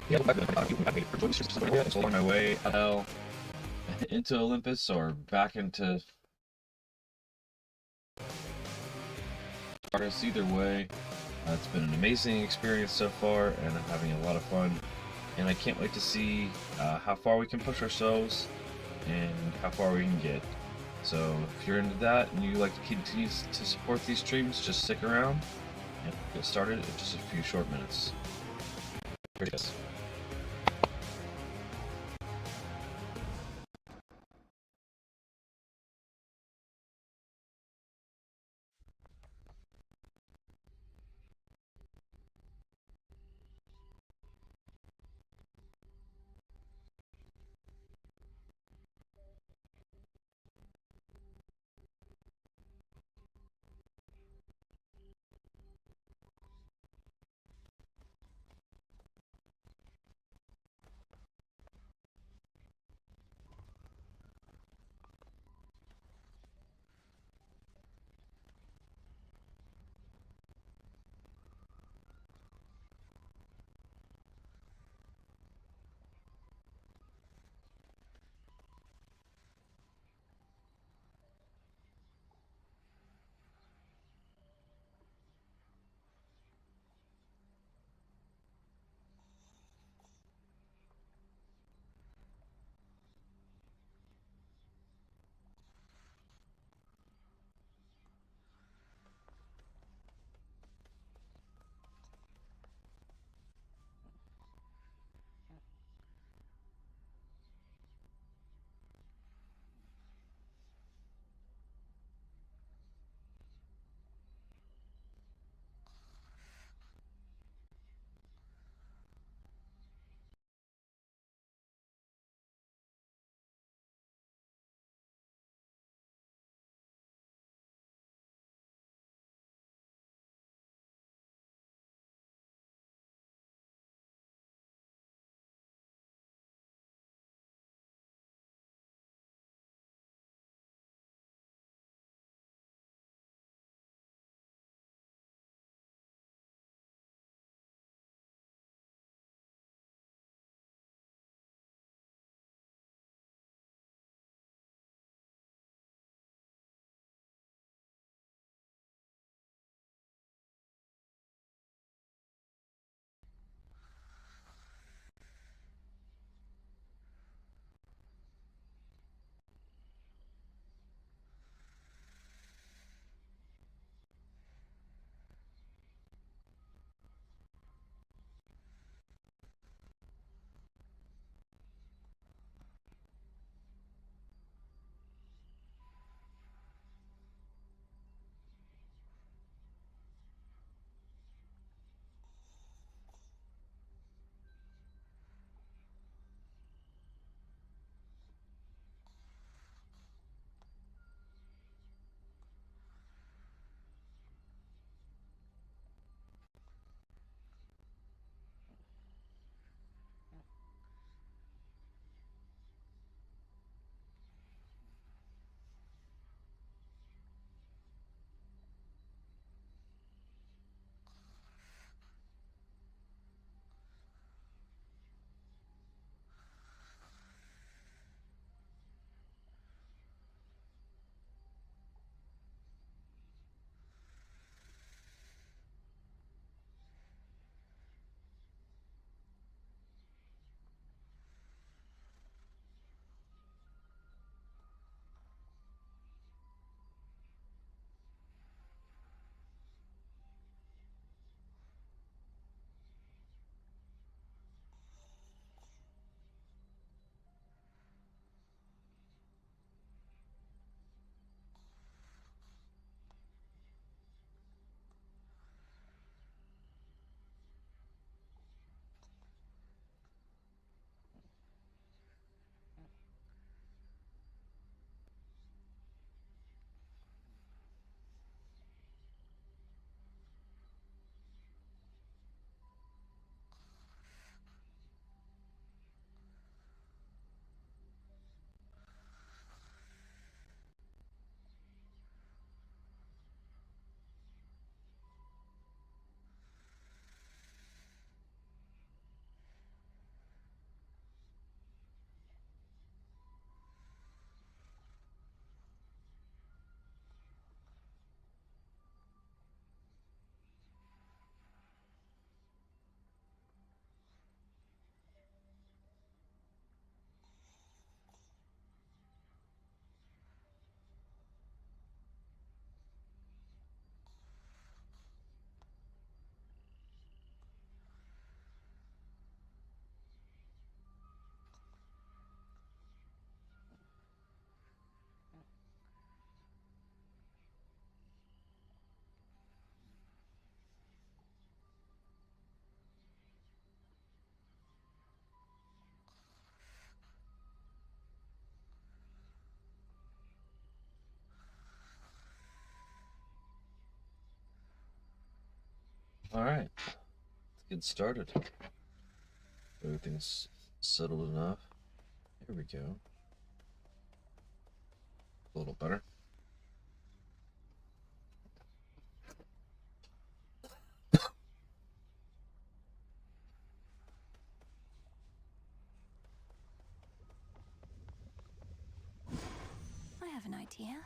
Yeah, exploring my way hell into Olympus or back into Tartarus. Either way, it's been an amazing experience so far, and I'm having a lot of fun. And I can't wait to see how far we can push ourselves and how far we can get. So if you're into that and you like to continue to support these streams, just stick around and we'll get started in just a few short minutes. Here it is. Alright, let's get started. Everything's settled enough. Here we go. A little better. I have an idea.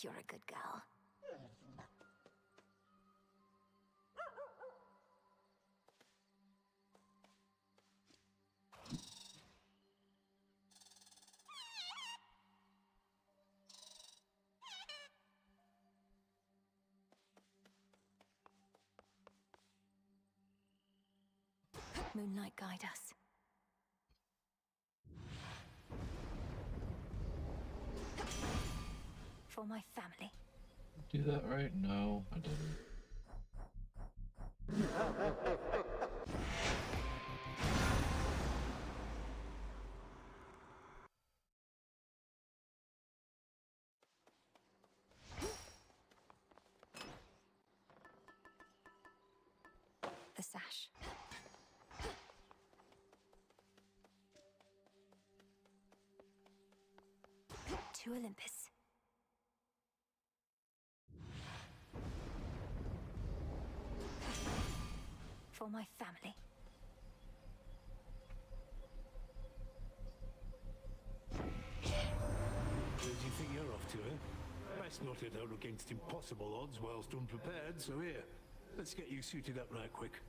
You're a good girl. Moonlight, guide us. For my family. Do that right? No, I didn't. The sash. To Olympus. For my family. Where do you think you're off to, eh? Best not head out against impossible odds whilst unprepared, so here, let's get you suited up right quick.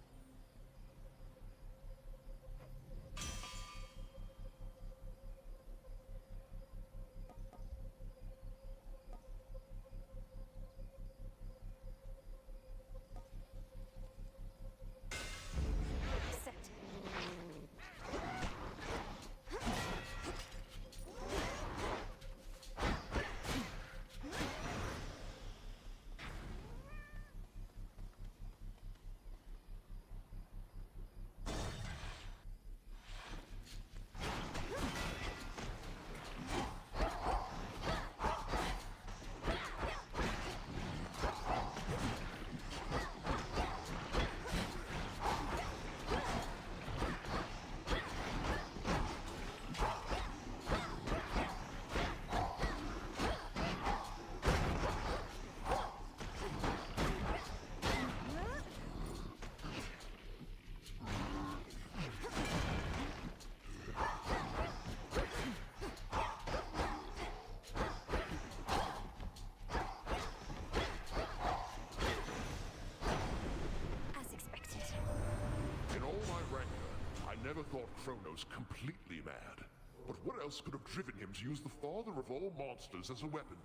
Never thought Chronos completely mad. But what else could have driven him to use the father of all monsters as a weapon?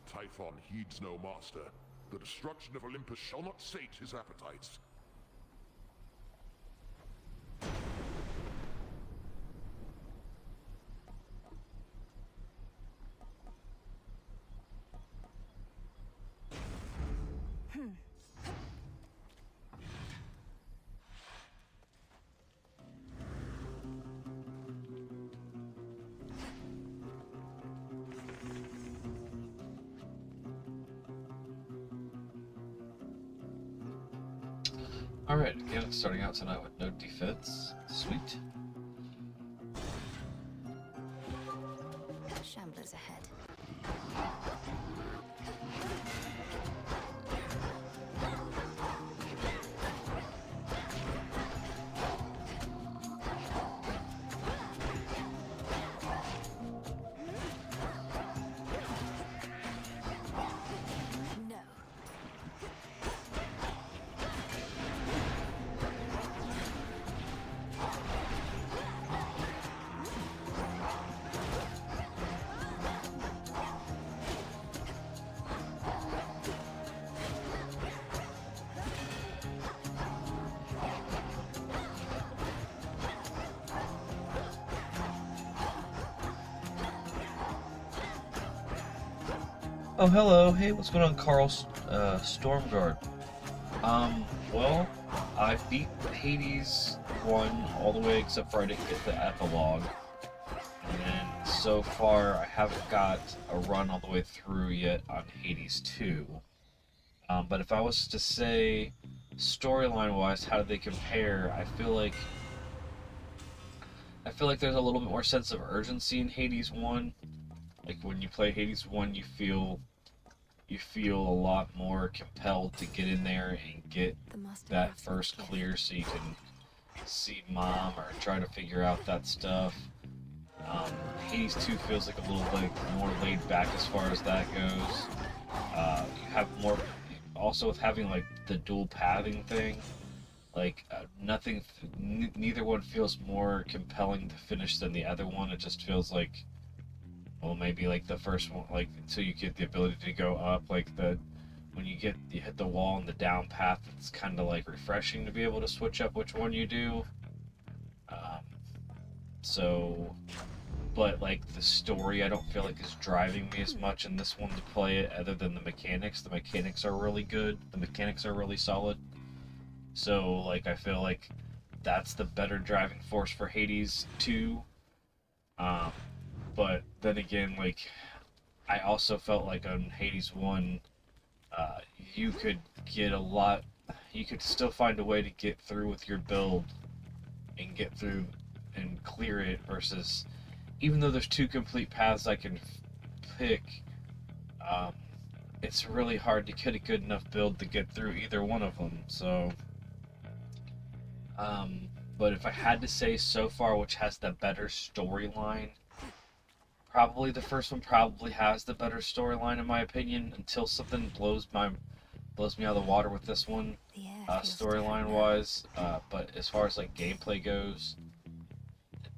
Typhon heeds no master. The destruction of Olympus shall not sate his appetites. Alright, again, starting out tonight with no defense. Sweet. Shamblers ahead. No. Oh, hello. Hey, what's going on, Carl Stormguard? Well, I beat Hades 1 all the way except for I didn't get the epilogue. And so far, I haven't got a run all the way through yet on Hades 2. But if I was to say, storyline-wise, how do they compare, I feel like there's a little bit more sense of urgency in Hades 1. Like, when you play Hades 1, you feel a lot more compelled to get in there and get that first clear so you can see Mom or try to figure out that stuff. Hades 2 feels like a little more laid back as far as that goes. You have more, also with having like the dual pathing thing, like neither one feels more compelling to finish than the other one. It just feels like, well, maybe like the first one, like until you get the ability to go up, like when you hit the wall and the down path, it's kind of like refreshing to be able to switch up which one you do. But like the story, I don't feel like is driving me as much in this one to play it, other than the mechanics. The mechanics are really good. The mechanics are really solid. So like I feel like that's the better driving force for Hades 2. But then again, like, I also felt like on Hades 1, you could still find a way to get through with your build and get through and clear it, versus, even though there's 2 complete paths I can pick, it's really hard to get a good enough build to get through either one of them, so, but if I had to say so far which has the better storyline, probably the first one probably has the better storyline in my opinion, until something blows me out of the water with this one, storyline wise. But as far as like gameplay goes,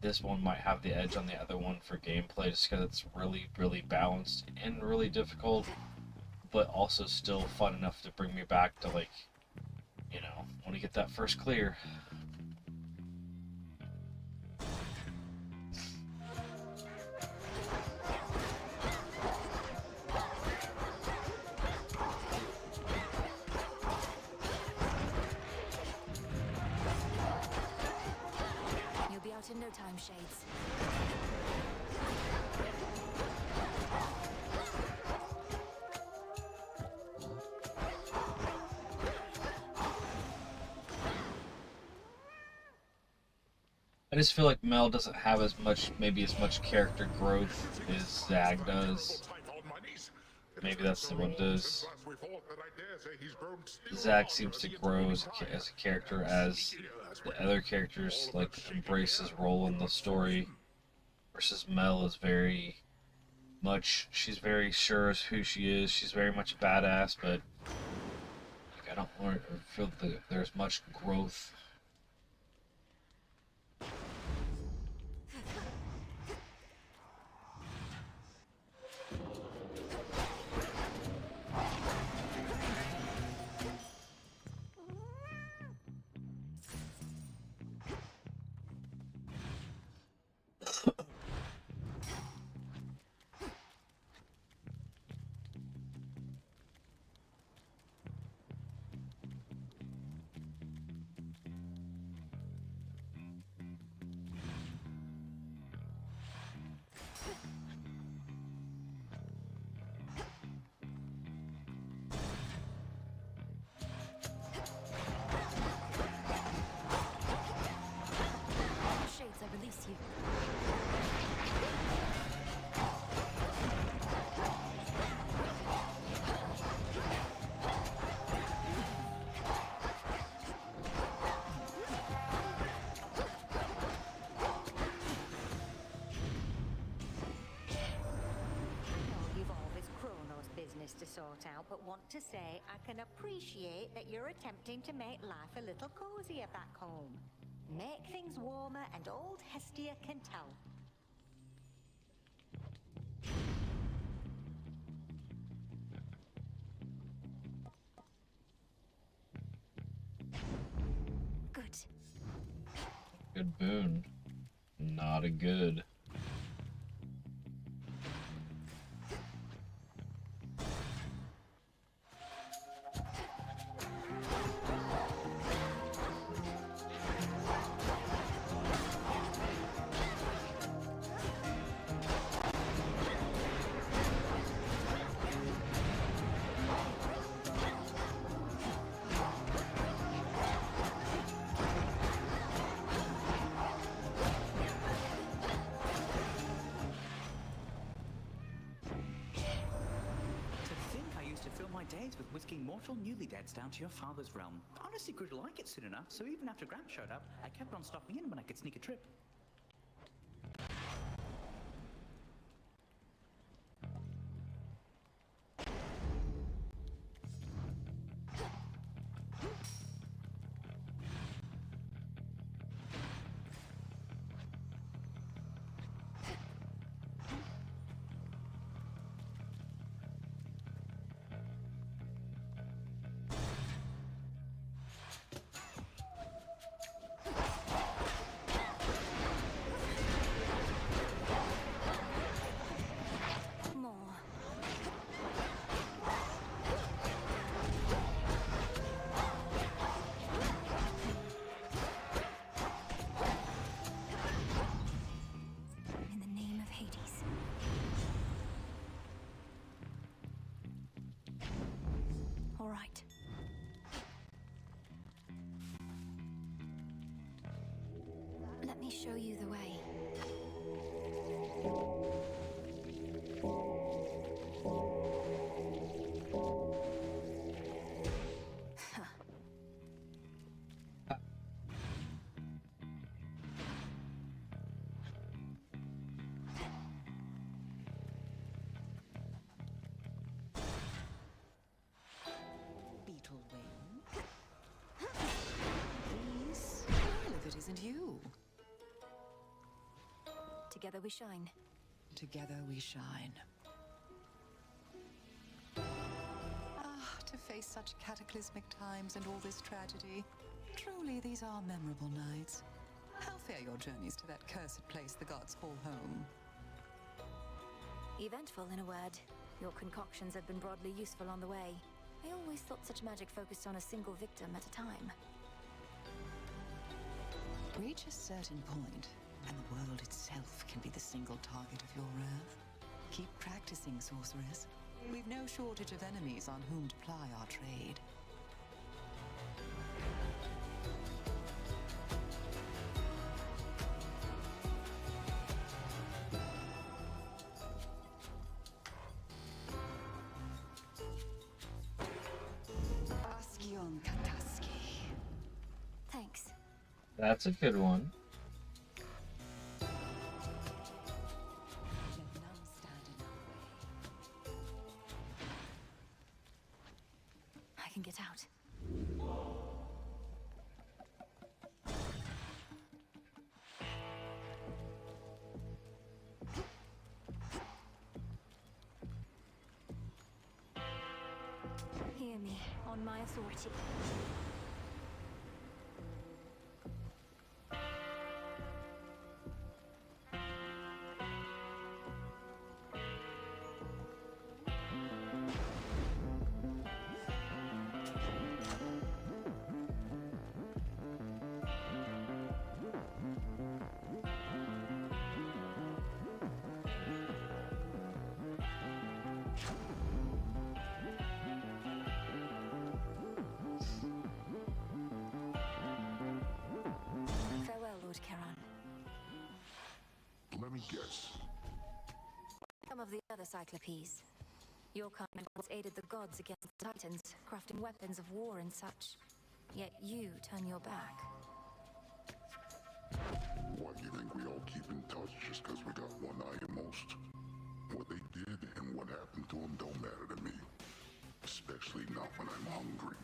this one might have the edge on the other one for gameplay, just because it's really, really balanced and really difficult, but also still fun enough to bring me back to, like, you know, want to get that first clear. In no time, Shades. I just feel like Mel doesn't have as much character growth as Zag does. Maybe that's what it is. Zag seems to grow as a character as the other characters like embrace his role in the story, versus Mel is she's very sure as who she is. She's very much a badass, but like, I don't feel that there's much growth. business to sort out, but want to say I can appreciate that you're attempting to make life a little cozier back home. Make things warmer and old Hestia can tell. Good. Good boon. Not a good. Days with whisking mortal newlydeads down to your father's realm. Honestly grew to like it soon enough, so even after Grant showed up, I kept on stopping in when I could sneak a trip. Right. Let me show you the way. You. Together we shine. Together we shine. Ah, to face such cataclysmic times and all this tragedy. Truly, these are memorable nights. How fare your journeys to that cursed place the gods call home? Eventful, in a word. Your concoctions have been broadly useful on the way. I always thought such magic focused on a single victim at a time. Reach a certain point, and the world itself can be the single target of your wrath. Keep practicing, sorceress. We've no shortage of enemies on whom to ply our trade. Ascion Kataski. Thanks. That's a good one. I can get out. Hear me on my authority. Let me guess. Some of the other Cyclopes. Your kind once aided the gods against the Titans, crafting weapons of war and such. Yet you turn your back. Why do you think we all keep in touch just because we got one eye at most? What they did and what happened to them don't matter to me. especially not when I'm hungry.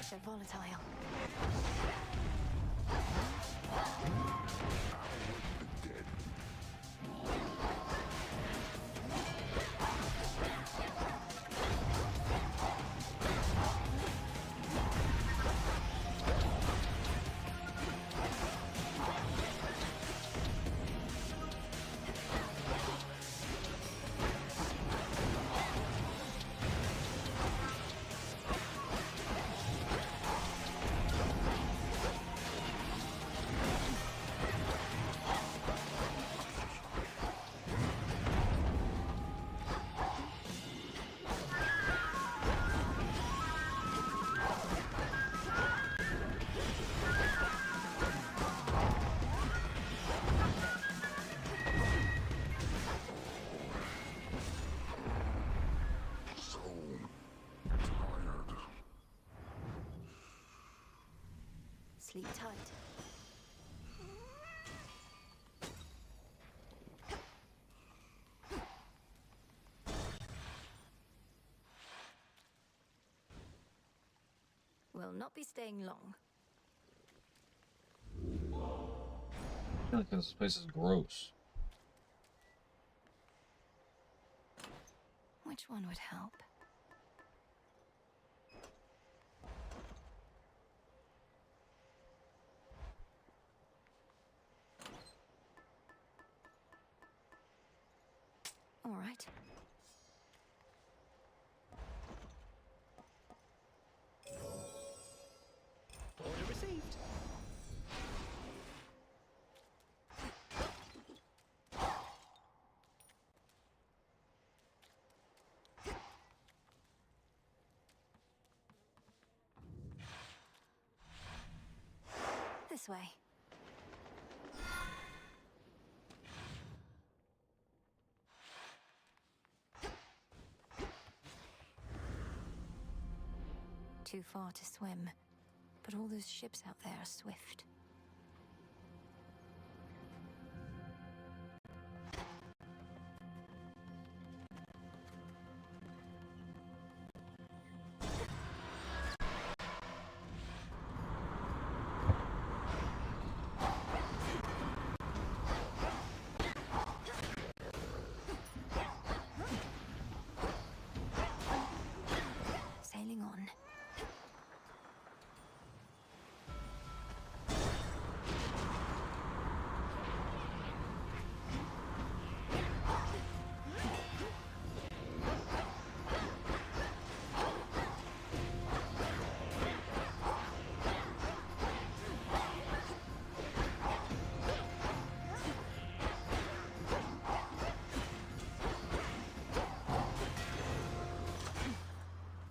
They're volatile. Sleep tight. Will not be staying long. I feel like this place is gross. Which one would help? All right. Order received. This way. Too far to swim, but all those ships out there are swift. Sailing on.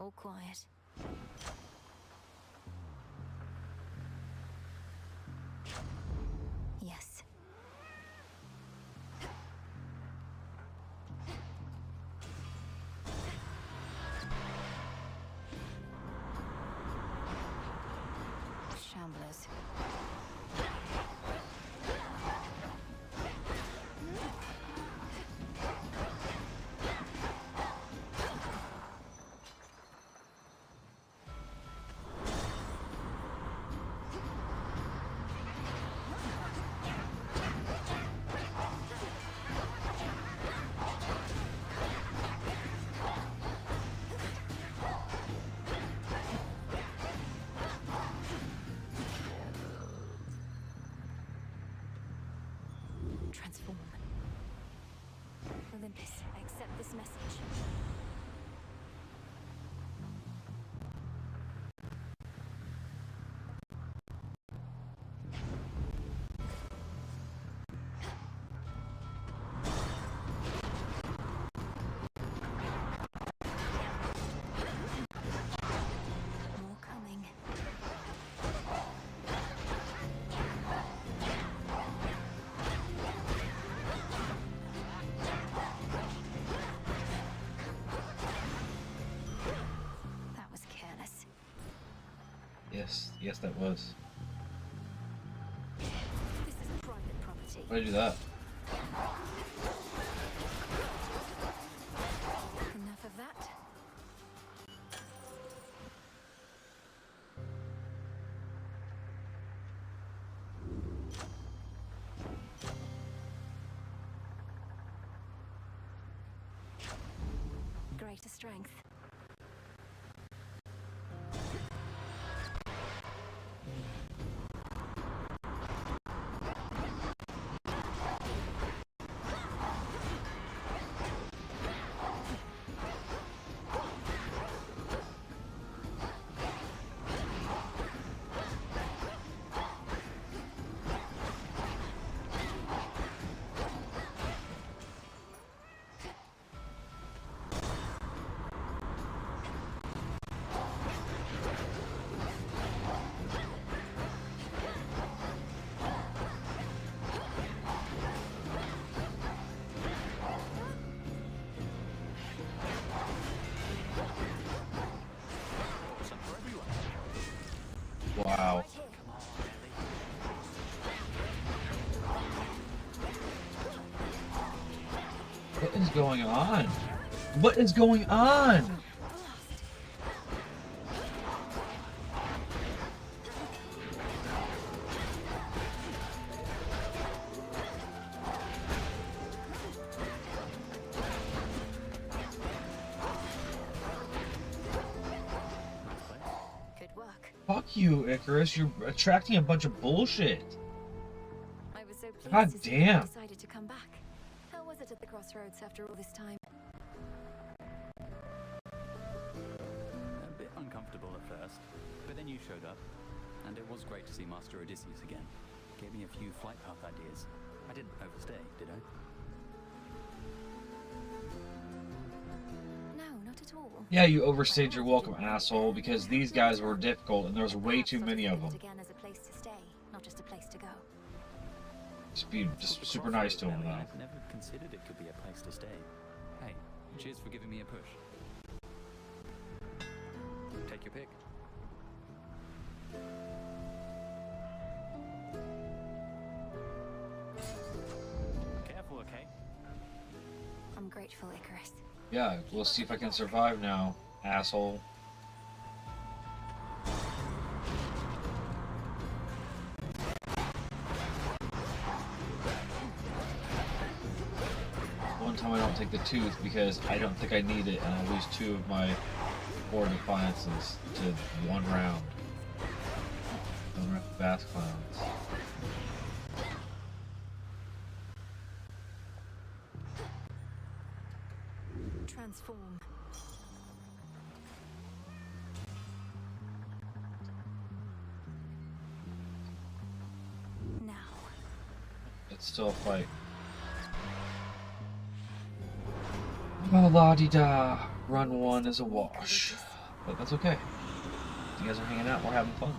All quiet. Yes. Shamblers. Yes, that was. This is private property. Why'd I do that? Enough of that. Greater strength. Wow. What is going on? What is going on? Good work. Fuck you, Icarus. You're attracting a bunch of bullshit. I was so pleased God to see damn. you decided to come back. How was it at the crossroads after all this time? A bit uncomfortable at first, but then you showed up, and it was great to see Master Odysseus again. Gave me a few flight path ideas. I didn't overstay, did I? No, not at all. Yeah, you overstayed your welcome, asshole, because these guys were difficult and there was way too many of them. Again as a place to stay, not just a place to go. Just be just super nice to them, though. I've never considered it could be a place to stay. Hey, cheers for giving me a push. Take your pick. Careful, okay? I'm grateful, Icarus. Yeah, we'll see if I can survive now, asshole. One time I don't take the tooth because I don't think I need it, and I lose 2 of my 4 defiances to 1 round. Don't have fast clowns. Transform. Now. It's still a fight. Oh, la-di-da. Run 1 is a wash. But that's okay. You guys are hanging out, we're having fun.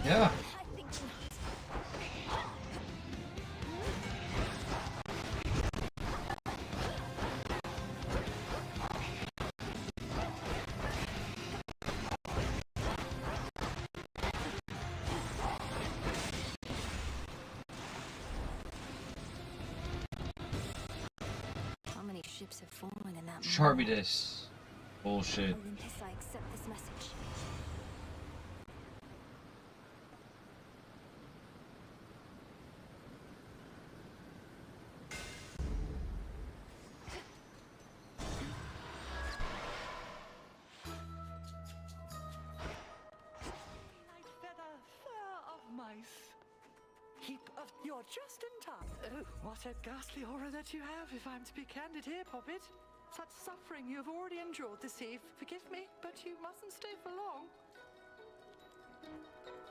Yeah. How many ships have fallen in that Charbitus. Bullshit. Olympus, I accept this message. You're just in time. Oh, what a ghastly aura that you have, if I'm to be candid here, Poppet. Such suffering you have already endured this eve. Forgive me, but you mustn't stay for long.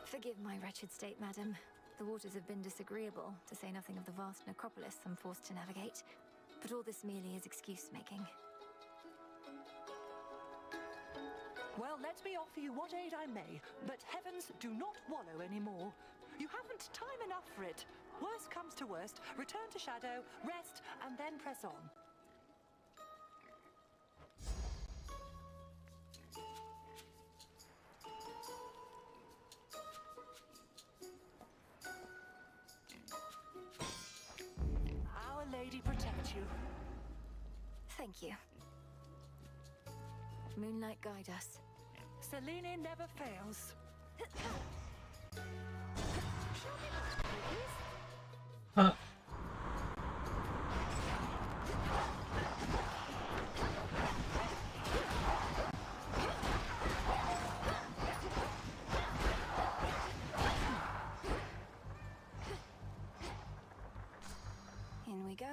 Forgive my wretched state, madam. The waters have been disagreeable, to say nothing of the vast necropolis I'm forced to navigate. But all this merely is excuse-making. Well, let me offer you what aid I may, but heavens, do not wallow anymore. You haven't time enough for it. Worst comes to worst, return to Shadow, rest, and then press on. Our Lady protect you. Thank you. Moonlight guide us. Selene never fails. Huh. In we go.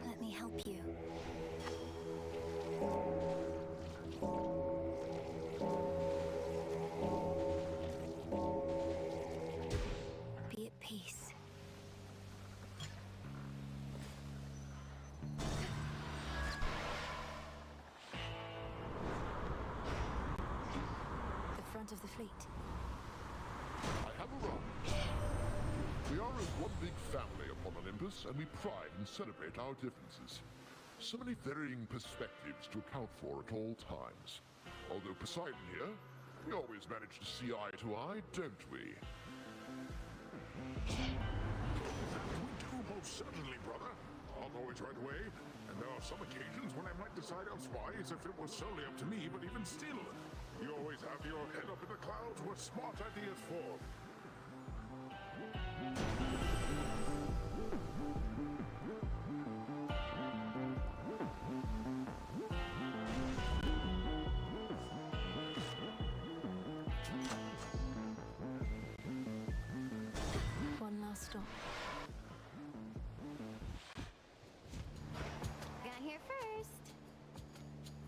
Let me help you. Be at peace. The front of the fleet. I have arrived. We are as one big family upon Olympus, and we pride and celebrate our differences. So many varying perspectives to account for at all times. Although Poseidon here, we always manage to see eye to eye, don't we? We do most certainly, brother. I'll always right away, and there are some occasions when I might decide elsewise if it was solely up to me, but even still, you always have your head up in the clouds where smart ideas form. One last stop. Got here first.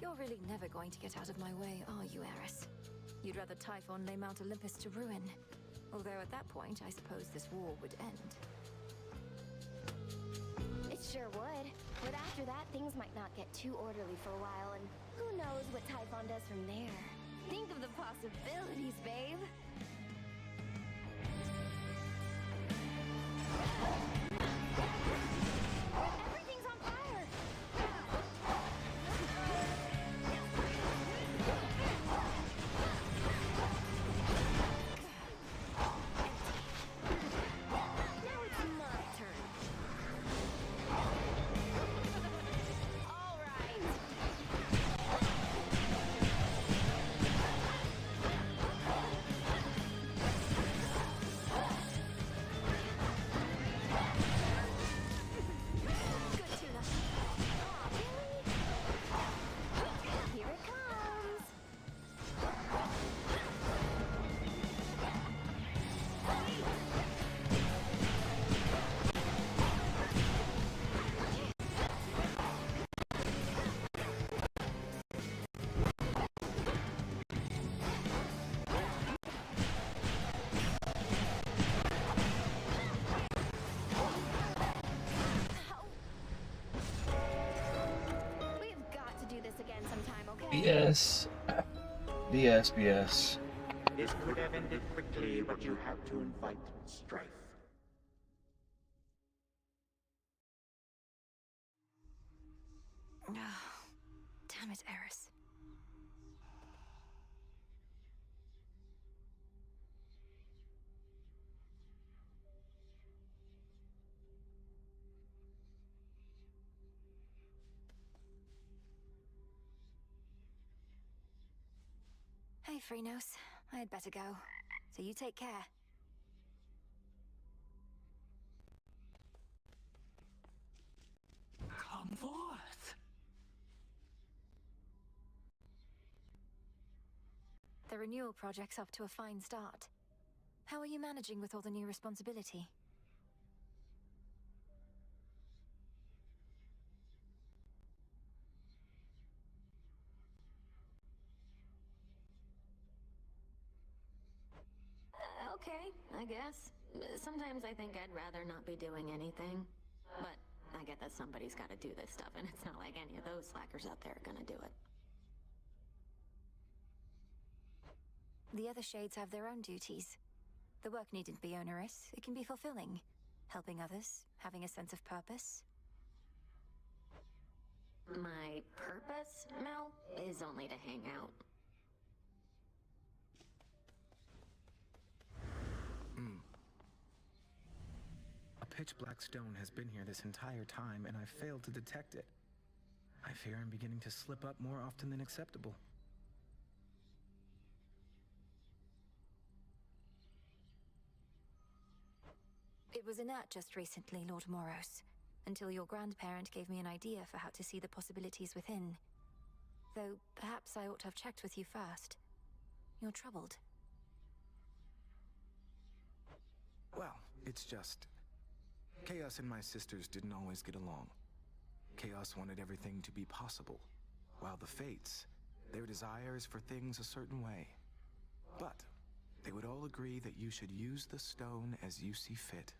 You're really never going to get out of my way, are you, Eris? You'd rather Typhon lay Mount Olympus to ruin. Although at that point, I suppose this war would end. It sure would. But after that, things might not get too orderly for a while, and who knows what Typhon does from there. Think of the possibilities, babe. Everything's on fire! Now it's my turn. All right. Good tuna. Aw, really? Here it comes. We've got to do this again sometime, okay? BS. BS, BS. This could have ended quickly, but you had to invite strife. Oh, damn it, Eris. Okay, Phrynos. I had better go. So you take care. Come forth. The renewal project's up to a fine start. How are you managing with all the new responsibility? Okay, I guess. Sometimes I think I'd rather not be doing anything. But I get that somebody's gotta do this stuff, and it's not like any of those slackers out there are gonna do it. The other shades have their own duties. The work needn't be onerous. It can be fulfilling. Helping others, having a sense of purpose. My purpose, Mel, is only to hang out. A pitch black stone has been here this entire time, and I failed to detect it. I fear I'm beginning to slip up more often than acceptable. It was inert just recently, Lord Moros, until your grandparent gave me an idea for how to see the possibilities within. Though, perhaps I ought to have checked with you first. You're troubled. Well, it's just... Chaos and my sisters didn't always get along. Chaos wanted everything to be possible, while the Fates, their desire is for things a certain way. But they would all agree that you should use the stone as you see fit.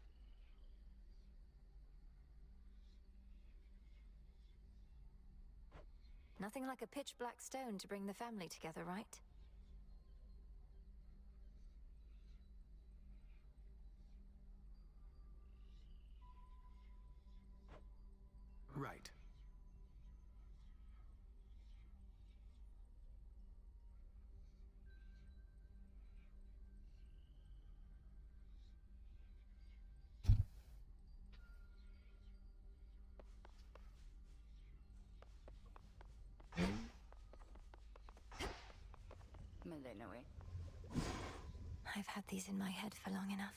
Nothing like a pitch-black stone to bring the family together, right? Right. Melinoë. I've had these in my head for long enough.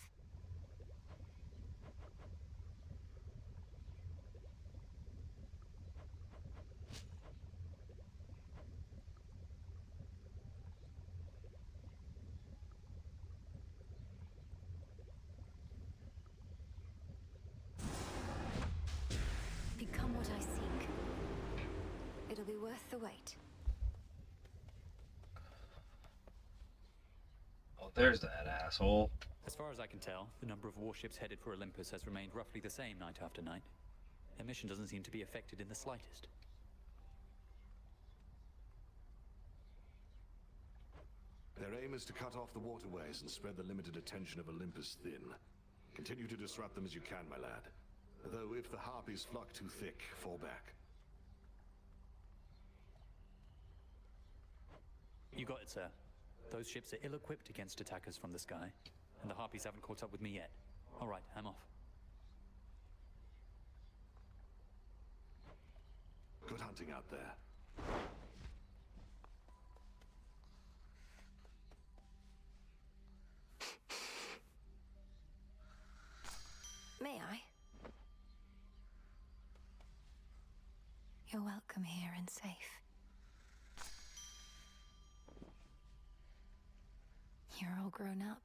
Become what I seek. It'll be worth the wait. Oh, there's that asshole. As far as I can tell, the number of warships headed for Olympus has remained roughly the same night after night. Their mission doesn't seem to be affected in the slightest. Their aim is to cut off the waterways and spread the limited attention of Olympus thin. Continue to disrupt them as you can, my lad. Though if the harpies flock too thick, fall back. You got it, sir. Those ships are ill-equipped against attackers from the sky, and the harpies haven't caught up with me yet. All right, I'm off. Good hunting out there. May I? You're welcome here and safe. You're all grown up.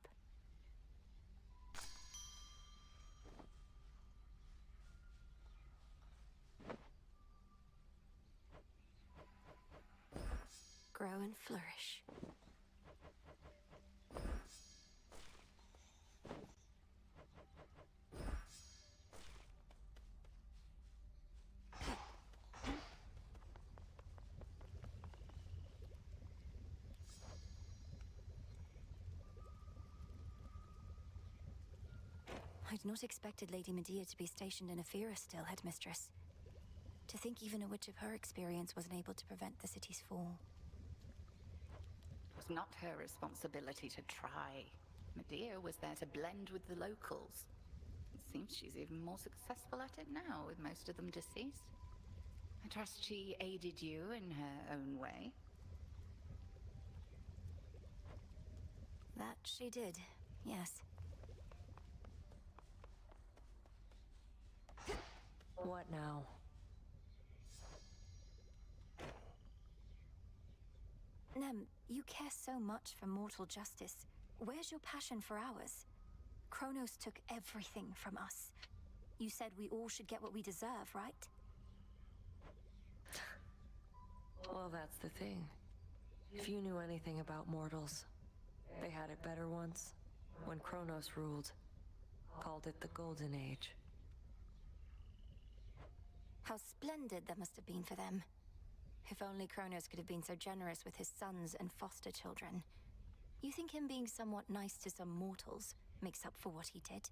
Grow and flourish. I'd not expected Lady Medea to be stationed in Ephira still, Headmistress. To think even a witch of her experience wasn't able to prevent the city's fall. It was not her responsibility to try. Medea was there to blend with the locals. It seems she's even more successful at it now, with most of them deceased. I trust she aided you in her own way. That she did, yes. What now? Nem, you care so much for mortal justice. Where's your passion for ours? Chronos took everything from us. You said we all should get what we deserve, right? Well, that's the thing. If you knew anything about mortals, they had it better once, when Chronos ruled. Called it the Golden Age. How splendid that must have been for them. If only Chronos could have been so generous with his sons and foster children. You think him being somewhat nice to some mortals makes up for what he did?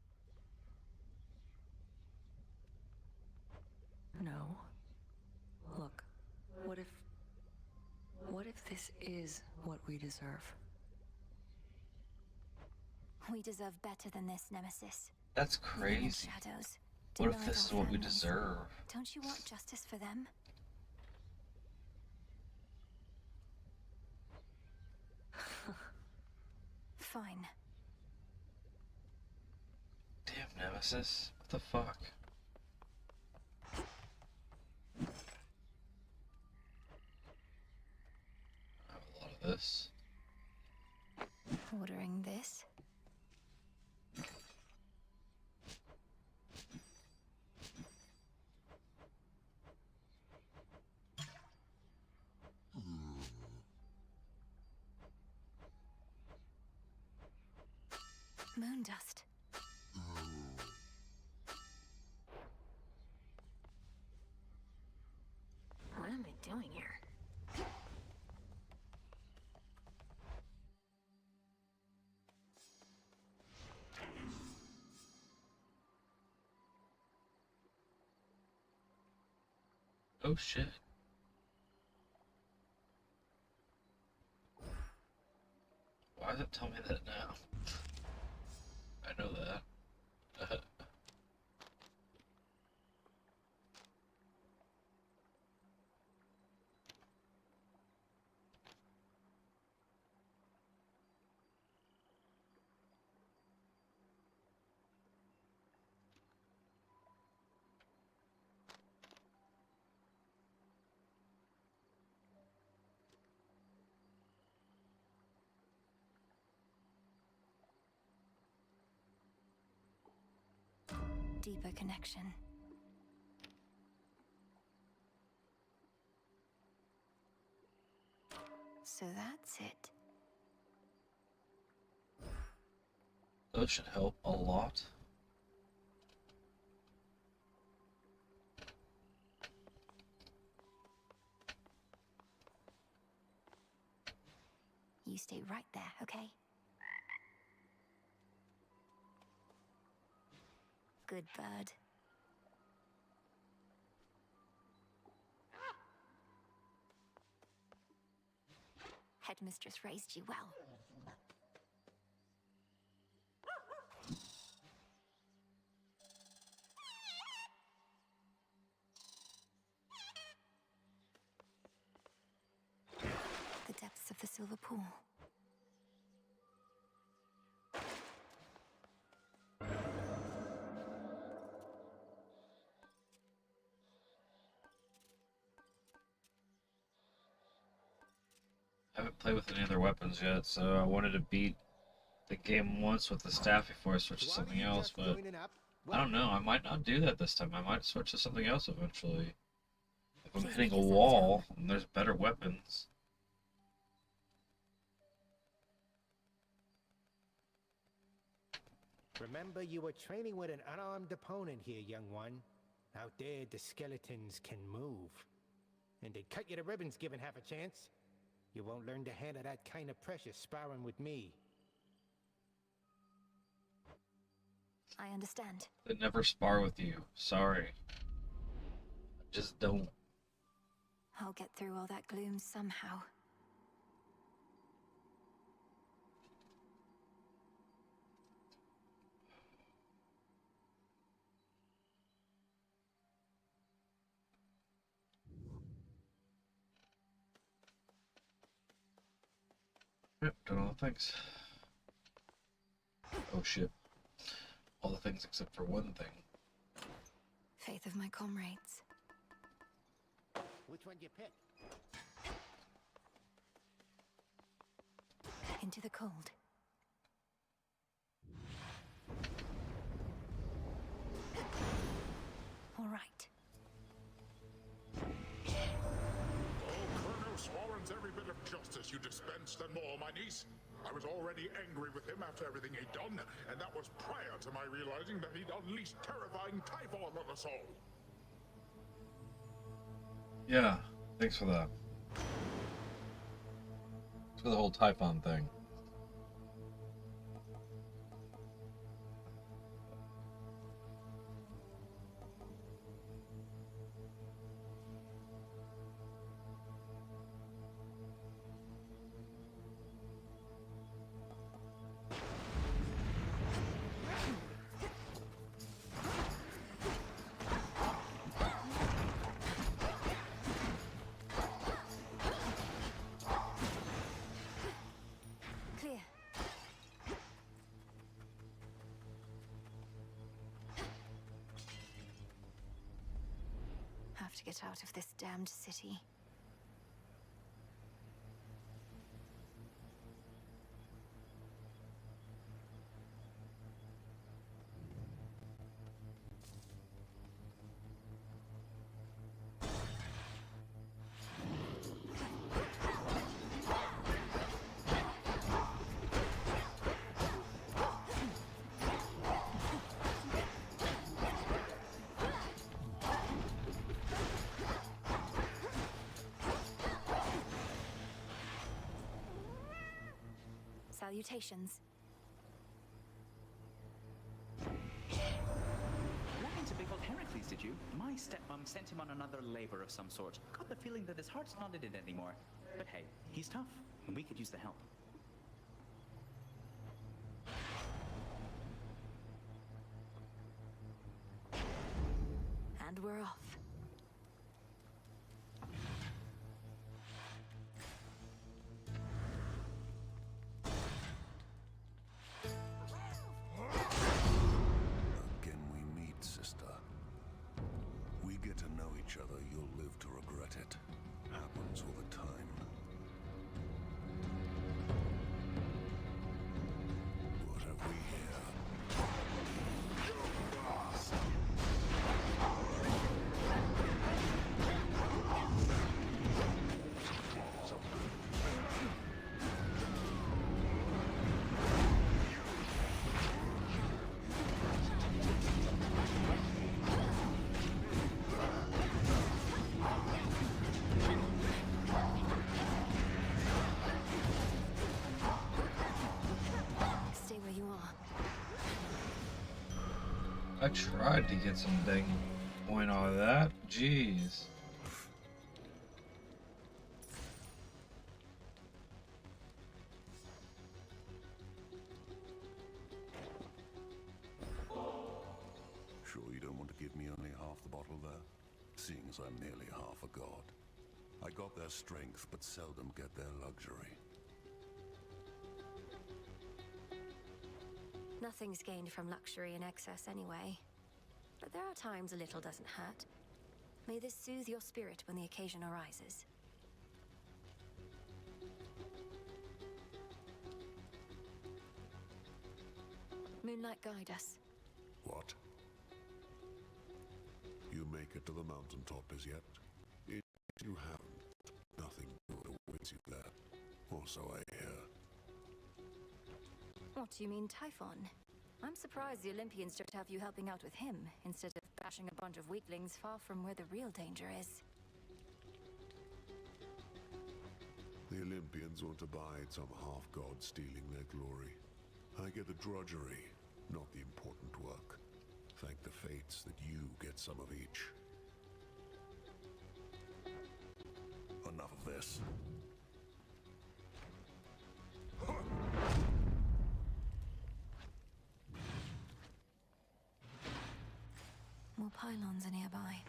No. Look, what if this is what we deserve? We deserve better than this, Nemesis. That's Living in crazy. shadows, What if denied this is our what we families. deserve? Don't you want justice for them? Fine. Damn, Nemesis. What the fuck? I have a lot of this. Ordering this. Moon dust. What am I doing here? Oh shit. Why does it tell me that now? I know that. Deeper connection. So that's it. Those should help a lot. You stay right there, okay? Good bird. Headmistress raised you well. The depths of the silver pool. I haven't played with any other weapons yet, so I wanted to beat the game once with the staff before I switch to something else, but I don't know, I might not do that this time. I might switch to something else eventually. If I'm hitting a wall and there's better weapons. Remember, you were training with an unarmed opponent here, young one. Out there, the skeletons can move. And they'd cut you to ribbons given half a chance. You won't learn to handle that kind of pressure sparring with me. I understand. They never spar with you. Sorry. I just don't. I'll get through all that gloom somehow. Yep, done all the things. Oh shit. All the things except for one thing. Faith of my comrades. Which one you pick? Into the cold. All right. Chronos warrants every bit of justice you dispensed and more, my niece. I was already angry with him after everything he'd done, and that was prior to my realizing that he'd unleashed terrifying Typhon on us all. Yeah, thanks for that. It's for the whole Typhon thing. To get out of this damned city. Salutations. Ran into big old Heracles, did you? My stepmom sent him on another labor of some sort. Got the feeling that his heart's not in it anymore. But hey, he's tough, and we could use the help. And we're off. I tried to get some dang point out of that. Jeez. Sure you don't want to give me only half the bottle there? Seeing as I'm nearly half a god. I got their strength, but seldom get their luxury. Nothing's gained from luxury and excess anyway. But there are times a little doesn't hurt. May this soothe your spirit when the occasion arises. Moonlight, guide us. What? You make it to the mountaintop as yet? If you haven't, nothing good awaits you there. Or so I hear. What do you mean, Typhon? I'm surprised the Olympians don't have you helping out with him, instead of bashing a bunch of weaklings far from where the real danger is. The Olympians want to bide some half-god stealing their glory. I get the drudgery, not the important work. Thank the fates that you get some of each. Enough of this. More pylons are nearby.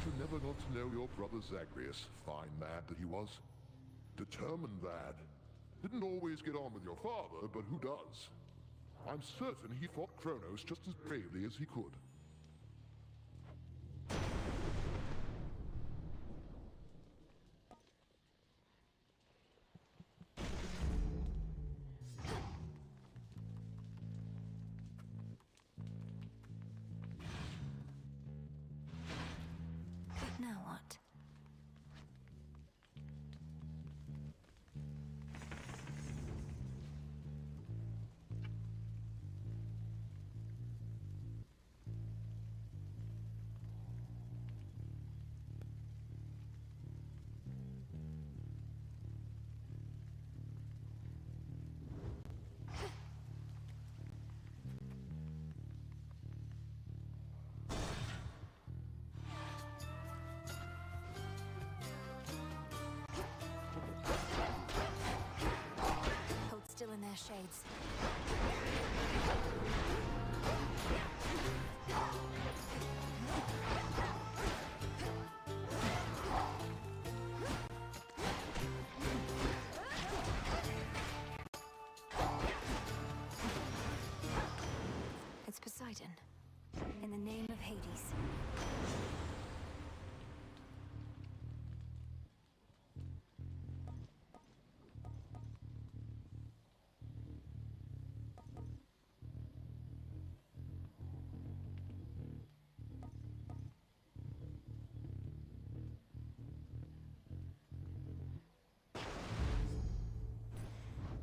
you never got to know your brother Zagreus, fine lad that he was. Determined lad. Didn't always get on with your father, but who does? I'm certain he fought Chronos just as bravely as he could. Now what? Still in their shades. It's Poseidon. In the name of Hades.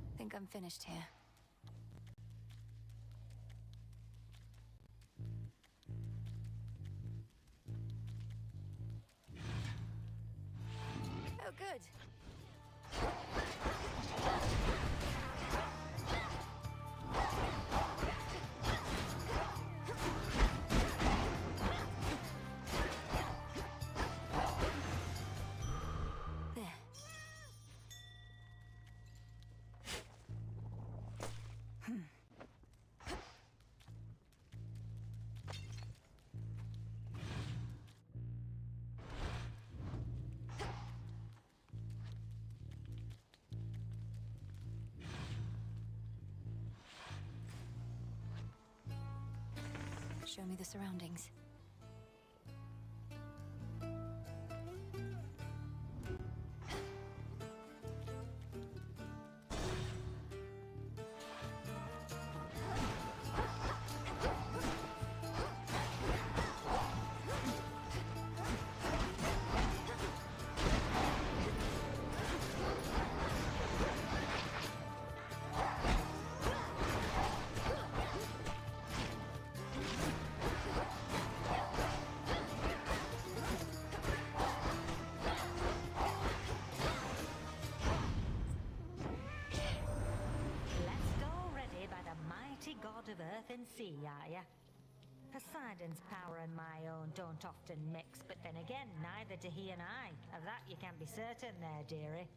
I think I'm finished here. Oh, good. Show me the surroundings. God of earth and sea, are ya? Poseidon's power and my own don't often mix, but then again, neither do he and I. Of that you can be certain there, dearie.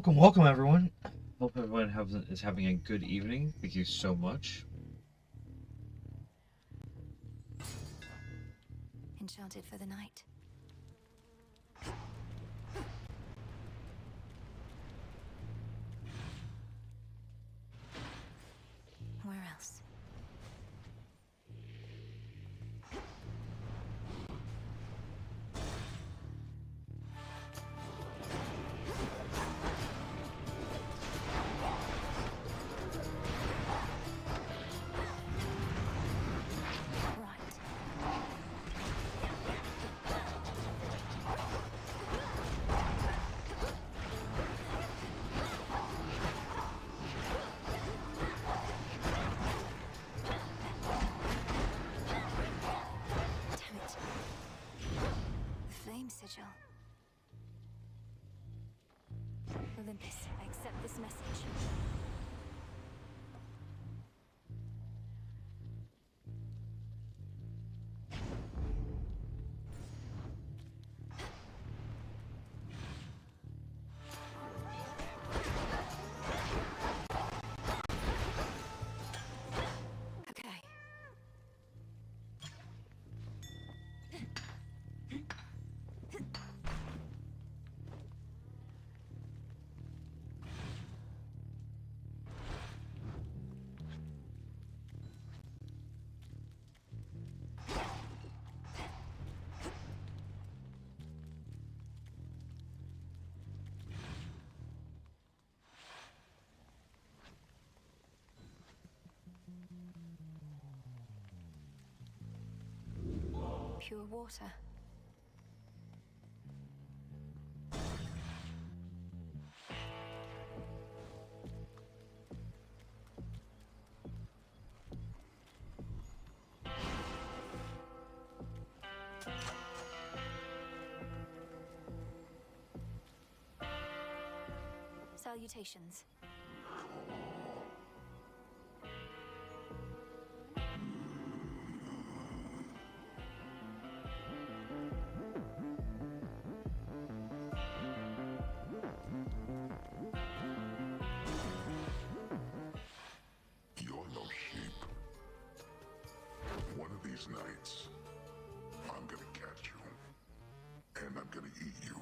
Welcome everyone. Hope everyone is having a good evening. Thank you so much. Enchanted for the night. Olympus, I accept this message. Pure water. Salutations. You're no sheep. One of these nights, I'm gonna catch you, and I'm gonna eat you.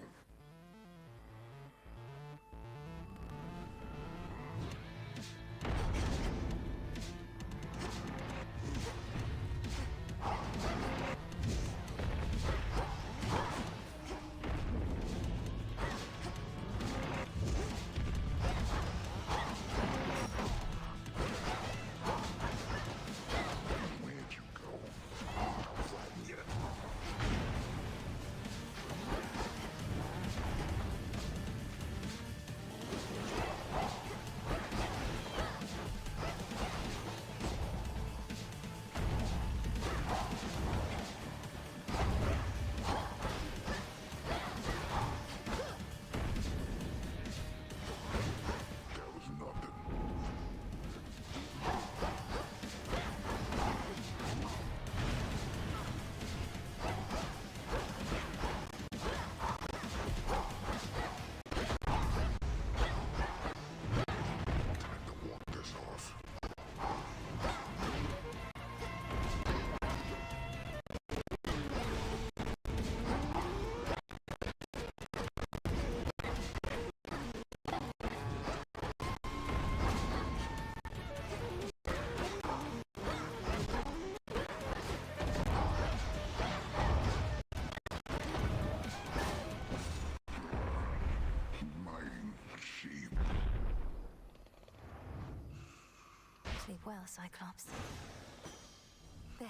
Sleep well, Cyclops. There.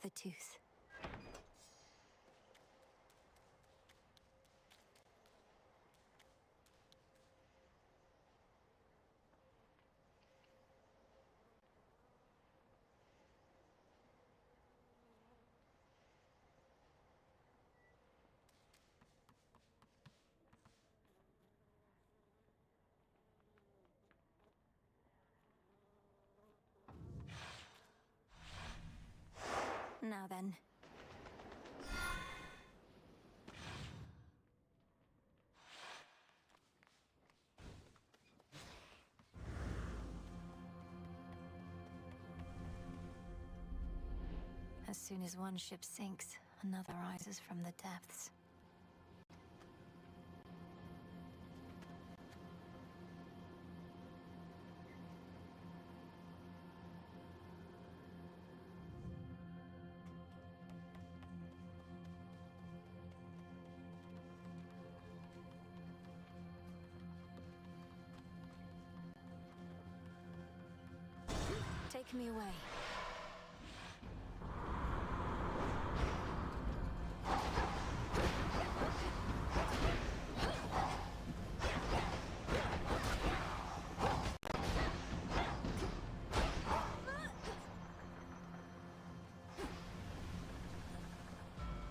The tooth. Now then. As soon as one ship sinks, another rises from the depths. Take me away.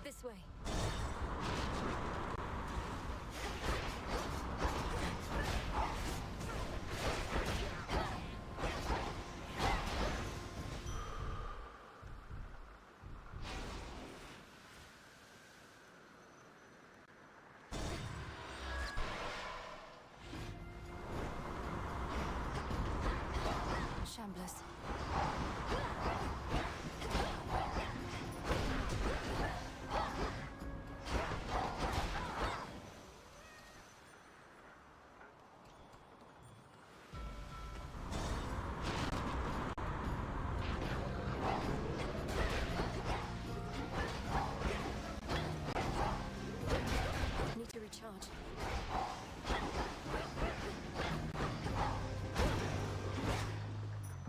This way. Shamblers. Need to recharge.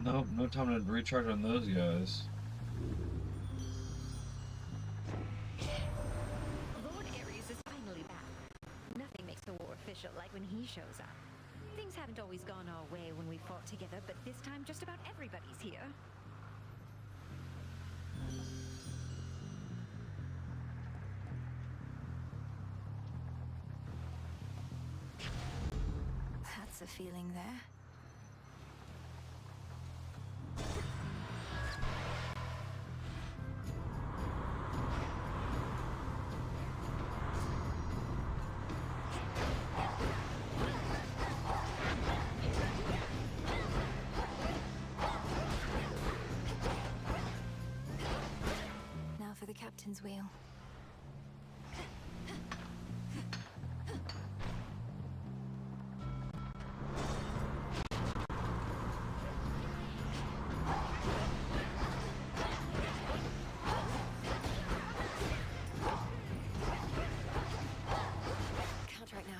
Nope, no time to recharge on those guys. Lord Ares is finally back. Nothing makes the war official like when he shows up. Things haven't always gone our way when we fought together, but this time just about everybody's here. That's a feeling there. Now for the captain's wheel. Can't right now.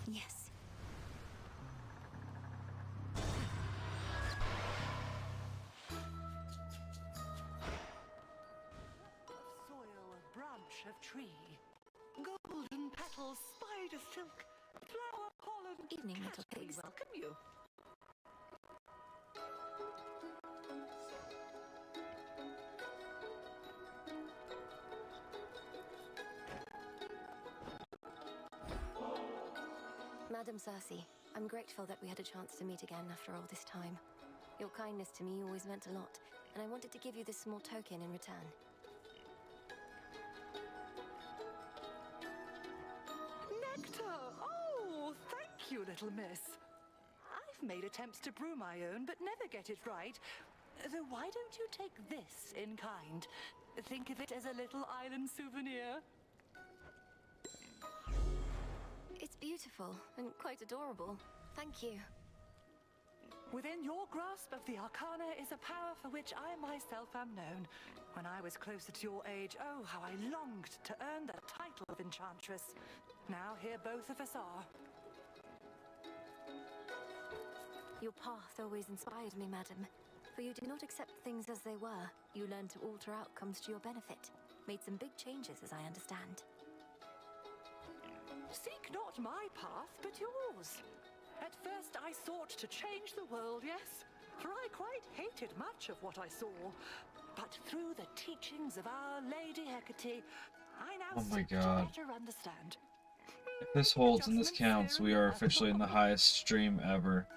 Yes. Soil, branch of tree. Golden petals, spider silk, flower pollen. Evening, little cat, we pigs. welcome you. Madam Circe, I'm grateful that we had a chance to meet again after all this time. Your kindness to me always meant a lot, and I wanted to give you this small token in return. Nectar! Oh, thank you, little miss. I've made attempts to brew my own, but never get it right. Though why don't you take this in kind? Think of it as a little island souvenir. It's beautiful and quite adorable. Thank you. Within your grasp of the Arcana is a power for which I myself am known. When I was closer to your age, oh, how I longed to earn the title of Enchantress. Now here both of us are. Your path always inspired me, madam. For you did not accept things as they were. You learned to alter outcomes to your benefit. Made some big changes, as I understand. Seek not my path, but yours. At first I sought to change the world, yes, for I quite hated much of what I saw. But through the teachings of Our Lady Hecate, I now seek to better understand. If this holds and this counts, we are officially in the highest stream ever.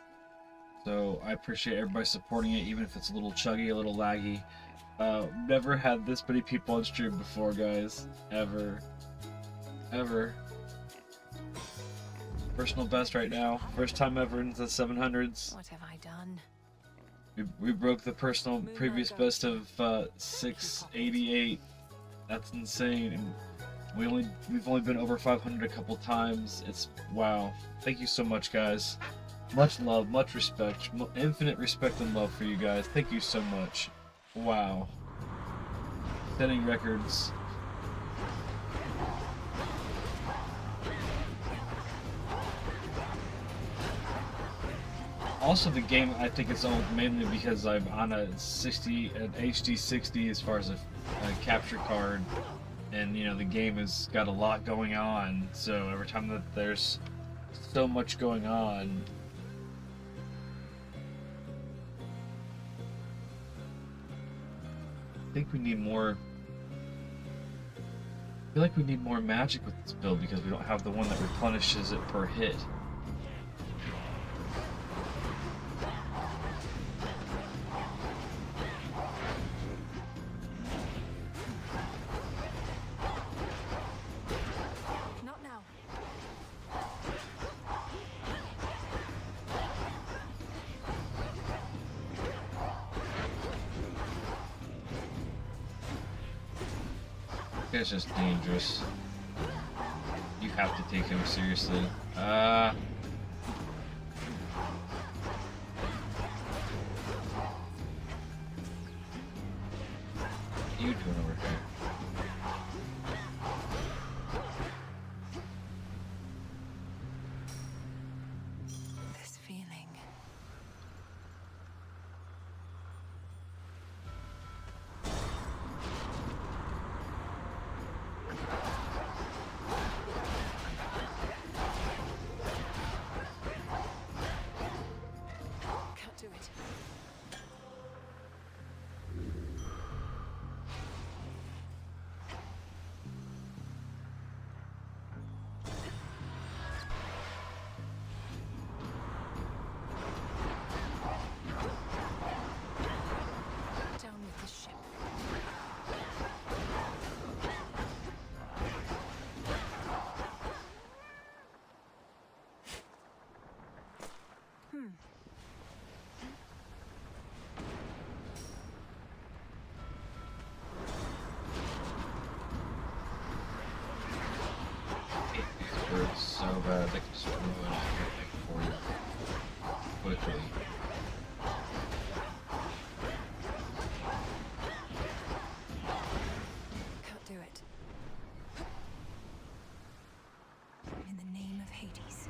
So I appreciate everybody supporting it, even if it's a little chuggy, a little laggy. Never had this many people on stream before, guys. Ever. Ever. Personal best right now. First time ever into the 700s. What have I done? We broke the personal previous best of 688. That's insane. And we've only been over 500 a couple times. It's wow. Thank you so much, guys. Much love, much respect, infinite respect and love for you guys. Thank you so much. Wow. setting records. Also, the game, I think it's owned mainly because I'm on an HD 60 as far as a capture card, and you know the game has got a lot going on. So every time that there's so much going on, I think we need more. I feel like we need more magic with this build because we don't have the one that replenishes it per hit. It's just dangerous. You have to take him seriously. What are you doing over here? This feeling. It's so bad they can just ruin everything for you quickly. Can't do it. In the name of Hades.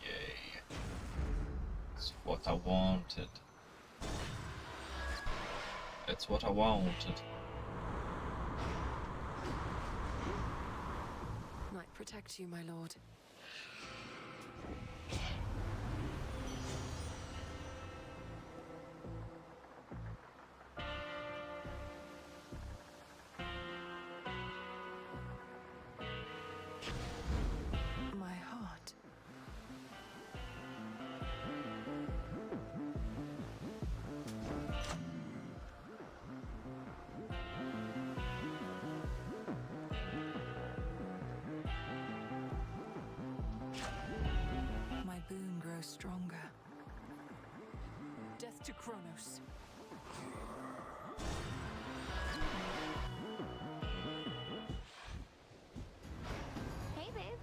Yay. It's what I wanted. It's what I wanted. Might protect you, my lord. My heart. My boon grows stronger. Death to Chronos. Hey, babe.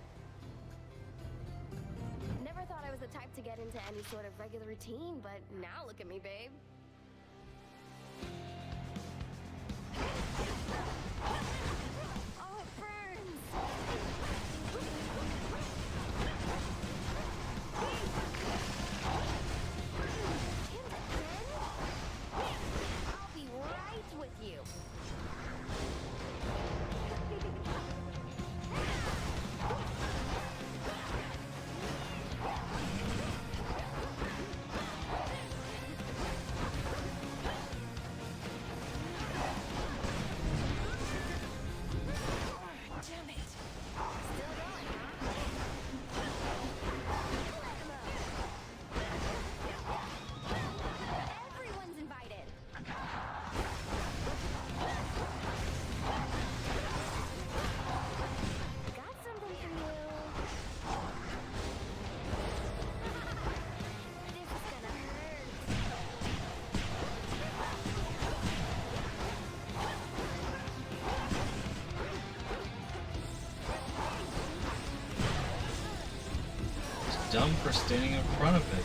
Never thought I was the type to get into any sort of regular routine, but now look at me, babe. Oh, it burns! I'll be right with you. dumb for standing in front of it.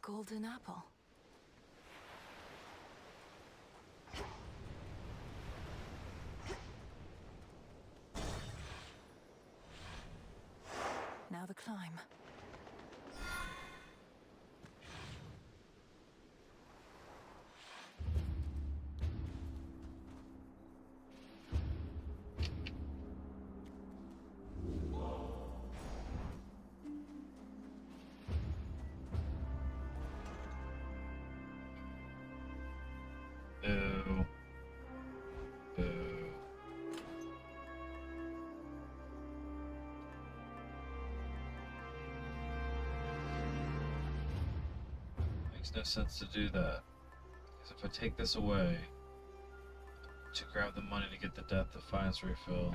Golden apple. Now the climb. Makes no sense to do that. Because if I take this away to grab the money to get the Death Defiance refill,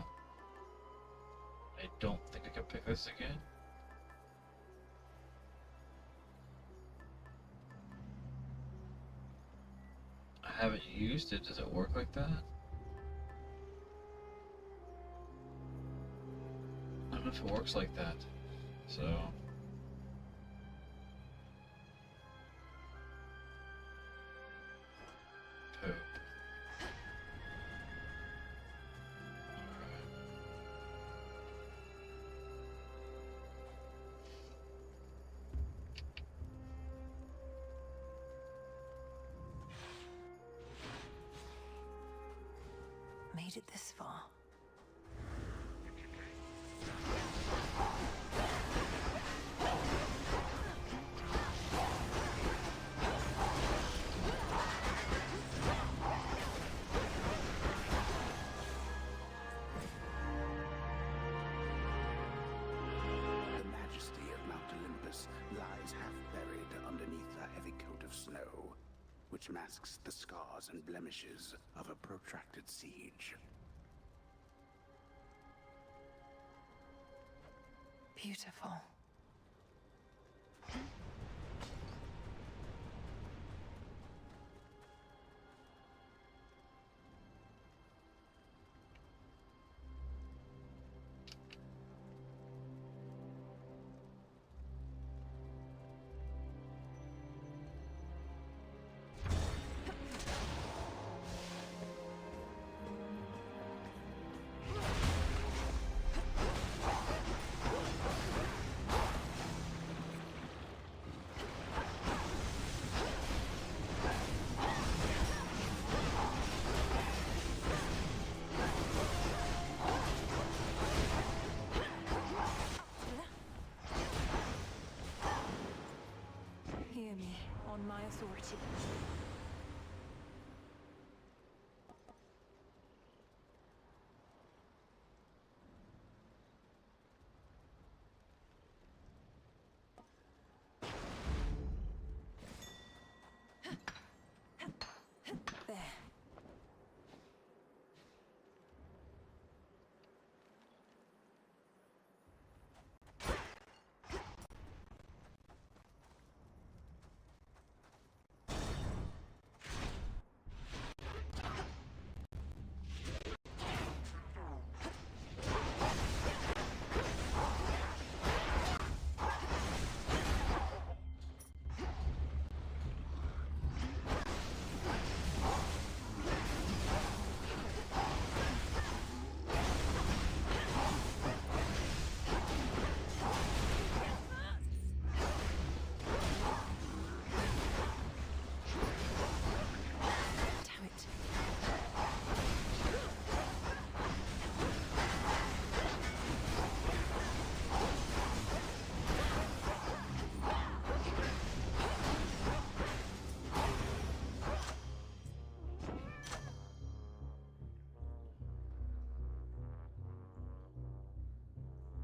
I don't think I can pick this again. I haven't used it. Does it work like that? I don't know if it works like that. So... poop. Made it this far. The majesty of Mount Olympus lies half buried underneath a heavy coat of snow, which masks the scars and blemishes of a protracted siege. Beautiful. Hear me on my authority. There.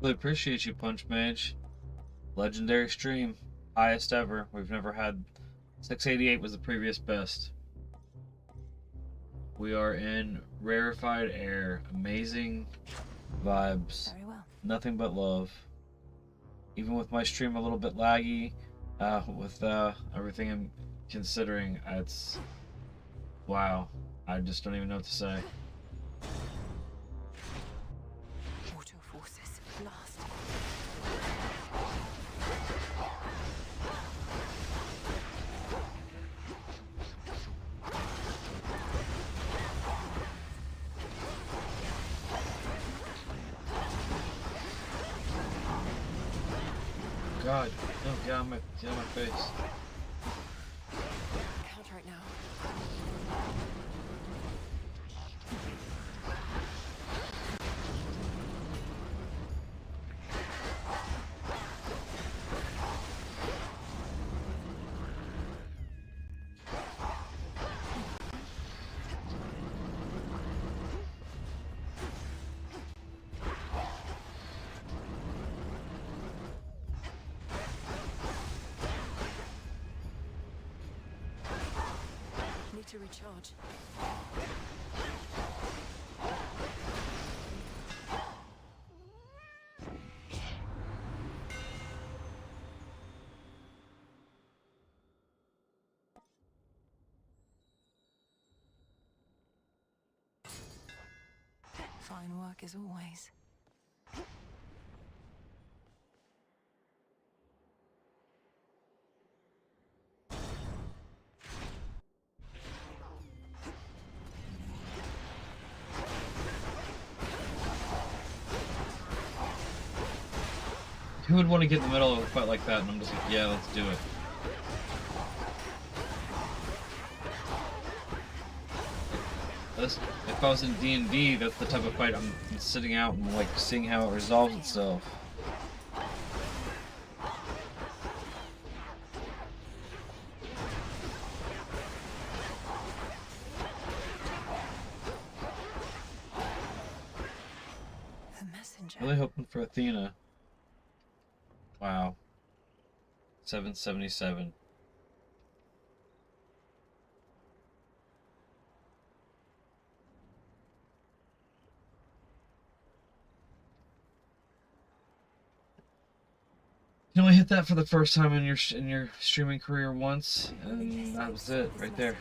Really appreciate you, Punch Mage. Legendary stream. Highest ever. We've never had 688 was the previous best. We are in rarefied air. Amazing vibes. Very well. Nothing but love. Even with my stream a little bit laggy, with everything I'm considering, it's wow. I just don't even know what to say. Auto forces, blast. God, no, get out of my face. Can't right now. Need to recharge. Fine work as always. Who would want to get in the middle of a fight like that? And I'm just like, yeah, let's do it. If I was in D&D, that's the type of fight I'm sitting out and like seeing how it resolves itself. The messenger. Really hoping for Athena. Wow. 777. You only hit that for the first time in your streaming career once, and that was it right there.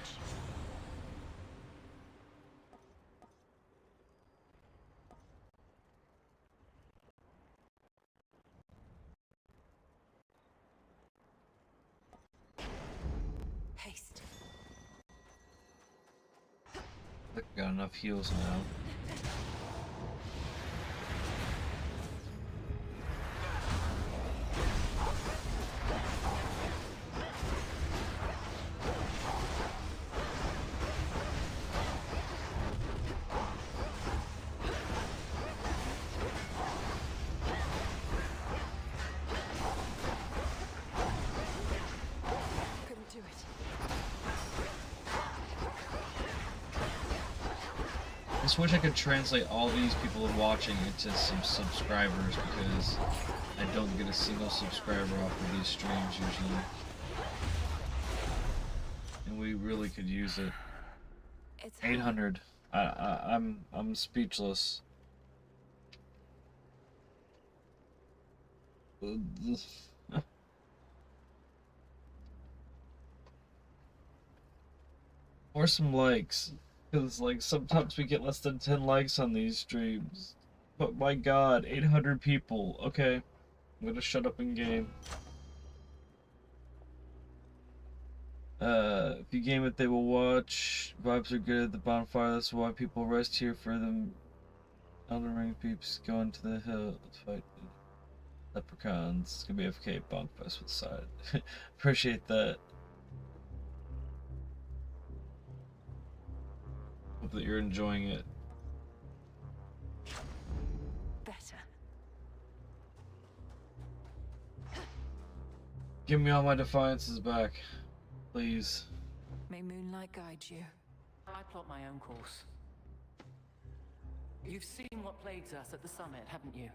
Haste. I think I got enough heals now. Couldn't do it. I just wish I could translate all these people watching into some subscribers, because I don't get a single subscriber off of these streams usually. And we really could use it. It's 800. I'm speechless. Or some likes, because like sometimes we get less than 10 likes on these streams. But my god, 800 people. Okay, I'm gonna shut up in game. If you game it, they will watch. Vibes are good at the bonfire. That's why people rest here for them. Elden Ring peeps going to the hill to fight leprechauns. It's gonna be FK Bonkfest with side. Appreciate that. Hope that you're enjoying it. better. Give me all my defiances back, please. May moonlight guide you. I plot my own course. You've seen what plagues us at the summit, haven't you?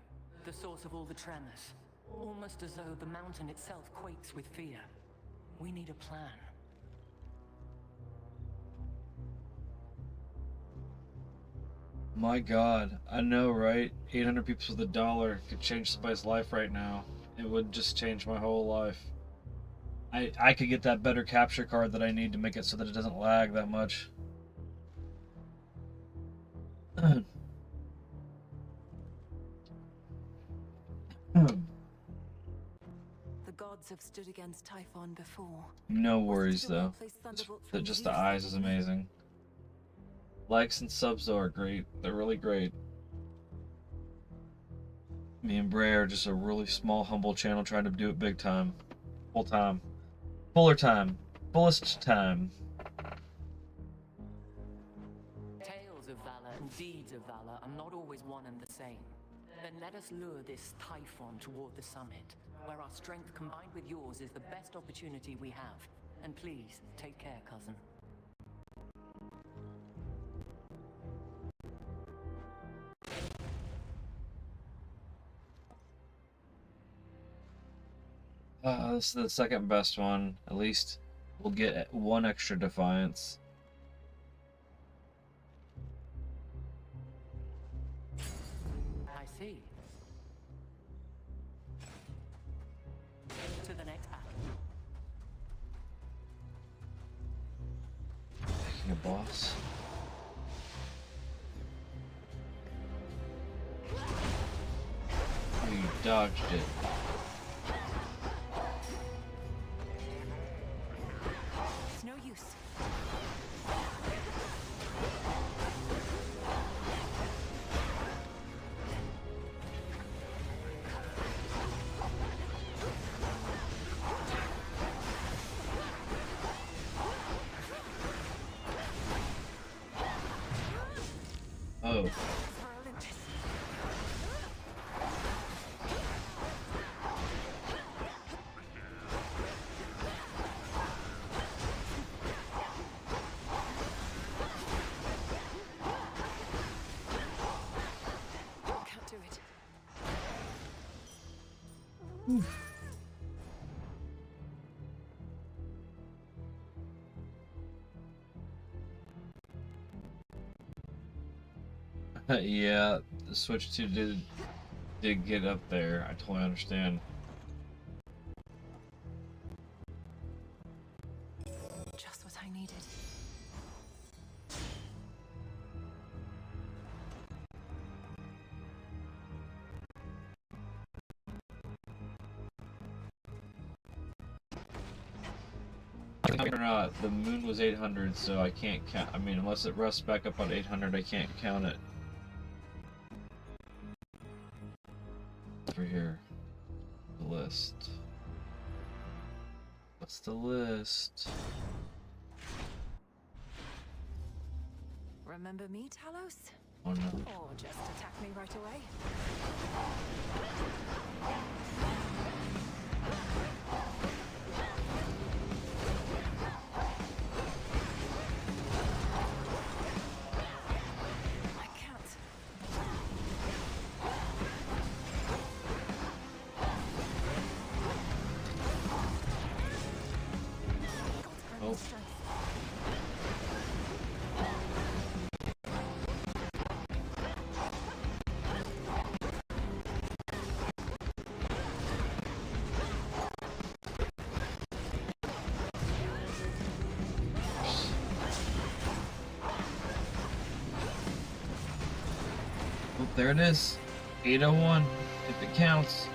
The source of all the tremors. Almost as though the mountain itself quakes with fear. We need a plan. My God, I know, right? 800 peeps with $1 could change somebody's life right now. It would just change my whole life. I could get that better capture card that I need to make it so that it doesn't lag that much. The gods have stood against Typhon before. No worries though. Just the eyes is amazing. Likes and subs though are great. They're really great. Me and Bray are just a really small, humble channel trying to do it big time. Full time. Fuller time. Fullest time. Tales of valor and deeds of valor are not always one and the same. Then let us lure this Typhon toward the summit, where our strength combined with yours is the best opportunity we have. And please, take care, cousin. This is the second best one. At least we'll get one extra defiance. I see. To the next battle. Making a boss. Oh, you dodged it. It's no use. Oh. Can't do it. Yeah, the Switch 2 did get up there. I totally understand. Just what I needed. Or not, the moon was 800, so I can't count. I mean, unless it rusts back up on 800, I can't count it. Over here, the list. What's the list? Remember me, Talos? Oh no. Or just attack me right away? I can't. Oh. Oh, there it is. 801, if it counts.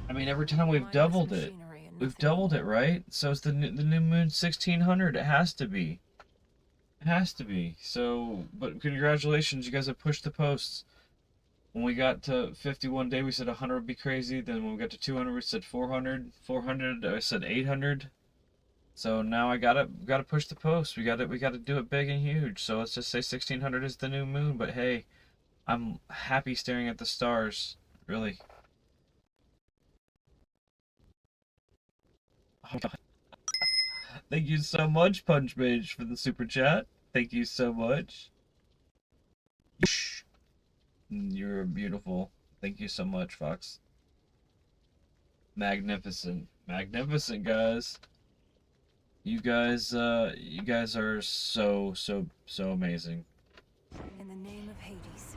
I mean, every time we've doubled it. We've doubled it, right? So it's the new moon 1600. It has to be. It has to be. So, but congratulations, you guys have pushed the posts. When we got to 51 day, we said 100 would be crazy. Then when we got to 200, we said 400. 400, I said 800. So now I gotta push the post. We gotta do it big and huge. So let's just say 1600 is the new moon. But hey, I'm happy staring at the stars. Really. Oh God. Thank you so much, Punch Mage, for the super chat. Thank you so much. You're beautiful. Thank you so much, Fox. Magnificent. Magnificent, guys. You guys are so amazing. In the name of Hades.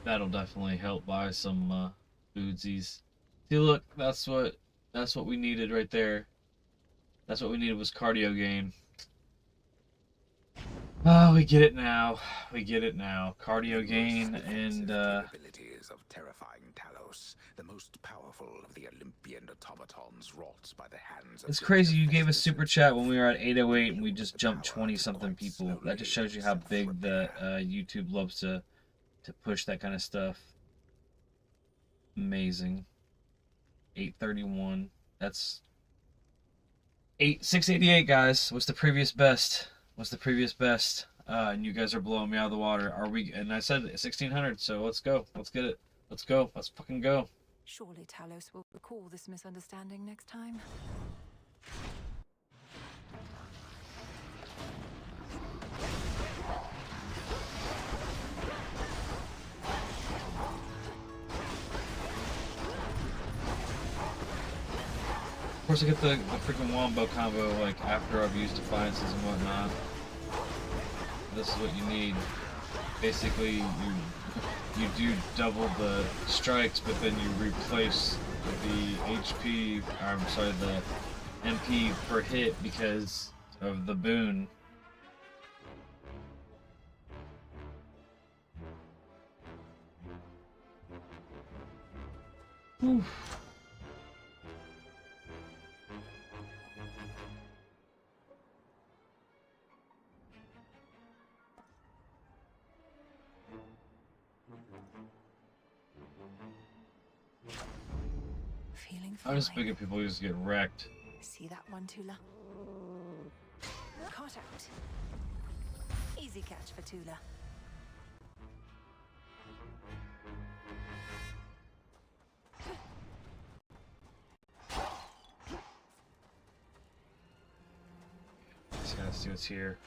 That'll definitely help buy some foodsies. See, look, that's what we needed right there. That's what we needed was cardio gain. Oh, we get it now. We get it now. Cardio gain and capabilities of terrifying Talos, the most powerful of the Olympian automatons wrought by the hands of it's crazy you gave a super chat when we were at 808 and we just jumped 20-something people. That just shows you how big the YouTube loves to push that kind of stuff. Amazing. 831. That's 688, guys. What's the previous best? What's the previous best? And you guys are blowing me out of the water. Are we? And I said 1600, so let's go. Let's get it. Let's go. Let's fucking go. Surely Talos will recall this misunderstanding next time. Of course, I get the freaking wombo combo like after I've used Defiances and whatnot. This is what you need. Basically, you do double the strikes, but then you replace the HP. I'm sorry, the MP per hit because of the boon. Whew. Feeling I'm just thinking people just get wrecked. See that one, Tula? Caught out. Easy catch for Tula. Just gotta see what's here.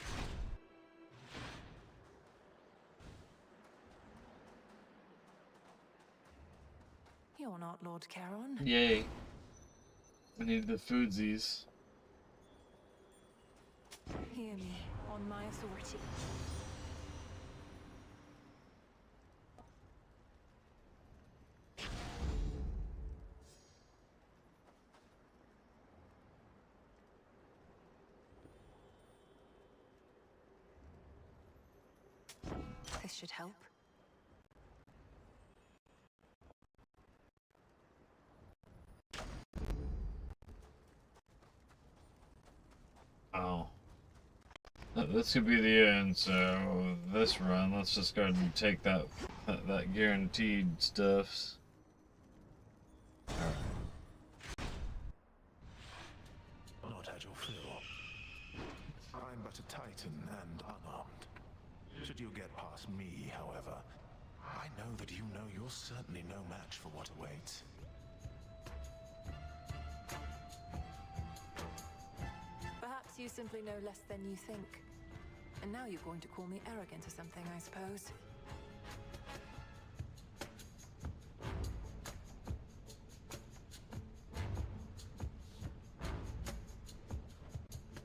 You're not Lord Charon. Yay. I needed the foodsies. Hear me on my authority. This should help. Oh. This could be the end, so this run, let's just go ahead and take that guaranteed stuffs. Alright. Not at your fill. I'm but a titan and unarmed. Should you get past me, however, I know that you know you're certainly no match for what awaits. Perhaps you simply know less than you think. And now you're going to call me arrogant or something, I suppose.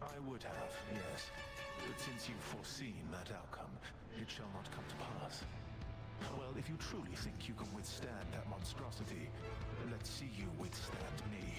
I would have, yes. But since you've foreseen that outcome, it shall not come to pass. Well, if you truly think you can withstand that monstrosity, let's see you withstand me.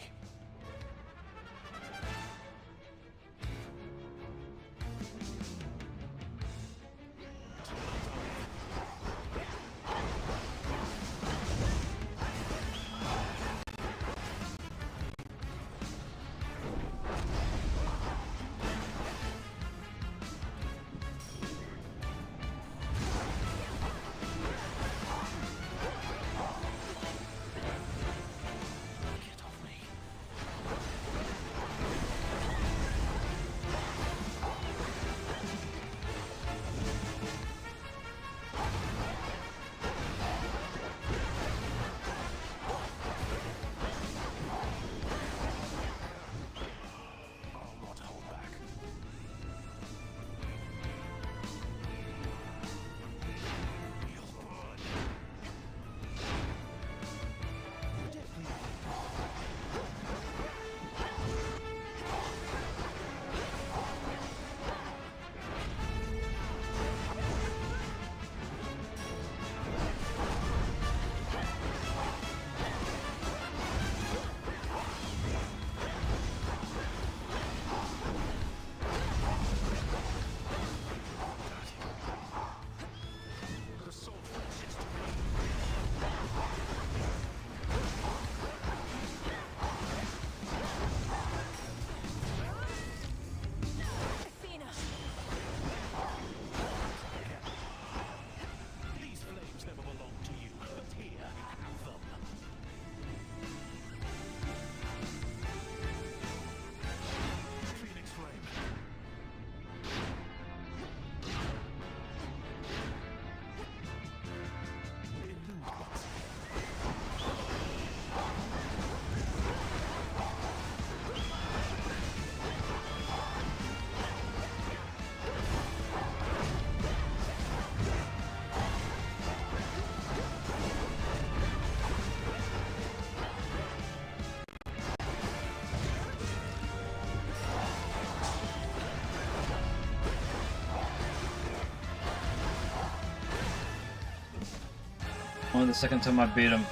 Only the second time I beat him.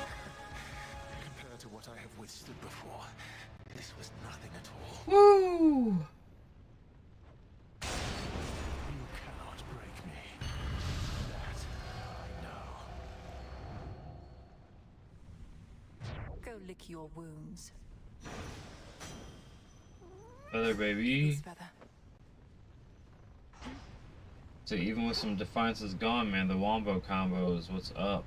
Compared to what I have withstood before, this was nothing at all. Woo! You cannot break me. That I know. Go lick your wounds. Feather baby. This feather. So even with some defiances gone, man, the wombo combos, what's up?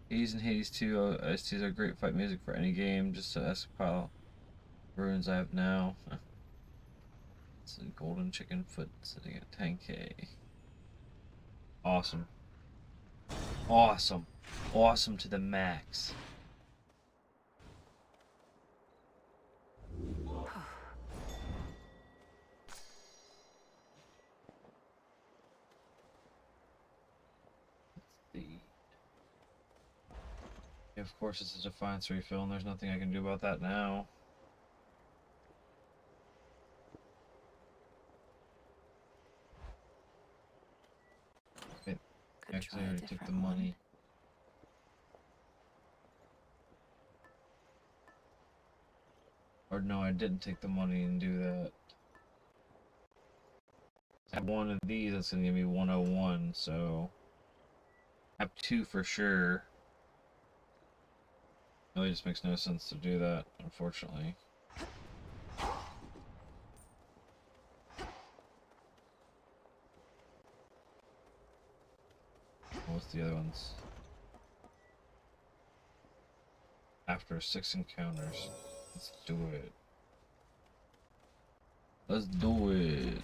Hades and Hades 2 OSTs are great fight music for any game, just to ask pile runes I have now. It's a golden chicken foot sitting at 10k. Awesome. Awesome. Awesome to the max. Of course it's a Defiance refill, and there's nothing I can do about that now. Okay, actually I already took the money. Or no, I didn't take the money and do that. I have one of these, that's gonna give me 101, so I have 2 for sure. Really just makes no sense to do that, unfortunately. What's the other ones? After 6 encounters. Let's do it. Let's do it.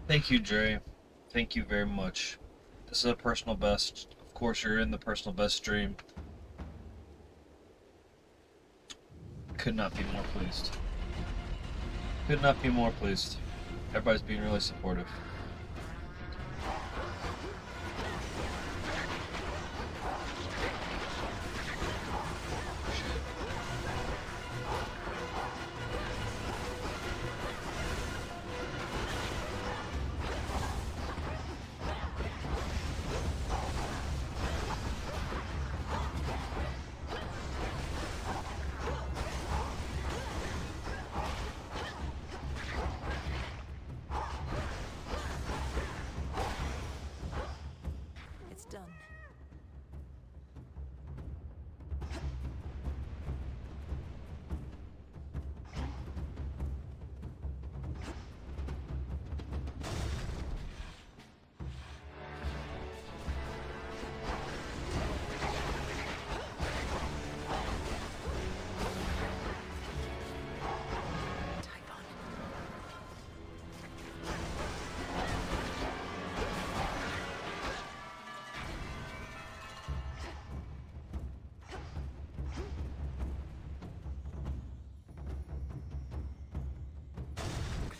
Thank you, Dre. Thank you very much. This is a personal best. Of course, you're in the personal best stream. Could not be more pleased. Could not be more pleased. Everybody's being really supportive.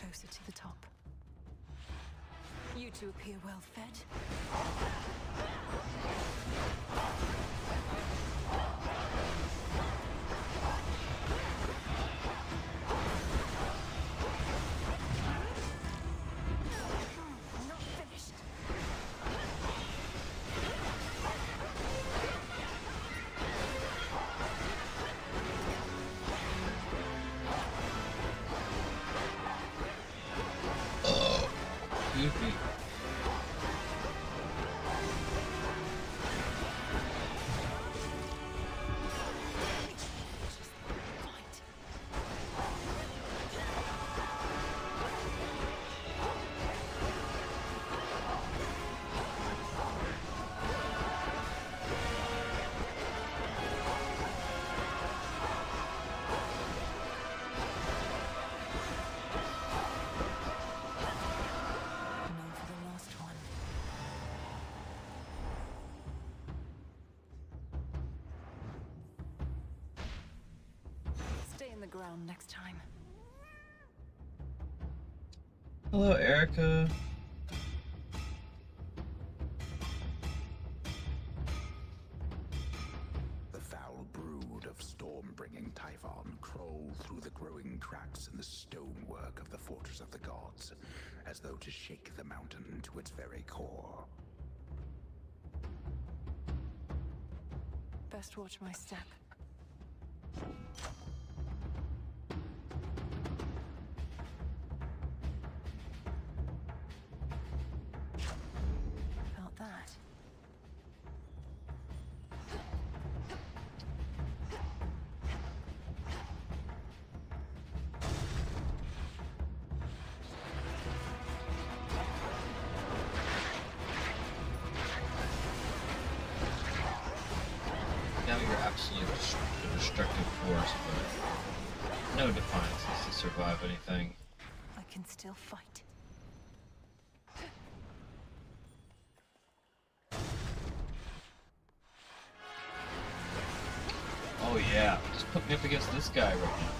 Closer to the top. You two appear well fed. The ground next time. Hello, Erica. The foul brood of storm-bringing Typhon crawl through the growing cracks in the stonework of the Fortress of the Gods, as though to shake the mountain to its very core. Best watch my step. Felt that. Now you're absolutely a destructive force, but no defiances to survive anything. I can still fight. Oh yeah, just put me up against this guy right now.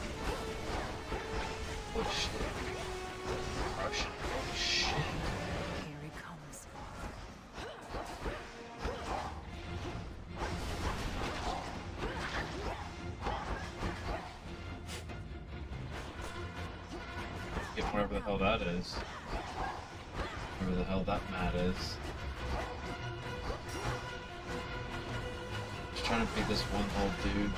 Oh shit. Russian. Oh shit. Here he comes. Get whatever the hell that is. Whatever the hell that mat is. Just trying to beat this one old dude.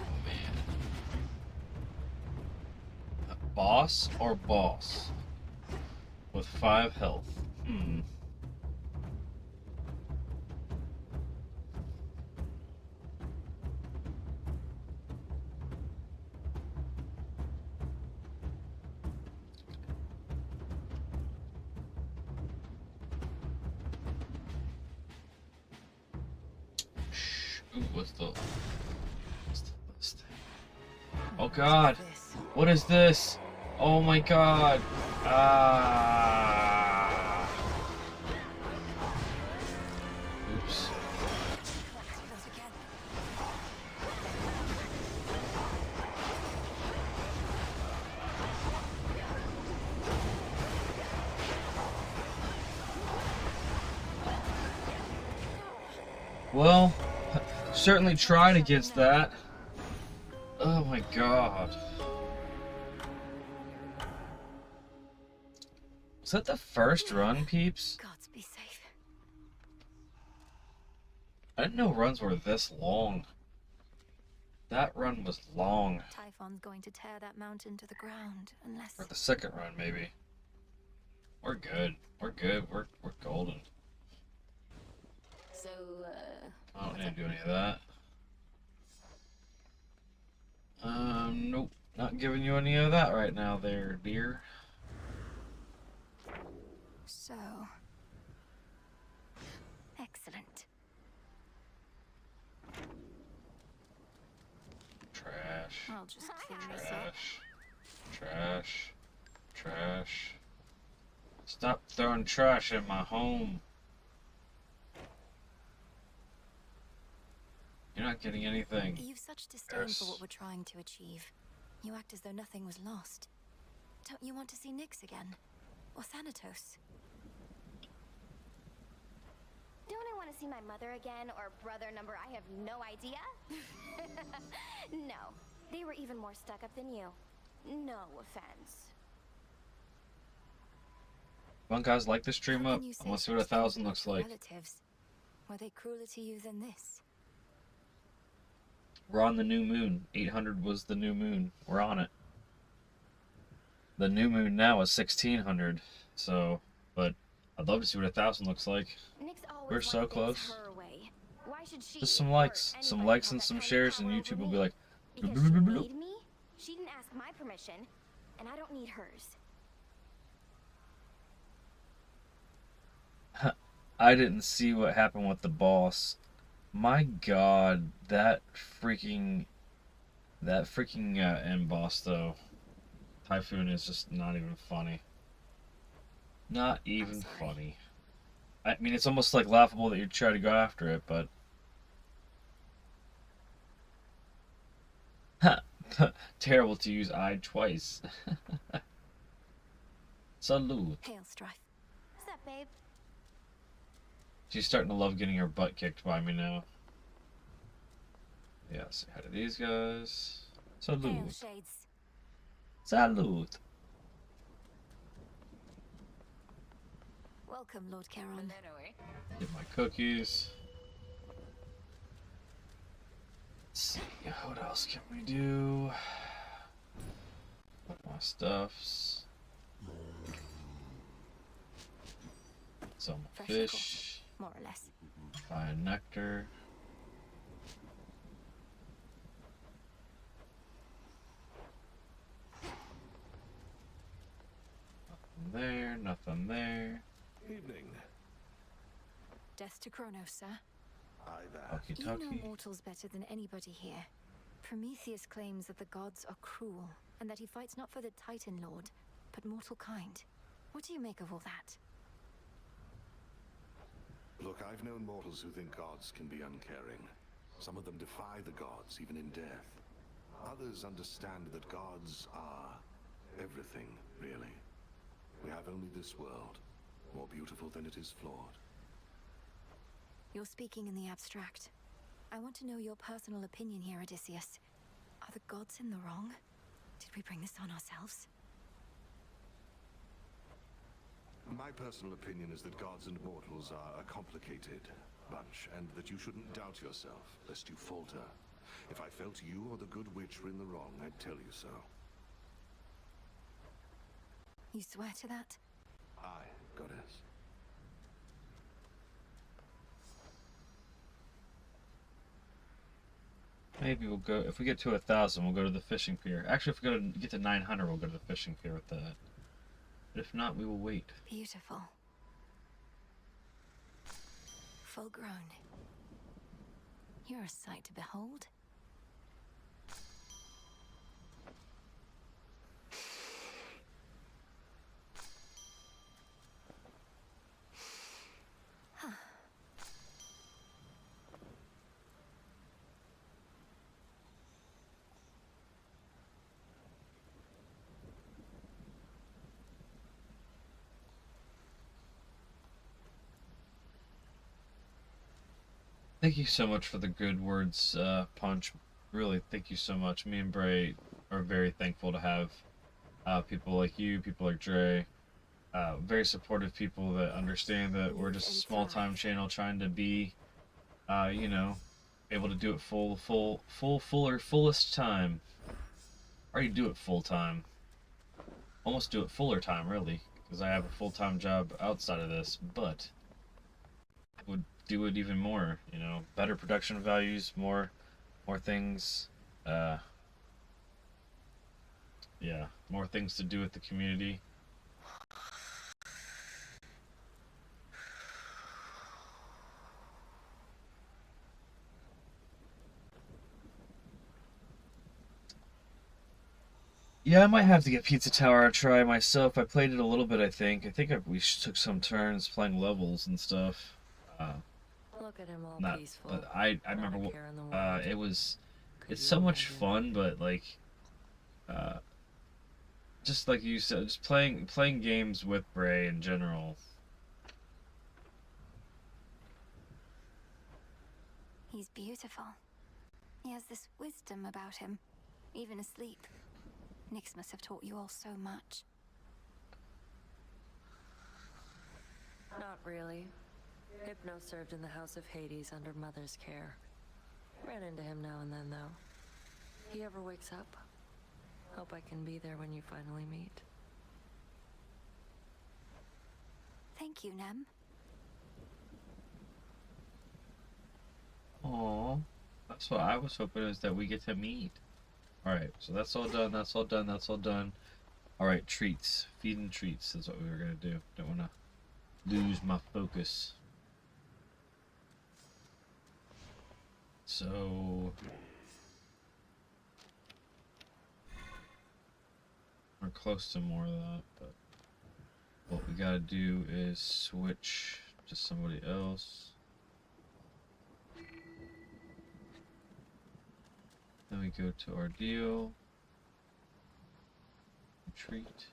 Oh man. A boss or boss? With 5 health. Ooh, what's the list thing? Oh god. What is this? Oh my god. Ah. Oops. Well, certainly tried against that. Oh my god. Was that the first run, peeps? Gods be safe. I didn't know runs were this long. That run was long. Typhon's going to tear that mountain to the ground unless... Or the second run, maybe. We're good. We're good. We're golden. So, I don't need to do any of that. Nope. Not giving you any of that right now there, dear. So... excellent. Trash. I'll just clean this up. Trash. Trash. Trash. Stop throwing trash in my home. You're not getting anything. You've such disdain for what we're trying to achieve. You act as though nothing was lost. Don't you want to see Nyx again? Or Thanatos? Don't I want to see my mother again, or brother number I have no idea? No, they were even more stuck up than you. No offense. Come on, guys, like this stream up. I want to see what 1,000 looks like. Relatives. Were they crueler to you than this? We're on the new moon. 800 was the new moon. We're on it. The new moon now is 1600. So, but I'd love to see what 1,000 looks like. We're so close. Just some likes. Some likes and some shares, and YouTube will be like, because she made me, she didn't ask my permission, and I don't need hers. I didn't see what happened with the boss. My god, that freaking end boss though. Typhoon is just not even funny. Not even funny. I mean, it's almost like laughable that you try to go after it, but terrible to use I twice. Salute. Hail, Strife. What's up, babe? She's starting to love getting her butt kicked by me now. Yeah, say hi to these guys. Salute. Hail, Shades. Salute. Welcome, Lord Charon. Get my cookies. Let's see, what else can we do? Put my stuffs. Some fish. More or less. Buy a nectar. Nothing there, nothing there. Evening. Death to Chronos, sir. Hi there. Okie You know dokie. mortals better than anybody here. Prometheus claims that the gods are cruel, and that he fights not for the Titan Lord, but mortal kind. What do you make of all that? Look, I've known mortals who think gods can be uncaring. Some of them defy the gods, even in death. Others understand that gods are everything, really. We have only this world, more beautiful than it is flawed. You're speaking in the abstract. I want to know your personal opinion here, Odysseus. Are the gods in the wrong? Did we bring this on ourselves? My personal opinion is that gods and mortals are a complicated bunch, and that you shouldn't doubt yourself, lest you falter. If I felt you or the good witch were in the wrong, I'd tell you so. You swear to that? Aye, goddess. Maybe we'll go, if we get to 1,000, we'll go to the fishing pier. Actually, if we get to 900, we'll go to the fishing pier with that. But if not, we will wait. Beautiful. Full grown. You're a sight to behold. Thank you so much for the good words, Punch. Really, thank you so much. Me and Bray are very thankful to have people like you, people like Dre, very supportive people that understand that we're just a small-time channel trying to be, you know, able to do it fullest time. Already do it full time. Almost do it fuller time, really, because I have a full-time job outside of this, but I would do it even more, you know, better production values, more things, yeah, more things to do with the community. Yeah, I might have to get Pizza Tower a try myself. I played it a little bit, I think. We took some turns playing levels and stuff. Look at him all peaceful. But I remember it's so much fun, but like, just like you said, just playing games with Bray in general. He's beautiful. He has this wisdom about him, even asleep. Nyx must have taught you all so much. Not really. Hypno served in the House of Hades under Mother's care. Ran into him now and then, though. He ever wakes up? Hope I can be there when you finally meet. Thank you, Nem. Aww. That's what I was hoping, is that we get to meet. Alright, so that's all done, that's all done, that's all done. Alright, treats. Feeding treats is what we were gonna do. Don't wanna lose my focus. So we're close to more of that, but what we gotta do is switch to somebody else. Then we go to our deal. Retreat.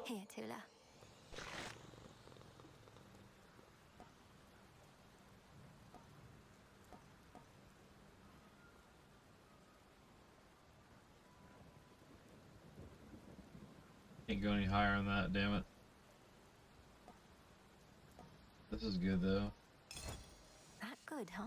Here, Tula. Can't go any higher on that, damn it. This is good though. That good, huh?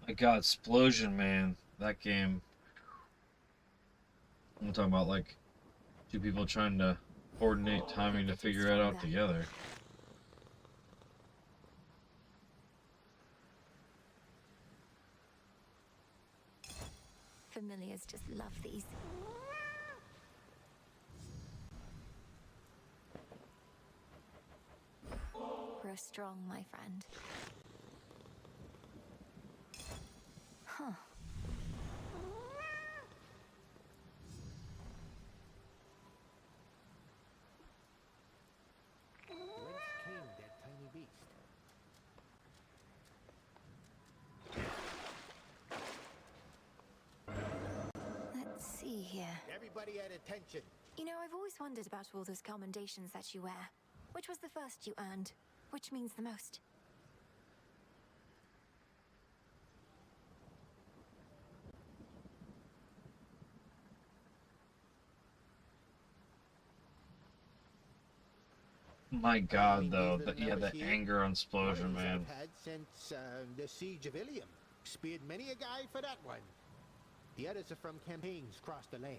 My god, Explosion, man. That game. I'm talking about like two people trying to coordinate timing to figure it out together. Familiars just love these. Grow strong, my friend. Huh. Whence came that tiny beast? Let's see here. Everybody at attention. You know, I've always wondered about all those commendations that you wear. Which was the first you earned? Which means the most? My god, though, yeah, the anger on Explosion, man. I've had since the Siege of Ilium. Speared many a guy for that one. The others are from campaigns across the land.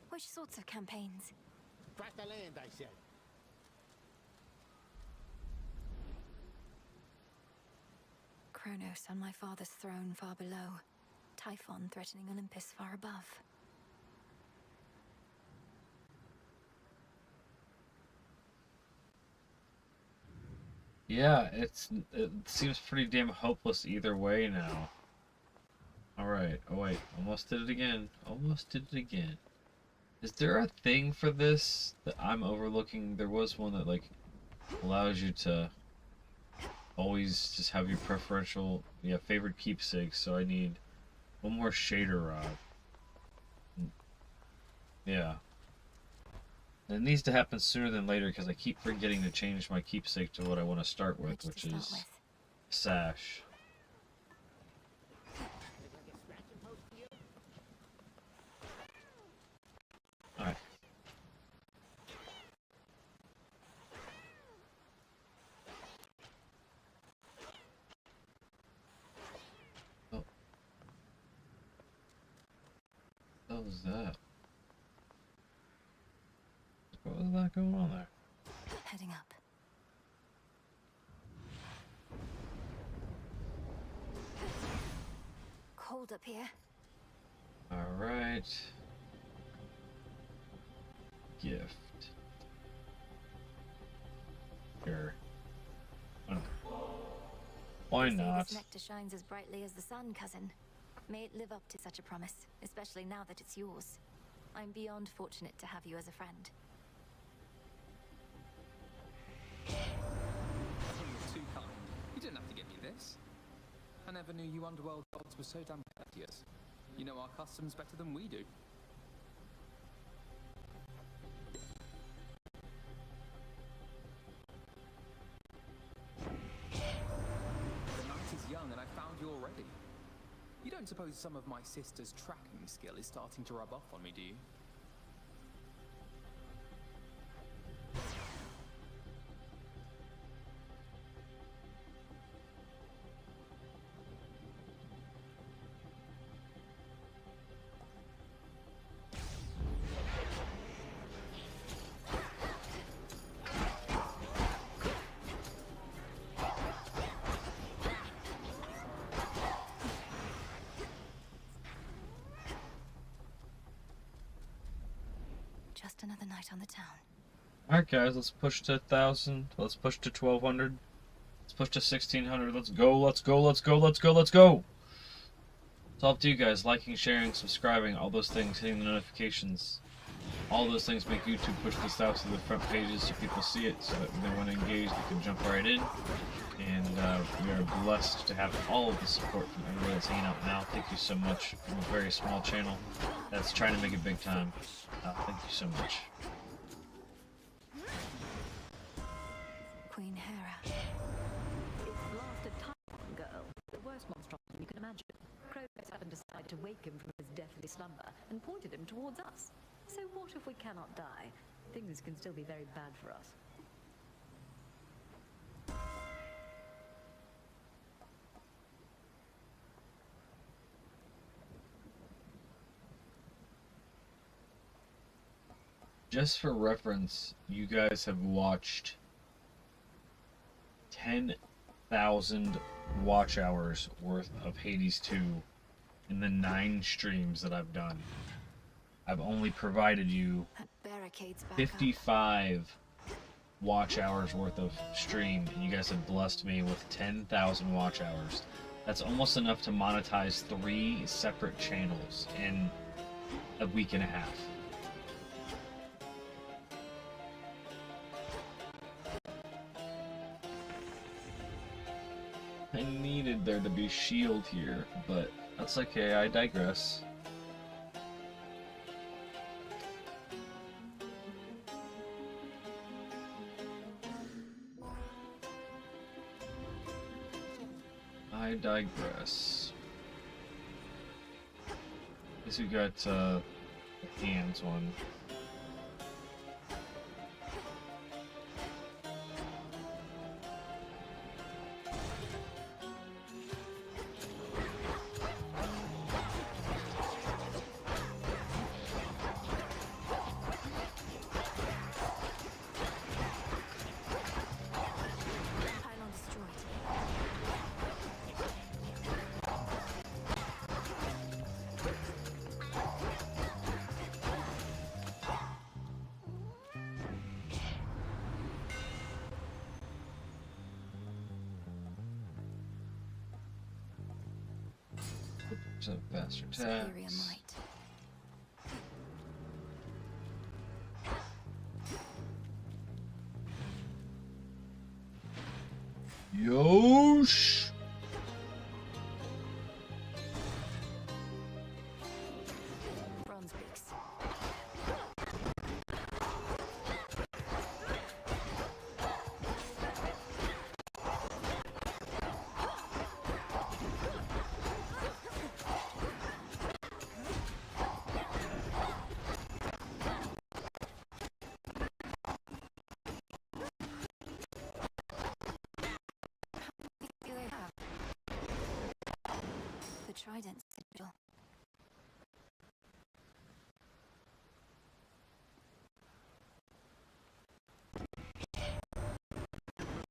Which sorts of campaigns? Across the land, I said. Chronos on my father's throne far below. Typhon threatening Olympus far above. Yeah, it seems pretty damn hopeless either way now. Alright, oh wait, almost did it again. Almost did it again. Is there a thing for this that I'm overlooking? There was one that like allows you to always just have your preferential, favorite keepsakes. So I need one more shader rod. Yeah. And it needs to happen sooner than later because I keep forgetting to change my keepsake to what I want to start with, which is sash. Alright. Oh. What was that? What was that going on there? Heading up. Cold up here. Alright. Gift. Sure. Why They say not? this nectar shines as brightly as the sun, cousin. May it live up to such a promise, especially now that it's yours. I'm beyond fortunate to have you as a friend. You're too kind. You didn't have to get me this. I never knew you Underworld gods were so damn courteous. You know our customs better than we do. The night is young and I found you already. You don't suppose some of my sister's tracking skill is starting to rub off on me, do you? Just another night on the town. Alright guys, let's push to 1,000. Let's push to 1,200. Let's push to 1,600. Let's go, let's go, let's go, let's go, let's go! It's all up to you guys. Liking, sharing, subscribing, all those things, hitting the notifications. All those things make YouTube push this out to the front pages so people see it, so that when they want to engage, they can jump right in. And we are blessed to have all of the support from everybody that's hanging out now. Thank you so much from a very small channel that's trying to make it big time. Thank you so much. Queen Hera. It's blasted Typhon girl, the worst monstrosity you can imagine. Chronos happened to decide to wake him from his deathly slumber and pointed him towards us. So what if we cannot die? Things can still be very bad for us. Just for reference, you guys have watched 10,000 watch hours worth of Hades 2 in the 9 streams that I've done. I've only provided you 55 watch hours worth of stream, and you guys have blessed me with 10,000 watch hours. That's almost enough to monetize 3 separate channels in a week and a half. I needed there to be shield here, but that's okay, I digress. I digress. I guess we got the hands one. Faster attack. trident sigil.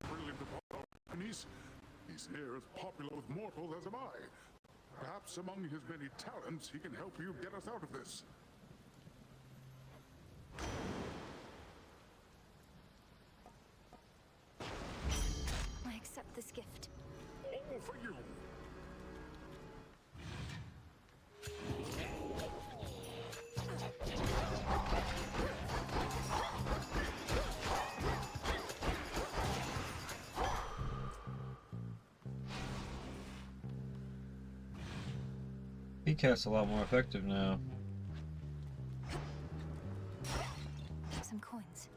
Brilliant Arachne. He's near as popular with mortals as am I. Perhaps among his many talents, he can help you get us out of this. I accept this gift. All for you. Hecate's a lot more effective now. Some coins.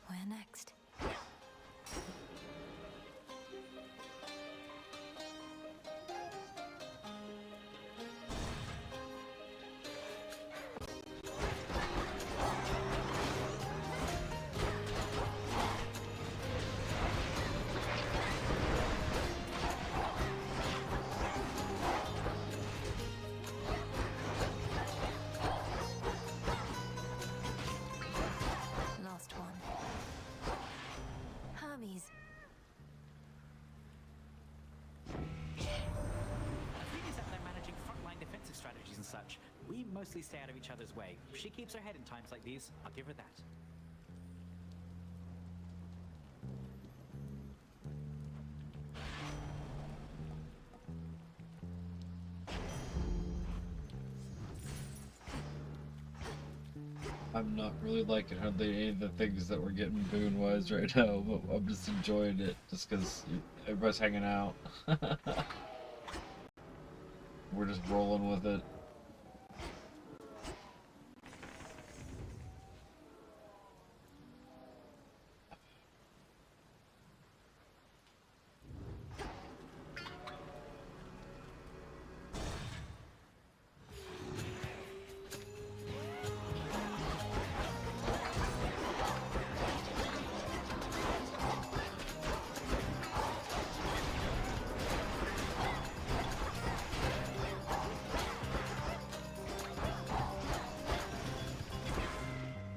Where next? Last one. Hermes. Athena's out there managing frontline defensive strategies and such. We mostly stay out of each other's way. She keeps her head in times like these. I'll give her that. I'm not really liking hardly any of the things that we're getting Boon-wise right now, but I'm just enjoying it just because everybody's hanging out. We're just rolling with it.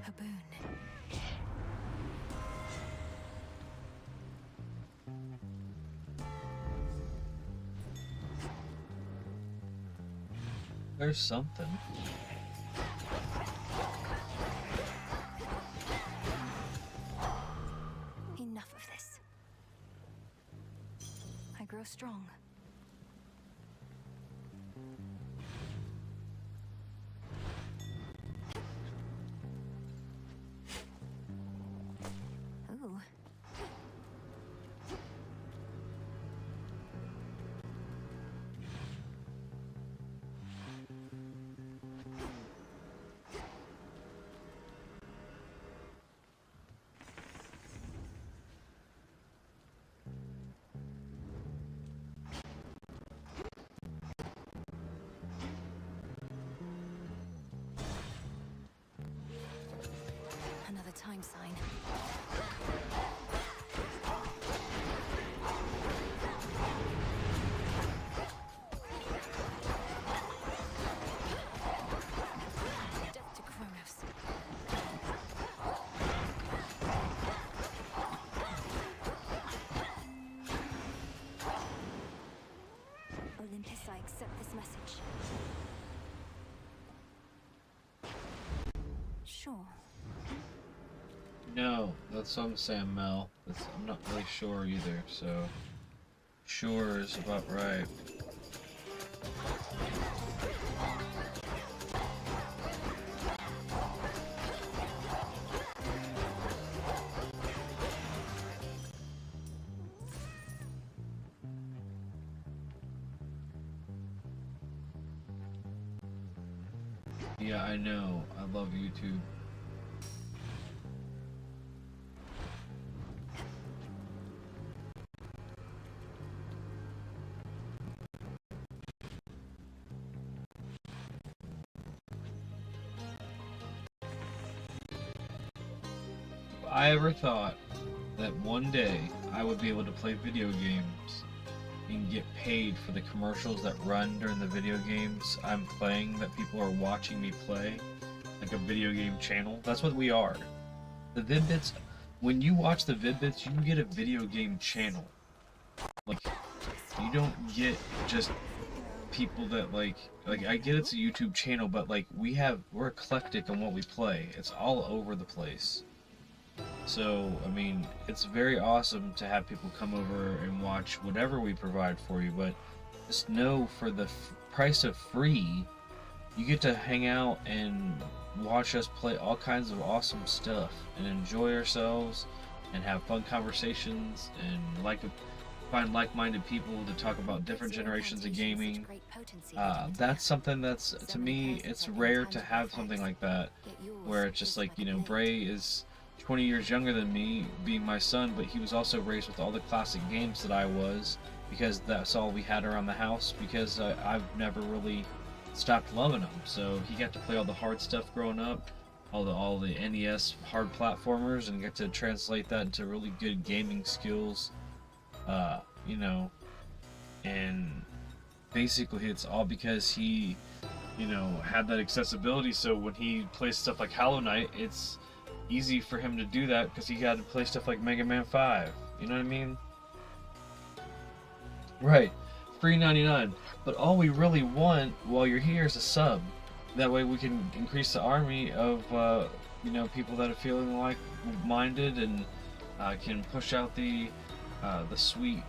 A boon. There's something. Enough of this. I grow strong. Ooh. Another time sign. Death to Chronos. Olympus, I accept this message. Sure. No, that's what I'm saying, Mel. I'm not really sure either, so... Sure is about right. Yeah, I know. I love YouTube. I ever thought that one day I would be able to play video games and get paid for the commercials that run during the video games I'm playing, that people are watching me play, like a video game channel. That's what we are. The Vid-Bits, when you watch the Vid-Bits, you get a video game channel. Like, you don't get just people that like I get it's a YouTube channel, but like we're eclectic on what we play. It's all over the place. So, I mean, it's very awesome to have people come over and watch whatever we provide for you, but just know for the price of free, you get to hang out and watch us play all kinds of awesome stuff and enjoy ourselves and have fun conversations and find like-minded people to talk about different generations of gaming. That's something that's, to me, it's rare to have something like that, where it's just like, you know, Bray is 20 years younger than me, being my son, but he was also raised with all the classic games that I was, because that's all we had around the house, because I've never really stopped loving them. So he got to play all the hard stuff growing up, all the NES hard platformers, and get to translate that into really good gaming skills. You know, and basically it's all because he, you know, had that accessibility. So when he plays stuff like Hollow Knight, it's easy for him to do that because he got to play stuff like Mega Man 5. You know what I mean? Right. Free 99. But all we really want while you're here is a sub. That way we can increase the army of, you know, people that are feeling like-minded and can push out the sweet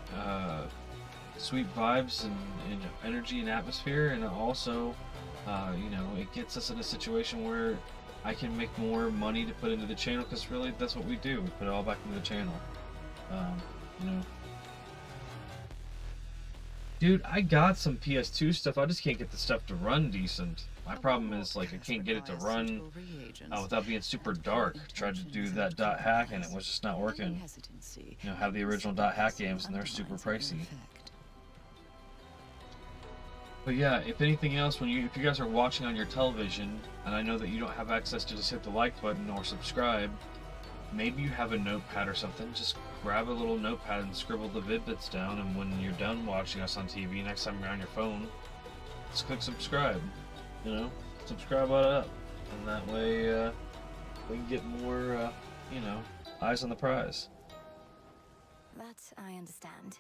vibes and energy and atmosphere, and also, you know, it gets us in a situation where I can make more money to put into the channel, because really that's what we do. We put it all back into the channel. You know, dude, I got some PS2 stuff. I just can't get the stuff to run decent. My problem is, like, I can't get it to run without being super dark. Tried to do that dot hack and it was just not working. You know, have the original dot hack games and they're super pricey. But yeah, if anything else, if you guys are watching on your television, and I know that you don't have access to just hit the like button or subscribe, maybe you have a notepad or something, just grab a little notepad and scribble the Vid-Bits down, and when you're done watching us on TV, next time you're on your phone, just click subscribe. You know, subscribe on up, and that way we can get more, you know, eyes on the prize. That I understand.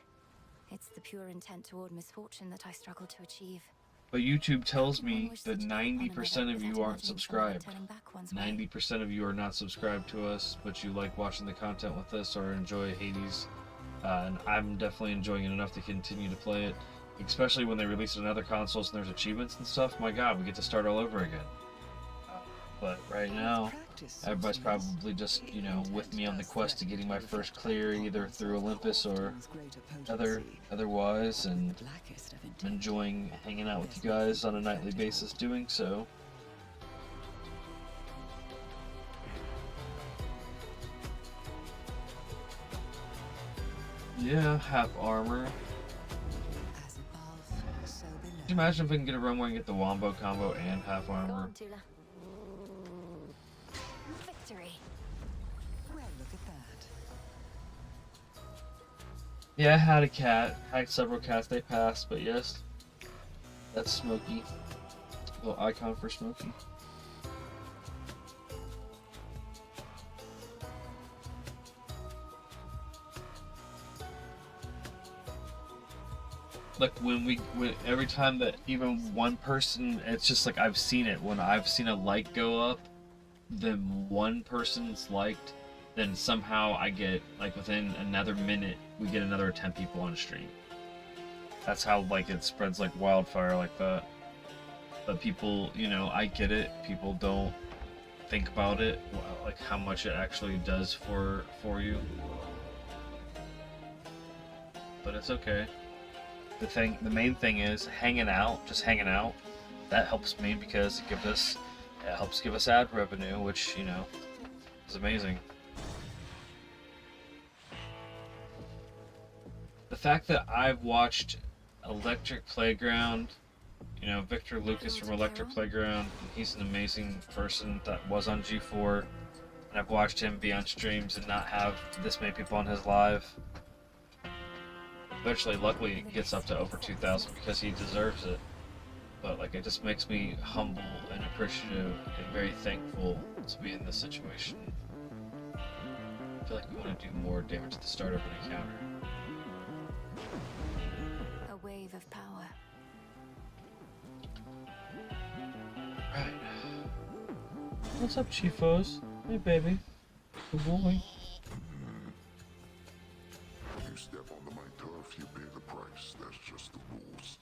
It's the pure intent toward misfortune that I struggle to achieve. But YouTube tells me that 90% of you aren't subscribed. 90% of you are not subscribed to us, but you like watching the content with us or enjoy Hades. And I'm definitely enjoying it enough to continue to play it. Especially when they release it on other consoles and there's achievements and stuff. My god, we get to start all over again. But right now, everybody's probably just, you know, with me on the quest to getting my first clear, either through Olympus or otherwise, and enjoying hanging out with you guys on a nightly basis doing so. Yeah, half armor. Could you imagine if we can get a run where we can get the wombo combo and half armor? Victory. Well, look at that. Yeah, I had a cat. I had several cats. They passed, but yes. That's Smokey. Little icon for Smokey. Like when every time that even one person, it's just like I've seen it, when I've seen a like go up, then one person's liked, then somehow I get, like within another minute, we get another 10 people on stream. That's how, like, it spreads like wildfire like that. But people, you know, I get it, people don't think about it, like how much it actually does for you. But it's okay. The main thing is hanging out, just hanging out. That helps me because it helps give us ad revenue, which, you know, is amazing. The fact that I've watched Electric Playground, you know, Victor Lucas from Electric Playground, he's an amazing person that was on G4. And I've watched him be on streams and not have this many people on his live. Eventually, luckily, it gets up to over 2,000 because he deserves it. But like, it just makes me humble and appreciative and very thankful to be in this situation. I feel like we want to do more damage at the start of an encounter. A wave of power. Right. What's up, Chiefos? Hey, baby. Good boy. You step onto my turf, you pay the price. That's just the rules.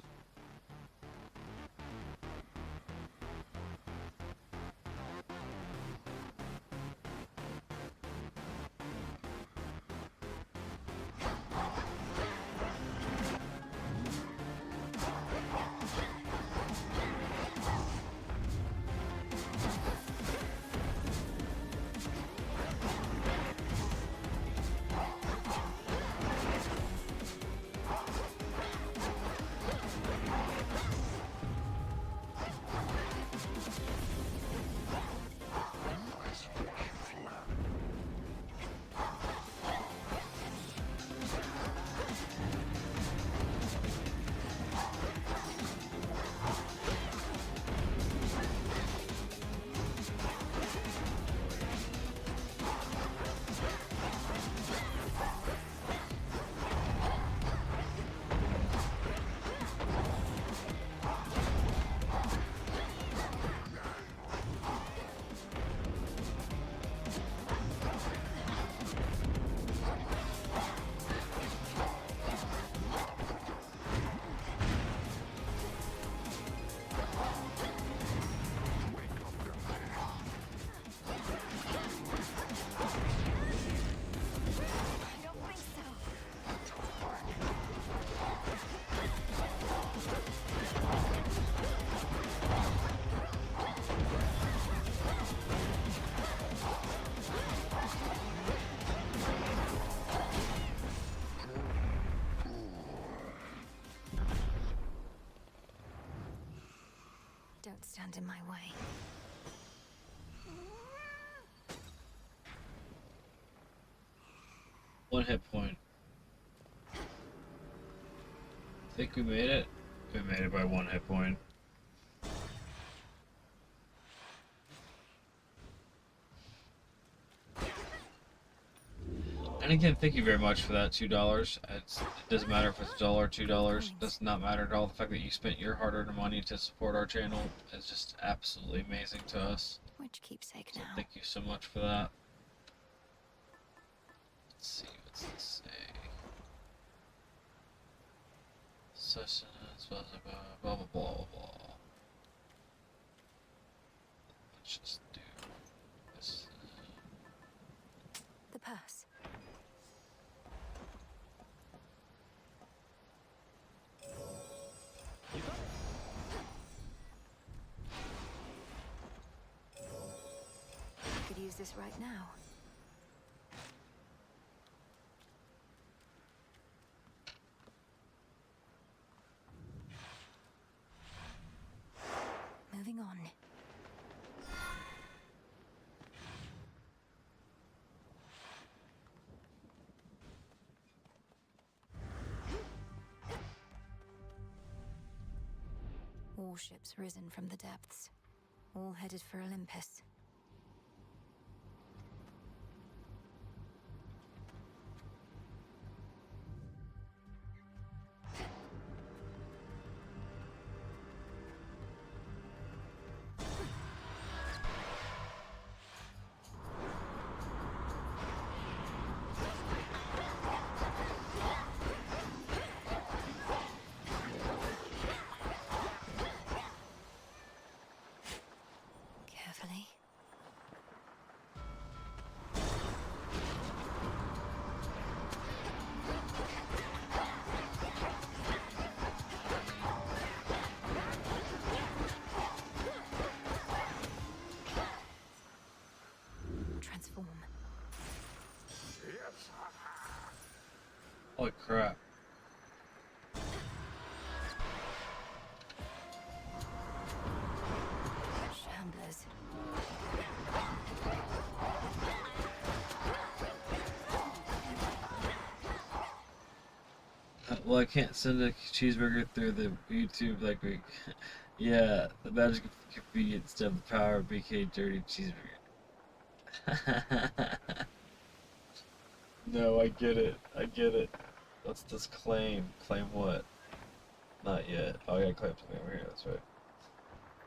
Don't stand in my way. One hit point. Think we made it? We made it by one hit point. And again, thank you very much for that $2. It doesn't matter if it's $1 or $2. It does not matter at all. The fact that you spent your hard-earned money to support our channel is just absolutely amazing to us. Which keepsake So now? thank you so much for that. Let's see, what's this say? Sustenance, blah blah blah blah blah blah. Let's just do this. The purse. I could use this right now. Moving on. Warships risen from the depths, all headed for Olympus. Carefully. Transform. Yes. Holy crap. Shamblers. Well, I can't send a cheeseburger through the YouTube like we... Yeah, the magic of convenience to have the power of BK dirty cheeseburger. No, I get it. I get it. What's this claim? Claim what? Not yet. Oh, I gotta claim something over here, that's right.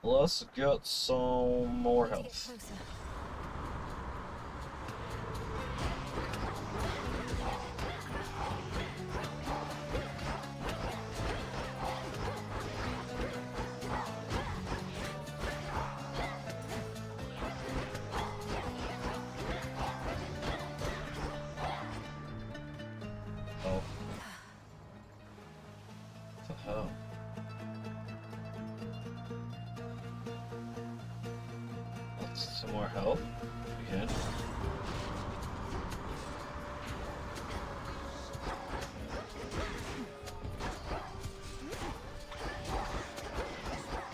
Let's get some more health. Oh. What the hell? Some more health again.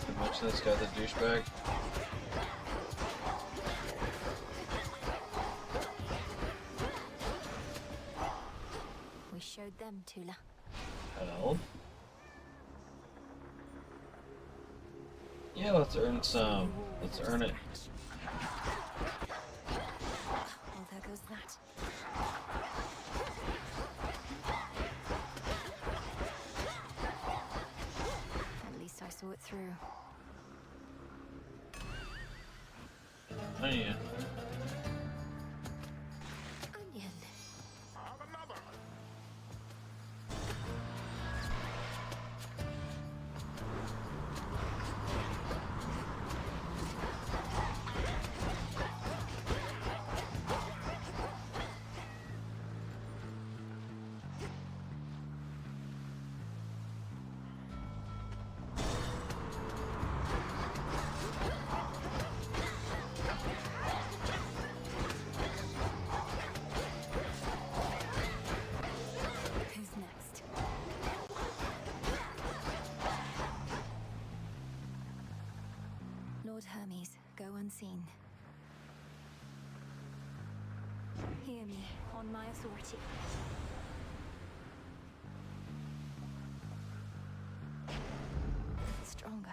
Too much of this guy, the douchebag. We showed them, Tula. Health. Yeah, let's earn some. Let's earn it. Well, there goes that. At least I saw it through. Oh yeah. Onion. Who's next? Lord Hermes, go unseen. Hear me, on my authority. Stronger.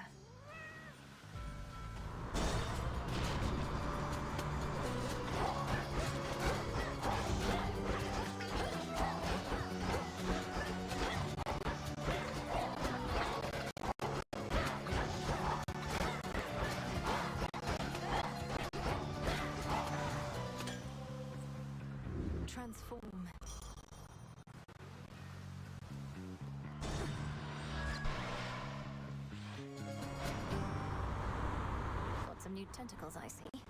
Transform. Got some new tentacles, I see.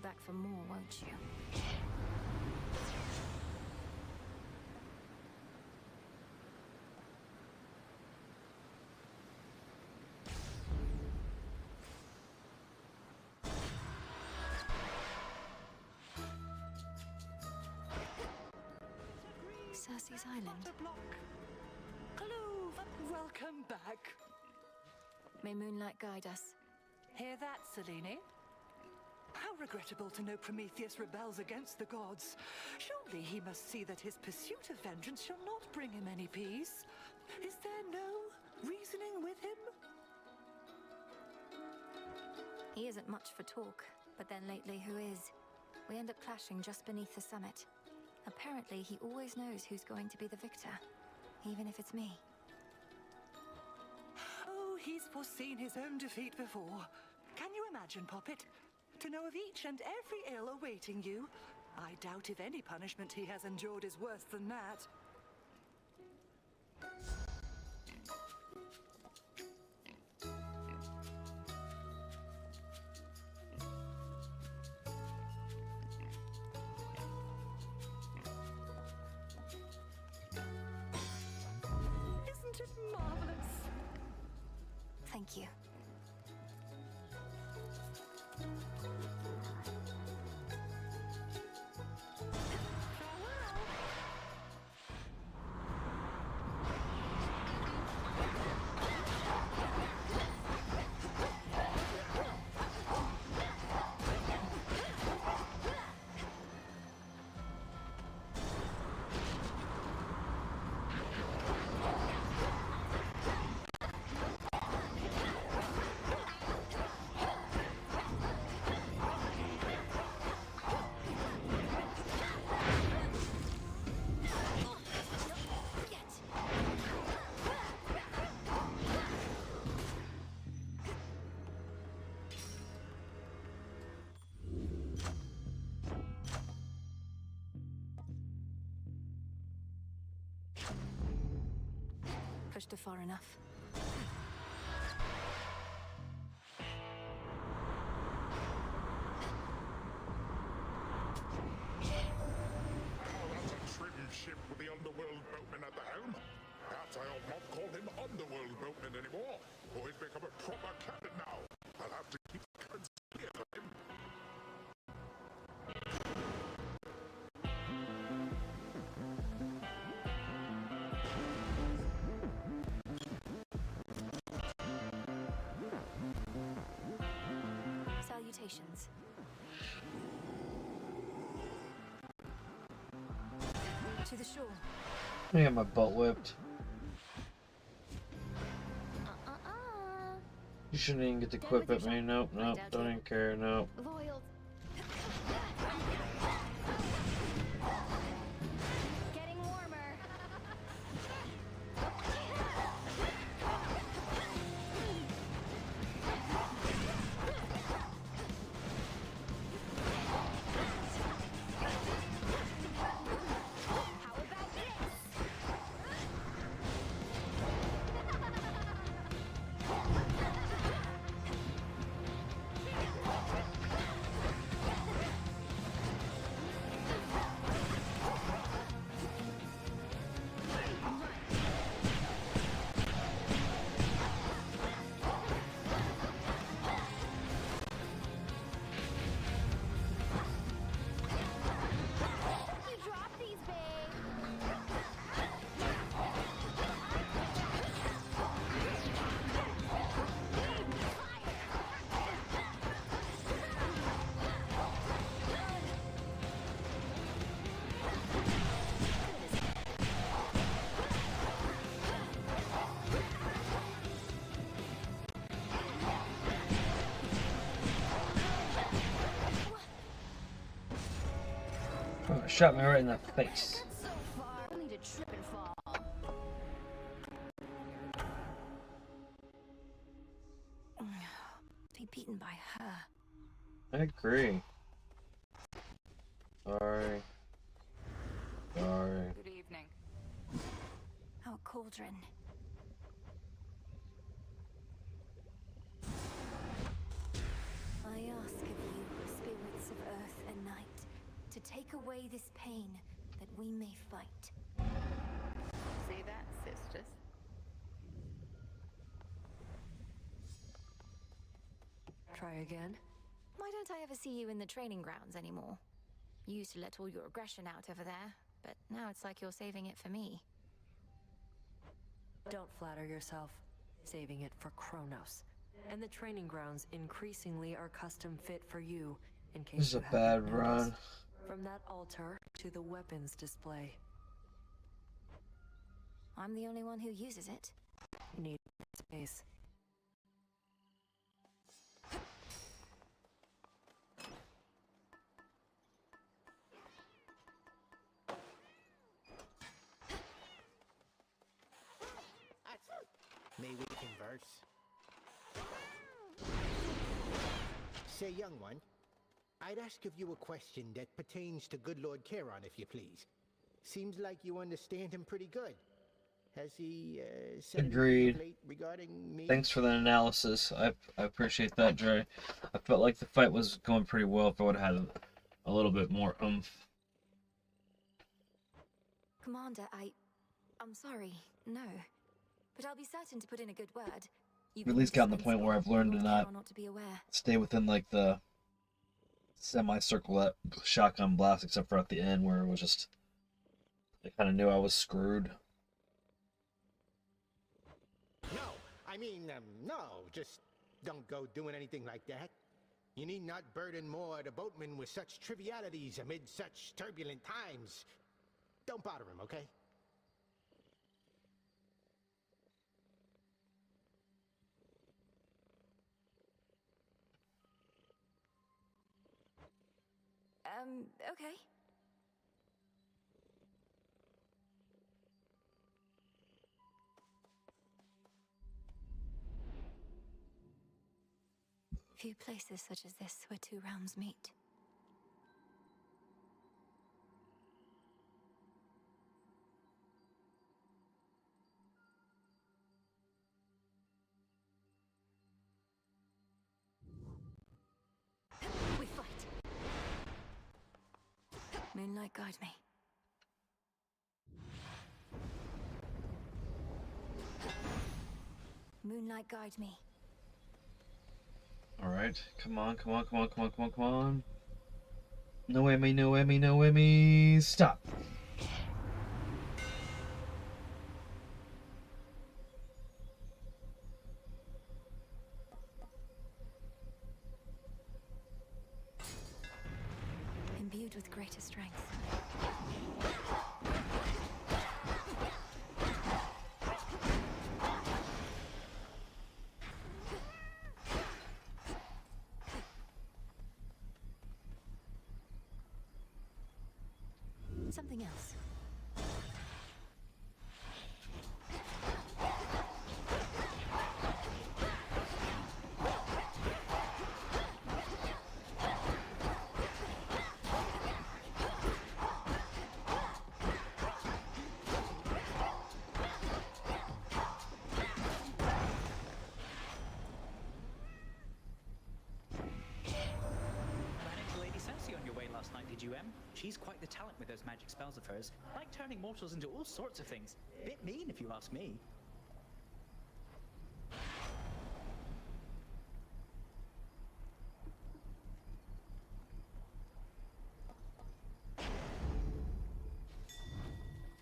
back for more, won't you? Circe's Island. Welcome back. May moonlight guide us. Hear that, Selene? How regrettable to know Prometheus rebels against the gods. Surely he must see that his pursuit of vengeance shall not bring him any peace. Is there no reasoning with him? He isn't much for talk, but then lately who is? We end up clashing just beneath the summit. Apparently he always knows who's going to be the victor, even if it's me. Oh, he's foreseen his own defeat before. Can you imagine, Poppet? To know of each and every ill awaiting you? I doubt if any punishment he has endured is worse than that. Isn't it marvelous? Thank you. Pushed her far enough. Oh, that's a trim ship with the Underworld boatman at the helm. Perhaps I ought not call him Underworld boatman anymore, for he's become a proper captain now. I'll have to keep the currents clear of him. Salutations. To the shore. I got my butt whipped. You shouldn't even get to quip at me. Nope, nope, don't even care. Nope. Loyal. Getting warmer. How about this? You dropped these, Oh, shot me right in the face. So far, only to trip and fall. Be beaten by her. I agree. Sorry. Sorry. Good evening. Oh, cauldron. I ask of you, spirits of earth Take away this pain, that we may fight. See that, sisters? Try again? Why don't I ever see you in the training grounds anymore? You used to let all your aggression out over there, but now it's like you're saving it for me. Don't flatter yourself. Saving it for Chronos. And the training grounds increasingly are custom fit for you, in case This is you a bad haven't run. noticed. From that altar to the weapons display. I'm the only one who uses it. You need space. May we converse? Say, young one, I'd ask of you a question that pertains to good Lord Charon, if you please. Seems like you understand him pretty good. Has he said Agreed. anything late regarding me? Thanks for that analysis. I appreciate that, Dre. I felt like the fight was going pretty well if I would have had a little bit more oomph. Commander, I'm sorry, no. But I'll be certain to put in a good word. I've at least gotten to the point where I've learned to not to be aware. stay within like the semicircle that shotgun blast, except for at the end where it was just, I kind of knew I was screwed. No, I mean, no, just don't go doing anything like that. You need not burden more the boatman with such trivialities amid such turbulent times. Don't bother him, okay? Okay. Few places such as this where two realms meet. We fight. Moonlight, guide me. Moonlight, guide me. Alright, come on, come on, come on, come on, come on, come on. No Emmy, no Emmy, no Emmy. Stop. Imbued with greater strength. Something else. Did you, Em? She's quite the talent with those magic spells of hers. Like turning mortals into all sorts of things. Bit mean, if you ask me.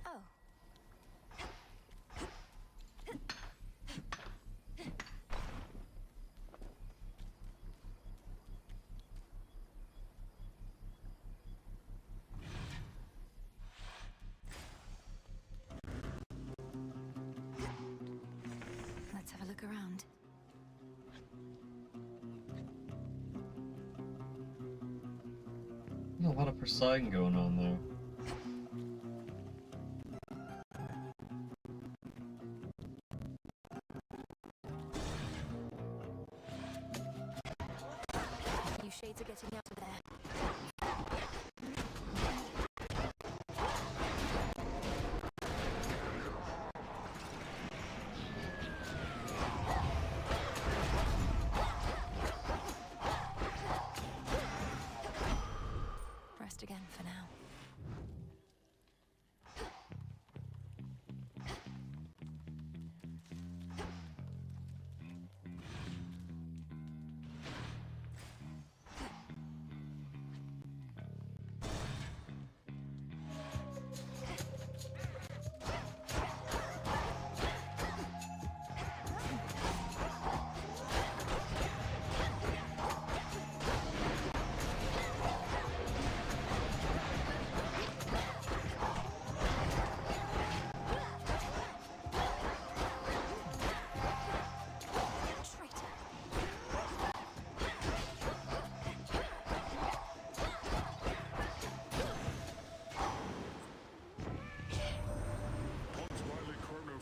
Oh. Let's have a look around. A lot of Poseidon going on there. You shades are getting out of there. Rest again for now. now.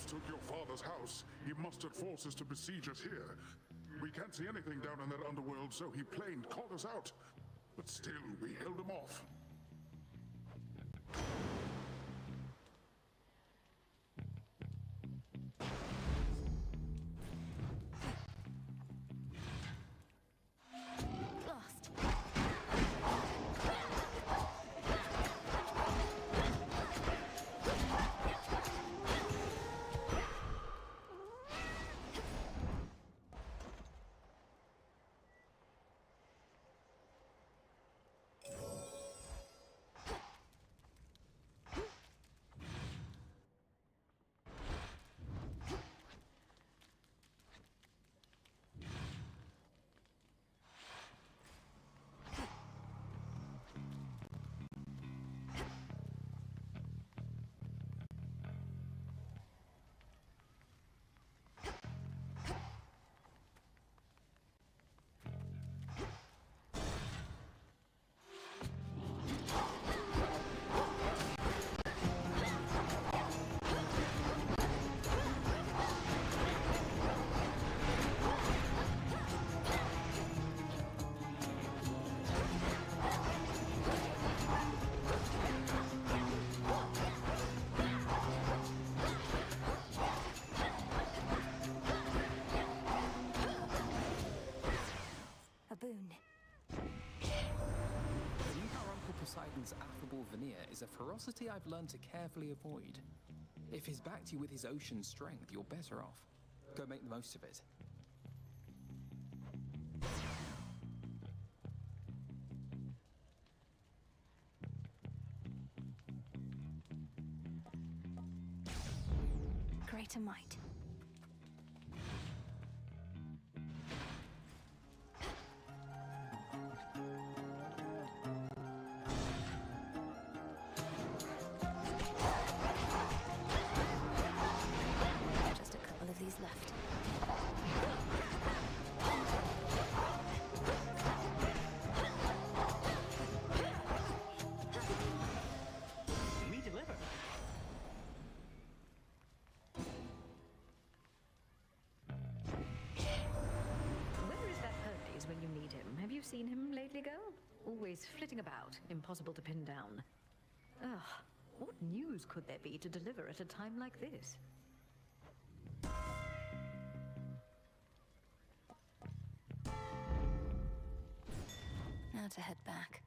Took your father's house. He mustered forces to besiege us here. We can't see anything down in that underworld, so he planed caught us out. But still, we held him off. Boon. Beneath our Uncle Poseidon's affable veneer is a ferocity I've learned to carefully avoid. If he's backed you with his ocean strength, you're better off. Go make the most of it. Greater might. Just a couple of these left. We deliver. Where is that Hermes when you need him? Have you seen him lately, girl? Always flitting about, impossible to pin down. Ugh, what news could there be to deliver at a time like this? Now to head back.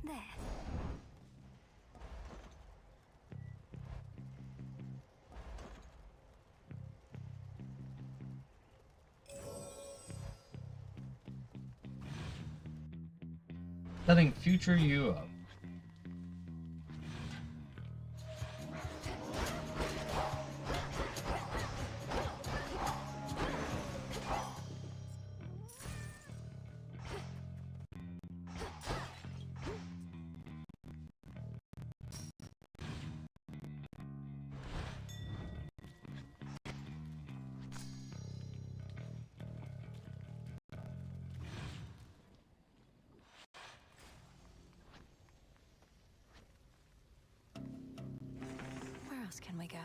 There. Setting future you up. Where else can we go?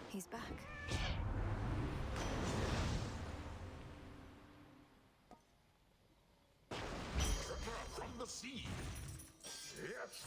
He's back. From the sea. Yes.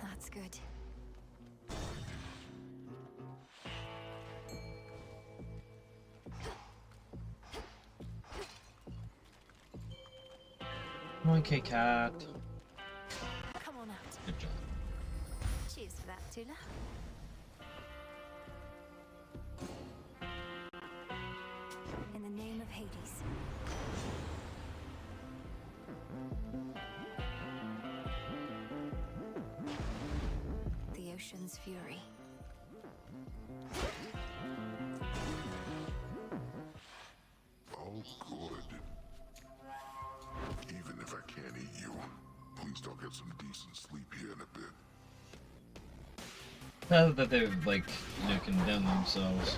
That's good. Okay, cat. Come on out. Good job. Cheers for that, Tula. In the name of Hades. The ocean's fury. Oh, good. Even if I can't eat you, please don't get some decent sleep here in a bit. Now that they've, like, you know, condemned themselves.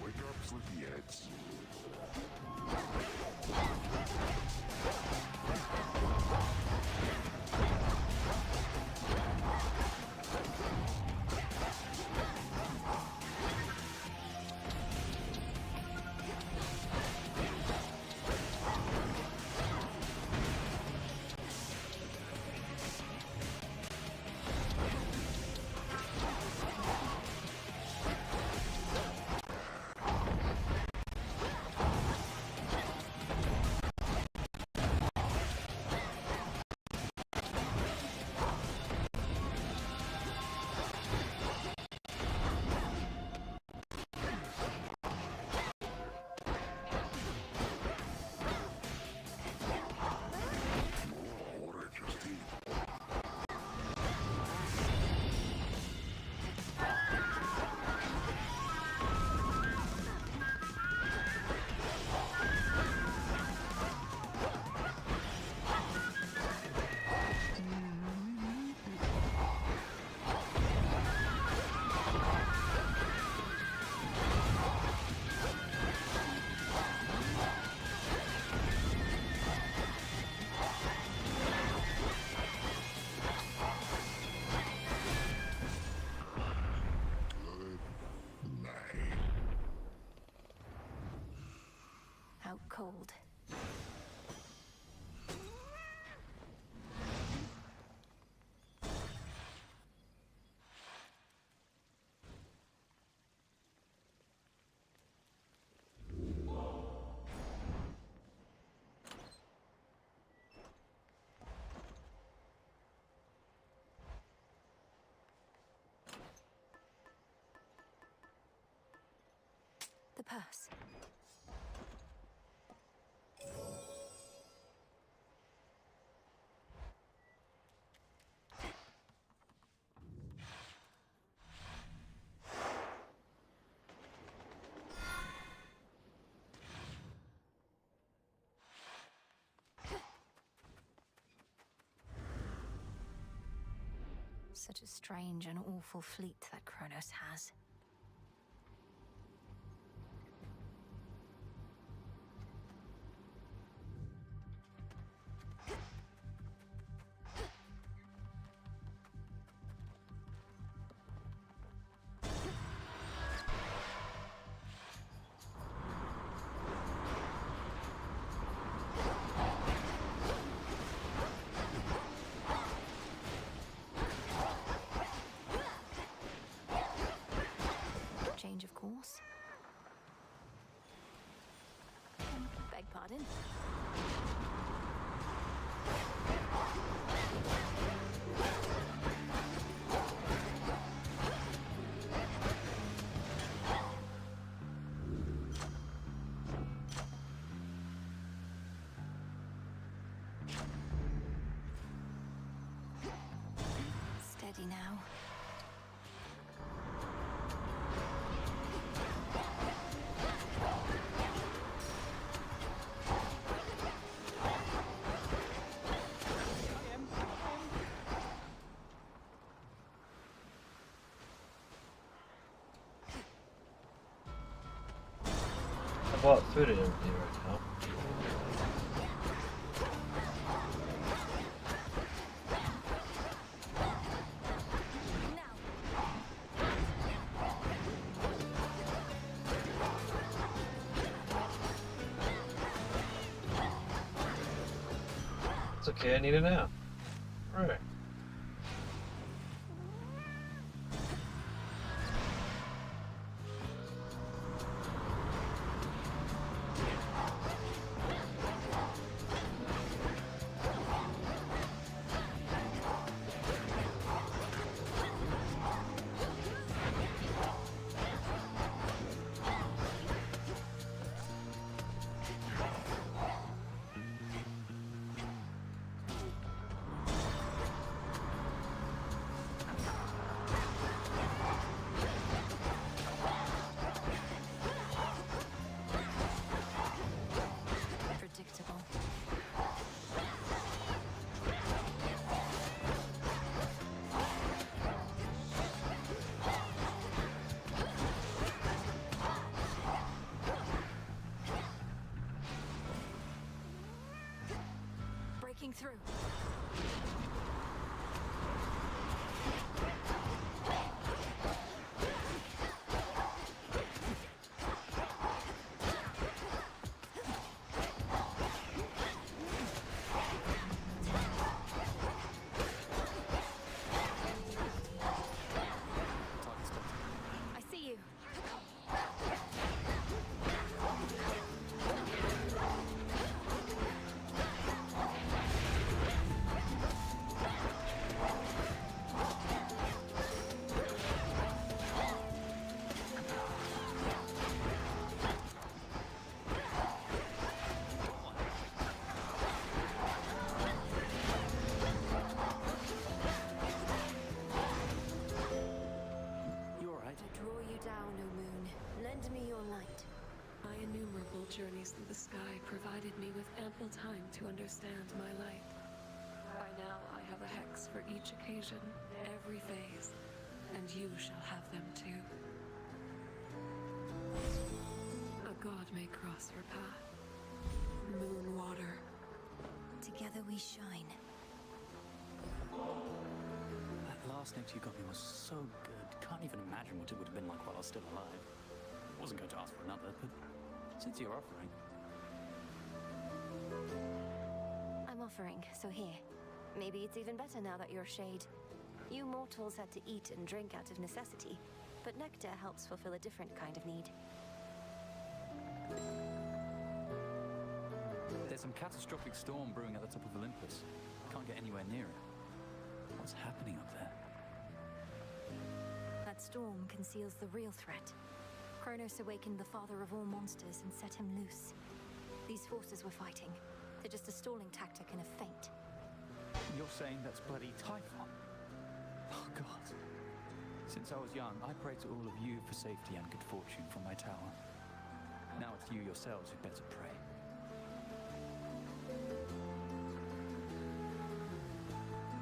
Wake up, sleepyheads. Out cold. The purse. Such a strange and awful fleet that Chronos has. pardon? Steady now. I bought food and everything right now. It's okay, I need it now. Alright. Breaking through. I see you. Journeys through the sky provided me with ample time to understand my light. By now I have a hex for each occasion, every phase, and you shall have them too. A god may cross your path. Moon water. Together we shine. That last note you got me was so good. Can't even imagine what it would have been like while I was still alive. Wasn't going to ask for another, but since you're offering. I'm offering, so here. Maybe it's even better now that you're Shade. You mortals had to eat and drink out of necessity, but nectar helps fulfill a different kind of need. There's some catastrophic storm brewing at the top of Olympus. Can't get anywhere near it. What's happening up there? That storm conceals the real threat. Chronos awakened the father of all monsters and set him loose. These forces we're fighting, they're just a stalling tactic and a feint. You're saying that's bloody Typhon? Oh, God. Since I was young, I prayed to all of you for safety and good fortune from my tower. Now it's you yourselves who better pray.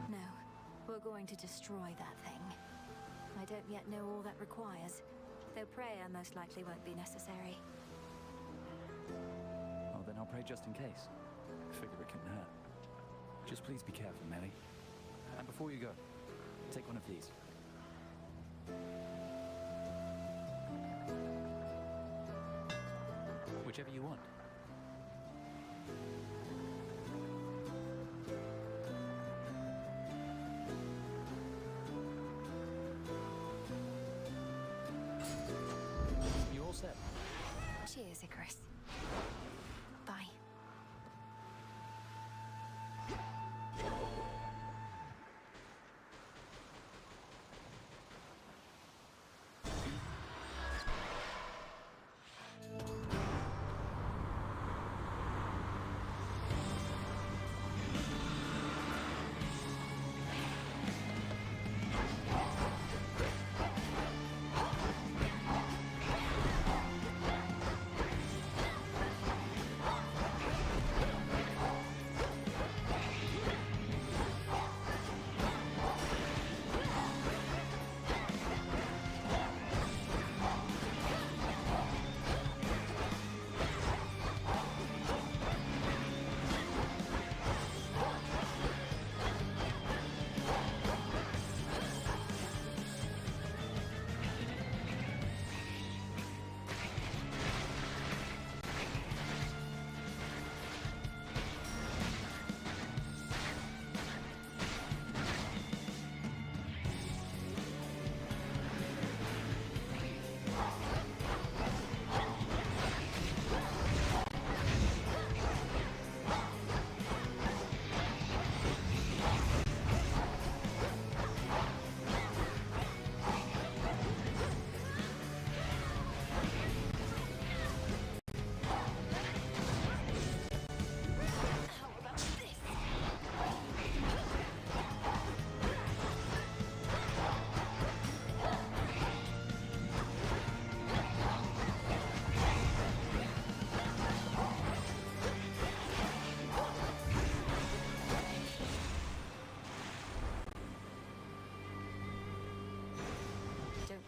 No, we're going to destroy that thing. I don't yet know all that requires, though prayer most likely won't be necessary. Oh, then I'll pray just in case. Figure it couldn't hurt. Just please be careful, Melly. And before you go, take one of these. Whichever you want. Cheers, Icarus. Bye.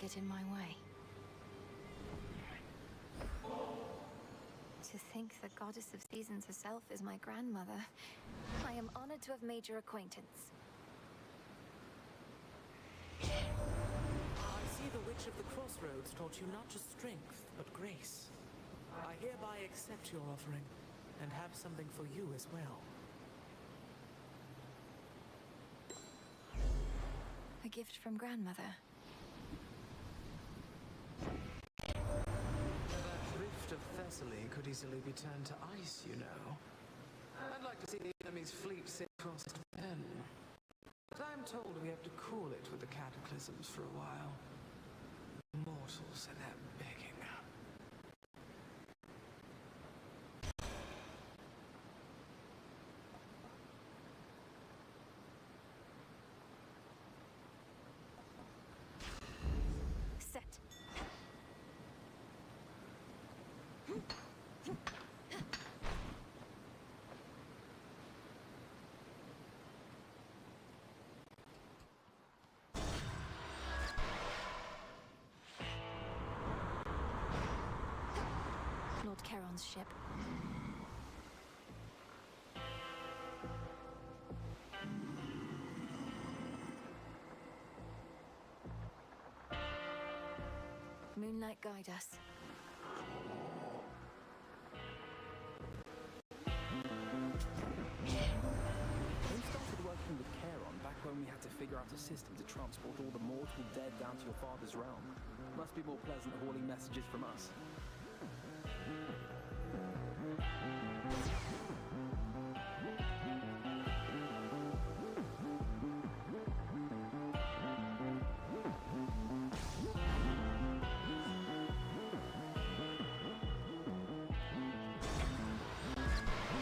get in my way. To think the goddess of seasons herself is my grandmother. I am honored to have made your acquaintance. I see the Witch of the Crossroads taught you not just strength, but grace. I hereby accept your offering, and have something for you as well. A gift from grandmother. That rift of Thessaly could easily be turned to ice, you know. I'd like to see the enemy's fleet sail across Japan. But I'm told we have to cool it with the cataclysms for a while. Mortals and their begging. Set. Lord Charon's ship. Moonlight, guide us. We started working with Charon back when we had to figure out a system to transport all the mortal dead down to your father's realm. Must be more pleasant hauling messages from us.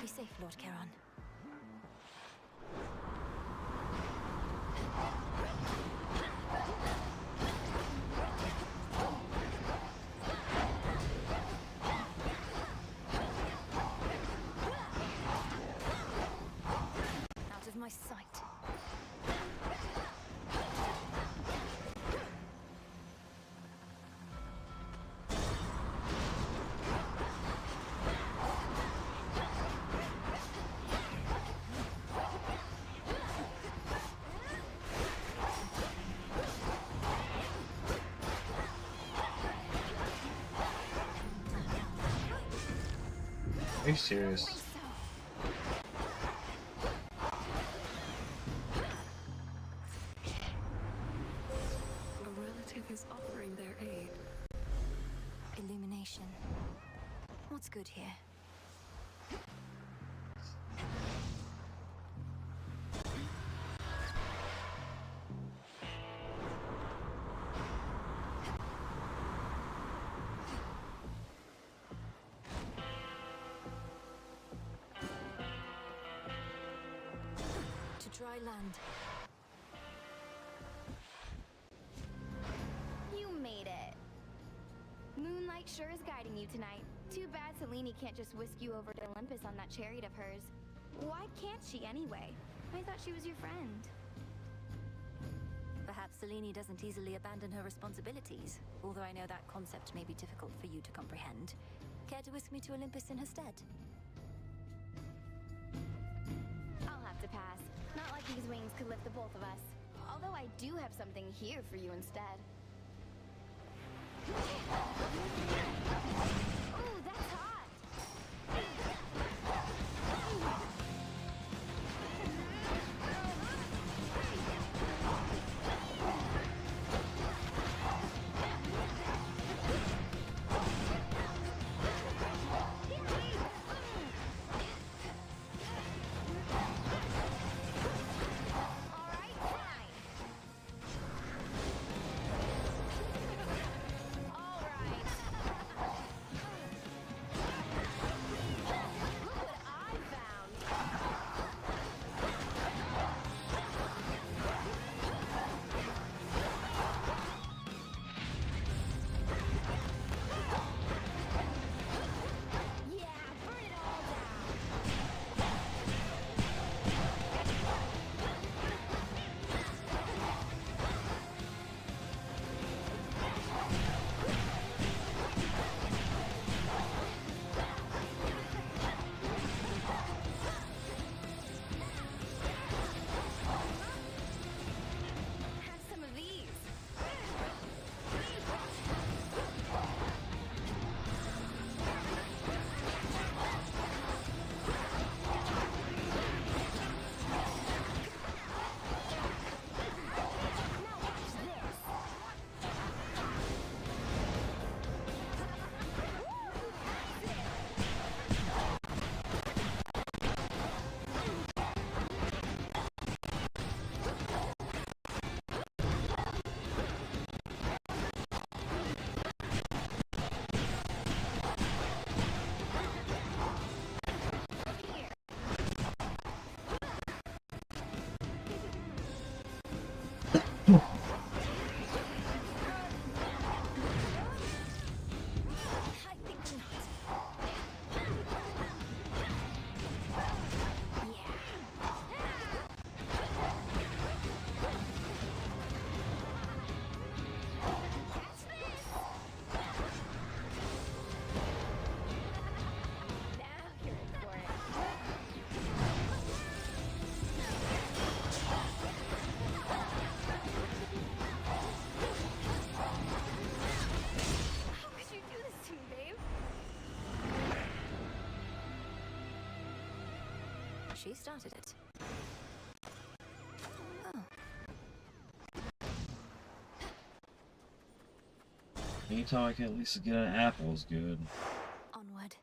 Be safe, Lord Charon. Out of my sight. Are you serious? A relative is offering their aid. Illumination. What's good here? To dry land. You made it. Moonlight sure is guiding you tonight. Too bad Selene can't just whisk you over to Olympus on that chariot of hers. Why can't she anyway? I thought she was your friend. Perhaps Selene doesn't easily abandon her responsibilities, although I know that concept may be difficult for you to comprehend. Care to whisk me to Olympus in her stead? I'll have to pass. Not like these wings could lift the both of us. Although I do have something here for you instead. Ooh, that's hot! She started it. Oh. Anytime I can at least get an apple is good. Onward.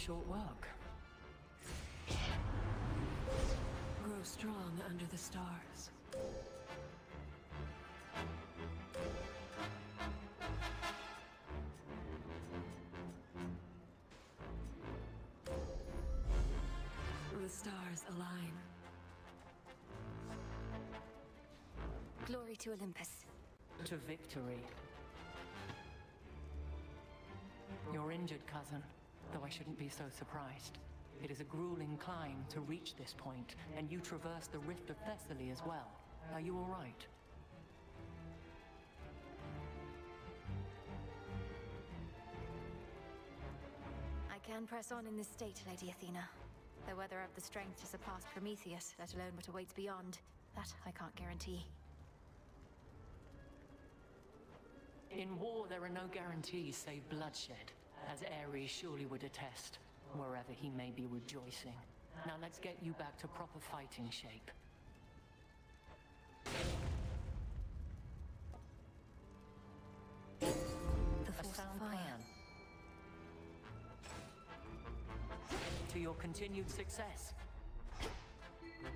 short work. Grow strong under the stars. The stars align. Glory to Olympus. To victory. You're injured, cousin, though I shouldn't be so surprised. It is a grueling climb to reach this point, and you traverse the Rift of Thessaly as well. Are you all right? I can press on in this state, Lady Athena. Though whether I've the strength to surpass Prometheus, let alone what awaits beyond, that I can't guarantee. In war, there are no guarantees save bloodshed, as Ares surely would attest, wherever he may be rejoicing. Now let's get you back to proper fighting shape. A sound plan. To your continued success.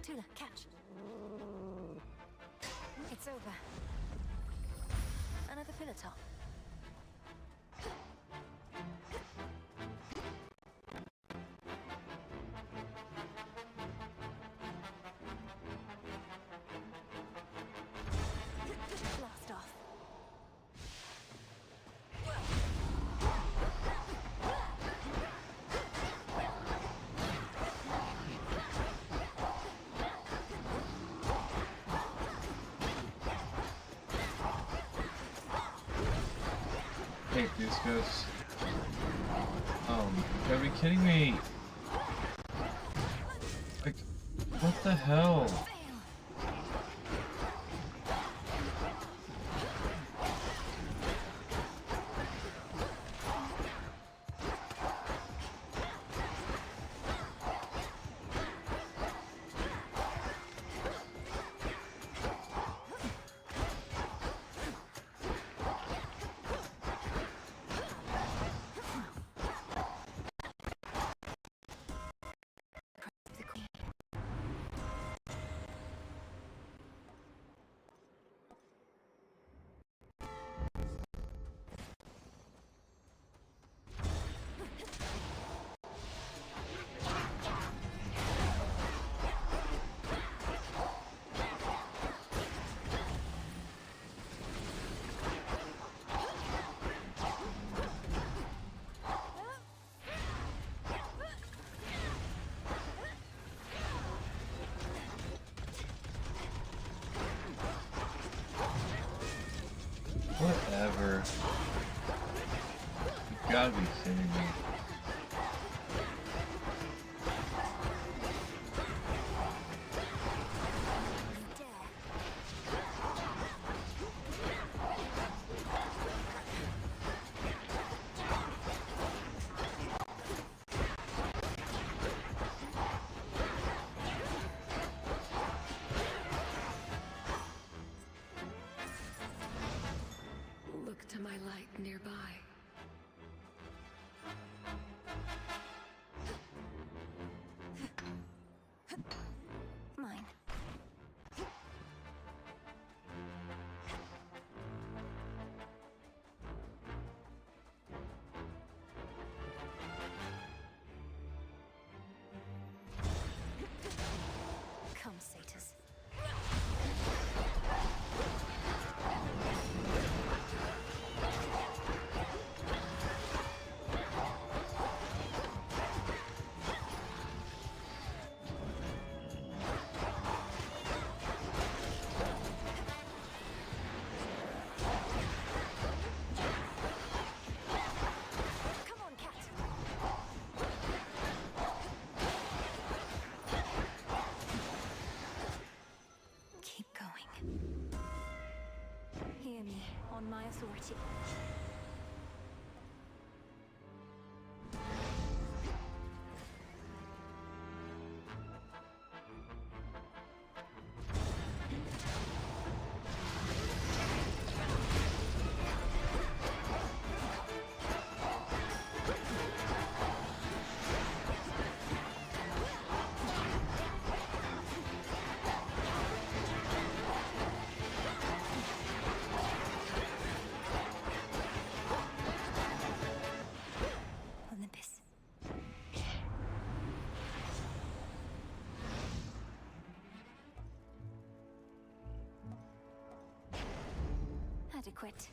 Tula, catch. It's over. Another pillar top. Blast off. Hate these guys. You gotta be kidding me! Like, what the hell? Whatever. You gotta be kidding me. Look to my light nearby. Mine. Come, satyrs. Come on, cat. Keep going. Hear me on my authority. to quit.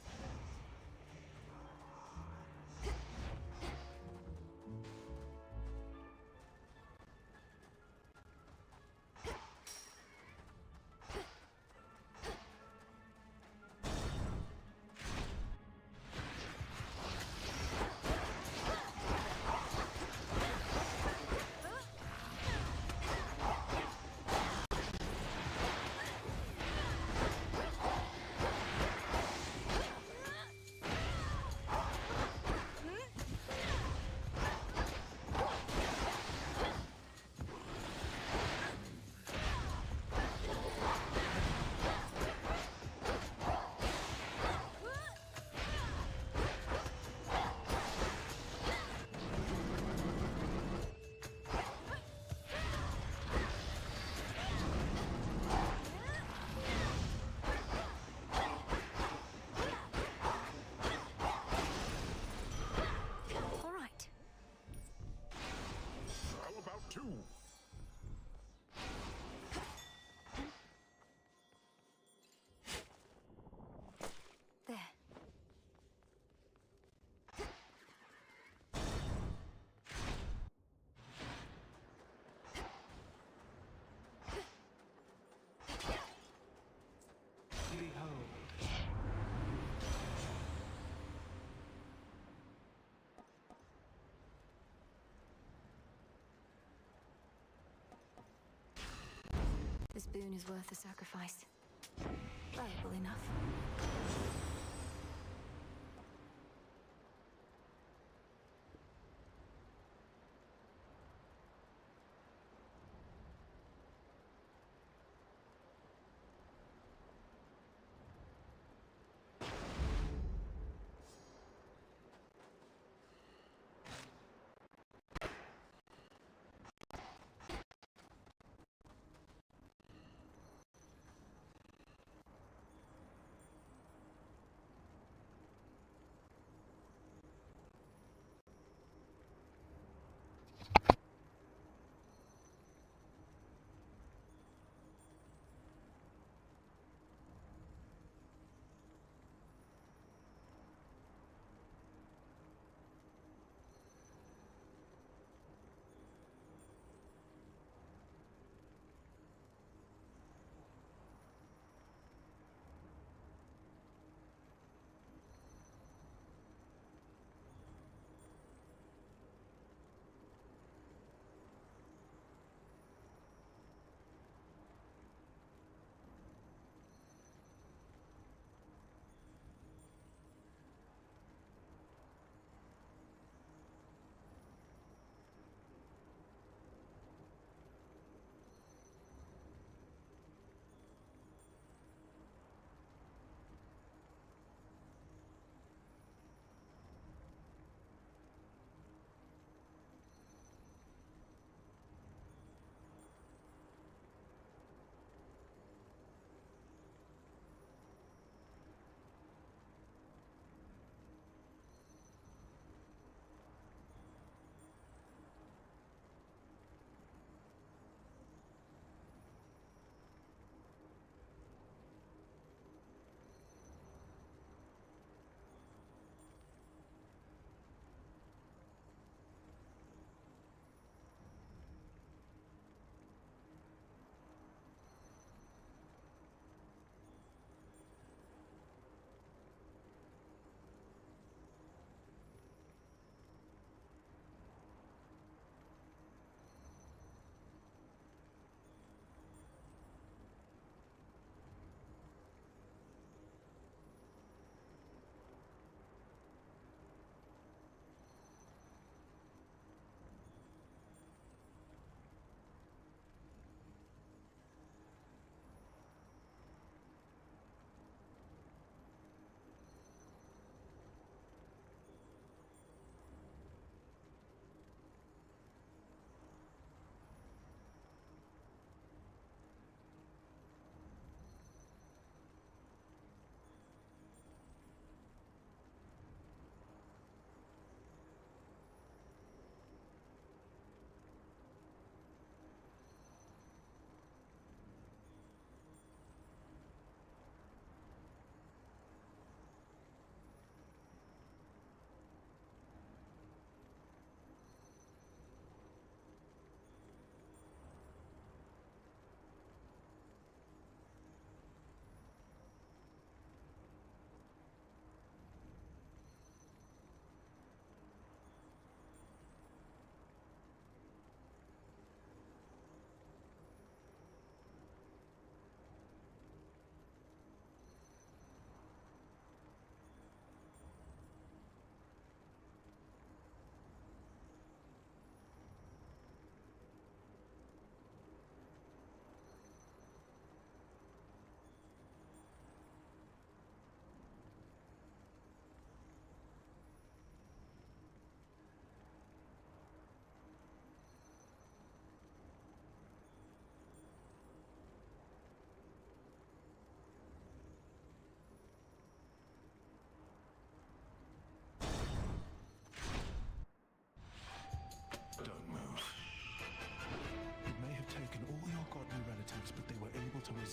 This boon is worth the sacrifice. Valuable enough.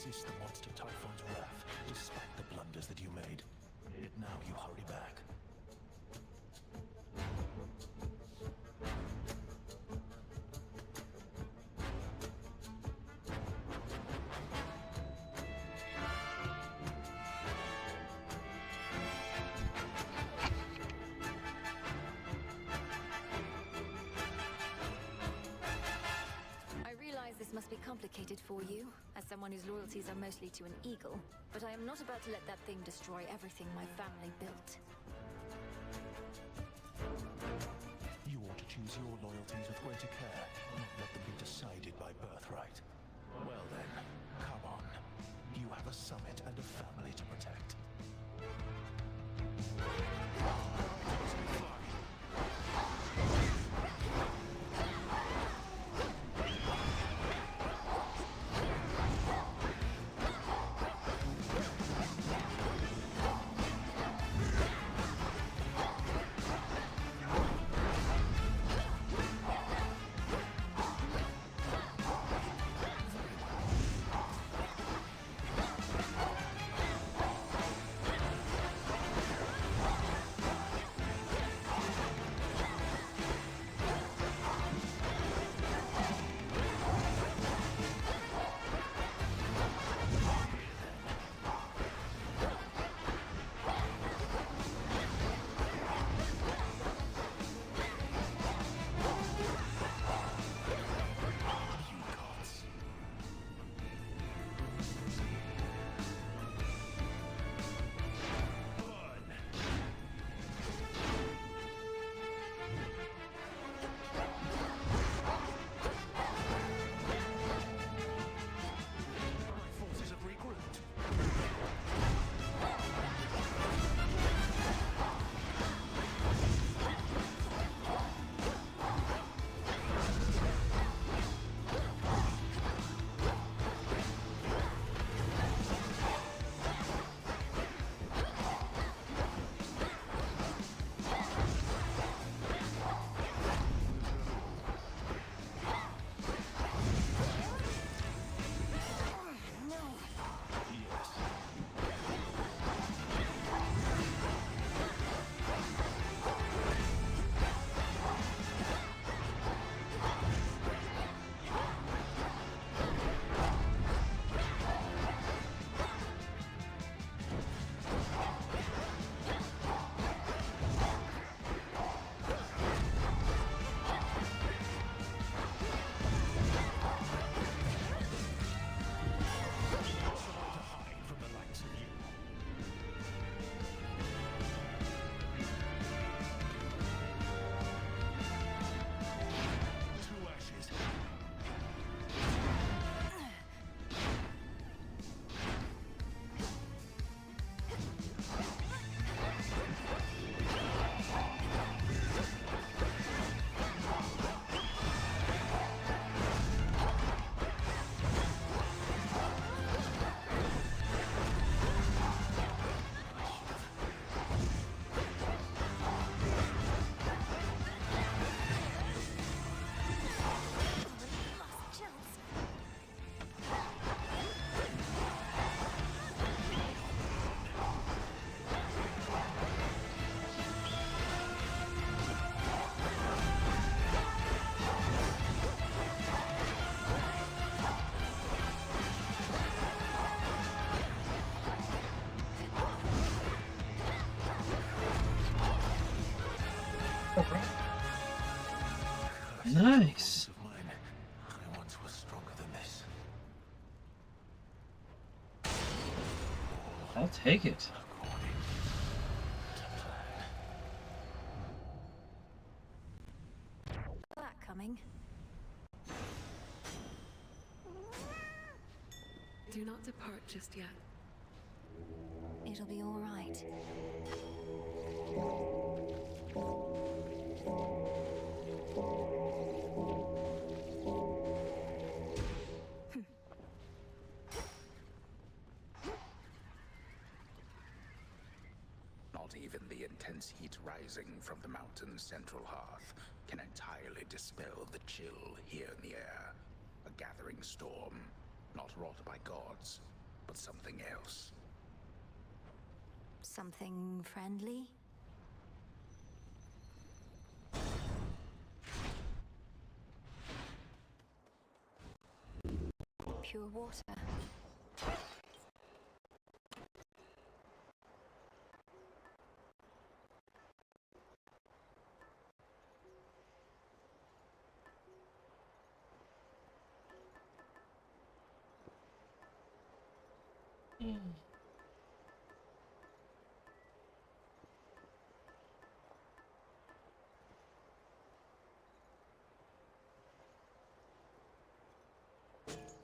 resist the monster Typhon's wrath, despite the blunders that you made. Yet now you hurry back. Must be complicated for you, as someone whose loyalties are mostly to an eagle, but I am not about to let that thing destroy everything my family built. You ought to choose your loyalties with greater care, not let them be decided by birthright. Well then, come on. You have a summit and a family to protect. Nice. I once was stronger than this. I'll take it. That coming. Do not depart just yet. It'll be all right. Not even the intense heat rising from the mountain's central hearth can entirely dispel the chill here in the air. A gathering storm, not wrought by gods, but something else. Something friendly? Pure water.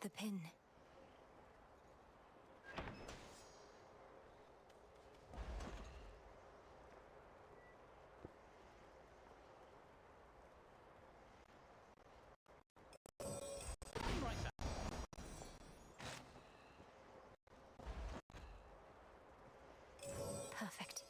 The pin. Perfect.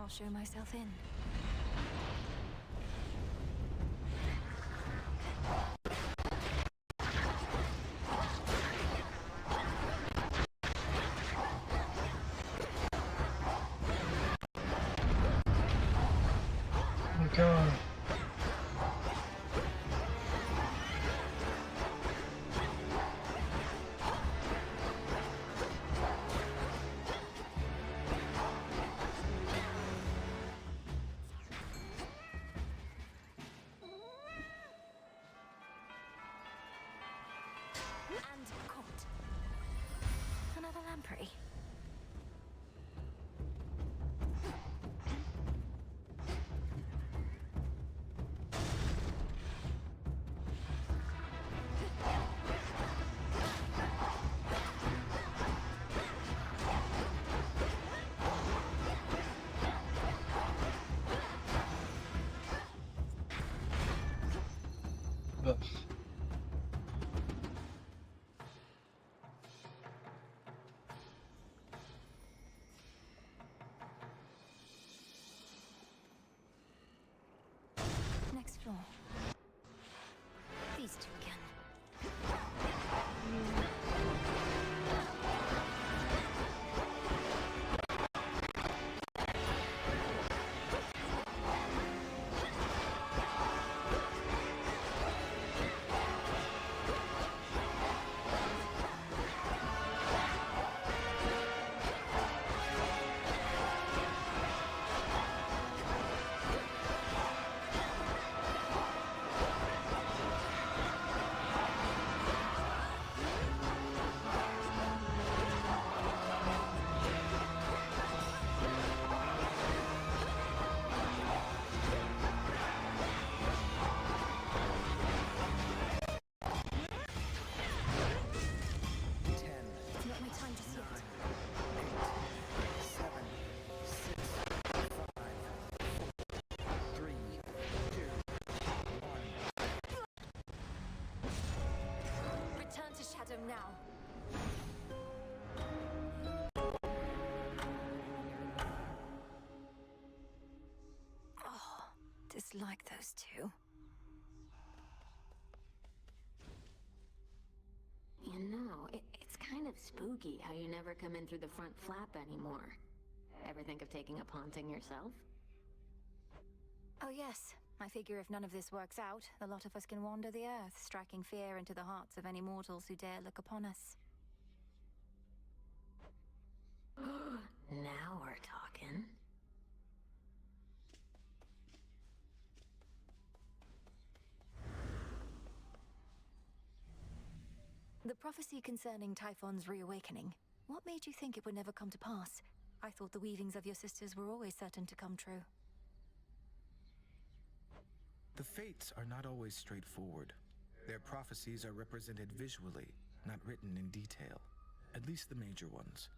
I'll show myself in. Oh my god. And caught. Another lamprey. Ugh. Next floor. These two again. Now. Oh, dislike those two. You know, it's kind of spooky how you never come in through the front flap anymore. Ever think of taking up haunting yourself? Oh yes. I figure if none of this works out, the lot of us can wander the earth, striking fear into the hearts of any mortals who dare look upon us. Now we're talking. The prophecy concerning Typhon's reawakening. What made you think it would never come to pass? I thought the weavings of your sisters were always certain to come true. The fates are not always straightforward. Their prophecies are represented visually, not written in detail. At least the major ones.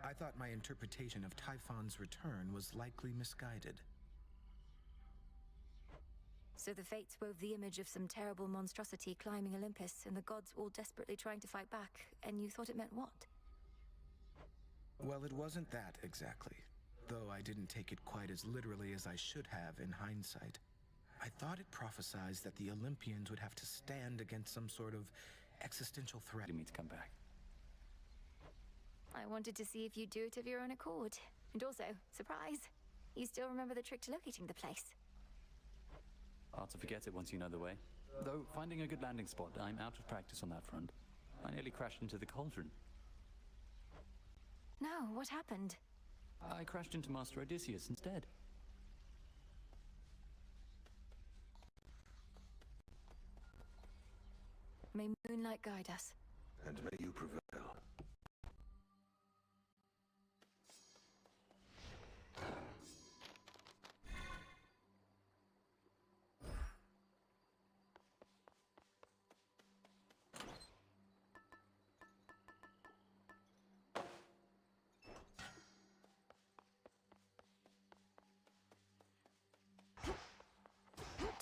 I thought my interpretation of Typhon's return was likely misguided. So the fates wove the image of some terrible monstrosity climbing Olympus, and the gods all desperately trying to fight back, and you thought it meant what? Well, it wasn't that exactly. Though I didn't take it quite as literally as I should have in hindsight. I thought it prophesized that the Olympians would have to stand against some sort of existential threat. You mean to come back? I wanted to see if you'd do it of your own accord. And also, surprise, you still remember the trick to locating the place. Hard to forget it once you know the way. Though, finding a good landing spot, I'm out of practice on that front. I nearly crashed into the cauldron. No, what happened? I crashed into Master Odysseus instead. May moonlight guide us. And may you prevail.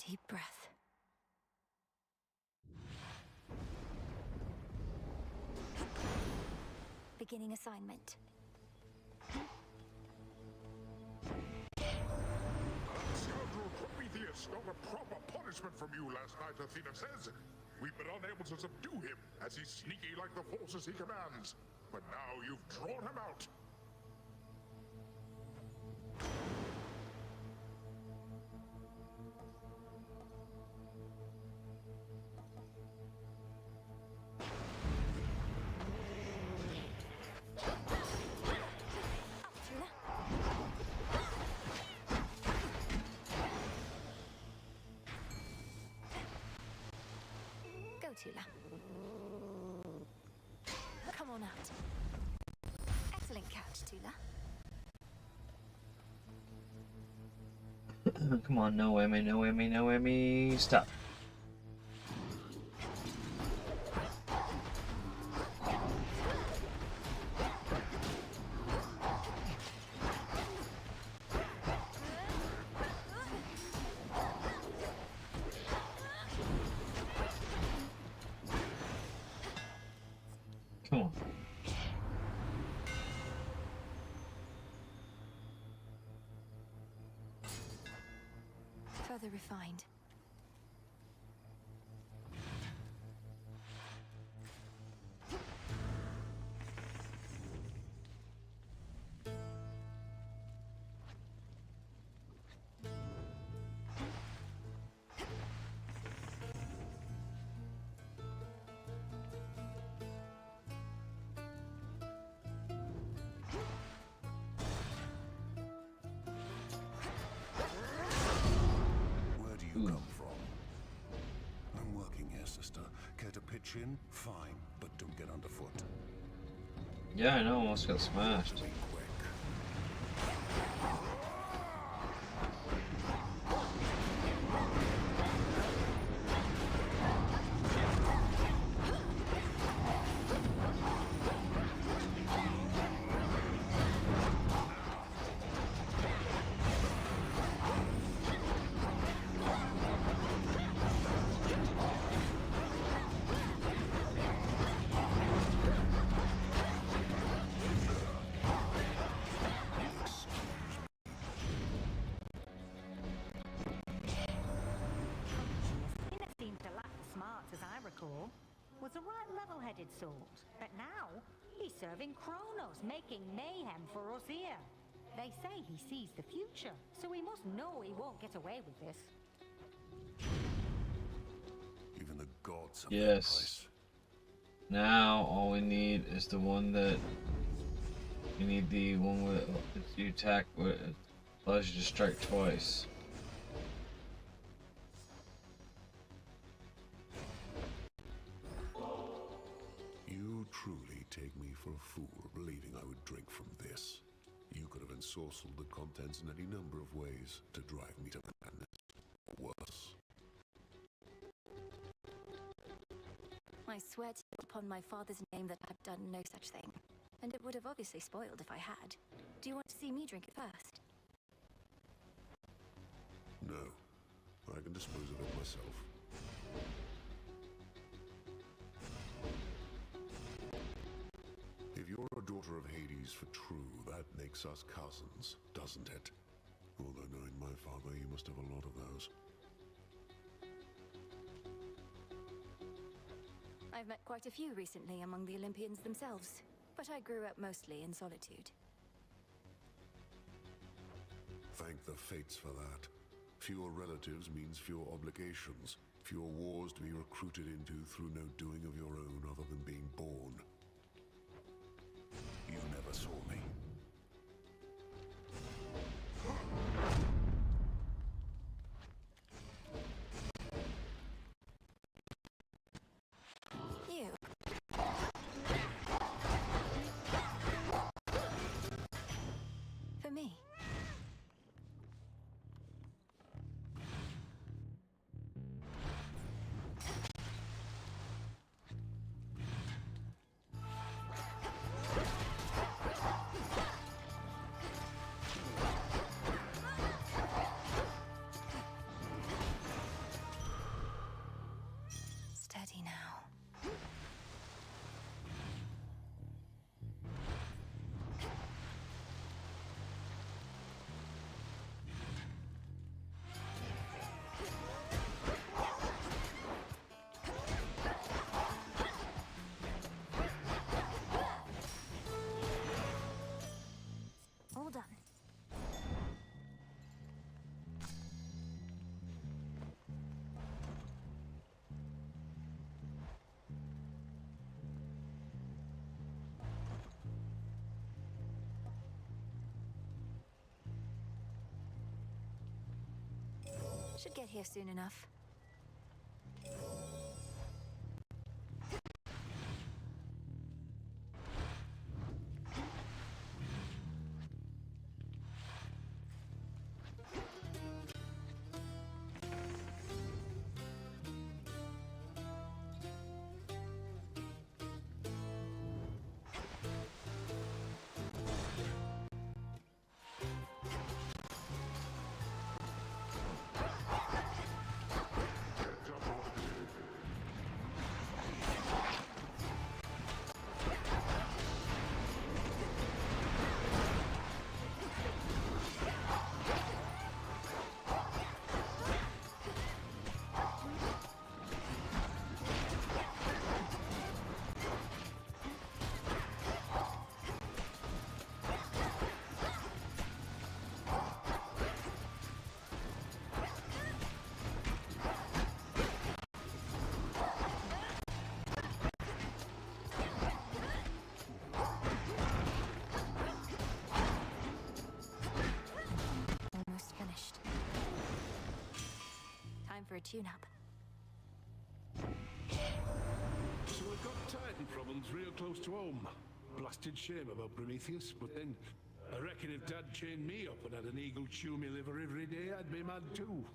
Deep breath. Beginning assignment. Scoundrel Prometheus got a proper punishment from you last night, Athena says. We've been unable to subdue him, as he's sneaky like the forces he commands. But now you've drawn him out. Tula. Come on out. Excellent catch, Tula. Come on, no whammy, no whammy, no whammy. Stop. Come on. Further refined. Come from? I'm working here, sister. Care to pitch in? Fine, but don't get underfoot. Yeah, I know, almost got smashed. Be quick. Was a right level-headed sort, but now he's serving Chronos, making mayhem for us here. They say he sees the future, so we must know he won't get away with this. Even the gods have Yes. Now all we need is the one that we need the one with you attack with allows you to strike twice. You truly take me for a fool, believing I would drink from this. You could have ensorcelled the contents in any number of ways to drive me to madness, or worse. I swear to you upon my father's name that I've done no such thing. And it would have obviously spoiled if I had. Do you want to see me drink it first? No. I can dispose of it myself. If you're a daughter of Hades for true, that makes us cousins, doesn't it? Although knowing my father, you must have a lot of those. I've met quite a few recently among the Olympians themselves, but I grew up mostly in solitude. Thank the fates for that. Fewer relatives means fewer obligations, fewer wars to be recruited into through no doing of your own other than being born. You never saw me. You? For me? Steady now. All done. Should get here soon enough. Almost finished. Time for a tune-up. So I've got Titan problems real close to home. Blasted shame about Prometheus, but then I reckon if Dad chained me up and had an eagle chew me liver every day, I'd be mad too.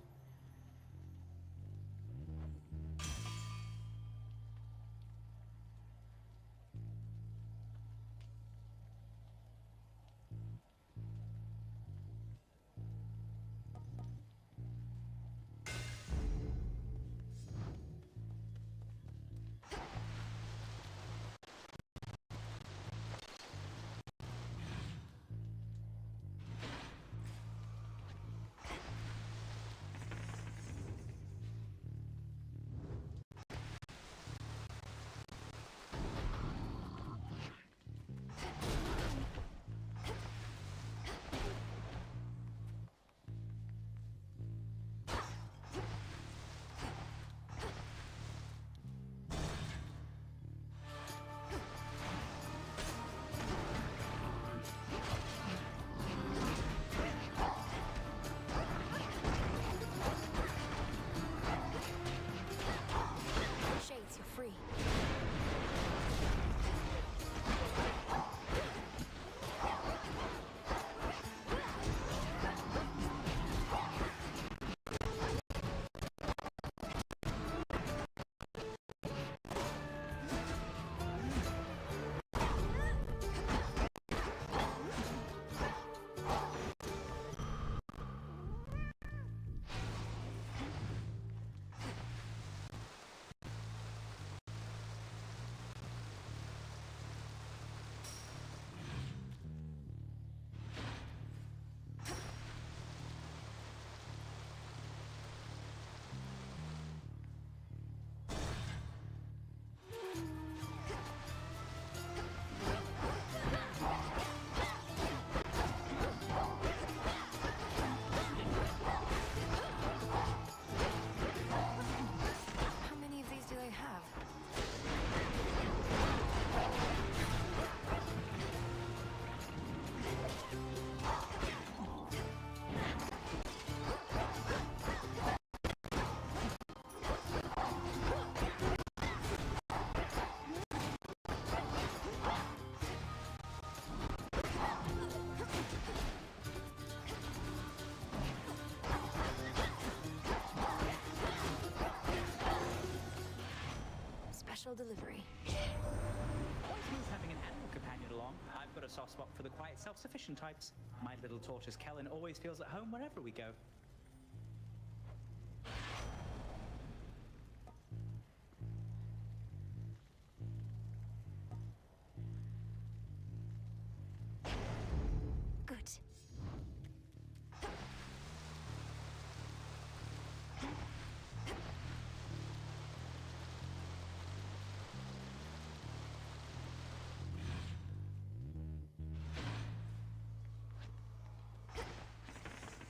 special delivery. Always smooth having an animal companion along. I've got a soft spot for the quiet, self-sufficient types. My little tortoise Kellen always feels at home wherever we go. Good.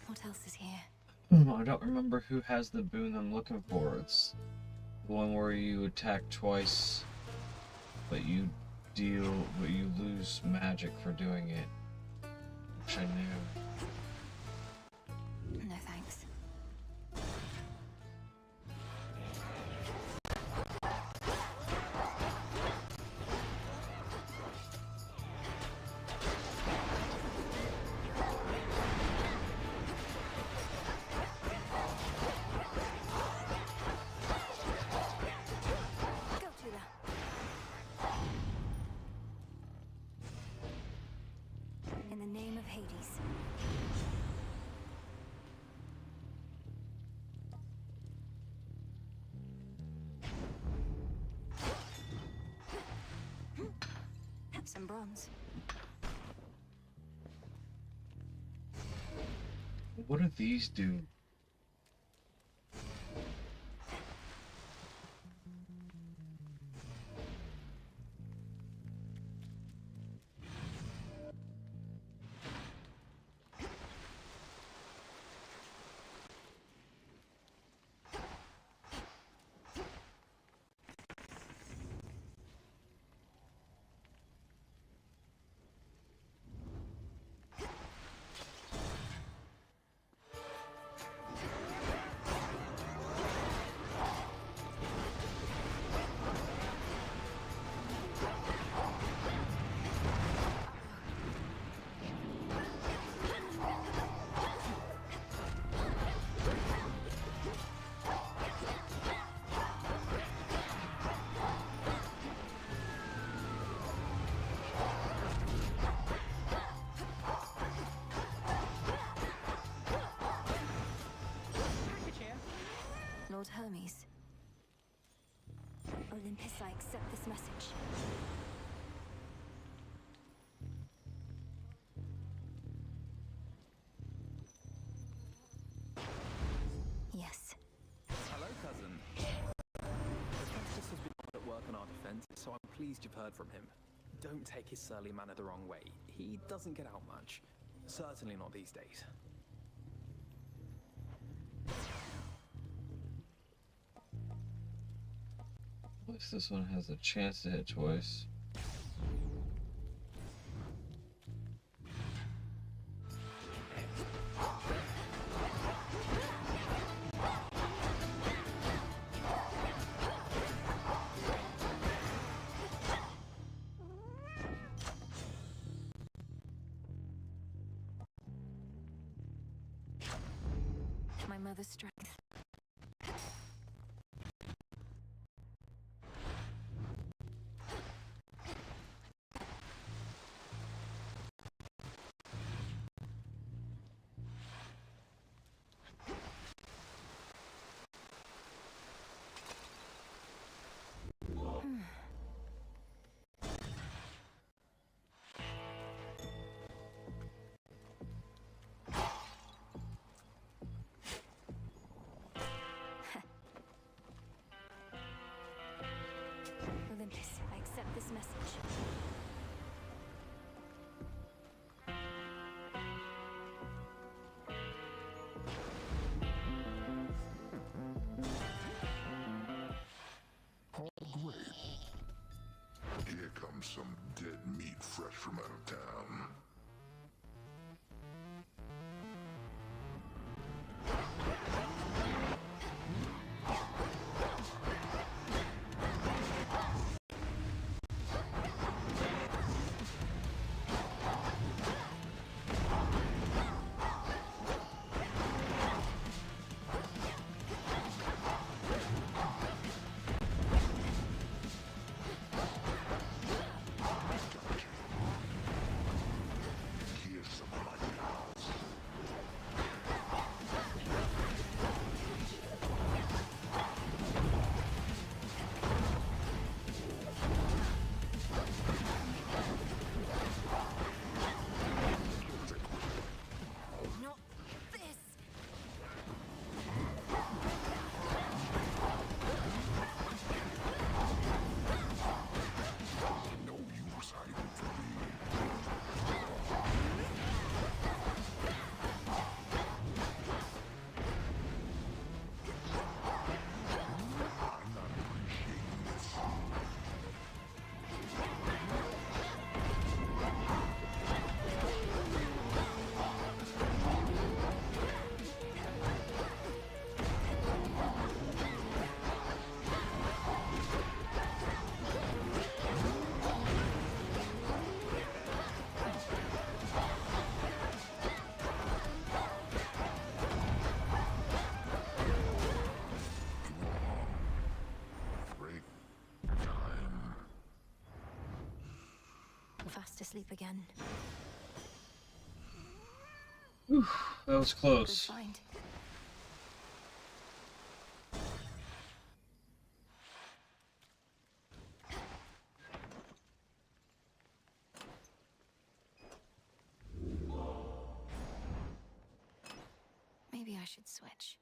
What else is here? I don't remember who has the boon I'm looking for. It's the one where you attack twice, but you lose magic for doing it. Which I knew. No thanks. In the name of Hades. Some bronze. What do these do? Lord Hermes. Olympus, I accept this message. Yes. Hello, cousin. Narcissus has been hard at work on our defense, so I'm pleased you've heard from him. Don't take his surly manner the wrong way. He doesn't get out much. Certainly not these days. At least this one has a chance to hit twice. My mother's strength. Olympus, I accept this message. Oh, great. Here comes some dead meat fresh from out of town. fast asleep again. Whew, that was Good close. find. Maybe I should switch.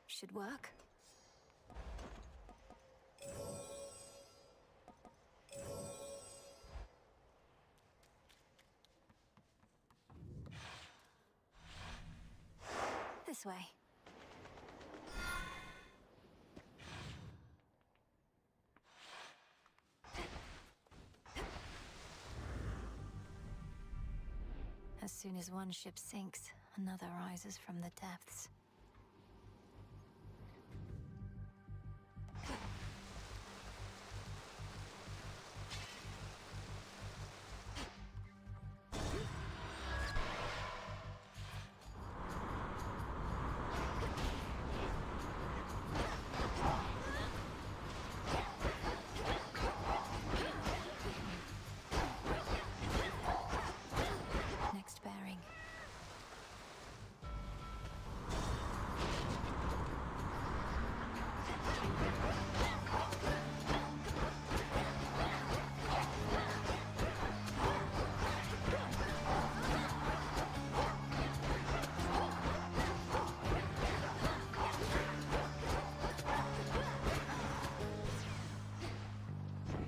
Should work. This way. As soon as one ship sinks, another rises from the depths. Next bearing.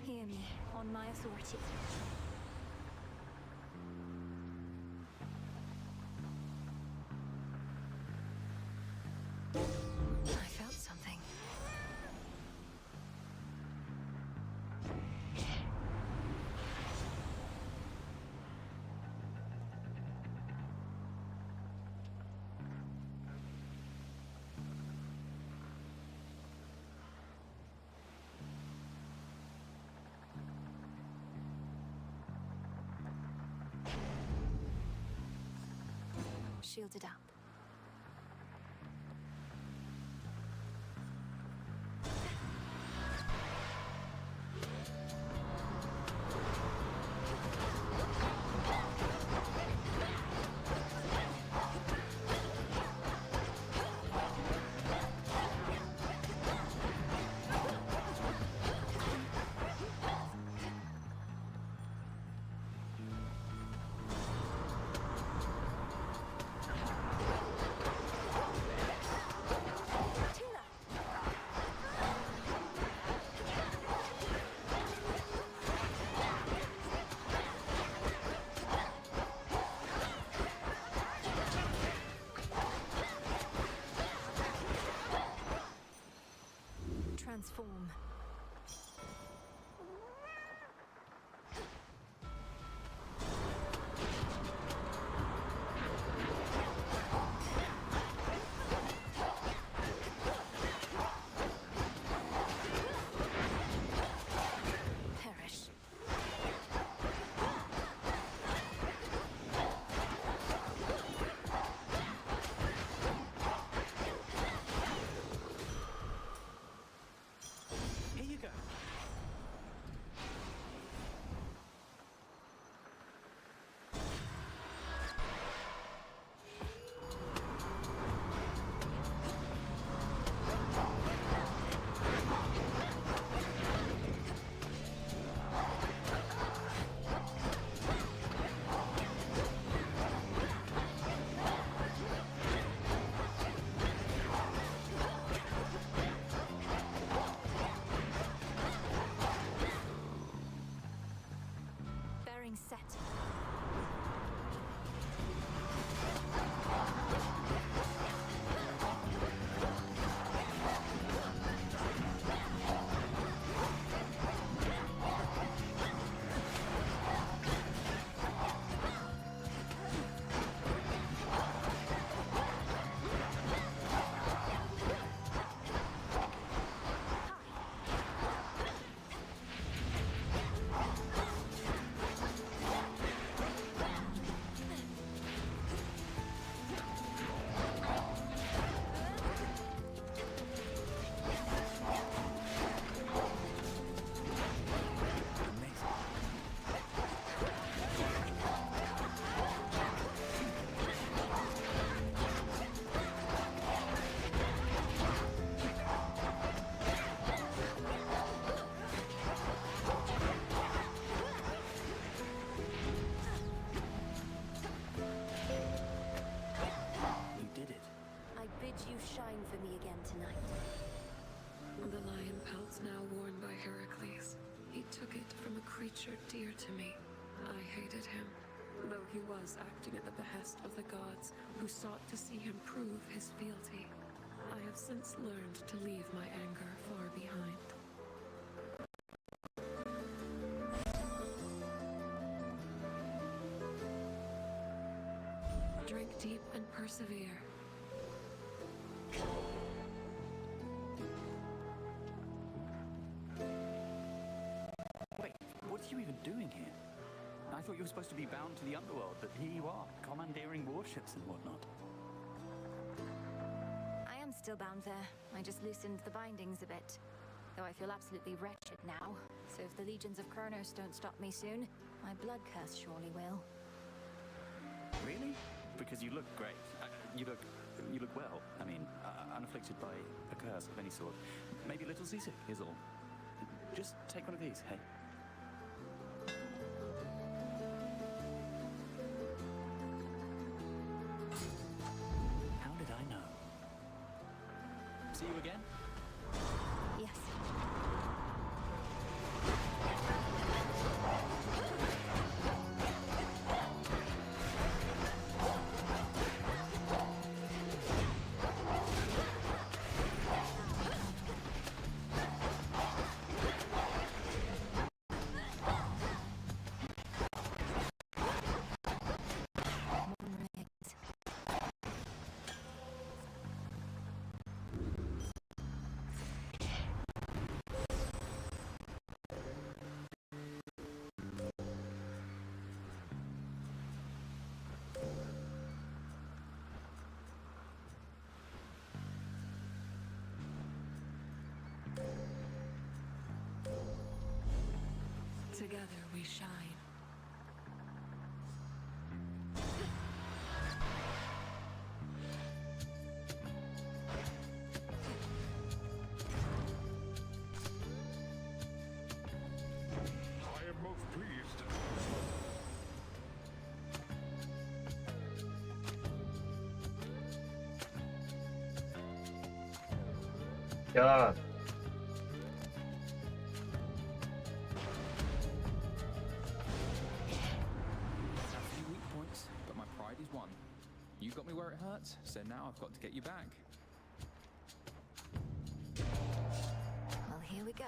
Hear me, on my authority. I felt something. Shielded up. he was acting at the behest of the gods, who sought to see him prove his fealty. I have since learned to leave my anger far behind. Drink deep and persevere. Wait, what are you even doing here? I thought you were supposed to be bound to the Underworld, but here you are, commandeering warships and whatnot. I am still bound there. I just loosened the bindings a bit. Though I feel absolutely wretched now. So if the legions of Chronos don't stop me soon, my blood curse surely will. Really? Because you look great. You look well. I mean, unafflicted by a curse of any sort. Maybe a little seasick is all. Just take one of these, hey? How did I know? See you again? Yes. Together we shine. I am most pleased. God. You got me where it hurts, so now I've got to get you back. Well, here we go.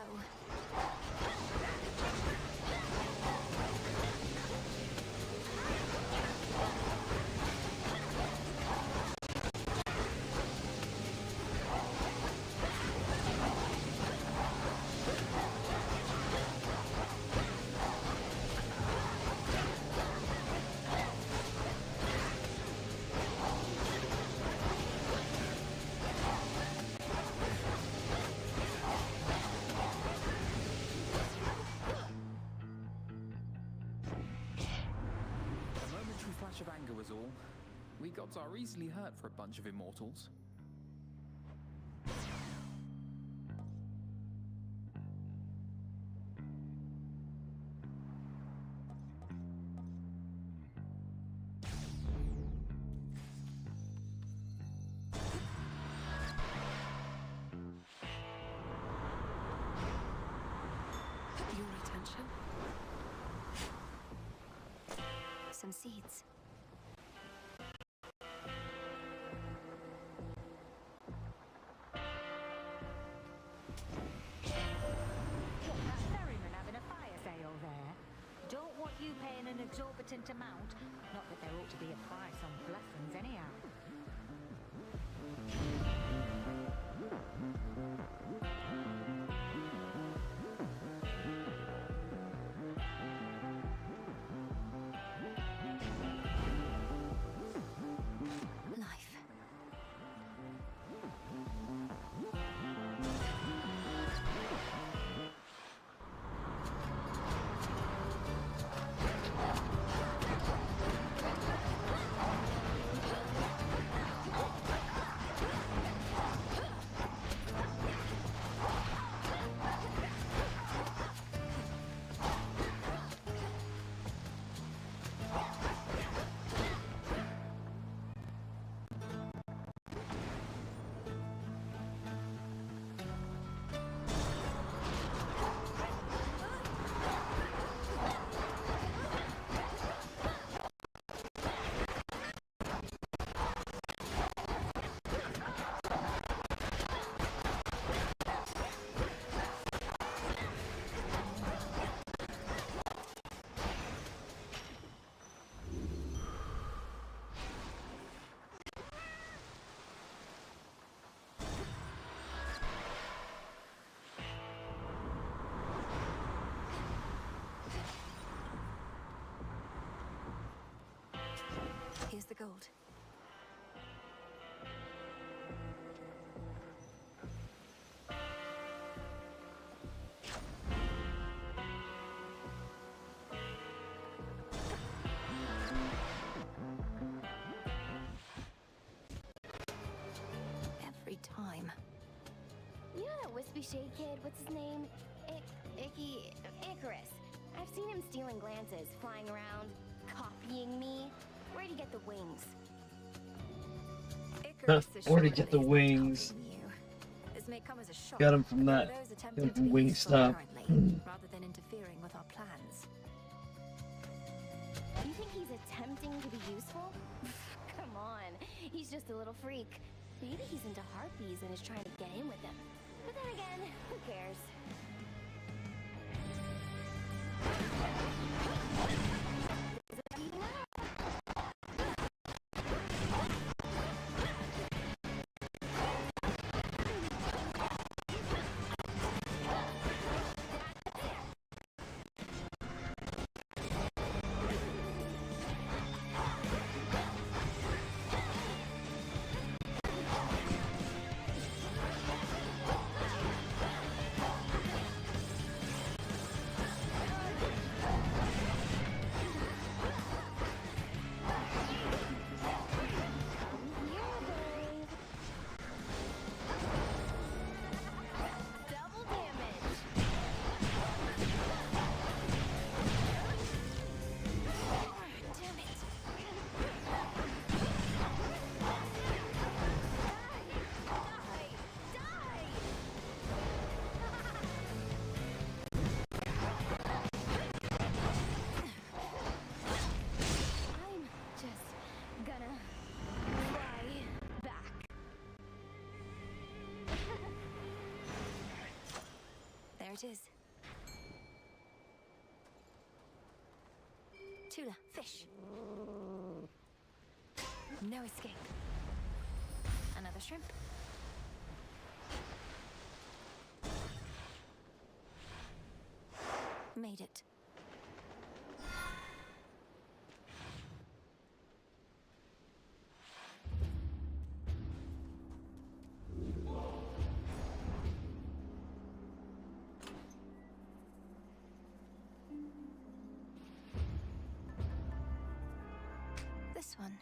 Of anger was all. We gods are easily hurt for a bunch of immortals. Your attention? Some seeds. An exorbitant amount. Not that there ought to be a price on blessings anyhow. Life. Here's the gold. Every time. You know that wispy shade kid? What's his name? Icarus. I've seen him stealing glances, flying around, copying me. Where'd he get the wings? Where'd he get the wings? This may come as a shock. Got him from that. Those Got attempting him to from be wing useful stuff. currently, rather than interfering with our plans. You think he's attempting to be useful? Come on, he's just a little freak. Maybe he's into harpies and is trying to get in with them. But then again, who cares? There it is. Tuna, fish. No escape. Another shrimp. Made it. This one.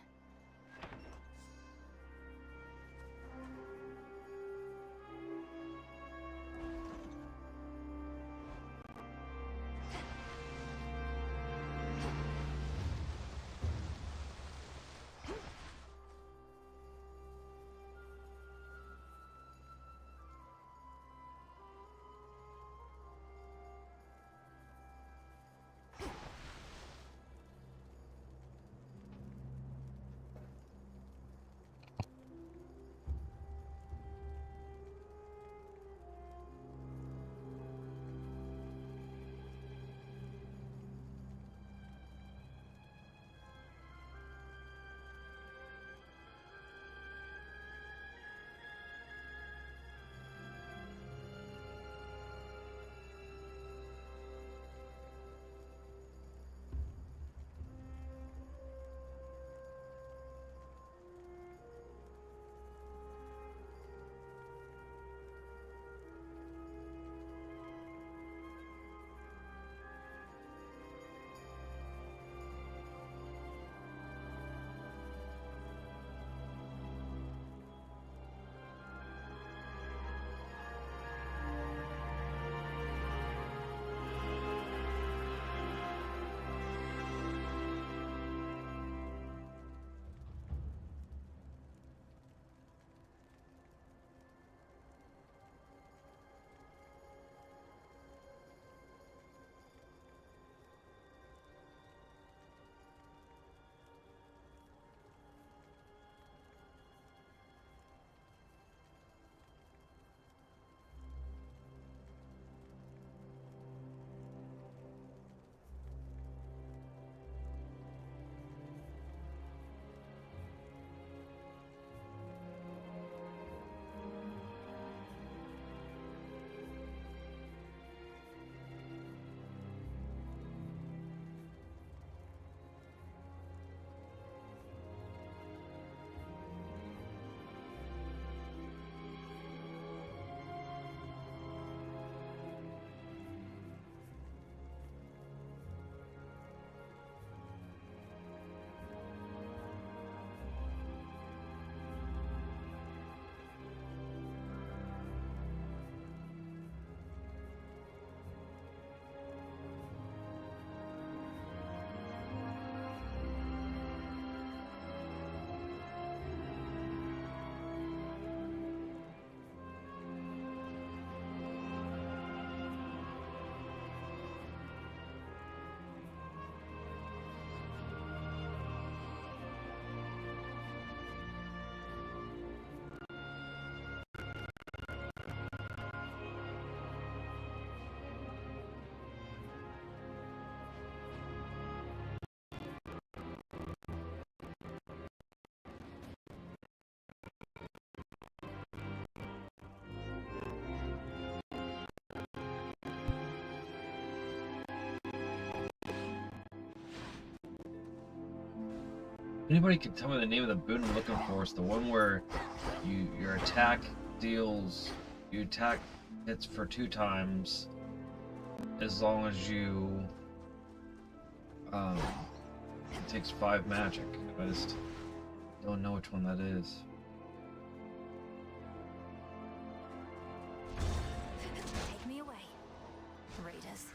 Anybody can tell me the name of the boon I'm looking for? It's the one where your attack deals, you attack hits for 2 times as long as you it takes 5 magic. I just don't know which one that is. Take me away, raiders.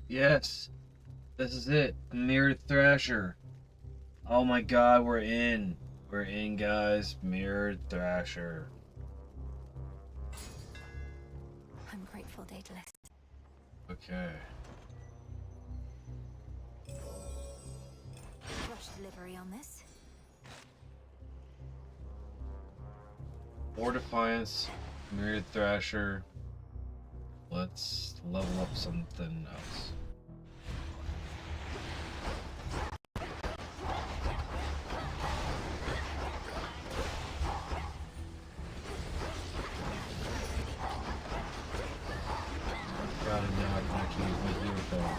Yes, this is it. A mirrored thrasher. Oh my god, we're in. We're in, guys. Mirrored thrasher. I'm grateful, Daedalus. Okay. Rush delivery on this. More defiance. Mirrored thrasher. Let's level up something else. Now I can actually use my gear though.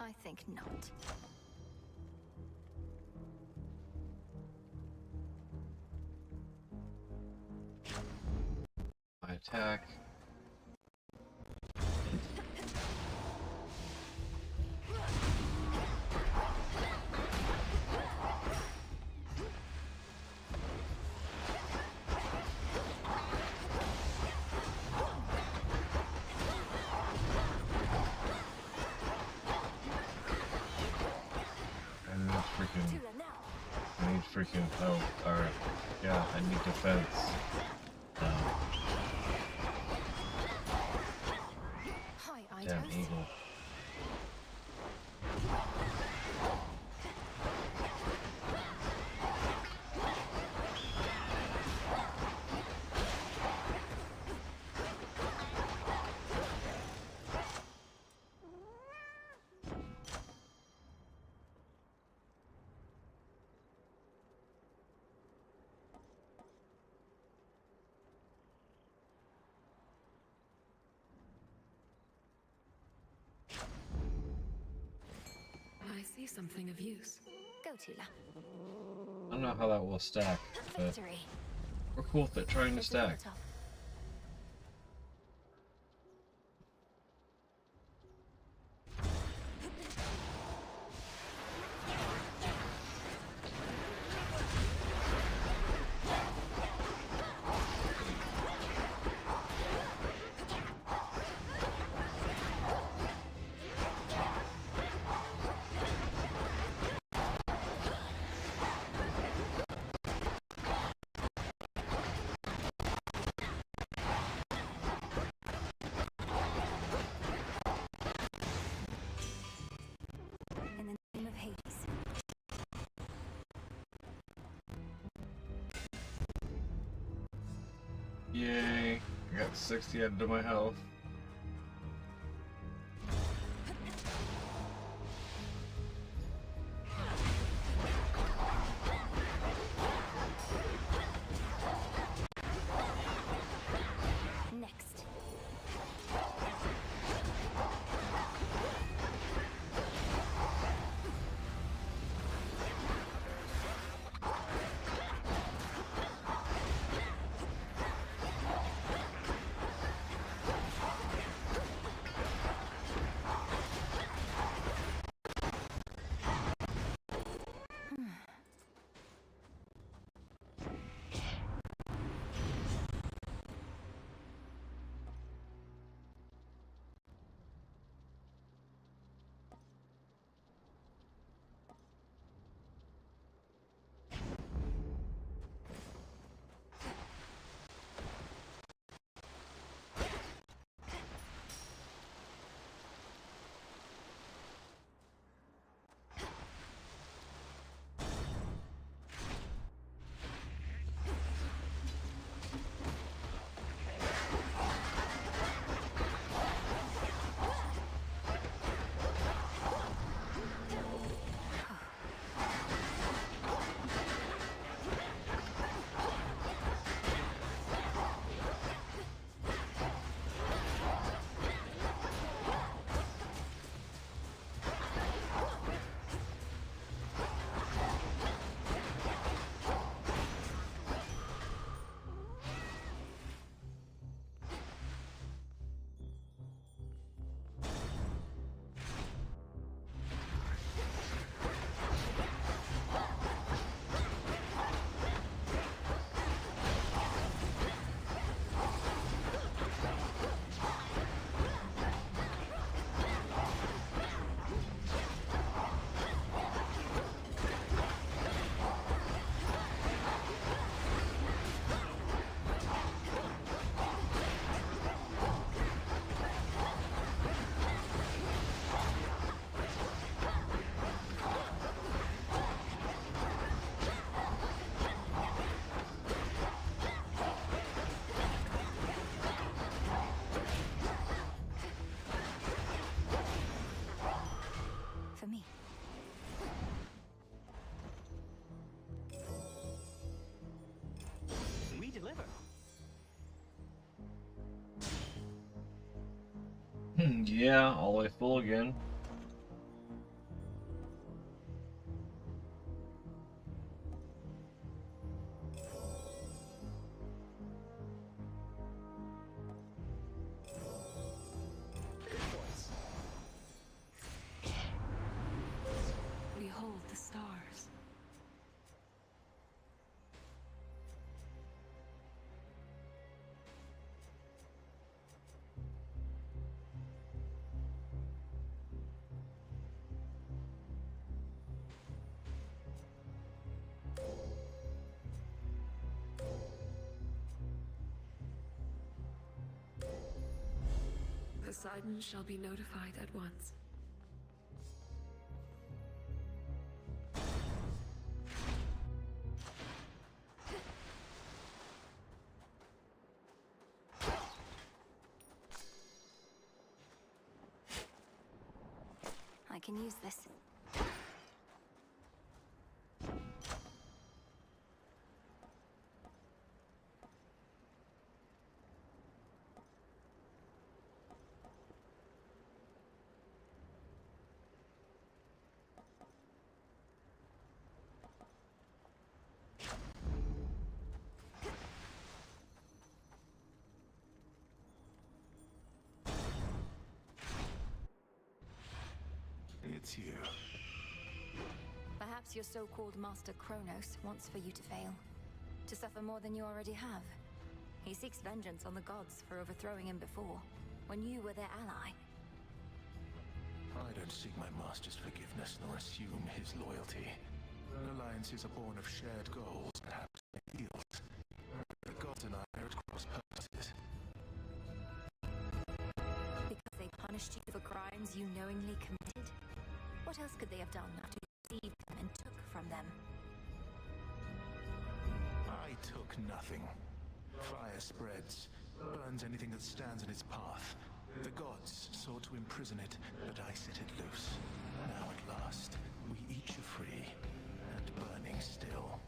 I think not. My attack. I need freaking help. Or, yeah, I need defense. Damn eagle. I see something of use. Go, Tula. I don't know how that will stack, but we're cool with it trying to stack. Yay! I got 60 added to my health. Next. For me. We deliver. Yeah, all the way full again. Behold the stars. Poseidon shall be notified at once. I can use this. It's you. Perhaps your so-called Master Chronos wants for you to fail. To suffer more than you already have. He seeks vengeance on the gods for overthrowing him before, when you were their ally. I don't seek my master's forgiveness nor assume his loyalty. Alliances are born of shared goals, perhaps ideals. The gods and I are at cross purposes. Because they punished you for crimes you knowingly committed? What else could they have done after you deceived them and took from them? I took nothing. Fire spreads, burns anything that stands in its path. The gods sought to imprison it, but I set it loose. Now at last, we each are free, and burning still.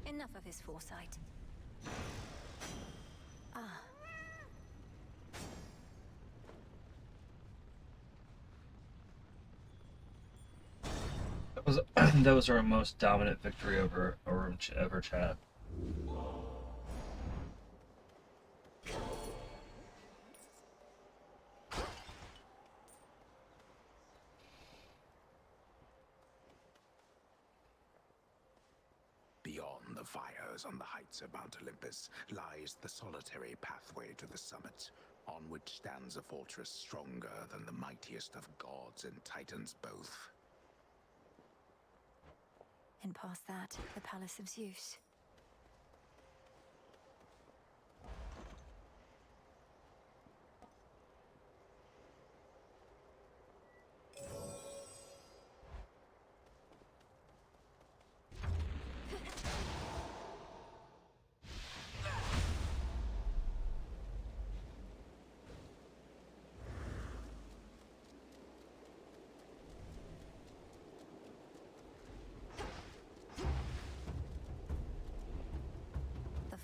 Enough of his foresight. Ah. That was our most dominant victory over ever, chat. Beyond the fires on the heights of Mount Olympus lies the solitary pathway to the summit, on which stands a fortress stronger than the mightiest of gods and titans both. And past that, the Palace of Zeus.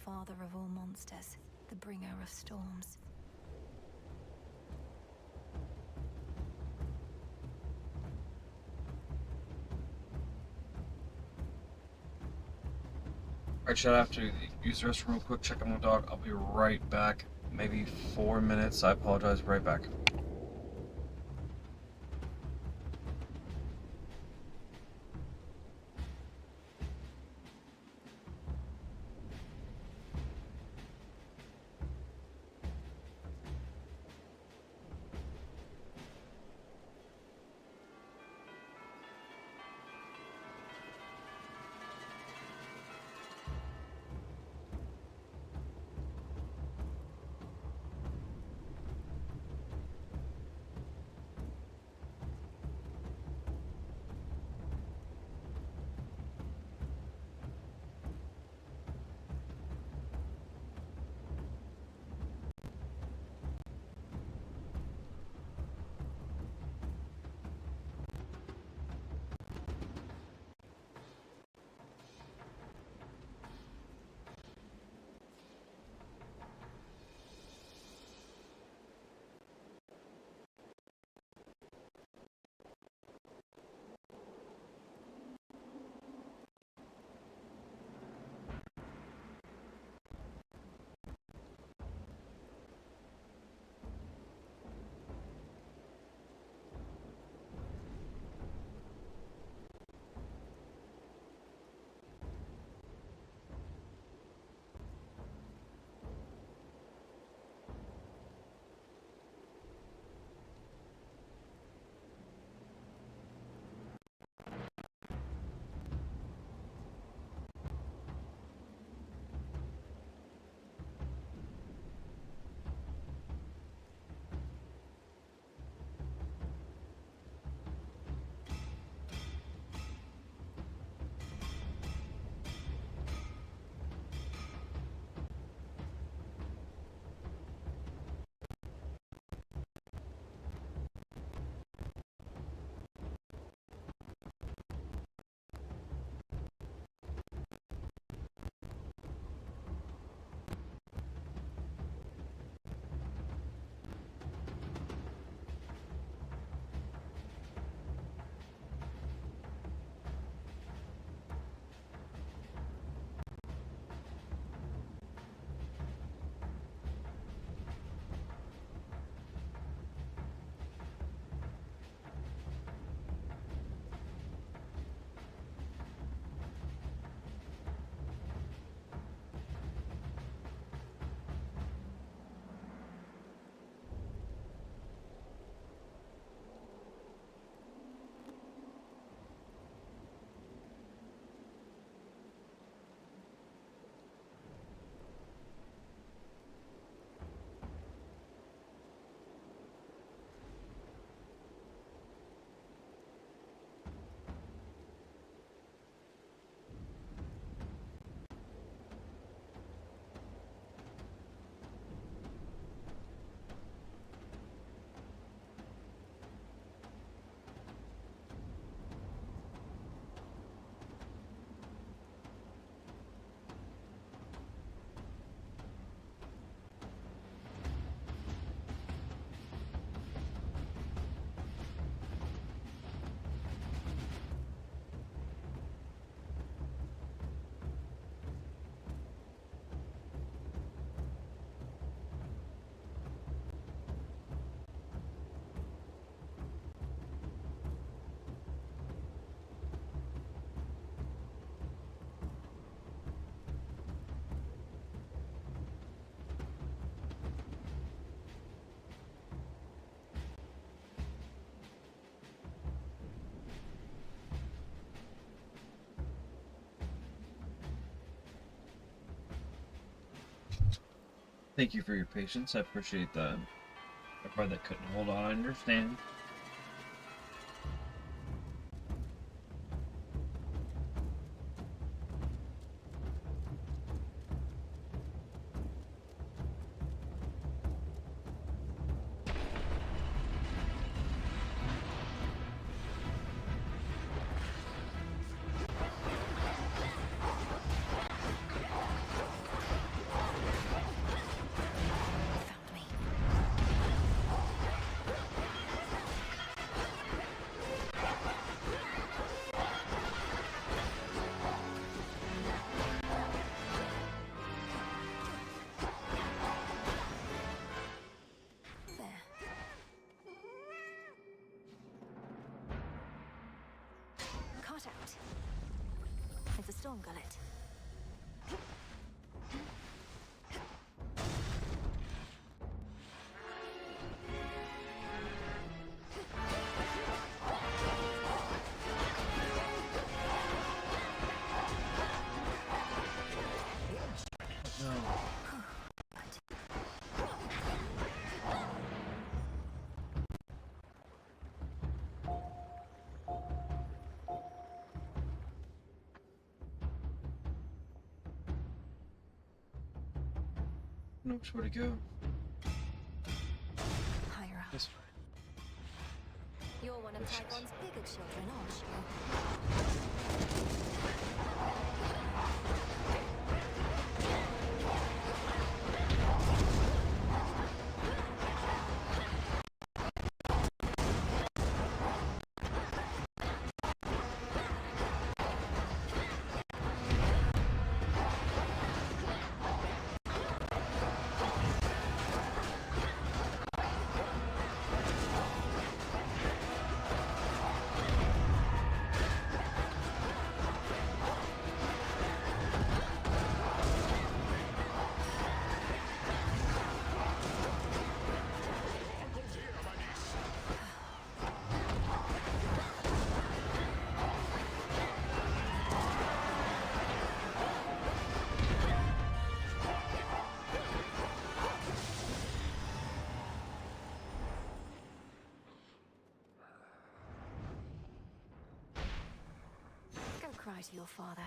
Father of all monsters, the bringer of storms. Alright, chat, I have to use the restroom real quick, check on my dog. I'll be right back. Maybe 4 minutes. I apologize. Right back. Thank you for your patience. I appreciate that. A part that couldn't hold on, I understand. Out. It's a storm gullet. Knows where to go. Higher up. This You're one of Typhon's bigger children, aren't you? Cry to your father.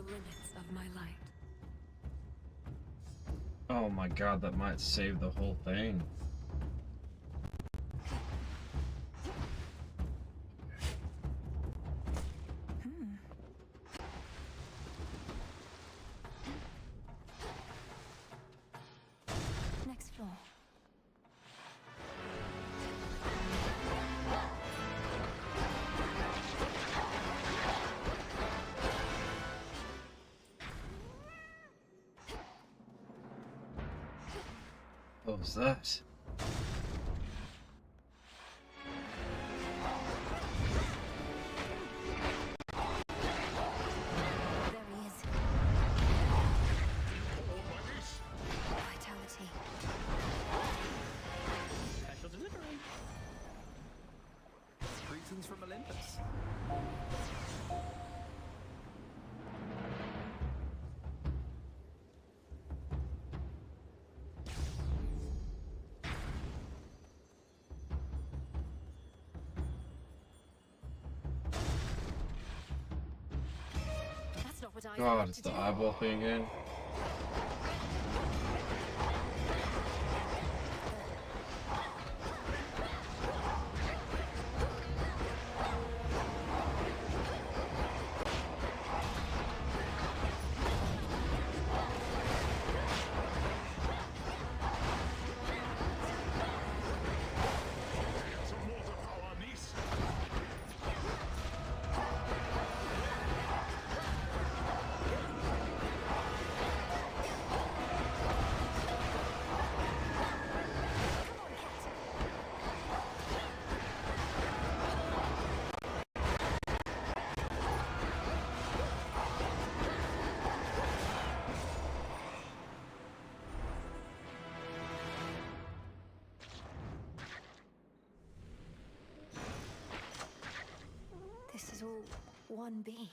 limits of my light. Oh my god, that might save the whole thing. Next floor. What was that? There he is. skeletons from Olympus. That's not what I God, it's the eyeball thing again. This is all one being.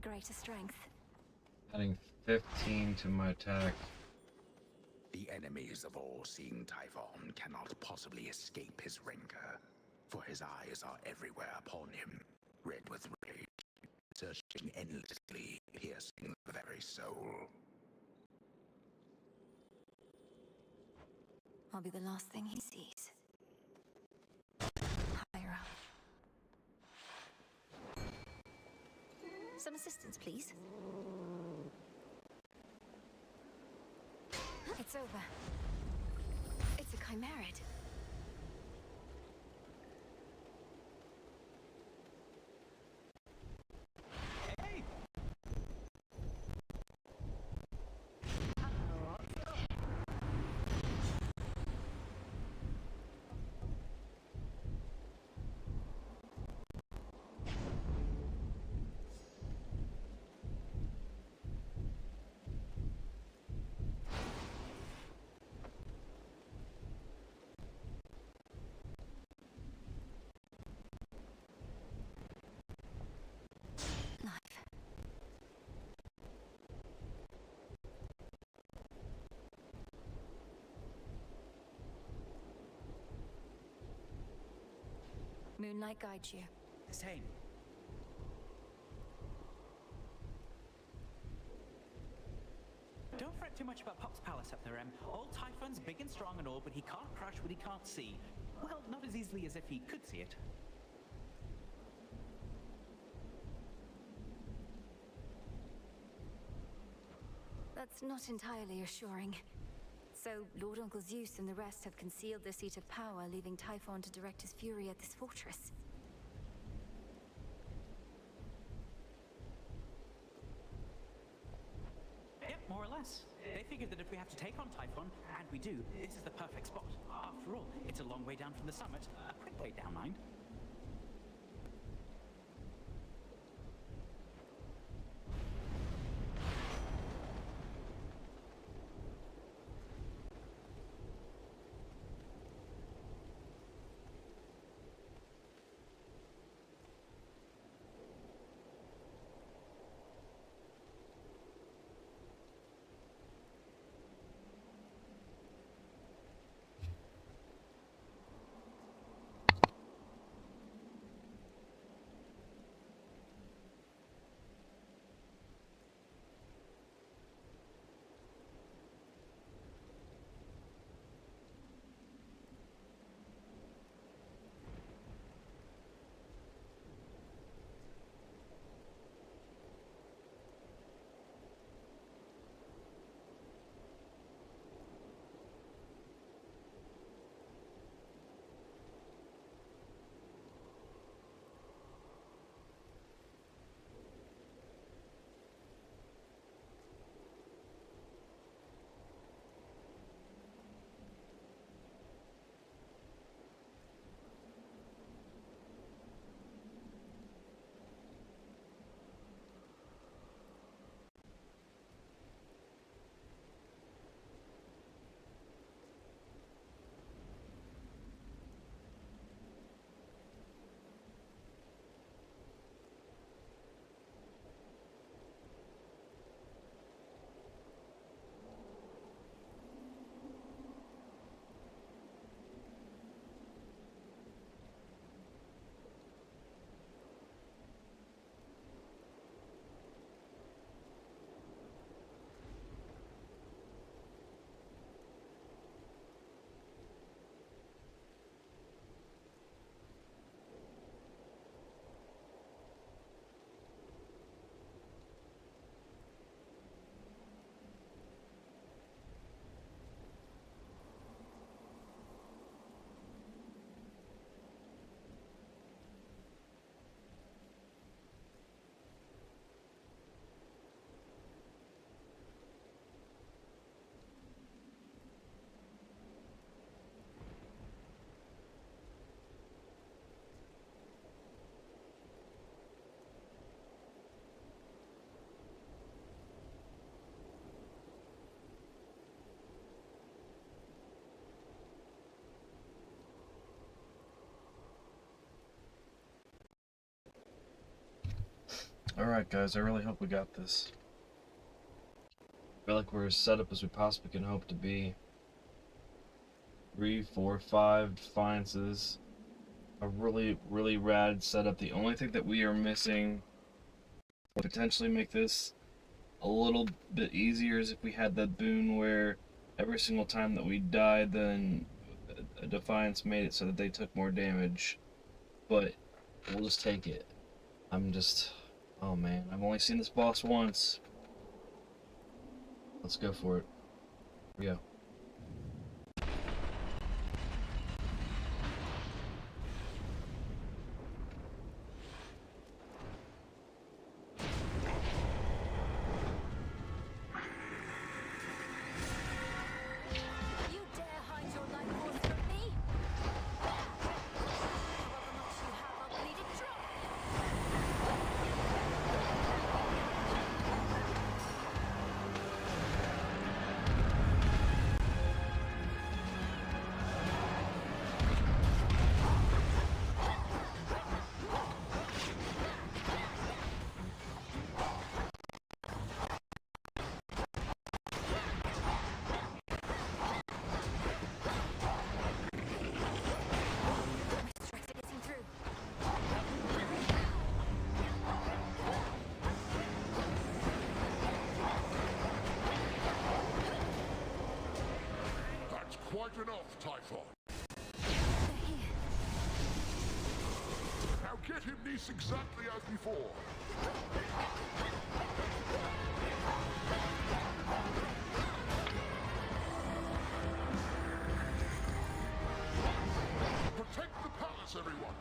Greater strength. Adding 15 to my attack. The enemies of all-seeing Typhon cannot possibly escape his rancor, for his eyes are everywhere upon him, red with rage, searching endlessly, piercing the very soul. I'll be the last thing he sees. Higher up. Some assistance, please. It's over. It's a chimerid. Hey! Moonlight guides you. Same. Don't fret too much about Pop's palace up there, Em. Old Typhon's big and strong and all, but he can't crush what he can't see. Well, not as easily as if he could see it. That's not entirely assuring. So, Lord Uncle Zeus and the rest have concealed the seat of power, leaving Typhon to direct his fury at this fortress. Yep, more or less. They figured that if we have to take on Typhon, and we do, this is the perfect spot. After all, it's a long way down from the summit. A quick way down, mind. Alright guys, I really hope we got this. I feel like we're as set up as we possibly can hope to be. 3, 4, 5 defiances. A really, really rad setup. The only thing that we are missing to potentially make this a little bit easier is if we had that boon where every single time that we died, then a defiance made it so that they took more damage. But we'll just take it. Oh man, I've only seen this boss once. Let's go for it. Here we go. Quite enough, Typhon. Now get him Nice exactly as before. Protect the palace, everyone.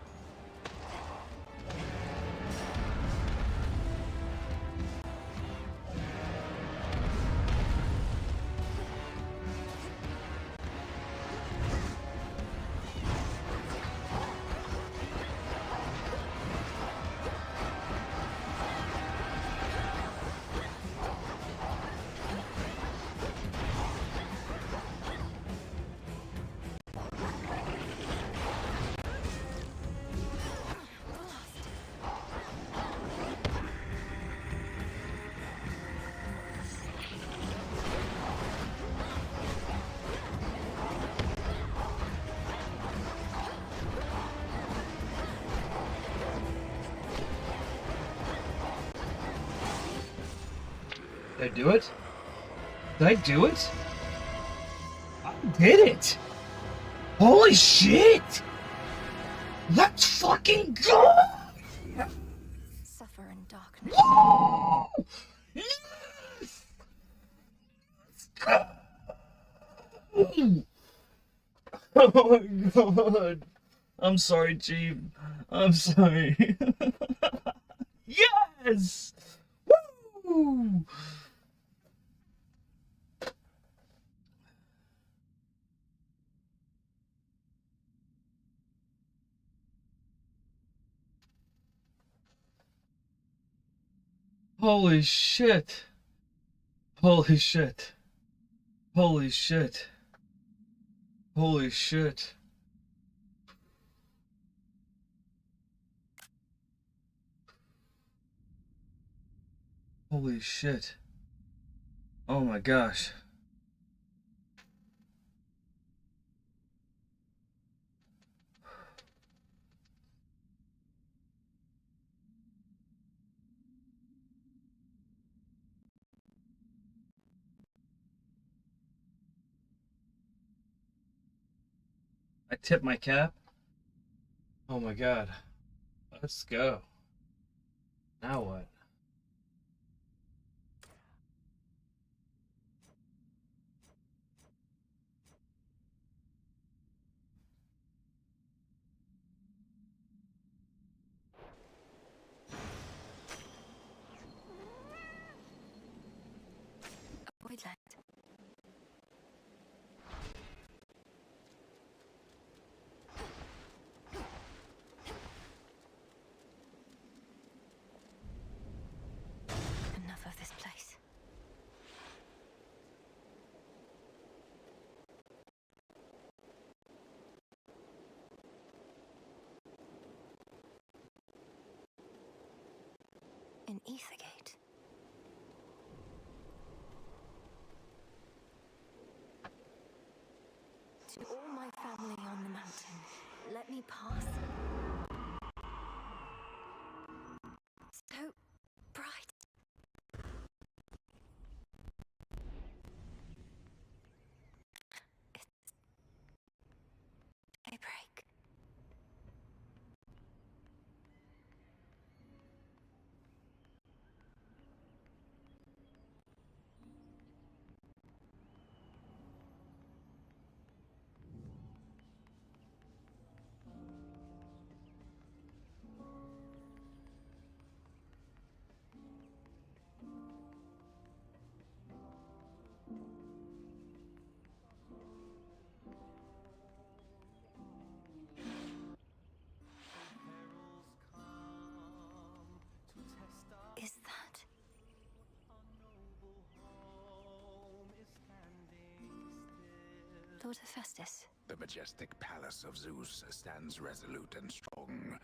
Did I do it? Did I do it? I did it! Holy shit! Let's fucking go! Suffer in darkness. Woo! Yes! Let's go! Oh my god! I'm sorry, Chief. I'm sorry. Yes! Woo! Holy shit. Holy shit. Holy shit. Holy shit. Holy shit. Oh my gosh. I tip my cap. Oh my god. Let's go. Now what? Avoid land. Ethergate. To all my family on the mountain, let me pass. So bright. It's daybreak. Is that Lord Hephaestus? The majestic palace of Zeus stands resolute and strong,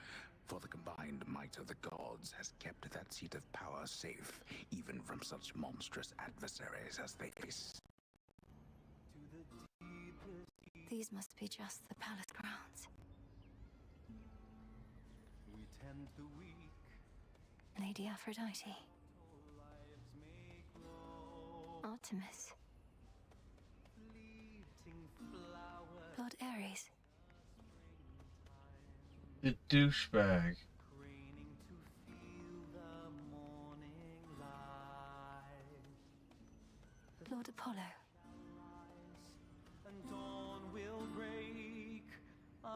for the combined might of the gods has kept that seat of power safe, even from such monstrous adversaries as they face. These must be just the palace grounds. Lady Aphrodite. Artemis. Lord Ares. The douchebag. Lord Apollo.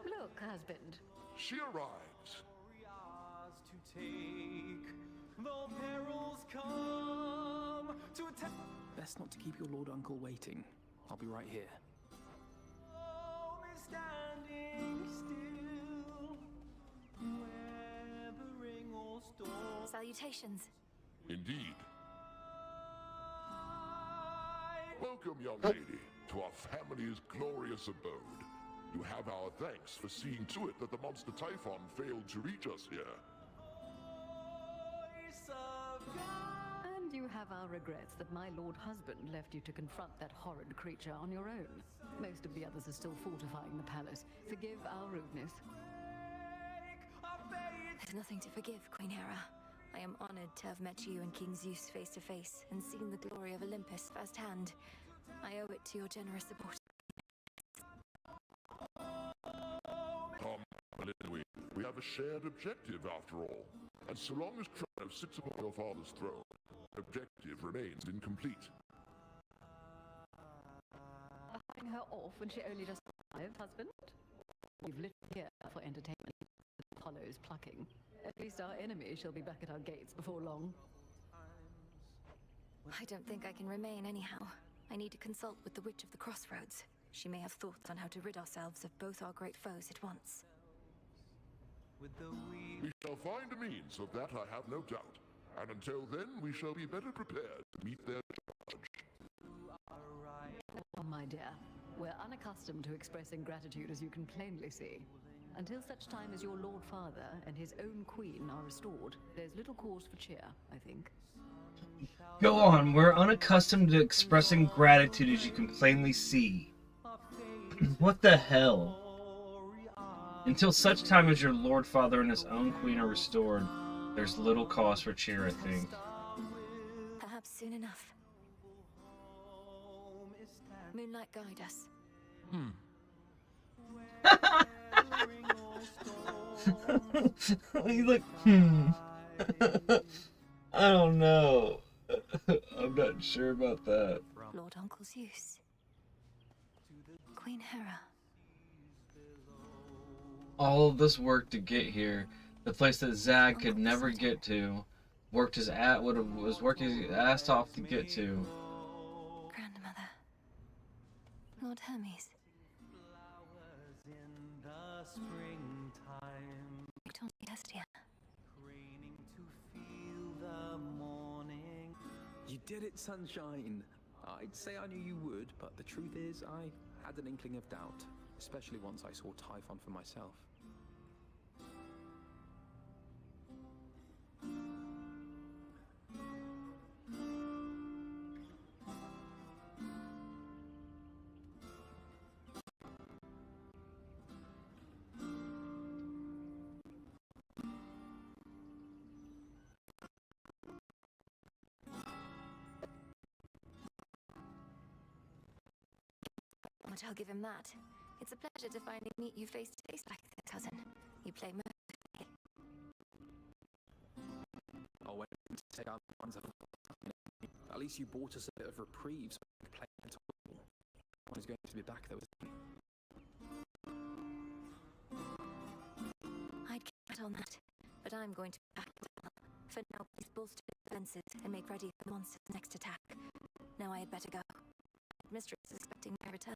Look, husband. She arrives. Best not to keep your lord uncle waiting. I'll be right here. Salutations. Indeed. Welcome, young lady, to our family's glorious abode. You have our thanks for seeing to it that the monster Typhon failed to reach us here. And you have our regrets that my lord husband left you to confront that horrid creature on your own. Most of the others are still fortifying the palace. Forgive our rudeness. There's nothing to forgive, Queen Hera. I am honored to have met you and King Zeus face to face and seen the glory of Olympus firsthand. I owe it to your generous support. Come, Melinoë, we have a shared objective after all. And so long as Chronos sits upon your father's throne, the objective remains incomplete. Having her off when she only just arrived, husband? We've lit here for entertainment. Apollo's plucking. At least our enemy shall be back at our gates before long. I don't think I can remain anyhow. I need to consult with the Witch of the Crossroads. She may have thoughts on how to rid ourselves of both our great foes at once. We shall find a means of that, I have no doubt. And until then, we shall be better prepared to meet their charge. Oh, my dear. We're unaccustomed to expressing gratitude, as you can plainly see. Until such time as your Lord Father and his own queen are restored, there's little cause for cheer, I think. Go on, we're unaccustomed to expressing gratitude, as you can plainly see. What the hell? Until such time as your Lord Father and his own queen are restored, there's little cause for cheer, I think. Perhaps soon enough. Moonlight, guide us. He's like, I don't know. I'm not sure about that. Lord Uncle Zeus. Queen Hera. All of this work to get here, the place that Zag could never get to, was working his ass off to get to. Grandmother. Lord Hermes. Hestia. You did it, sunshine. I'd say I knew you would, but the truth is, I had an inkling of doubt, especially once I saw Typhon for myself. But I'll give him that. It's a pleasure to finally meet you face to face like this, cousin. You play most. Oh, when you say our ones at least you bought us a bit of reprieve so we could play at all. One is going to be back though, isn't he? I'd count on that, but I'm going to be back as well. For now, please bolster the defenses and make ready for the monster's next attack. Now I had better go. Mistress is expecting my return.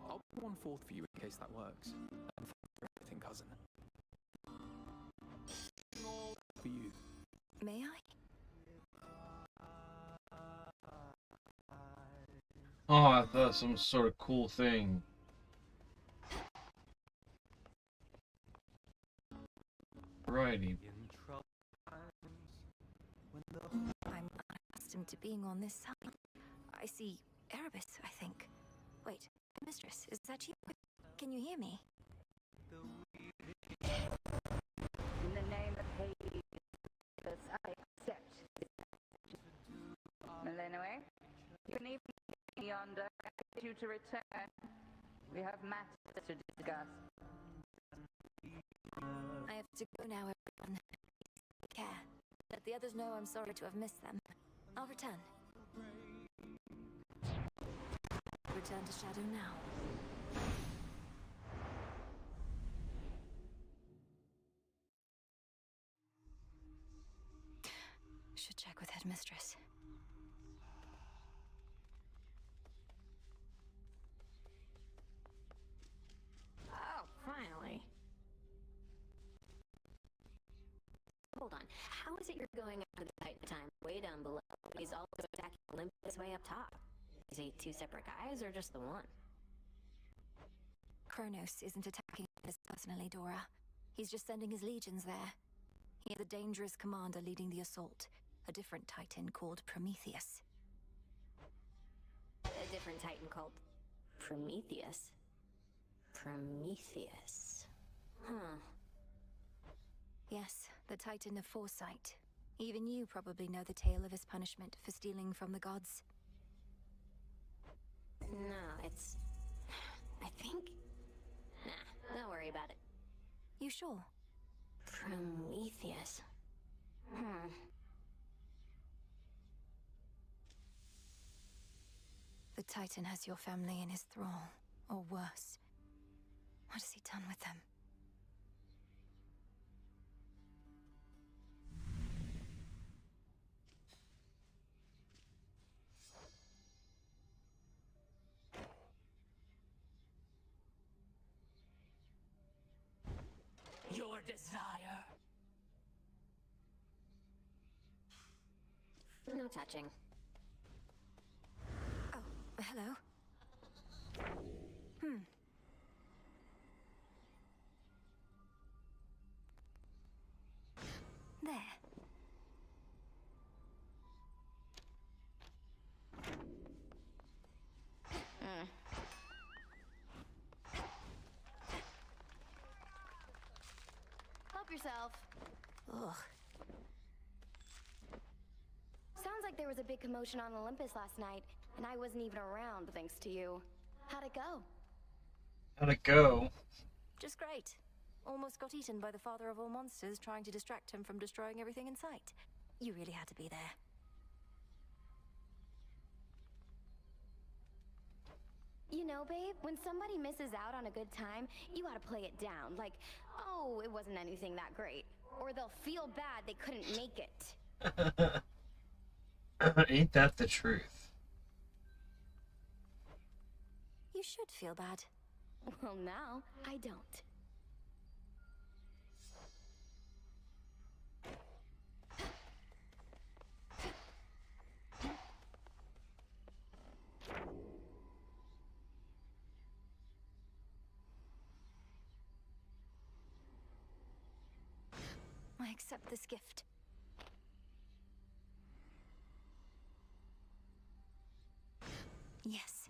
I'll put one forth for you in case that works. And for everything, cousin. All for you. May I? Oh, I thought some sort of cool thing. Righty. I'm unaccustomed to being on this side. I see Erebus, I think. Wait, Mistress, is that you? Can you hear me? In the name of Hades, I accept. Melinoë, you can even be yonder. I get you to return. We have matters to discuss. I have to go now, everyone. Take care. Let the others know I'm sorry to have missed them. I'll return. Return to Shadow now. Should check with Headmistress. Oh, finally. Hold on. How is it you're going after the Titan time way down below? He's also attacking Olympus way up top. Is he two separate guys or just the one? Chronos isn't attacking us personally, Dora. He's just sending his legions there. He has a dangerous commander leading the assault. A different Titan called Prometheus. A different Titan called Prometheus. Prometheus. Huh. Yes, the Titan of Foresight. Even you probably know the tale of his punishment for stealing from the gods. No, it's... I think... Nah, don't worry about it. You sure? Prometheus. The Titan has your family in his thrall, or worse. What has he done with them? Your desire. No touching. Oh, hello. There. Help yourself. Ugh. Sounds like there was a big commotion on Olympus last night, and I wasn't even around thanks to you. How'd it go? How'd it go? Just great. Almost got eaten by the father of all monsters trying to distract him from destroying everything in sight. You really had to be there. You know, babe, when somebody misses out on a good time, you gotta play it down. Like, oh, it wasn't anything that great. Or they'll feel bad they couldn't make it. Ain't that the truth? You should feel bad. Well, now, I don't. I accept this gift. Yes.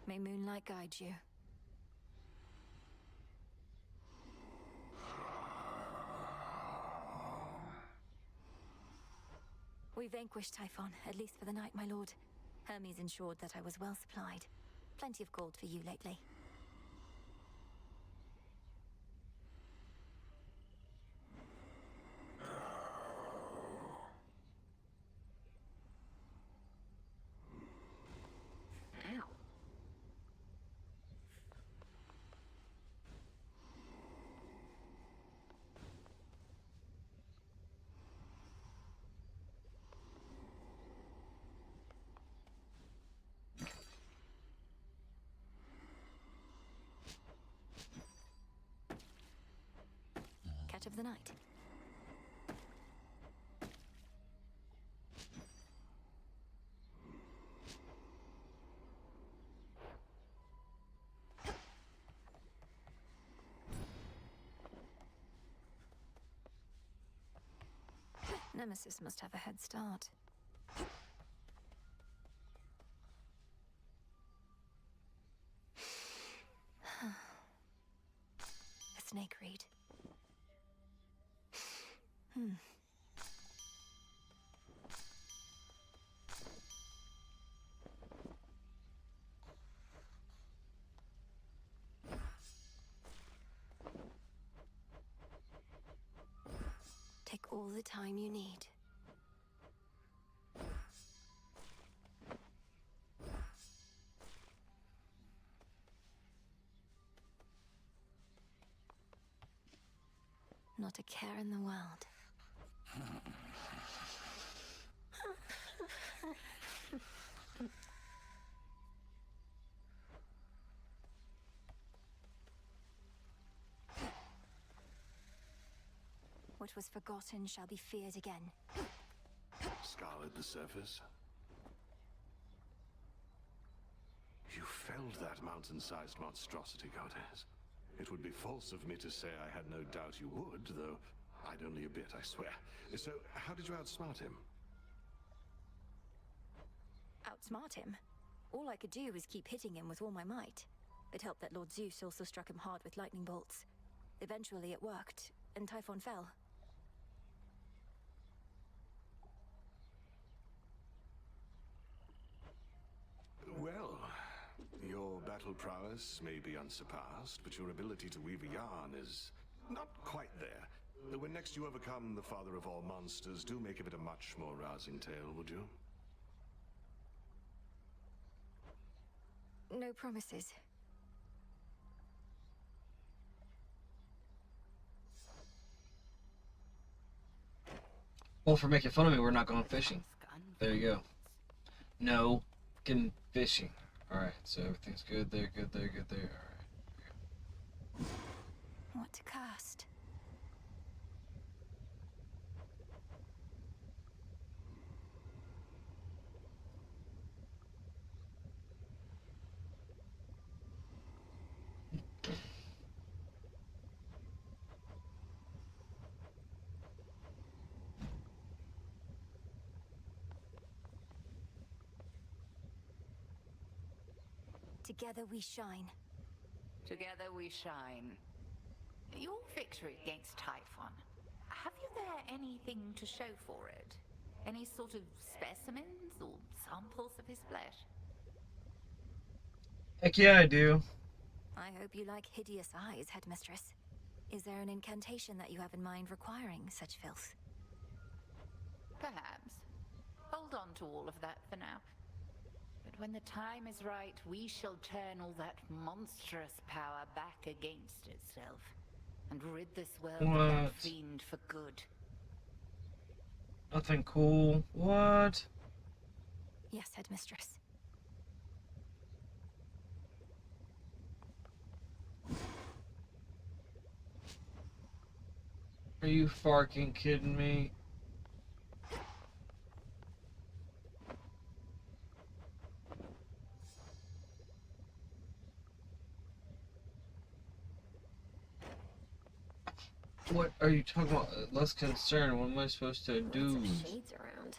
May moonlight guide you. We vanquished Typhon, at least for the night, my lord. Hermes ensured that I was well supplied. Plenty of gold for you lately. Catch of the night. Nemesis must have a head start. A snake reed. Take all the time you need. Not a care in the world. What was forgotten shall be feared again. Scoured the surface. You felled that mountain-sized monstrosity, goddess. It would be false of me to say I had no doubt you would, though I'd only a bit, I swear. So, how did you outsmart him? Outsmart him? All I could do was keep hitting him with all my might. It helped that Lord Zeus also struck him hard with lightning bolts. Eventually it worked, and Typhon fell. Well, your battle prowess may be unsurpassed, but your ability to weave a yarn is not quite there. When next you overcome the father of all monsters, do make of it a much more rousing tale, would you? No promises. Well, for making fun of me, we're not going fishing. There you go. No fucking fishing. Alright, so everything's good there, good there, good there. Alright. What to cast? Together we shine. Together we shine. Your victory against Typhon. Have you there anything to show for it? Any sort of specimens or samples of his flesh? Heck yeah, I do. I hope you like hideous eyes, headmistress. Is there an incantation that you have in mind requiring such filth? Perhaps. Hold on to all of that for now. But when the time is right, we shall turn all that monstrous power back against itself and rid this world of that fiend for good. Nothing cool. What? Yes, headmistress. Are you fucking kidding me? What are you talking about? Less concerned. What am I supposed to do? Shades around.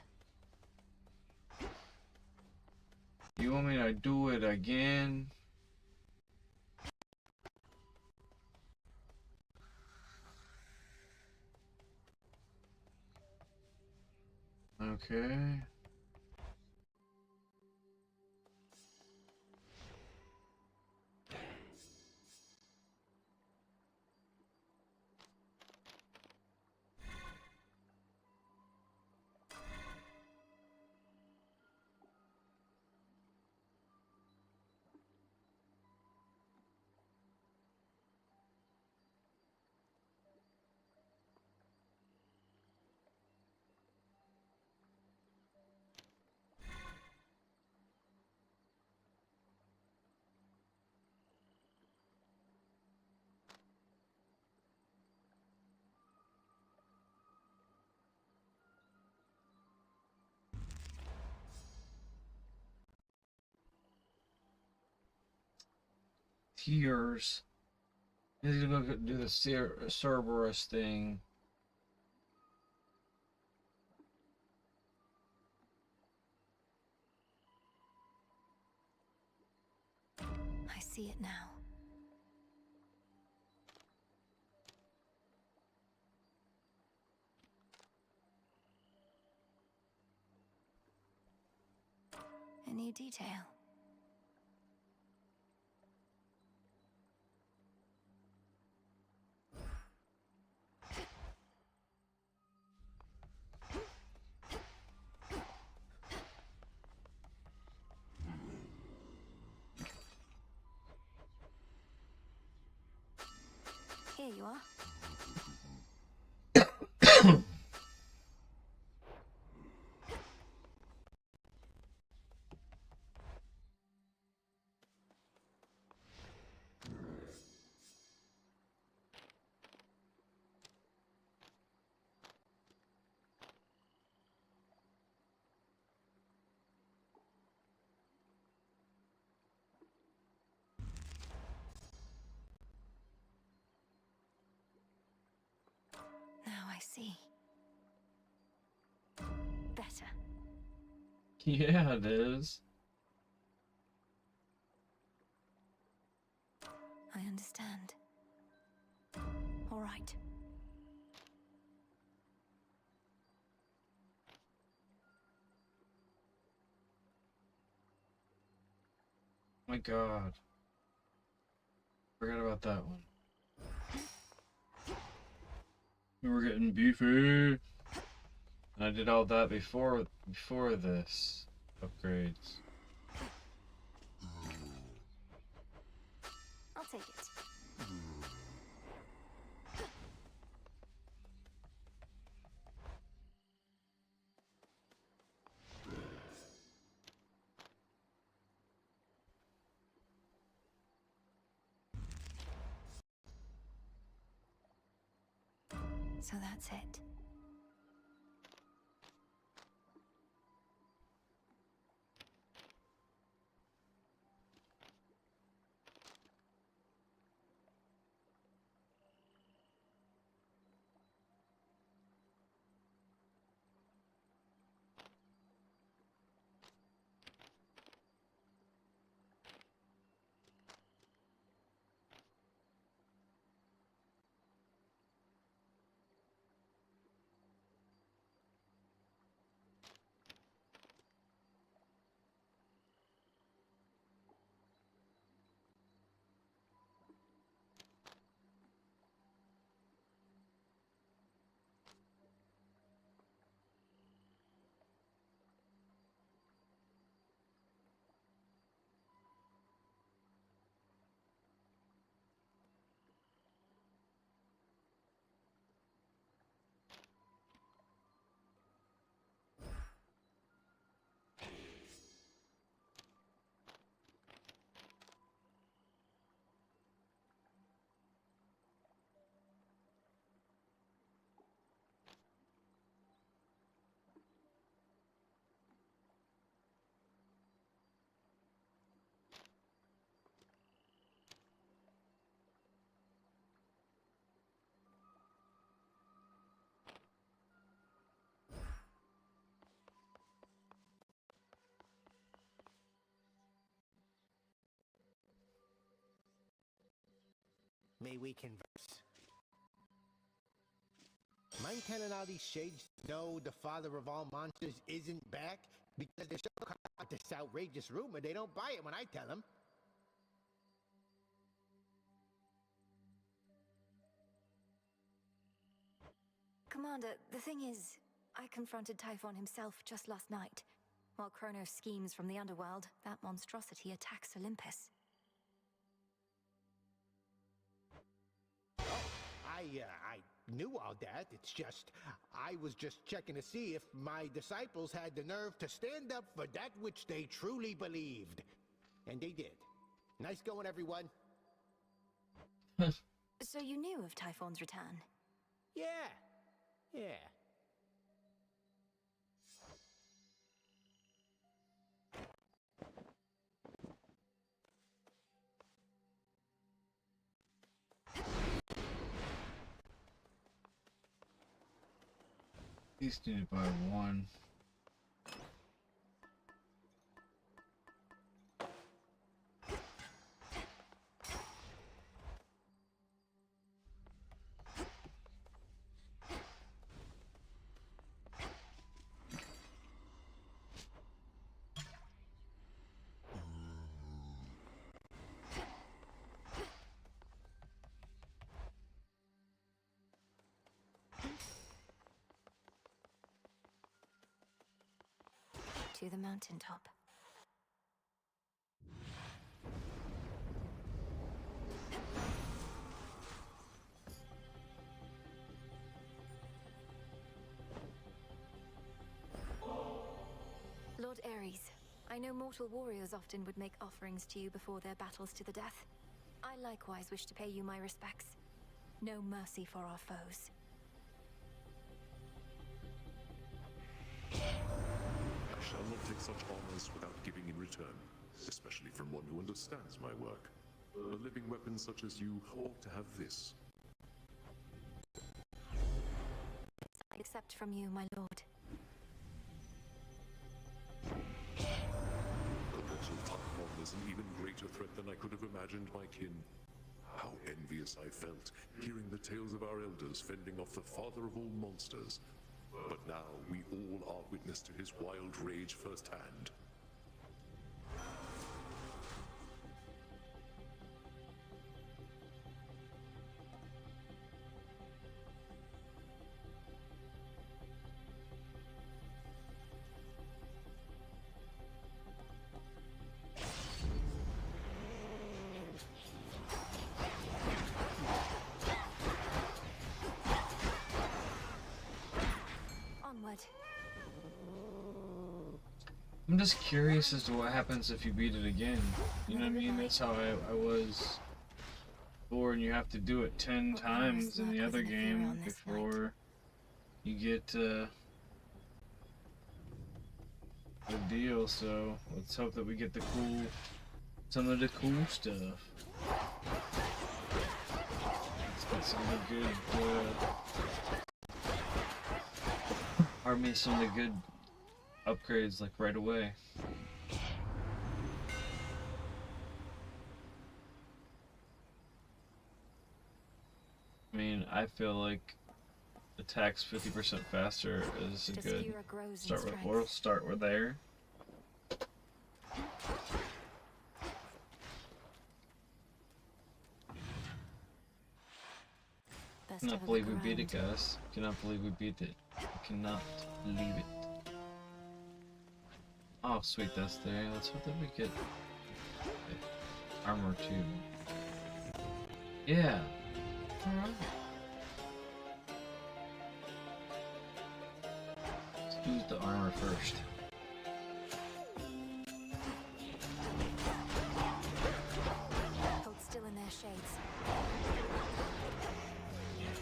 You want me to do it again? Okay. Tears. He's gonna go do the Cerberus thing. I see it now. A new detail. Here you are. Now I see. Better. Yeah, it is. I understand. All right. My God. Forgot about that one. We're getting beefy. And I did all that before this upgrades. I'll take it. So that's it. May we converse? Mind telling all these shades know the father of all monsters isn't back? Because they're so caught up this outrageous rumor, they don't buy it when I tell them. Commander, the thing is, I confronted Typhon himself just last night. While Chronos schemes from the Underworld, that monstrosity attacks Olympus. I knew all that. It's just, I was just checking to see if my disciples had the nerve to stand up for that which they truly believed. And they did. Nice going, everyone. So you knew of Typhon's return? Yeah. These need to buy one. To the mountaintop. Lord Ares, I know mortal warriors often would make offerings to you before their battles to the death. I likewise wish to pay you my respects. No mercy for our foes. I shall not take such honors without giving in return, especially from one who understands my work. A living weapon such as you ought to have this. I accept from you, my lord. Colossal Typhon is an even greater threat than I could have imagined, my kin. How envious I felt, hearing the tales of our elders fending off the father of all monsters. But now we all are witness to his wild rage firsthand. I'm just curious as to what happens if you beat it again. You know what I mean? That's how I was before, and you have to do it 10 times in the other game before you get the deal. So let's hope that we get some of the cool stuff. Let's get some of the good, some of the good upgrades like right away. I mean, I feel like attacks 50% faster is a good start with. We'll start with there. I cannot believe we beat it, guys. I cannot believe we beat it. I cannot believe it. Oh, sweet, that's there. Let's hope that we get armor too. Yeah. Alright. Let's use the armor first. Hold still in their shades.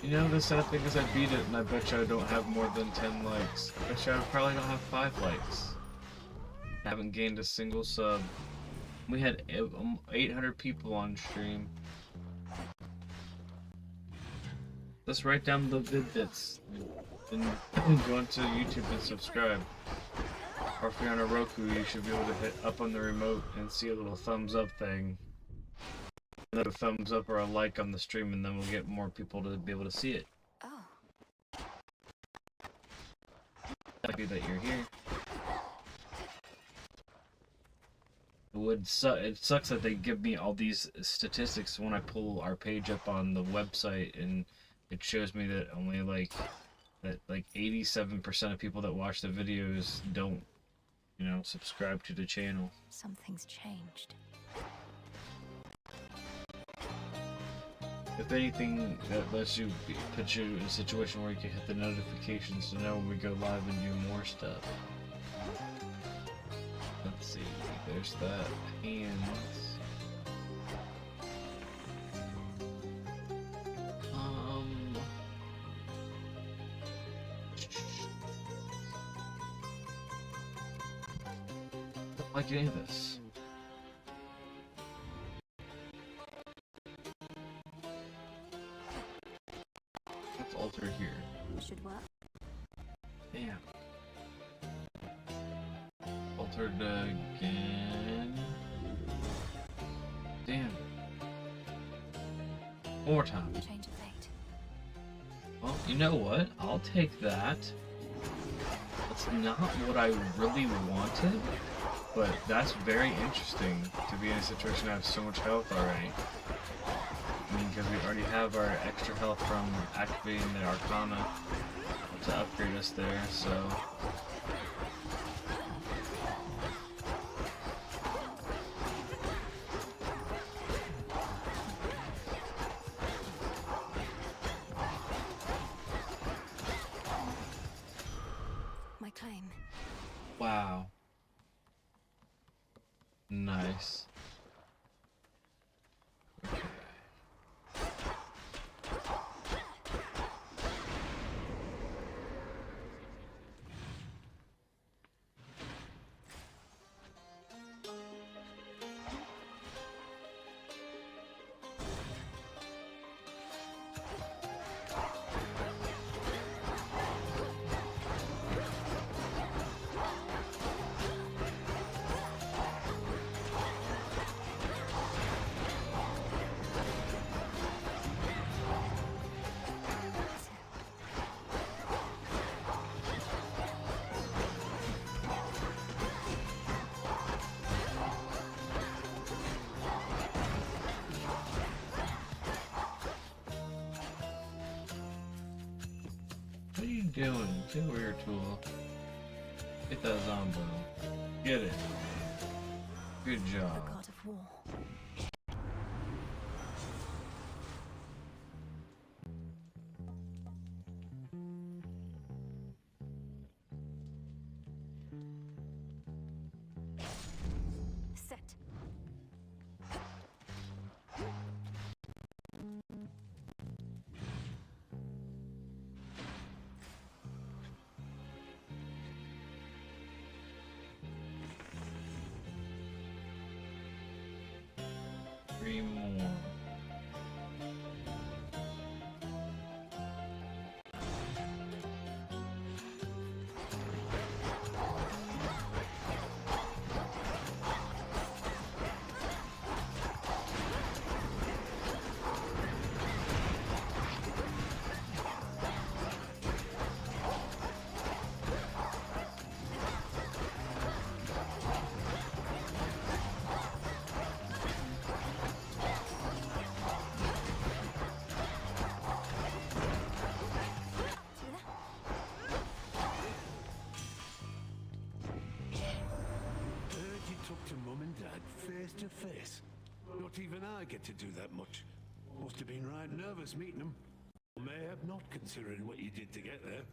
You know, the sad thing is I beat it and I bet you I don't have more than 10 likes. I bet you I probably don't have 5 likes. I haven't gained a single sub. We had 800 people on stream. Let's write down the Vid-Bits and go onto YouTube and subscribe. Or if you're on a Roku, you should be able to hit up on the remote and see a little thumbs up thing. Another thumbs up or a like on the stream, and then we'll get more people to be able to see it. Oh. happy that you're here. It sucks that they give me all these statistics when I pull our page up on the website, and it shows me that only like 87% of people that watch the videos don't, you know, subscribe to the channel. Something's changed. If anything, that lets you put you in a situation where you can hit the notifications to know when we go live and do more stuff. Let's see, there's that hands. Don't like any of this. Let's alter here. Should work. Damn. Altered again. Damn. One more time. Change of fate. Well, you know what? I'll take that. That's not what I really wanted, but that's very interesting to be in a situation I have so much health already. I mean, because we already have our extra health from activating the Arcana to upgrade us there, so... My claim. Wow. Nice. Okay. What are you doing? Get over here, tool. Get that zombo. Get it. Good job. The god of war. Set. 3 more. To Mum and Dad face to face. Not even I get to do that much. Must have been right nervous meeting them. Mayhap not, considering what you did to get there.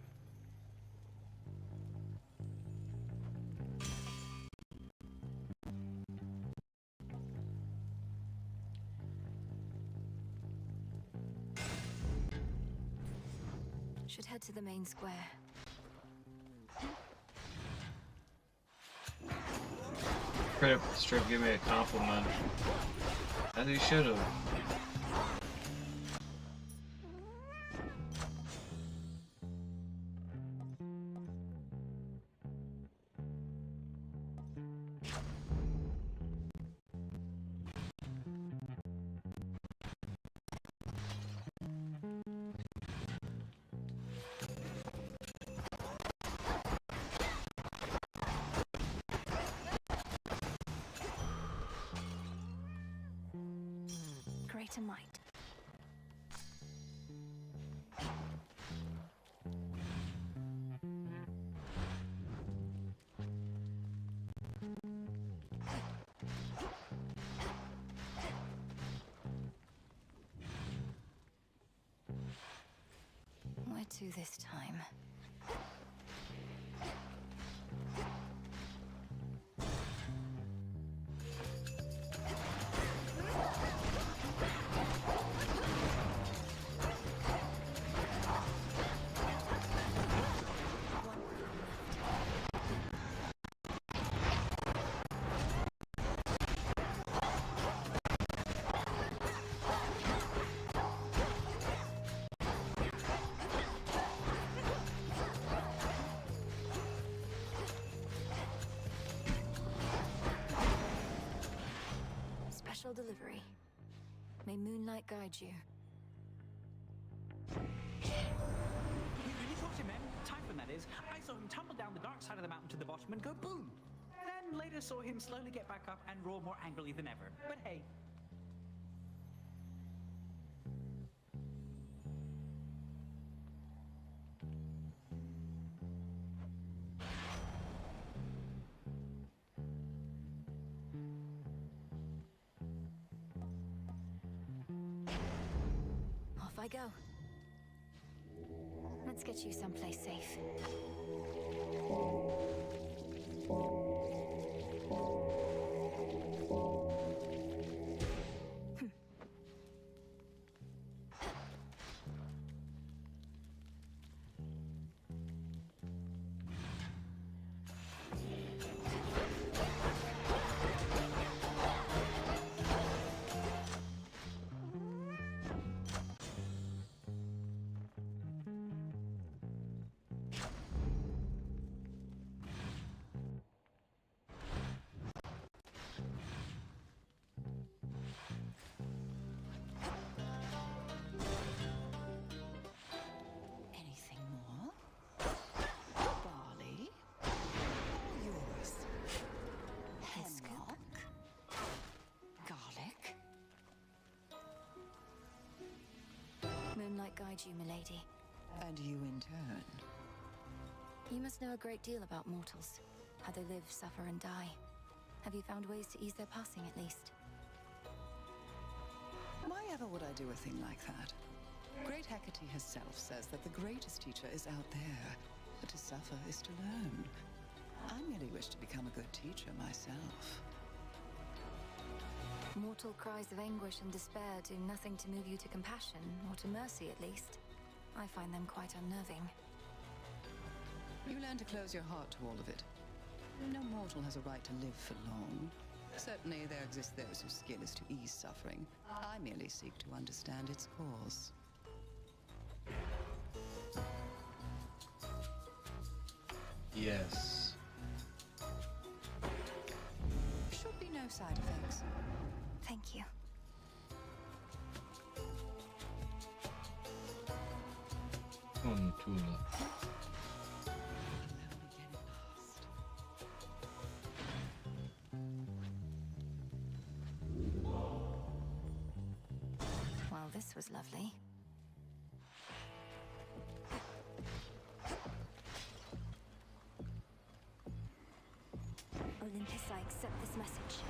Should head to the main square. Credit Strip gave me a compliment. As he should have. quite a mite. Where to this time? Special delivery. May moonlight guide you. You really thought him, men? Typhon, that is. I saw him tumble down the dark side of the mountain to the bottom and go boom! Then later saw him slowly get back up and roar more angrily than ever. But hey. Off I go. Let's get you someplace safe. Moonlight guide you, milady. And you in turn? You must know a great deal about mortals. How they live, suffer, and die. Have you found ways to ease their passing, at least? Why ever would I do a thing like that? Great Hecate herself says that the greatest teacher is out there, but to suffer is to learn. I merely wish to become a good teacher myself. Mortal cries of anguish and despair do nothing to move you to compassion, or to mercy at least. I find them quite unnerving. You learn to close your heart to all of it. No mortal has a right to live for long. Certainly there exist those whose skill is to ease suffering. I merely seek to understand its cause. Yes. Should be no side effects. Thank you. Tula. Well, this was lovely. Olympus, I accept this message.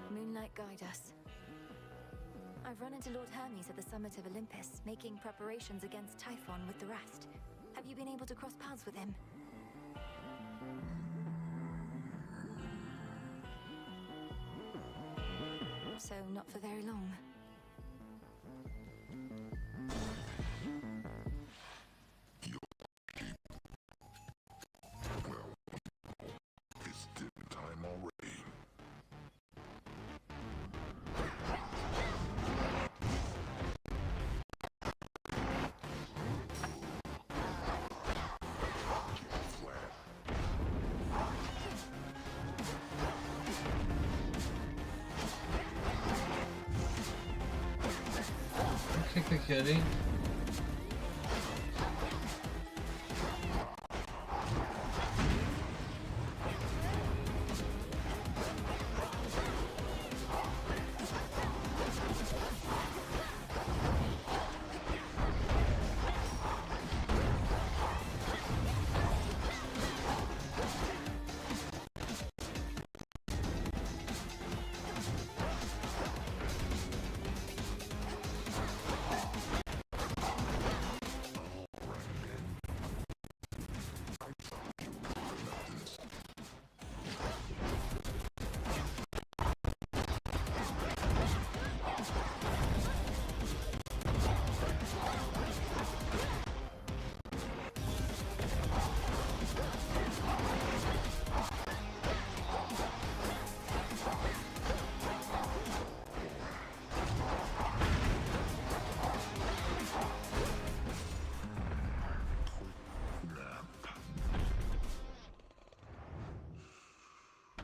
Moonlight, guide us. I've run into Lord Hermes at the summit of Olympus, making preparations against Typhon with the rest. Have you been able to cross paths with him? So, not for very long. It's dinner time already. Hecate.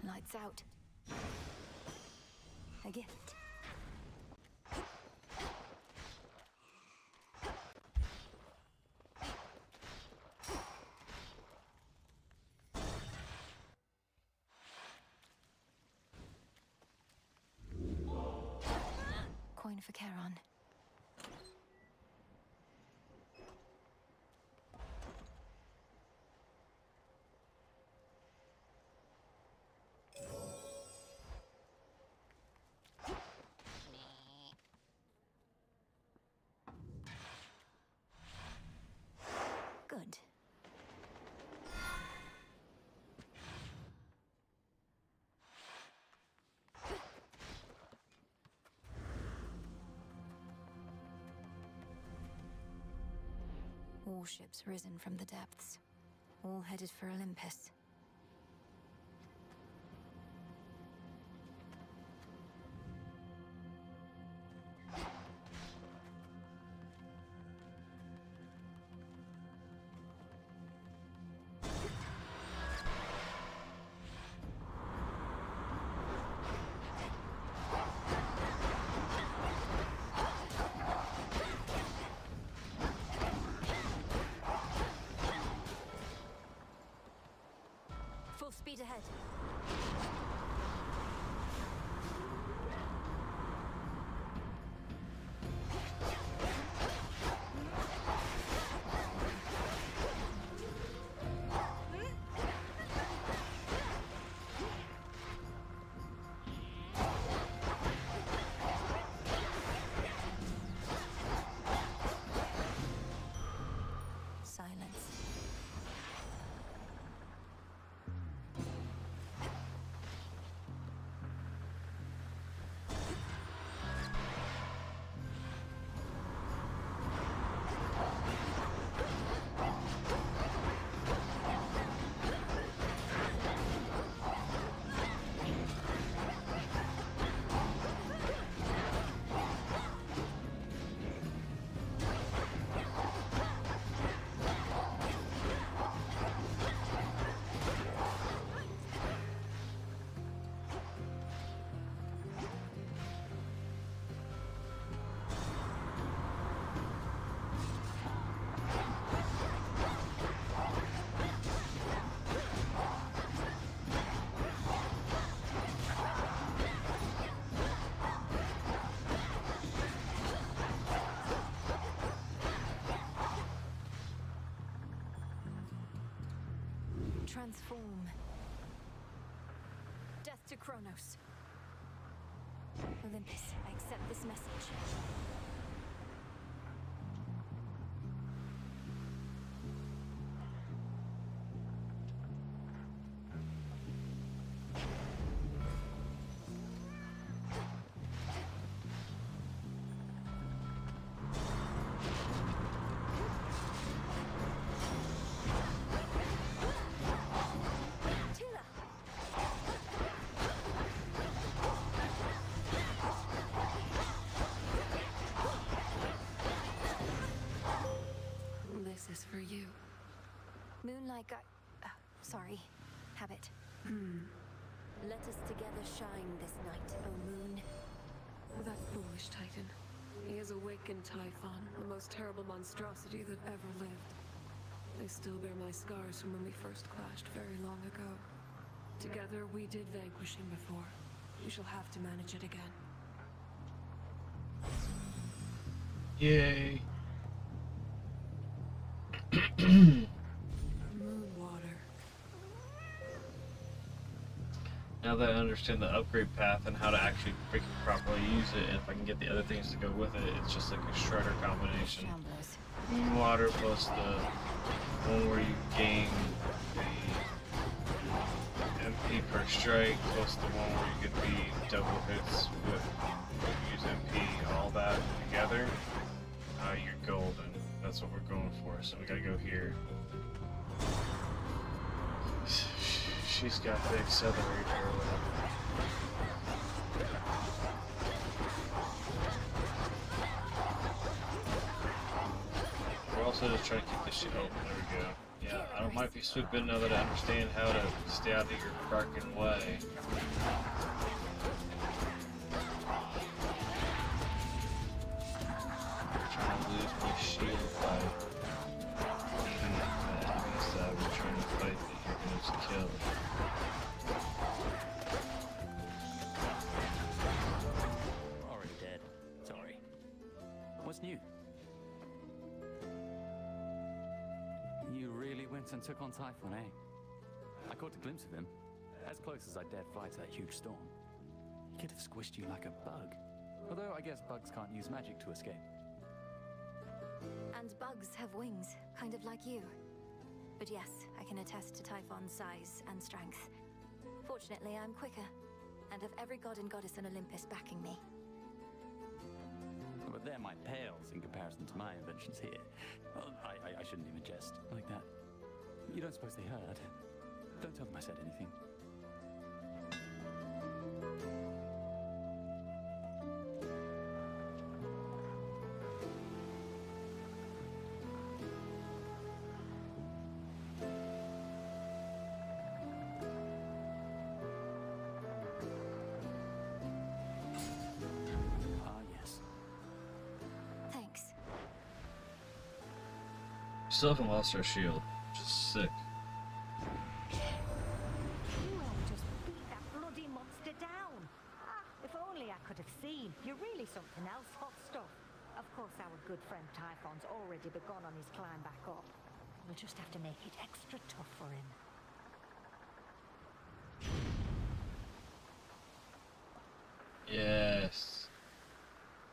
Lights out. A gift. Coin for Charon. Good. Warships risen from the depths, all headed for Olympus. Full speed ahead. Silence. Transform. Death to Chronos. Olympus, I accept this message. This is for you. Moonlight sorry. Habit. Let us together shine this night, O moon. That foolish titan. He has awakened Typhon, the most terrible monstrosity that ever lived. I still bear my scars from when we first clashed very long ago. Together, we did vanquish him before. We shall have to manage it again. Yay. Moonwater. Now that I understand the upgrade path and how to actually freaking properly use it, and if I can get the other things to go with it, it's just like a shredder combination. Water plus the one where you gain the MP per strike, plus the one where you get the double hits with use MP, all that together, you're golden. That's what we're going for. So we gotta go here. She's got the accelerator or whatever. We're also just trying to keep this shit open. There we go. Yeah, I might be swooping now that I understand how to stay out of your fucking way. I'm trying to lose my shield by even the enemies that we're trying to fight that you're going to kill. Already dead. Sorry. What's new? You really went and took on Typhon, eh? I caught a glimpse of him. As close as I dared fly to that huge storm. He could have squished you like a bug. Although I guess bugs can't use magic to escape. And bugs have wings, kind of like you. But yes, I can attest to Typhon's size and strength. Fortunately, I'm quicker, and have every god and goddess on Olympus backing me. But they're my pals in comparison to my inventions here. Well, I shouldn't even jest like that. You don't suppose they heard? Don't tell them I said anything. Still haven't lost our shield, which is sick. You just beat that bloody monster down. Ah, if only I could have seen. You're really something else, hot stuff. Of course, our good friend Typhon's already begun on his climb back up. We'll just have to make it extra tough for him. Yes.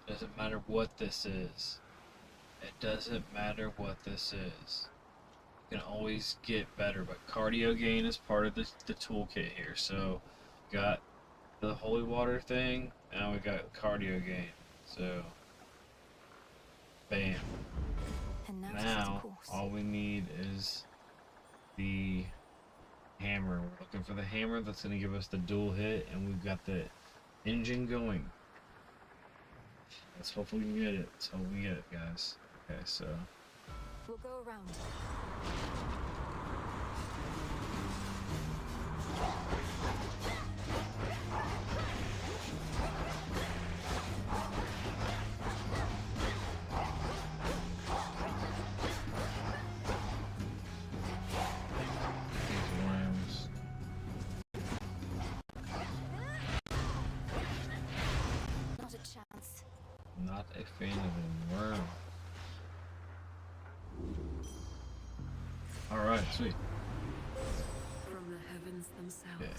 Doesn't matter what this is. It doesn't matter what this is. You can always get better, but cardio gain is part of the toolkit here. So, got the holy water thing, now we got cardio gain. So, bam. And now all we need is the hammer. We're looking for the hammer that's going to give us the dual hit, and we've got the engine going. Let's hope we can get it. Let's hope we get it, guys. Okay, so we'll go around. Not a chance. Not a fan of a worm. Alright, sweet. From the heavens themselves. Okay.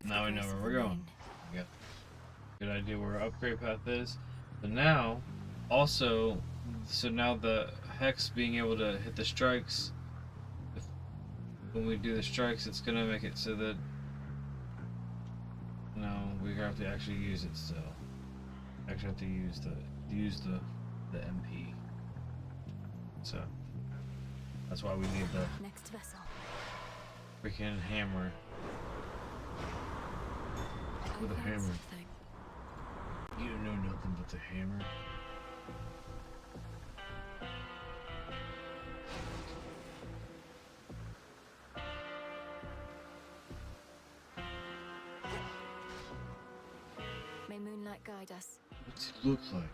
Now we know where we're going. We got a good idea where our upgrade path is. But now, also, so now the Hex being able to hit the strikes, when we do the strikes, it's going to make it so that No, we have to actually use it still. Actually have to use the MP. So that's why we need the next vessel. Freaking hammer. With a hammer. Something. You don't know nothing but the hammer. May moonlight guide us. What's it look like?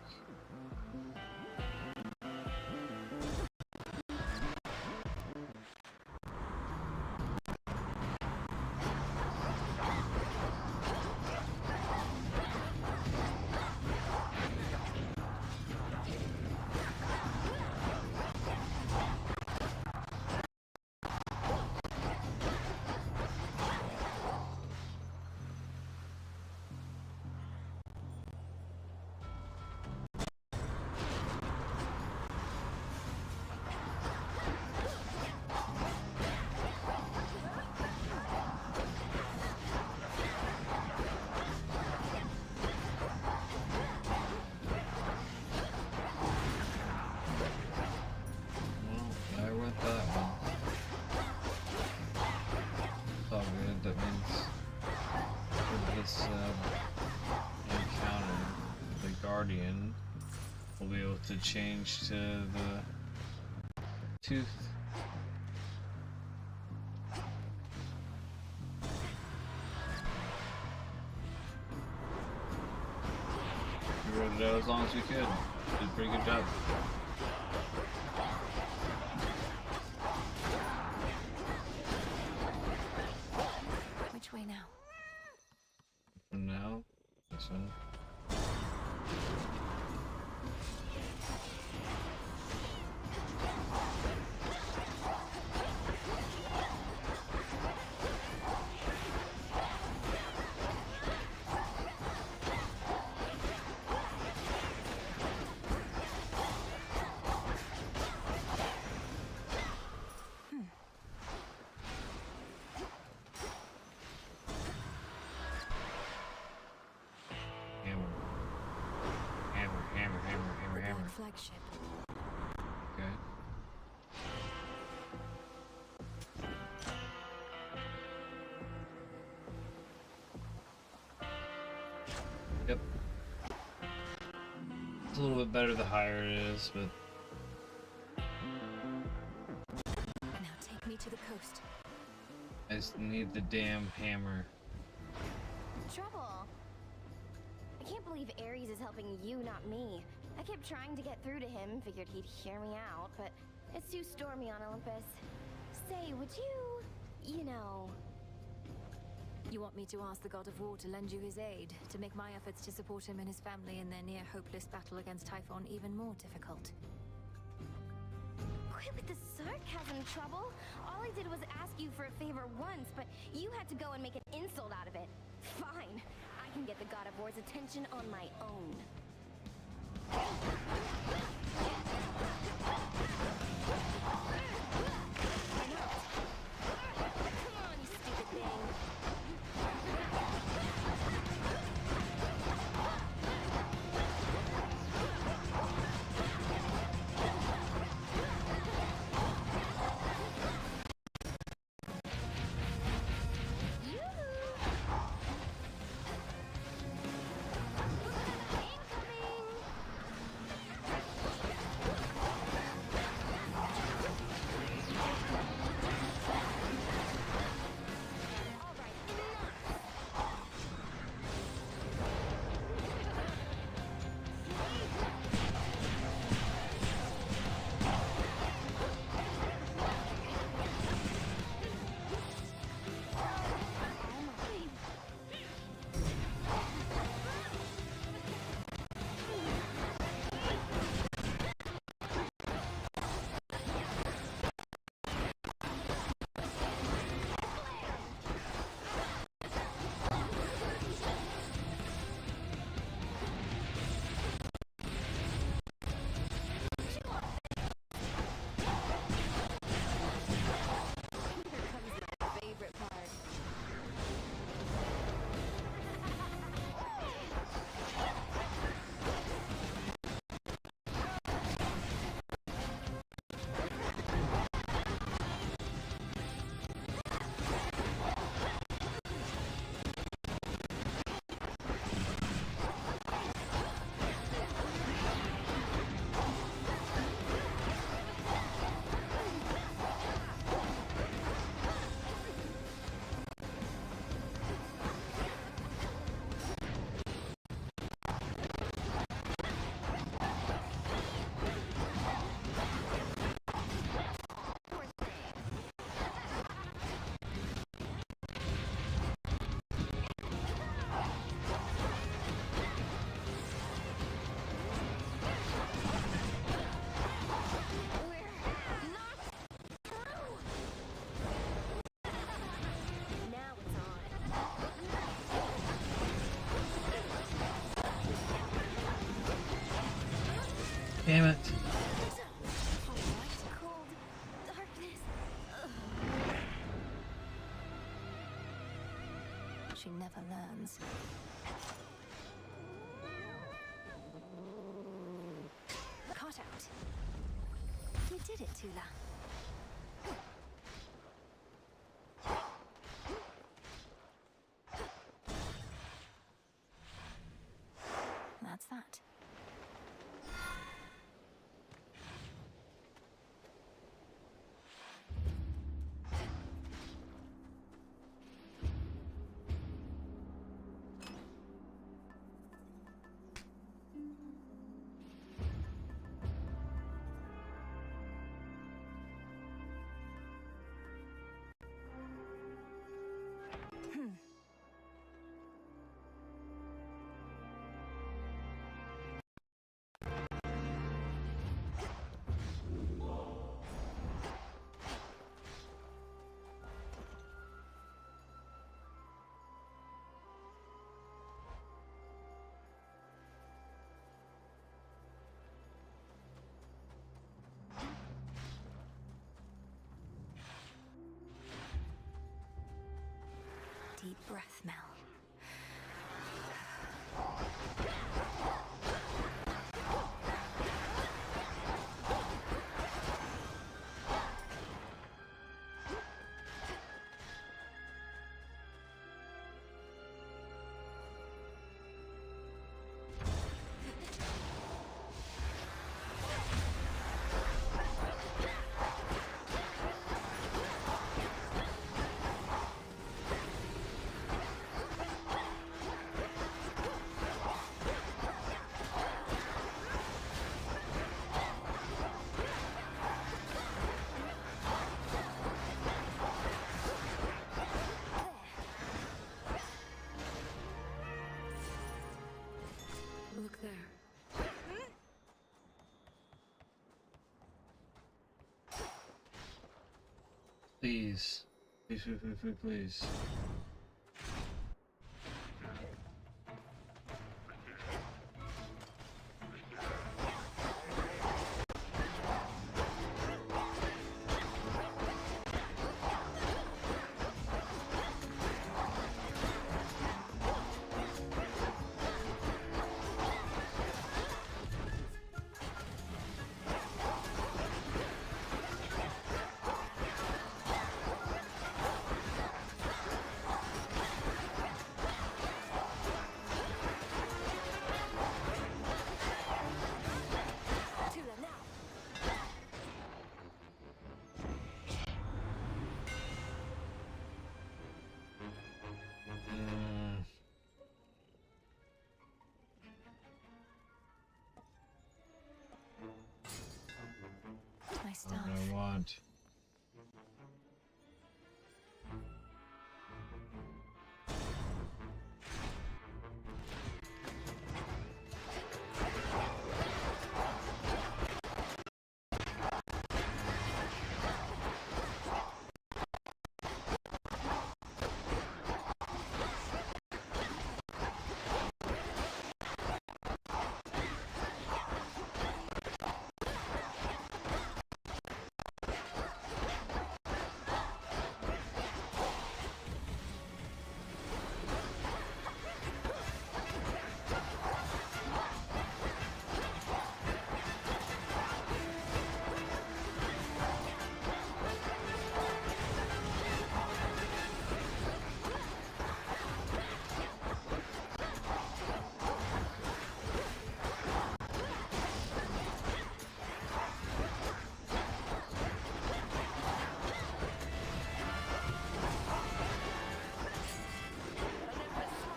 We'll be able to change to the tooth. We wrote it out as long as we could. Did a pretty good job. Which way now? Now, this one. Flagship. Okay. Yep. It's a little bit better the higher it is, but Now take me to the coast. I just need the damn hammer. Trouble. I can't believe Ares is helping you, not me. I kept trying to get through to him, figured he'd hear me out, but it's too stormy on Olympus. Say, would you know... You want me to ask the god of war to lend you his aid, to make my efforts to support him and his family in their near-hopeless battle against Typhon even more difficult? Quit with the sarcasm, Trouble. All I did was ask you for a favor once, but you had to go and make an insult out of it. Fine. I can get the god of war's attention on my own. Damn it. Cold darkness. She never learns. Caught out. You did it, Tula. That's that. Deep breath, Mel. Look there. Please. Please, please, please, please, please. My stuff. What do I want?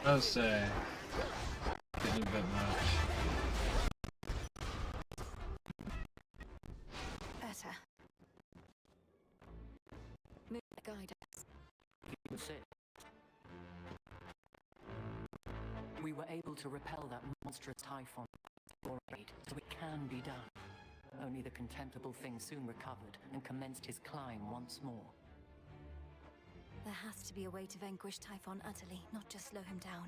I'll say, getting a bit much. Better. Move the guide us. You sit. We were able to repel that monstrous typhon, so it can be done. Only the contemptible thing soon recovered and commenced his climb once more. There has to be a way to vanquish Typhon utterly, not just slow him down.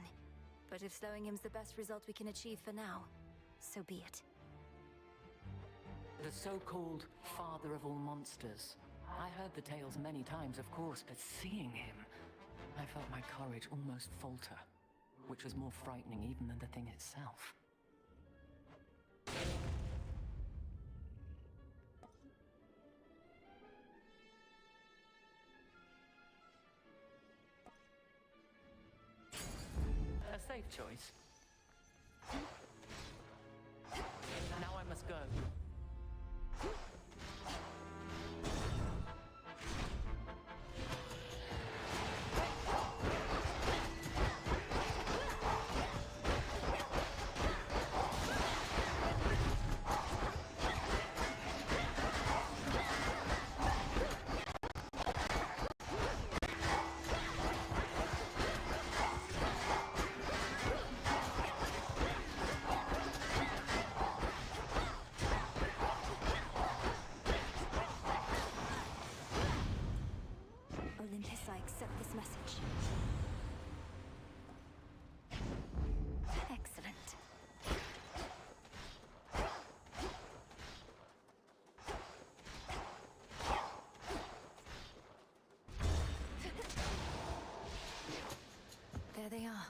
But if slowing him's the best result we can achieve for now, so be it. The so-called father of all monsters. I heard the tales many times, of course, but seeing him, I felt my courage almost falter, which was more frightening even than the thing itself. A safe choice. Now I must go. Olympus, I accept this message. Excellent. There they are.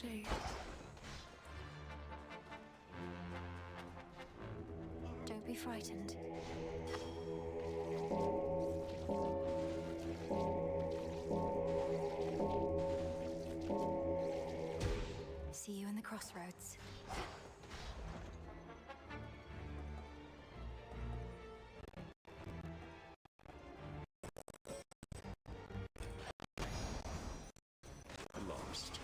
Shade. Don't be frightened. See you in the crossroads. Lost.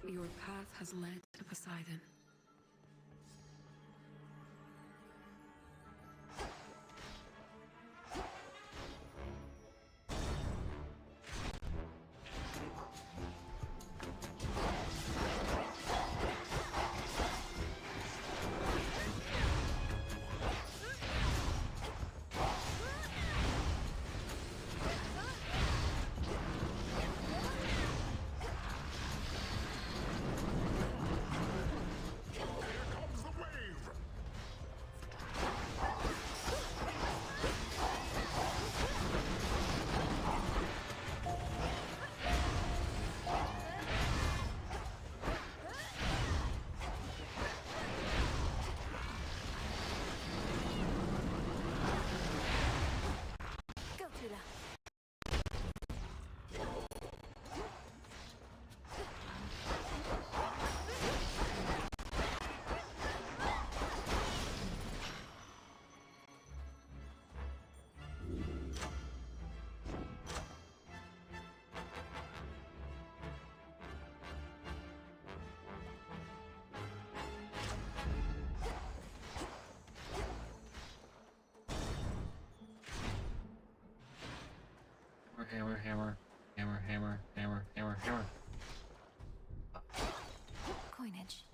Your path has led to Poseidon. Hammer, hammer, hammer, hammer, hammer, hammer, hammer, hammer. Coinage.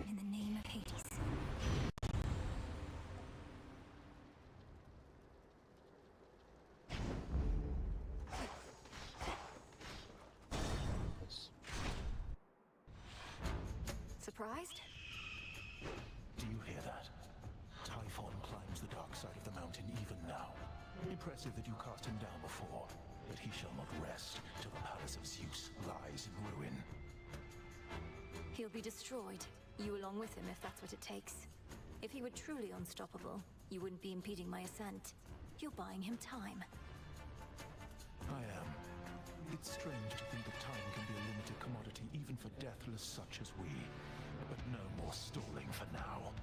In the name of Hades. Surprised? Do you hear that? Typhon climbs the dark side of the mountain even now. Impressive that you cast him down before, but he shall not rest till the palace of Zeus lies in ruin. He'll be destroyed, you along with him if that's what it takes. If he were truly unstoppable, you wouldn't be impeding my ascent. You're buying him time. I am. It's strange to think that time can be a limited commodity even for deathless such as we. But no more stalling for now.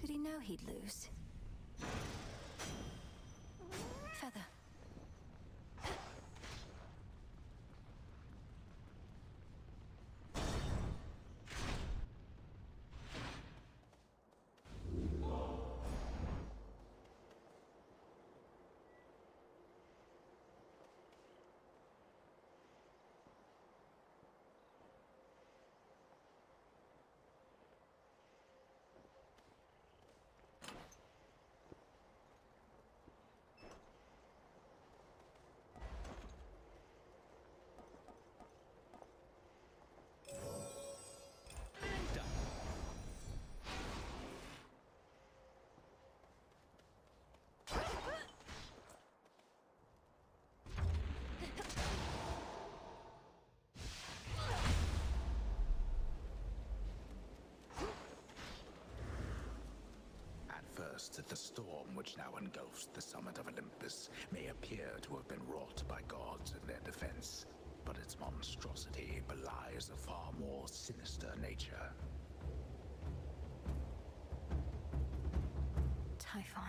Did he know he'd lose? Feather. first that the storm which now engulfs the summit of Olympus may appear to have been wrought by gods in their defense, but its monstrosity belies a far more sinister nature. Typhon.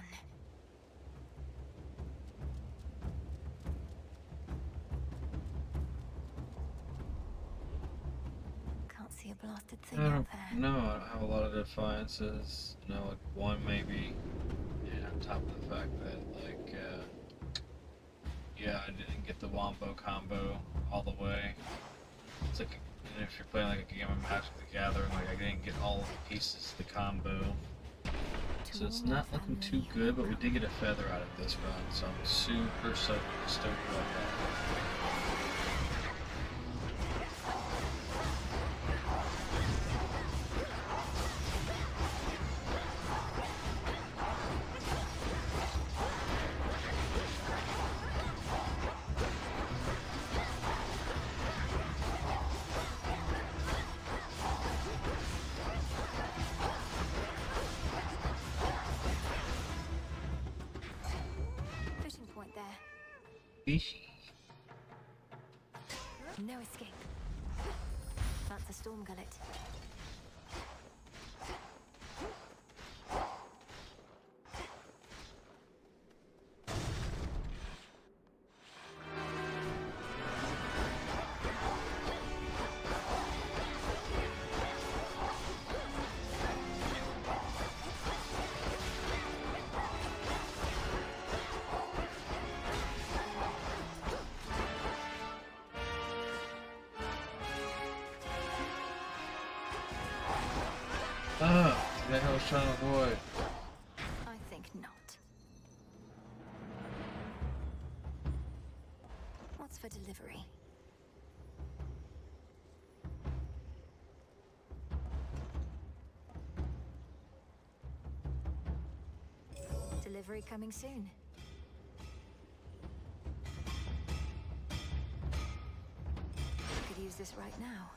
Can't see a blasted thing out there. No, I don't have a lot of defiances. You know, like one maybe. And on top of the fact that, like, yeah, I didn't get the wombo combo all the way. It's like, if you're playing like a game of Magic the Gathering, like I didn't get all of the pieces of the combo. So it's not looking too good, but we did get a feather out of this run, so I'm super stoked about that. No escape. That's a storm gullet. That's what I was trying to avoid. I think not. What's for delivery? Delivery coming soon. Could use this right now.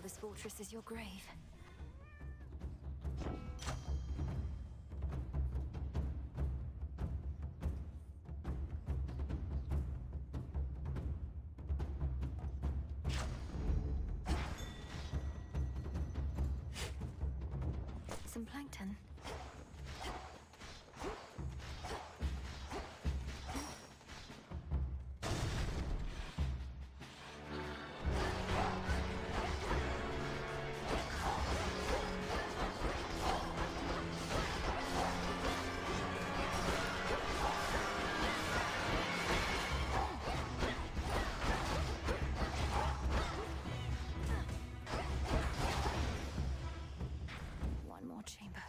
This fortress is your grave. Some plankton. Chamber.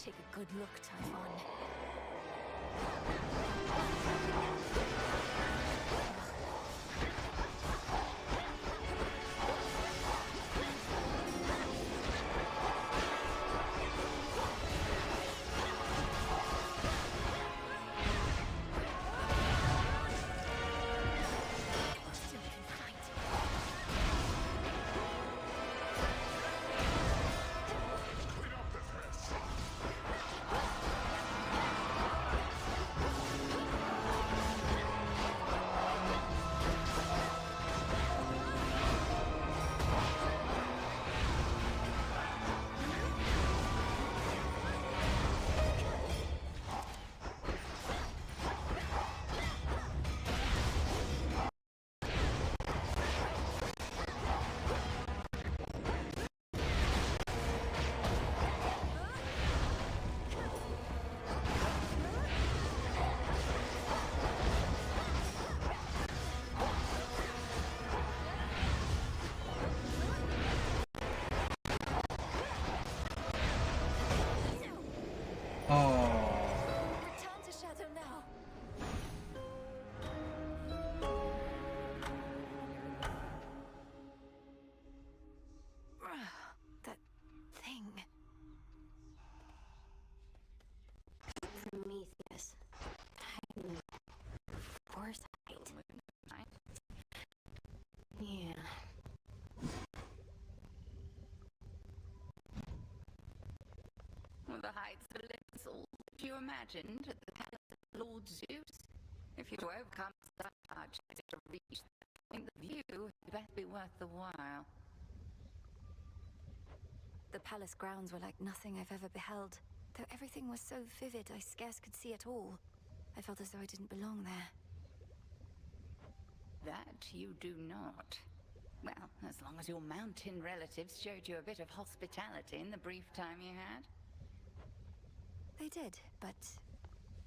Take a good look, Typhon. Prometheus. Foresight. Yeah. Well, the heights of Olympus, all that you imagined at the palace of Lord Zeus. If you're to overcome such hardships to reach that point, the view had best be worth the while. The palace grounds were like nothing I've ever beheld. Though everything was so vivid, I scarce could see it all. I felt as though I didn't belong there. That you do not. Well, as long as your mountain relatives showed you a bit of hospitality in the brief time you had. They did, but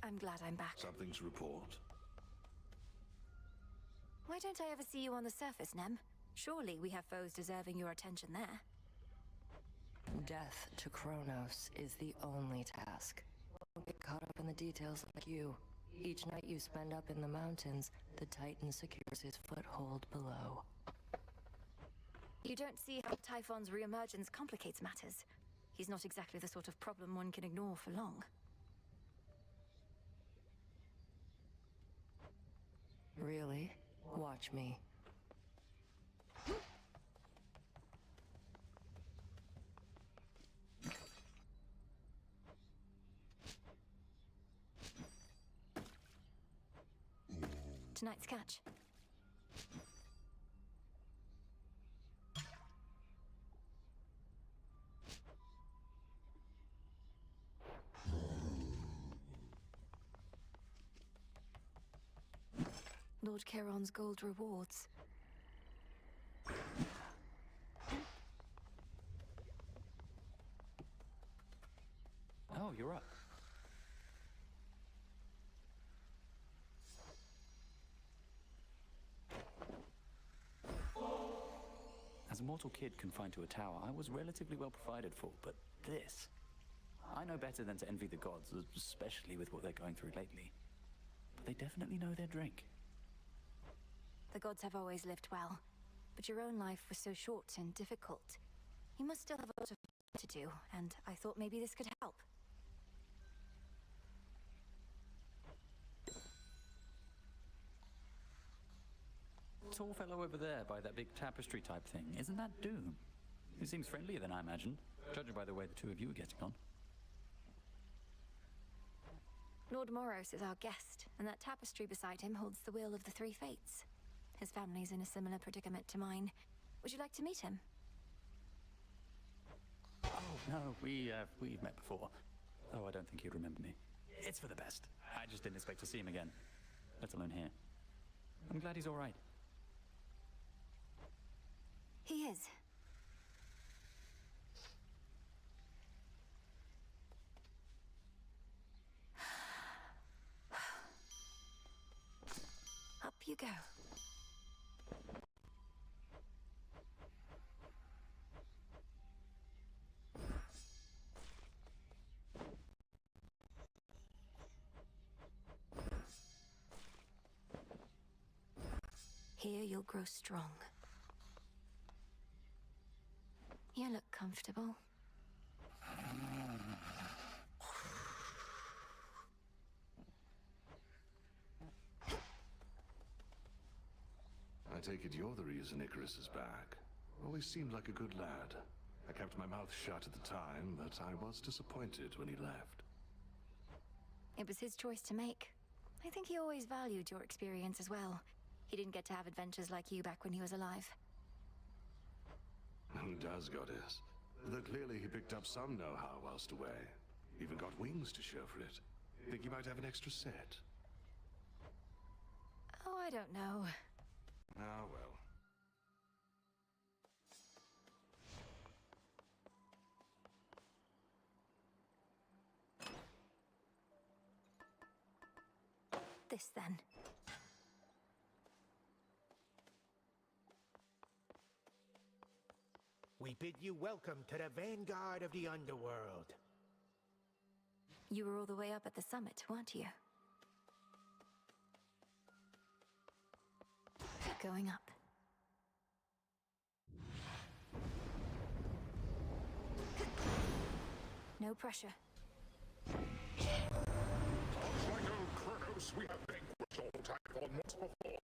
I'm glad I'm back. Something to report? Why don't I ever see you on the surface, Nem? Surely we have foes deserving your attention there. Death to Chronos is the only task. Don't get caught up in the details like you. Each night you spend up in the mountains, the Titan secures his foothold below. You don't see how Typhon's reemergence complicates matters. He's not exactly the sort of problem one can ignore for long. Really? Watch me. Tonight's catch. Lord Charon's gold rewards. Oh, you're up. As a mortal kid confined to a tower, I was relatively well provided for, but this... I know better than to envy the gods, especially with what they're going through lately. But they definitely know their drink. The gods have always lived well, but your own life was so short and difficult. You must still have a lot of to do, and I thought maybe this could help. Tall fellow over there by that big tapestry type thing, isn't that Doom? He seems friendlier than I imagined, judging by the way the two of you are getting on. Lord Moros is our guest, and that tapestry beside him holds the will of the three fates. His family's in a similar predicament to mine. Would you like to meet him? Oh, no, we've met before. Oh, I don't think he'd remember me. It's for the best. I just didn't expect to see him again, let alone here. I'm glad he's all right. He is. Up you go. Here you'll grow strong. You look comfortable. I take it you're the reason Icarus is back. Always seemed like a good lad. I kept my mouth shut at the time, but I was disappointed when he left. It was his choice to make. I think he always valued your experience as well. He didn't get to have adventures like you back when he was alive. Who does, goddess? Though clearly he picked up some know-how whilst away. Even got wings to show for it. Think you might have an extra set? Oh, I don't know. Ah, well. This then. We bid you welcome to the vanguard of the Underworld. You were all the way up at the summit, weren't you? Going up. No pressure. Like old Chronos, we have vanquished all Typhon once before.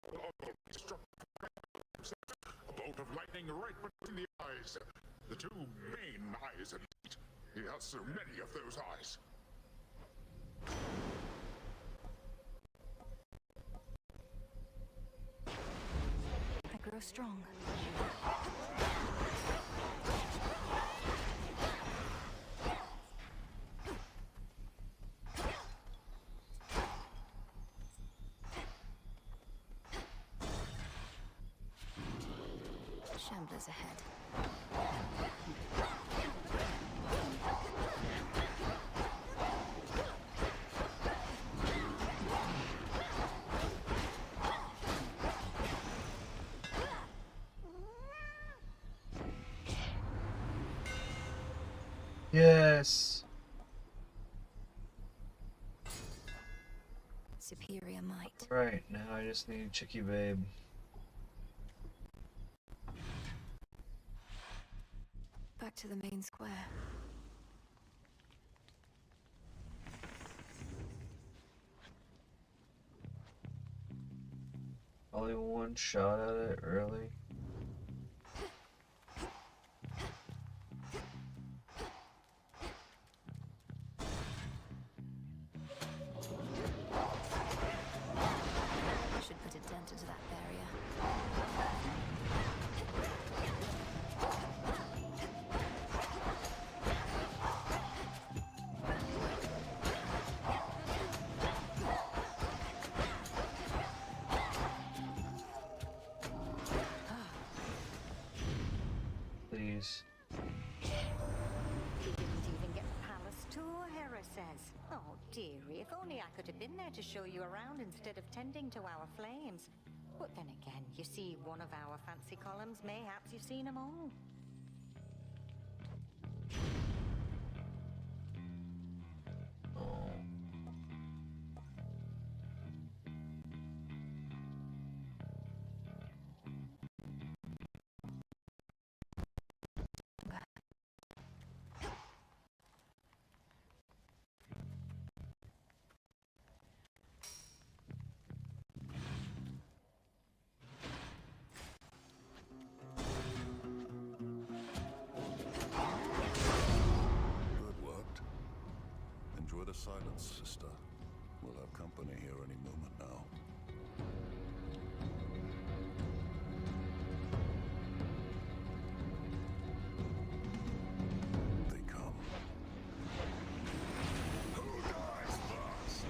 Although he struck a bolt of lightning right between the eyes. The two main eyes, indeed. He has so many of those eyes. I grow strong. Shamblers ahead. Yes. Superior might. Right, now I just need Chicky Babe. Back to the main square. Only one shot at it, really? I should put a dent into that barrier. Please. He didn't even get the palace tour, Hera says. Oh, dearie, if only I could have been there to show you around instead of tending to our flames. But then again, you see one of our fancy columns, mayhaps you've seen them all. Silence, sister. We'll have company here any moment now. They come. Who dies first?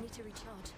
Need to recharge.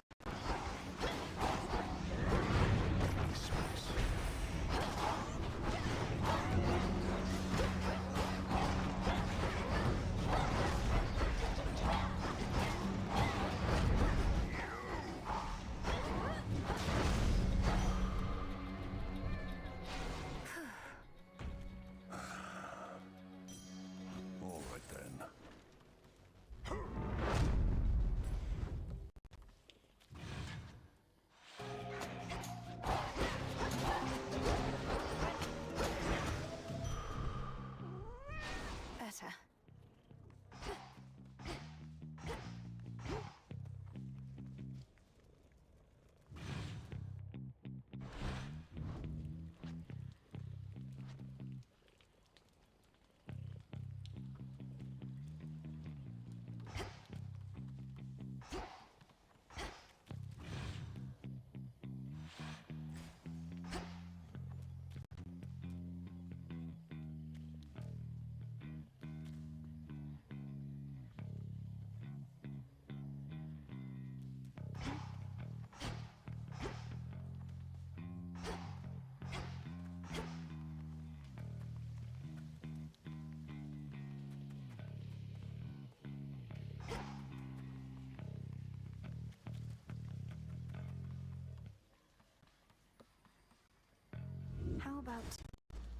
about...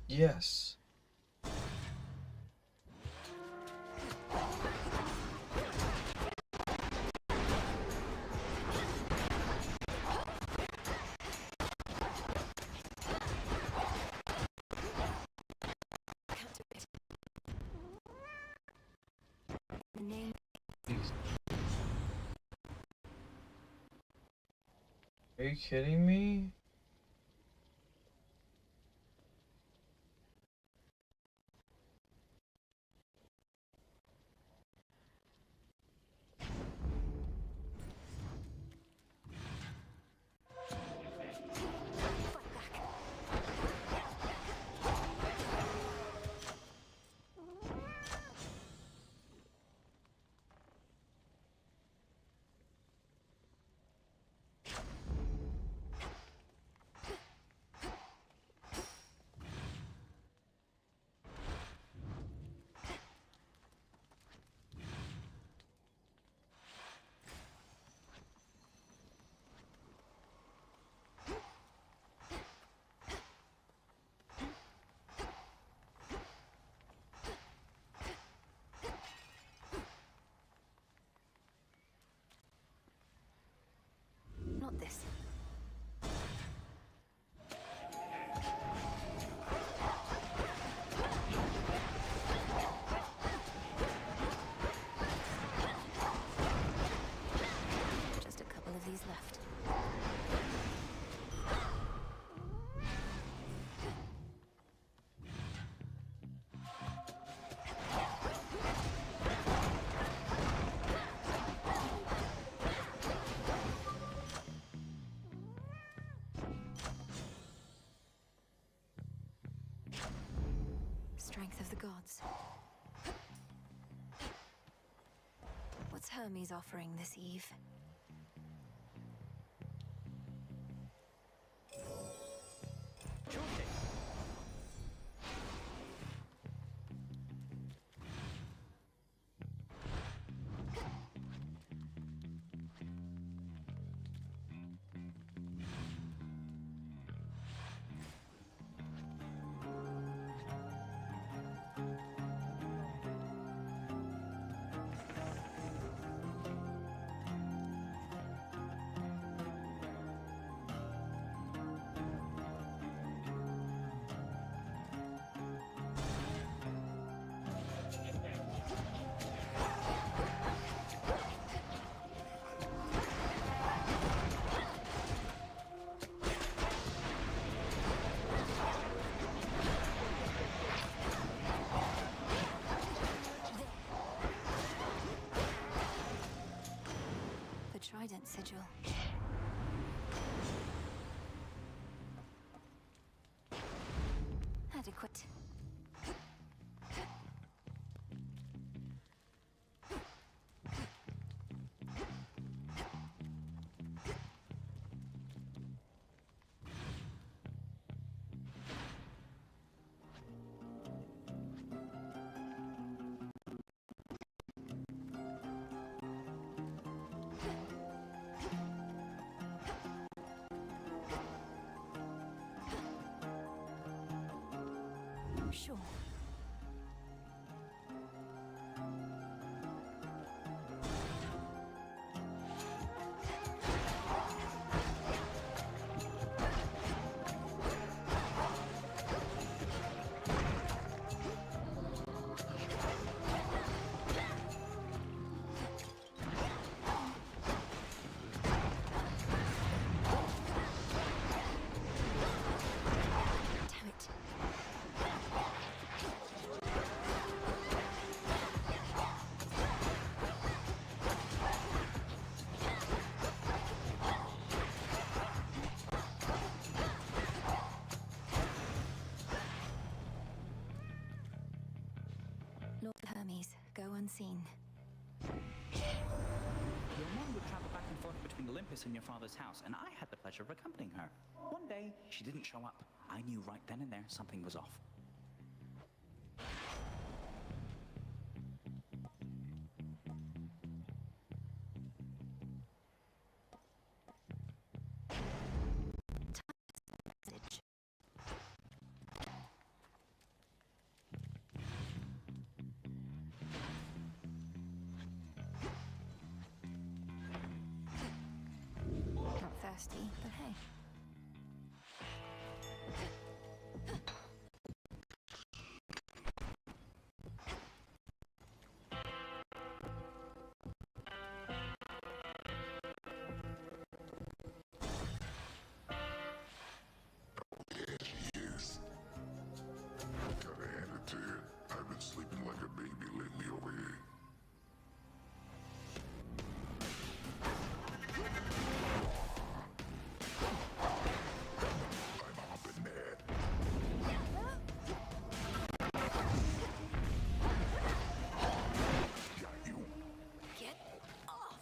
Yes. The name... Are you kidding me? Not this. Just a couple of these left. Strength of the gods. What's Hermes offering this eve? Trident sigil. Adequate. Sure. Lord Hermes, go unseen. Your mom would travel back and forth between Olympus and your father's house, and I had the pleasure of accompanying her. One day, she didn't show up. I knew right then and there something was off. thirsty, but hey. Yes. Gotta hand it to you. I've been sleeping like a baby lately over here. I'm hopping mad. Got you. Get off!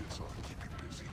It's on to keep you busy.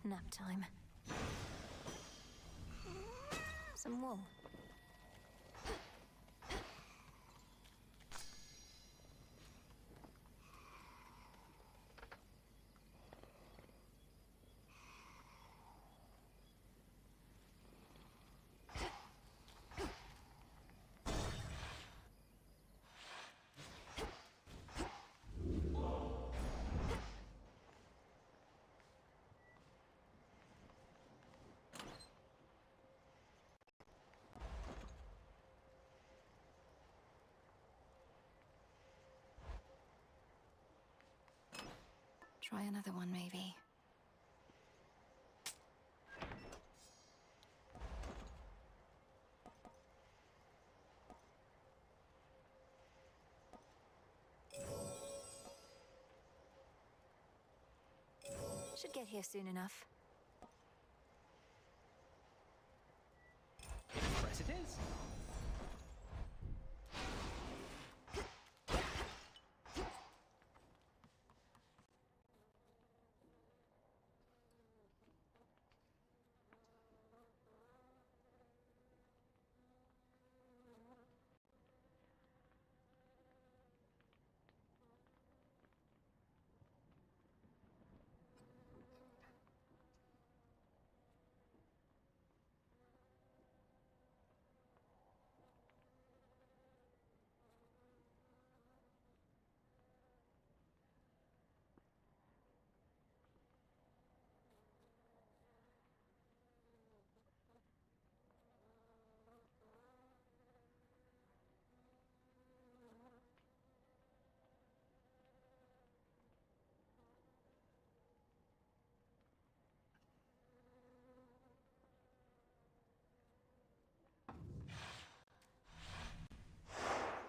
Nap time. Some wool. Try another one, maybe. Should get here soon enough. Express it is.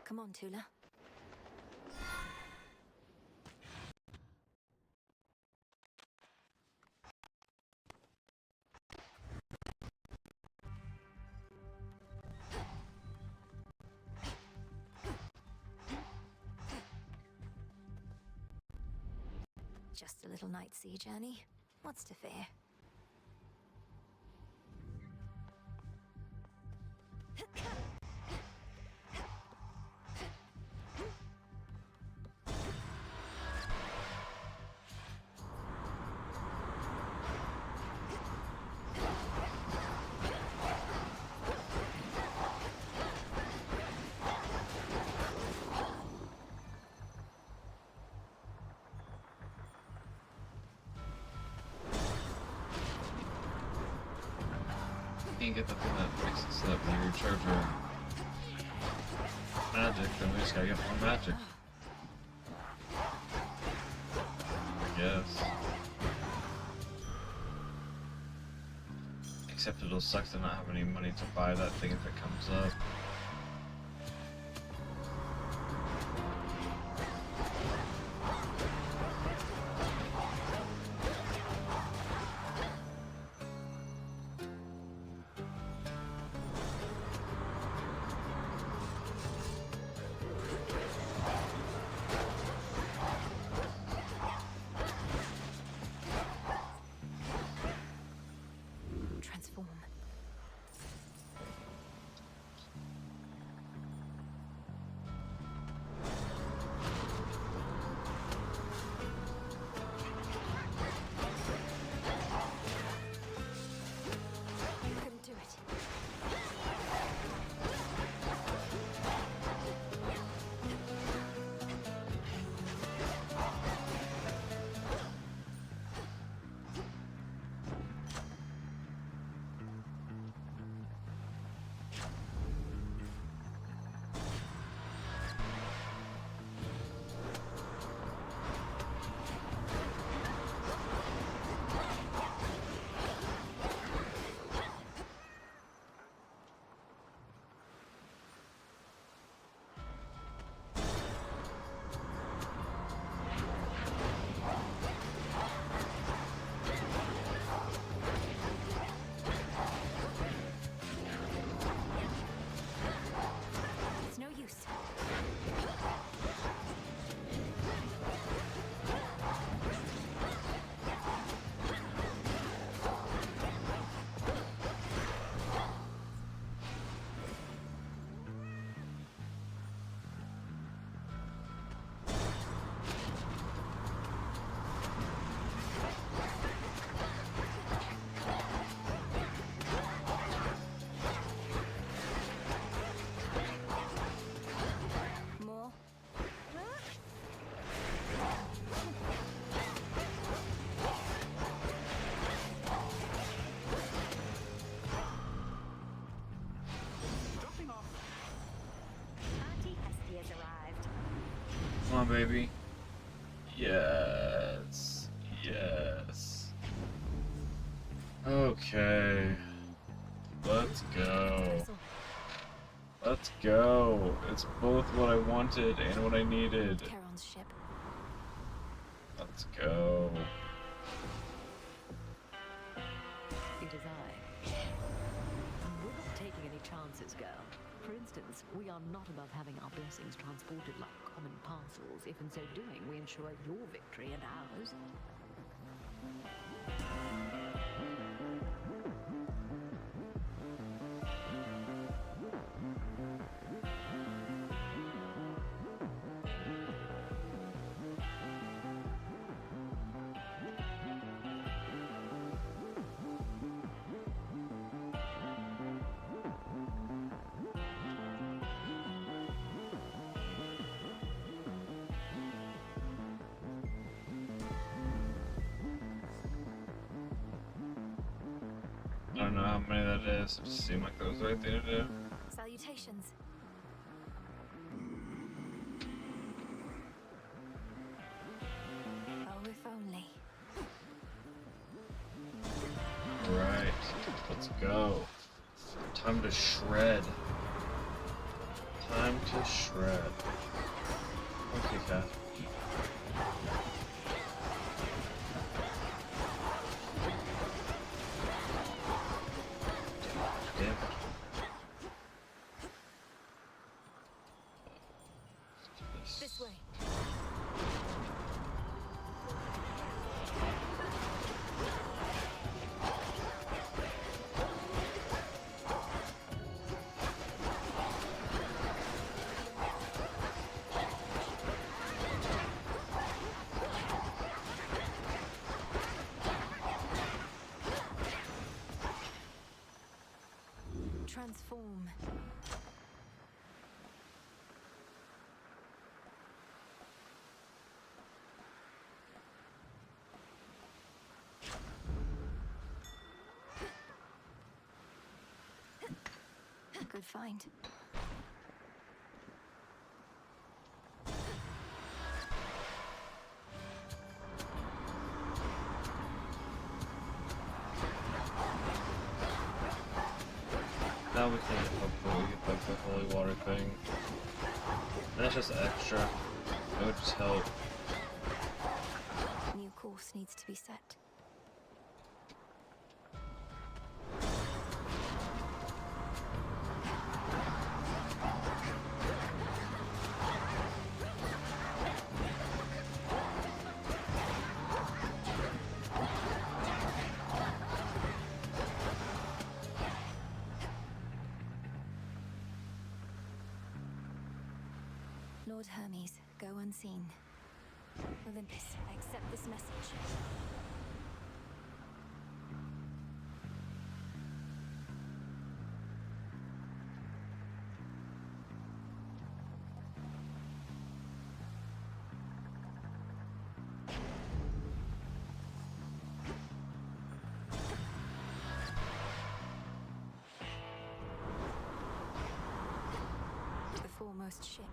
Come on, Tula. Just a little night sea journey. What's to fear? Can't get the thing that makes it so that when you recharge your magic, then we just gotta get more magic. I guess. Except it'll suck to not have any money to buy that thing if it comes up. baby. Yes. Yes. Okay. Let's go. Let's go. It's both what I wanted and what I needed. Charon's ship. Let's go. It is I. We're not taking any chances, girl. For instance, we are not above having our blessings transported like common parcels, if in so doing we ensure your victory and ours. I don't know how many that is. It just seemed like that was the right thing to do. Salutations. Oh, if only. Right. Let's go. Time to shred. Time to shred. Okay, Cat. This way. Transform. Good find. Now we can hopefully get like the holy water thing. That's just extra. It would just help. New course needs to be set. Lord Hermes, go unseen. Olympus, I accept this message. The foremost ship.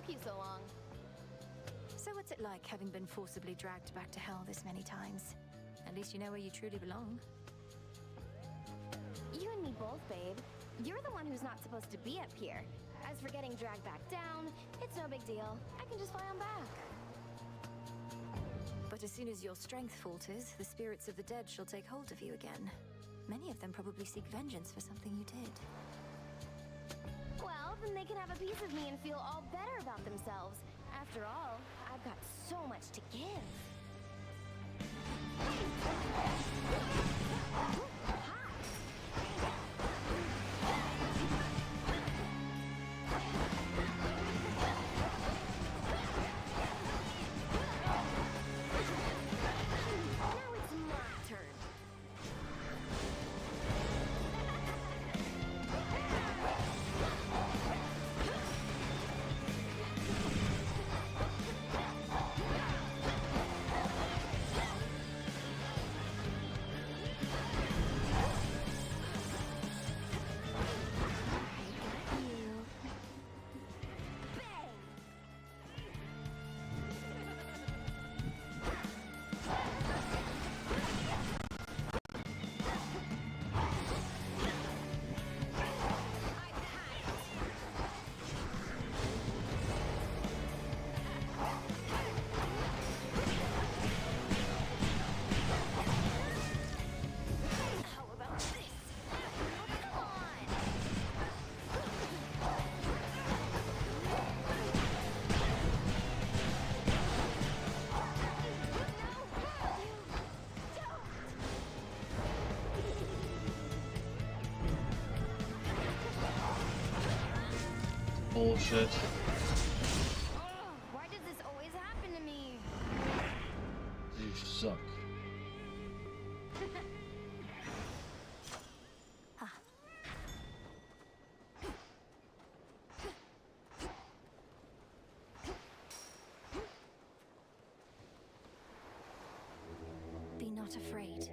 You so long. So what's it like having been forcibly dragged back to hell this many times? At least you know where you truly belong. You and me both, babe. You're the one who's not supposed to be up here. As for getting dragged back down, it's no big deal. I can just fly on back. But as soon as your strength falters, the spirits of the dead shall take hold of you again. Many of them probably seek vengeance for something you did. Well, then they can have a piece of me and feel all better about themselves. After all, I've got so much to give. Now it's my turn. bullshit. Why does this always happen to me? You suck. Be not afraid.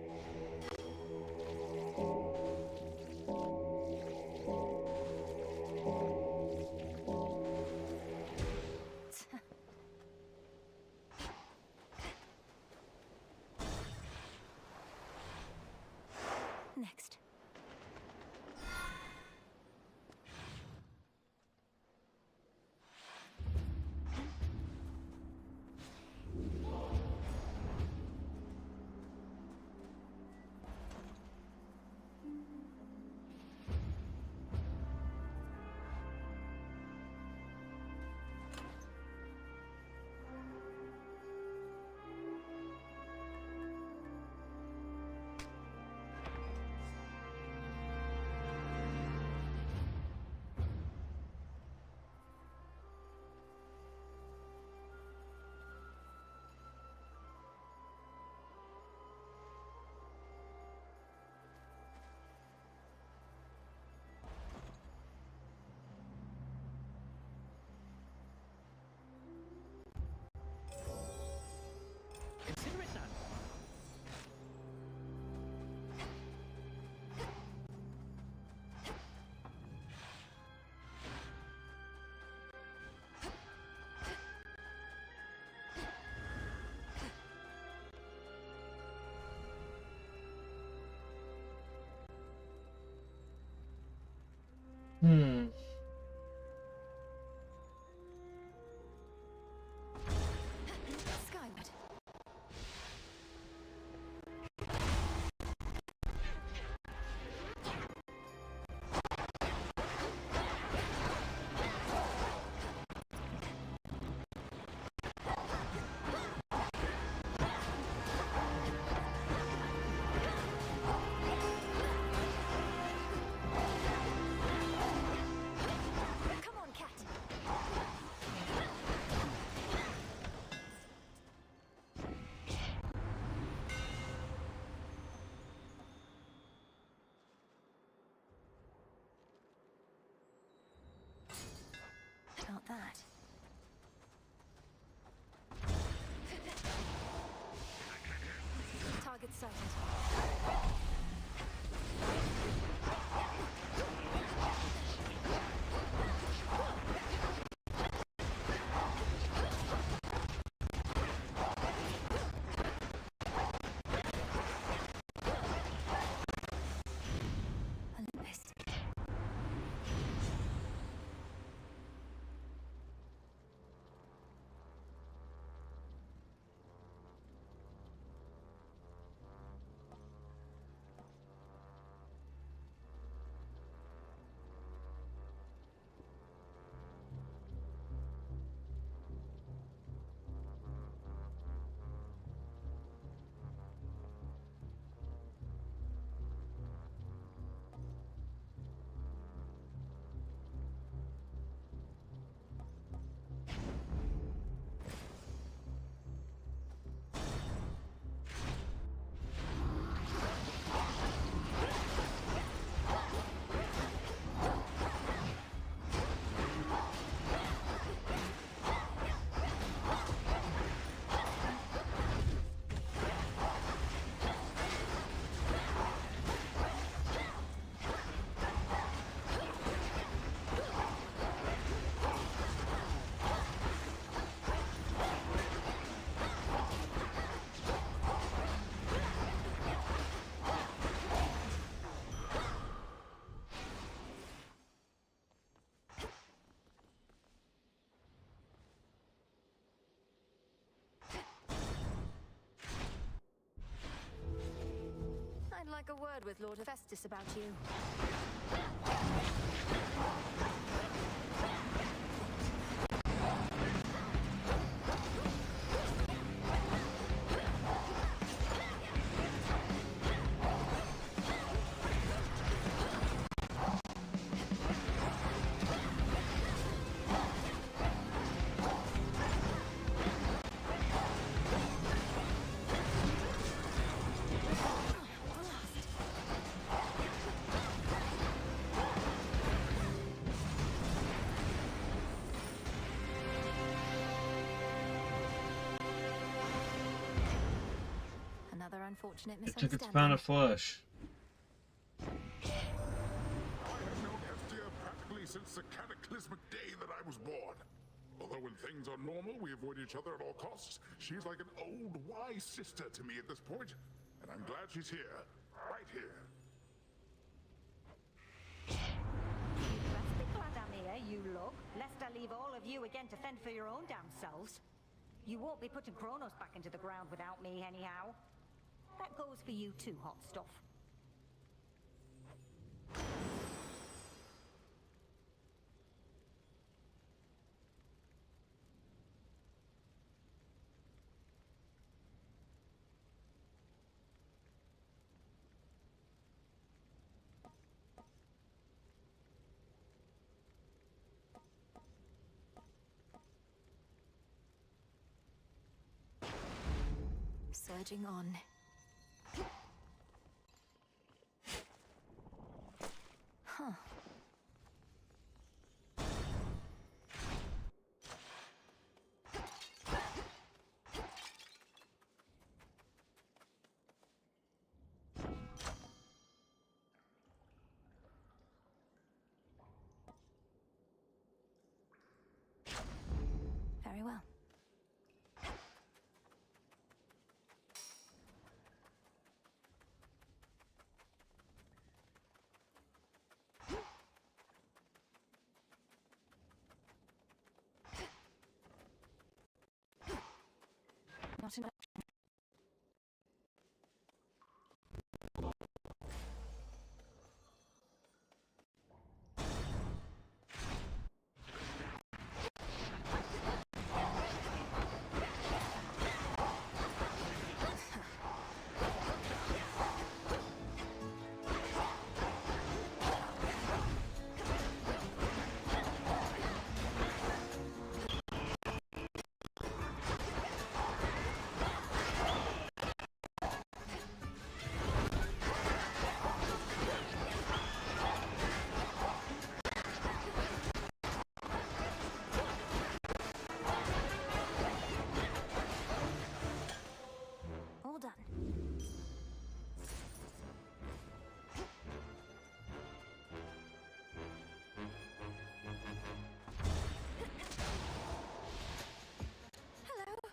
Next. Consider it done. Skyward. Come on, cat. Not that. Target sighted. Olympus. I'd like a word with Lord Hephaestus about you. unfortunate It took its misunderstanding. pound of flesh. I have known Hestia practically since the cataclysmic day that I was born. Although when things are normal, we avoid each other at all costs, she's like an old, wise sister to me at this point. And I'm glad she's here. Right here. You best be glad I'm here, you lug. Lest I leave all of you again to fend for your own damn selves. You won't be putting Chronos back into the ground without me, anyhow. That goes for you too, hot stuff. Surging on. Huh. Very well. Not enough. All done. Hello.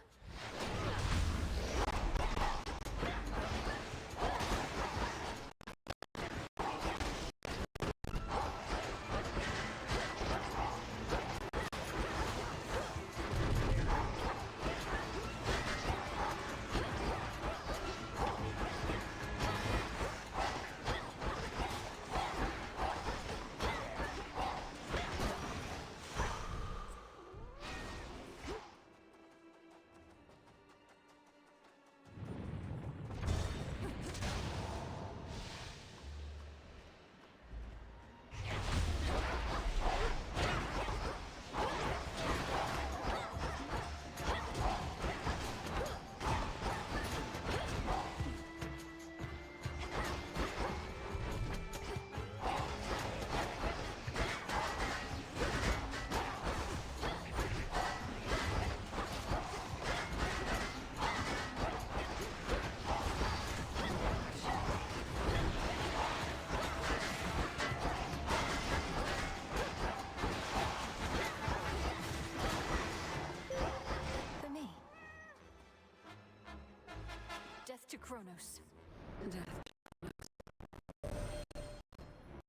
Death to Chronos. Death.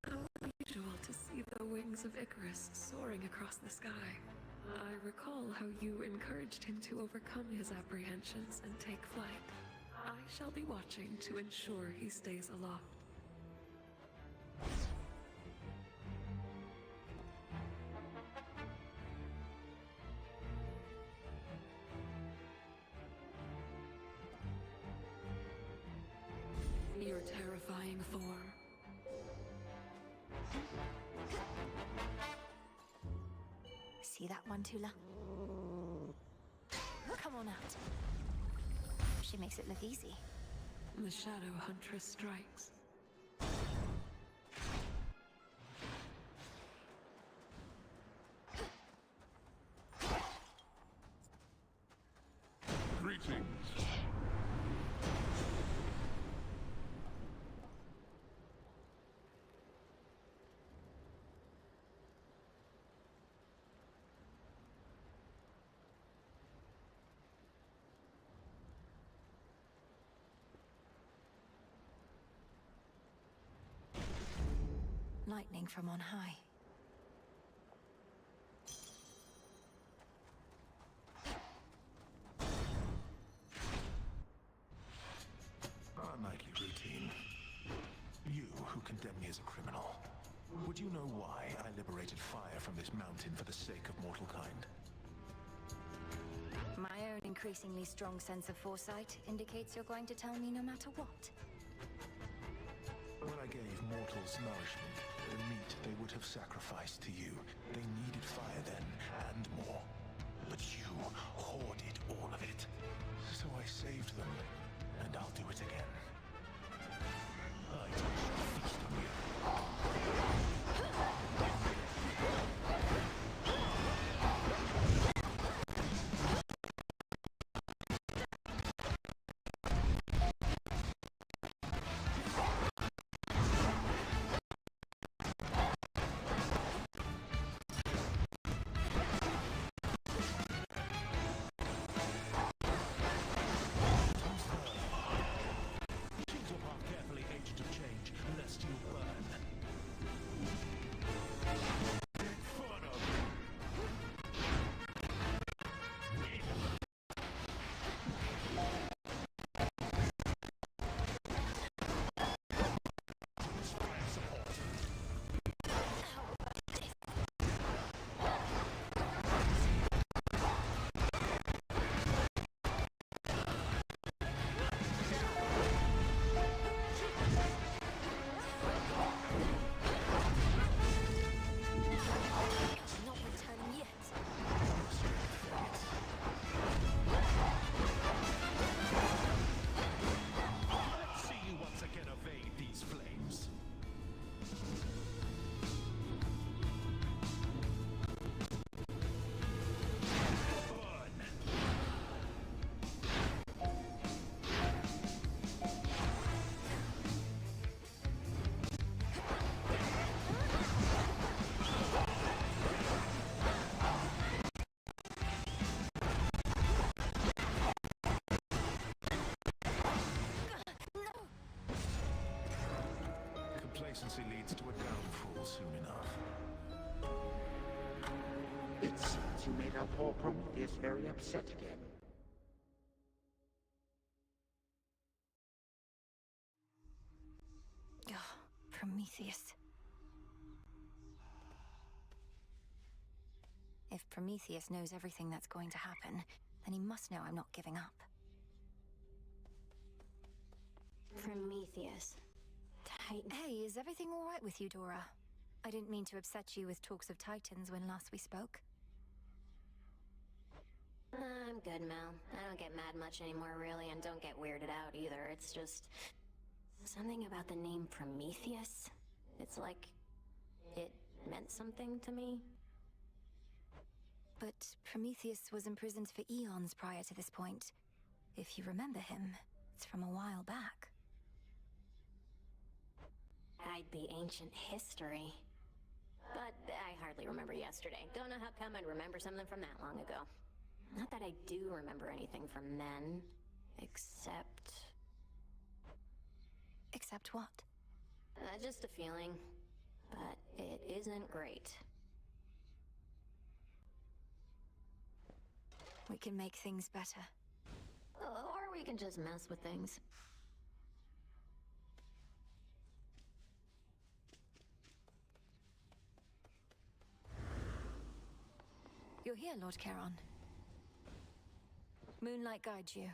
How unusual to see the wings of Icarus soaring across the sky. I recall how you encouraged him to overcome his apprehensions and take flight. I shall be watching to ensure he stays aloft. Your terrifying form. See that one, Tula? Come on out. She makes it look easy. The Shadow Huntress strikes. Greetings. lightning from on high. Unlikely routine. You, who condemn me as a criminal, would you know why I liberated fire from this mountain for the sake of mortal kind? My own increasingly strong sense of foresight indicates you're going to tell me no matter what. When I gave mortals nourishment, the meat they would have sacrificed to you, they needed fire then, and more. But you hoarded all of it. So I saved them, and I'll do it again. I shall feast on you. Complacency leads to a downfall soon enough. It seems you made our poor Prometheus very upset again. Oh, Prometheus. If Prometheus knows everything that's going to happen, then he must know I'm not giving up. Prometheus. Titan. Hey, is everything all right with you, Dora? I didn't mean to upset you with talks of Titans when last we spoke. I'm good, Mel. I don't get mad much anymore, really, and don't get weirded out either. It's just something about the name Prometheus. It's like it meant something to me. But Prometheus was imprisoned for eons prior to this point. If you remember him, it's from a while back. I'd be ancient history. But I hardly remember yesterday. Don't know how come I'd remember something from that long ago. Not that I do remember anything from then, except... Except what? Just a feeling. But it isn't great. We can make things better. Or we can just mess with things. You're here, Lord Charon. Moonlight guides you.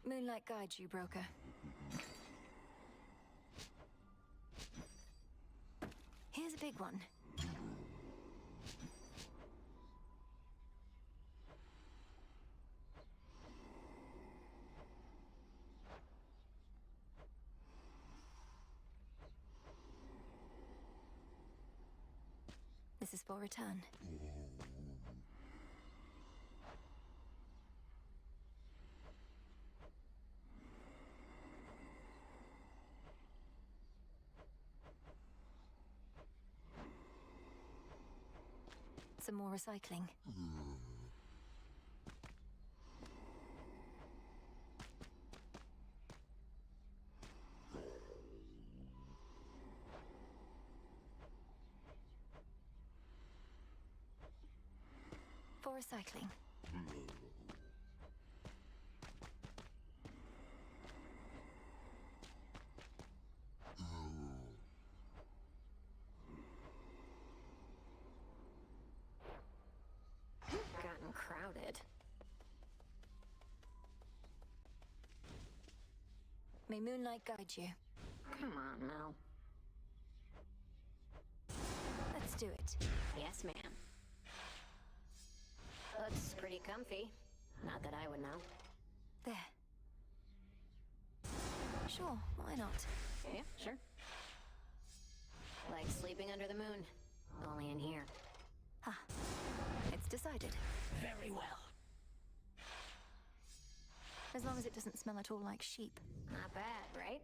Moonlight guides you, broker. Here's a big one. This is for return. Some more recycling. For recycling. Gotten crowded. May moonlight guide you. Come on, Mel. Let's do it. Yes, ma'am. Looks pretty comfy. Not that I would know. There. Sure, why not? Yeah, sure. Like sleeping under the moon. Only in here. Ah, it's decided. Very well. As long as it doesn't smell at all like sheep. Not bad, right?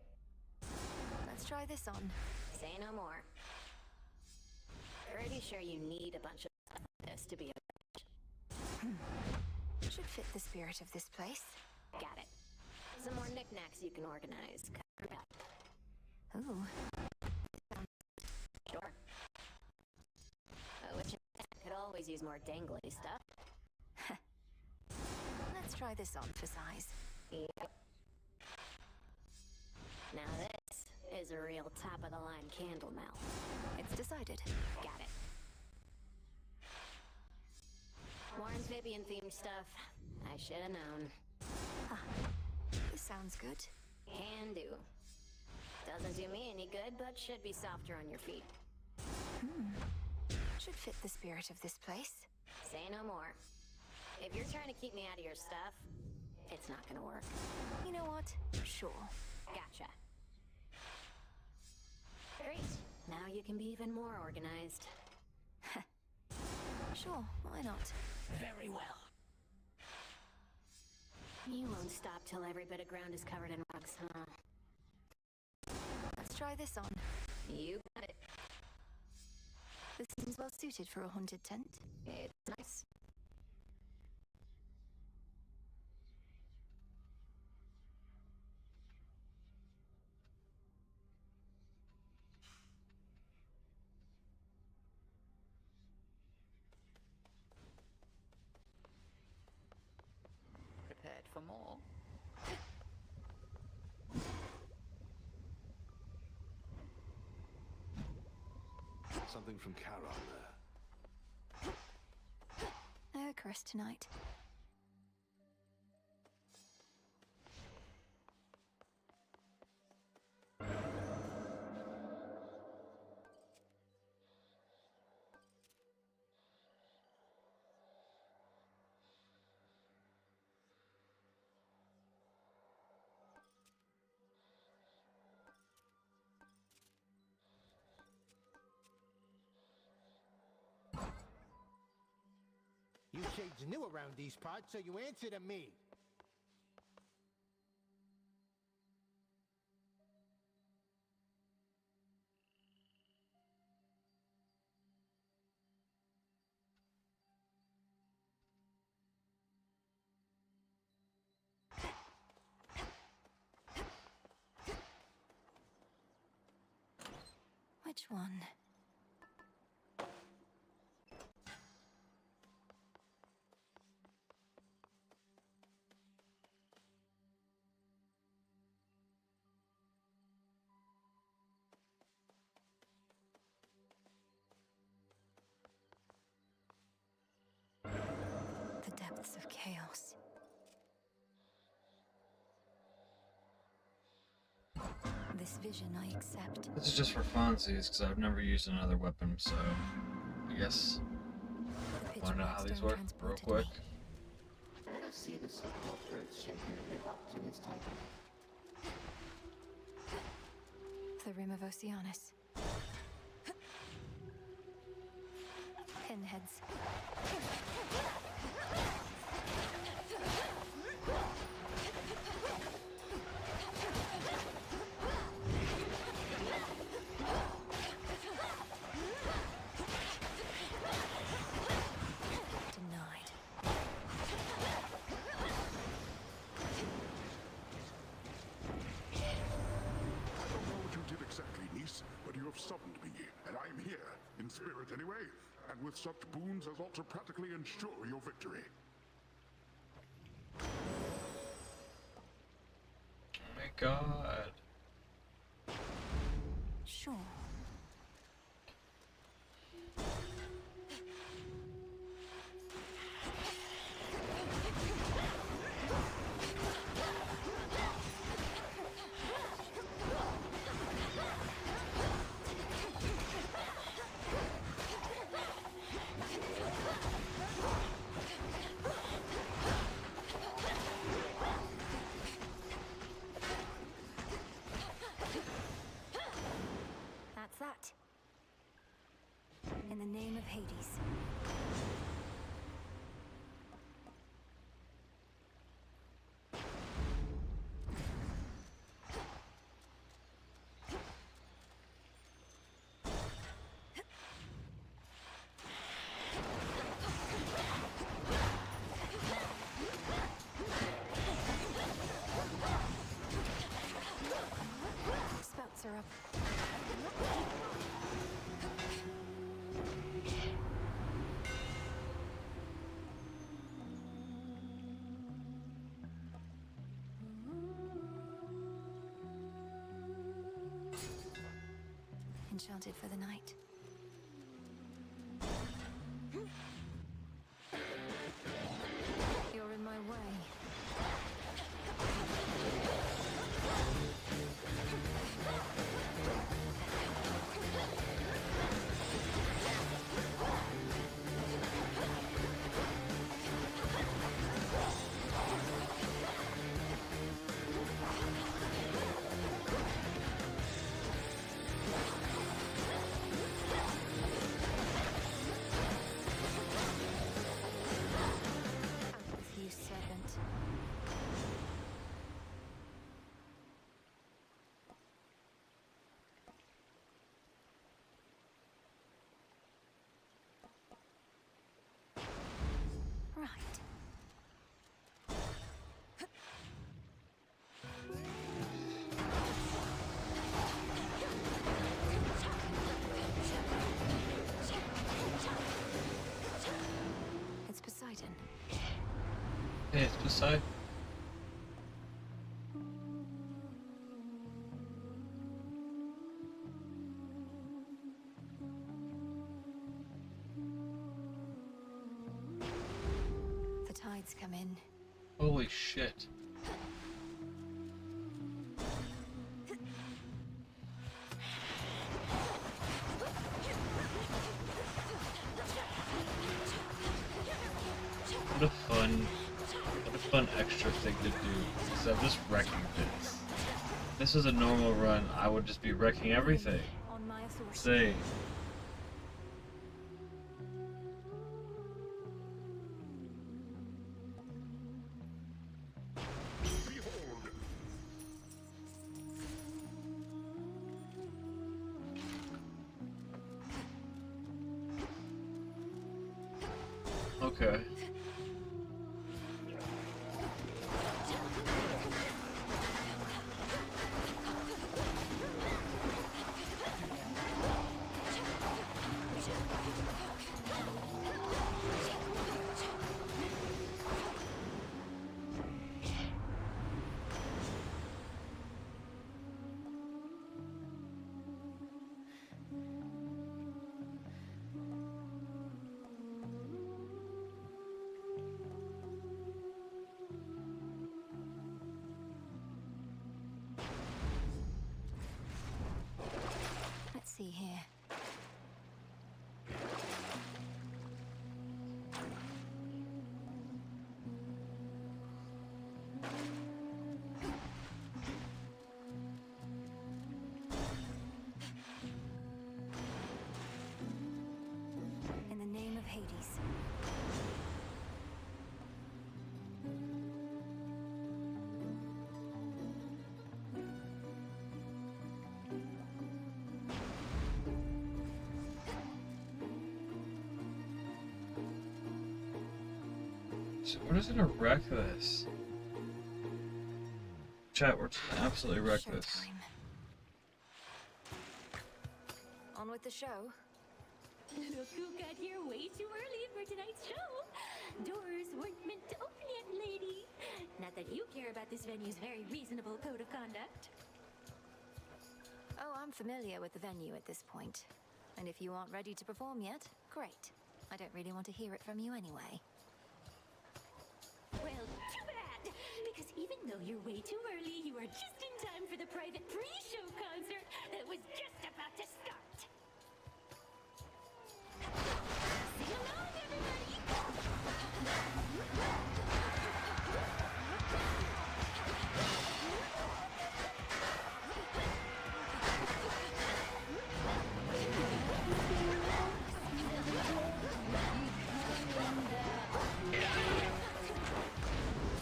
Let's try this on. Say no more. Pretty sure you need a bunch of stuff like this to be a Should fit the spirit of this place. Got it. Some more knickknacks you can organize. Cover it up. Ooh. Sure. Which could always use more dangly stuff. Let's try this on for size. Yep. Now this is a real top-of-the-line candle, Mel. It's decided. Got it. More amphibian-themed stuff. I should have known. Ah, this sounds good. Can do. Doesn't do me any good, but should be softer on your feet. Should fit the spirit of this place. Say no more. If you're trying to keep me out of your stuff, it's not gonna work. You know what? Sure. Gotcha. Great. Now you can be even more organized. Sure, why not? Very well. You won't stop till every bit of ground is covered in rocks, huh? Let's try this on. You got it. This seems well suited for a haunted tent. It's nice. Prepared for more? Something from Charon there. Icarus tonight. You shades new around these parts, so you answer to me. Which one? The depths of chaos. This vision I accept. This is just for funsies, because I've never used another weapon, so I guess want to know how these work real quick. See the so-called earth shaker live up to his title. The rim of Oceanus. Pinheads. you have summoned me, and I am here, in spirit anyway, and with such boons as ought to practically ensure your victory. Oh my god. Sure. That's that. In the name of Hades. Spouts are up. Enchanted for the night. You're in my way. You servant. Right. It's Poseidon. Hey, it's Poseidon. The tides come in. Holy shit. What a fun extra thing to do, instead of just wrecking bits. If this was a normal run, I would just be wrecking everything. On my authority. Say. Okay. Let's see here. In the name of Hades. So we're just gonna wreck this. Chat, we're just gonna absolutely wreck this. On with the show. Look who got here way too early for tonight's show. Doors weren't meant to open yet, lady. Not that you care about this venue's very reasonable code of conduct. Oh, I'm familiar with the venue at this point. And if you aren't ready to perform yet, great. I don't really want to hear it from you anyway. Well, too bad. Because even though you're way too early, you are just in time for the private pre-show concert that was just about to start. Sing along, everybody!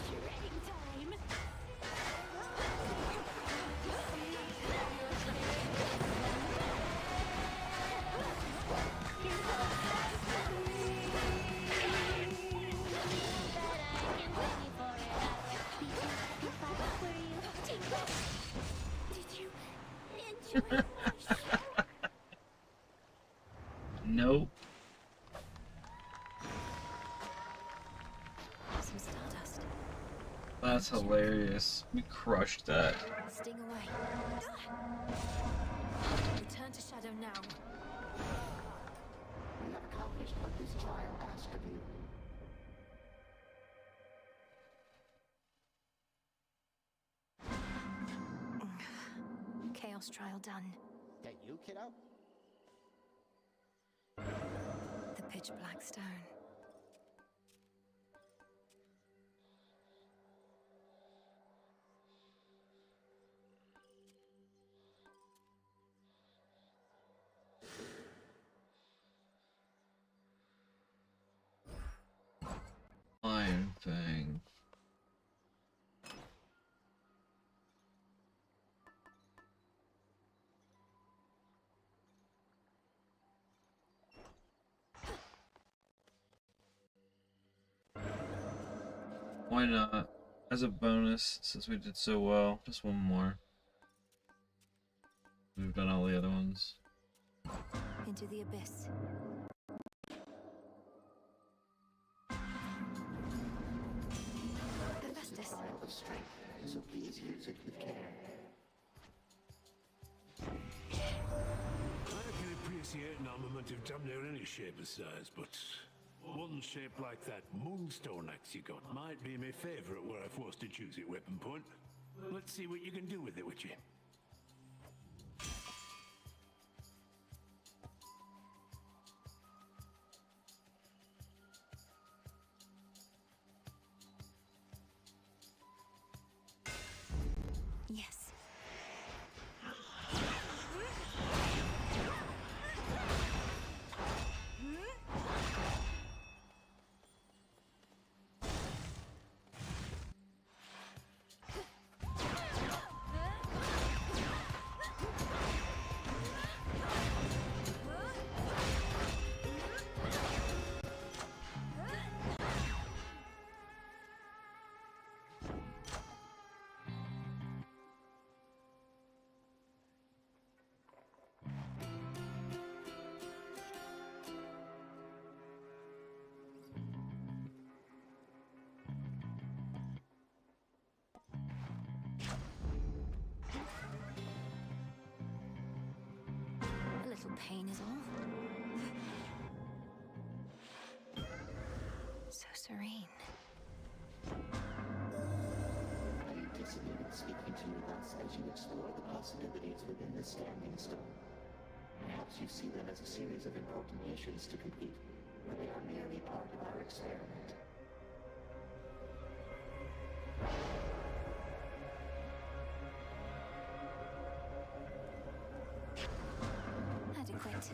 Shredding time! Did you enjoy my show? Nope. Some stardust. That's hilarious. We crushed that. Sting away. Return to shadow now. We have accomplished what this trial asked of you. Chaos trial done. That you, kiddo? The pitch black stone. Iron Fang. Why not? As a bonus, since we did so well, just one more. We've done all the other ones. Into the abyss. Hephaestus. Trial of strength, so please use it with care. I can appreciate an armament of damn near any shape or size, but one shape like that moonstone axe you got might be my favourite were I forced to choose your weapon point. Let's see what you can do with it, would you? Yes. A little pain is all. So serene. I anticipated speaking to you thus as you explore the possibilities within the Standing Stone. Perhaps you see them as a series of important missions to complete, but they are merely part of our experiment. Adequate.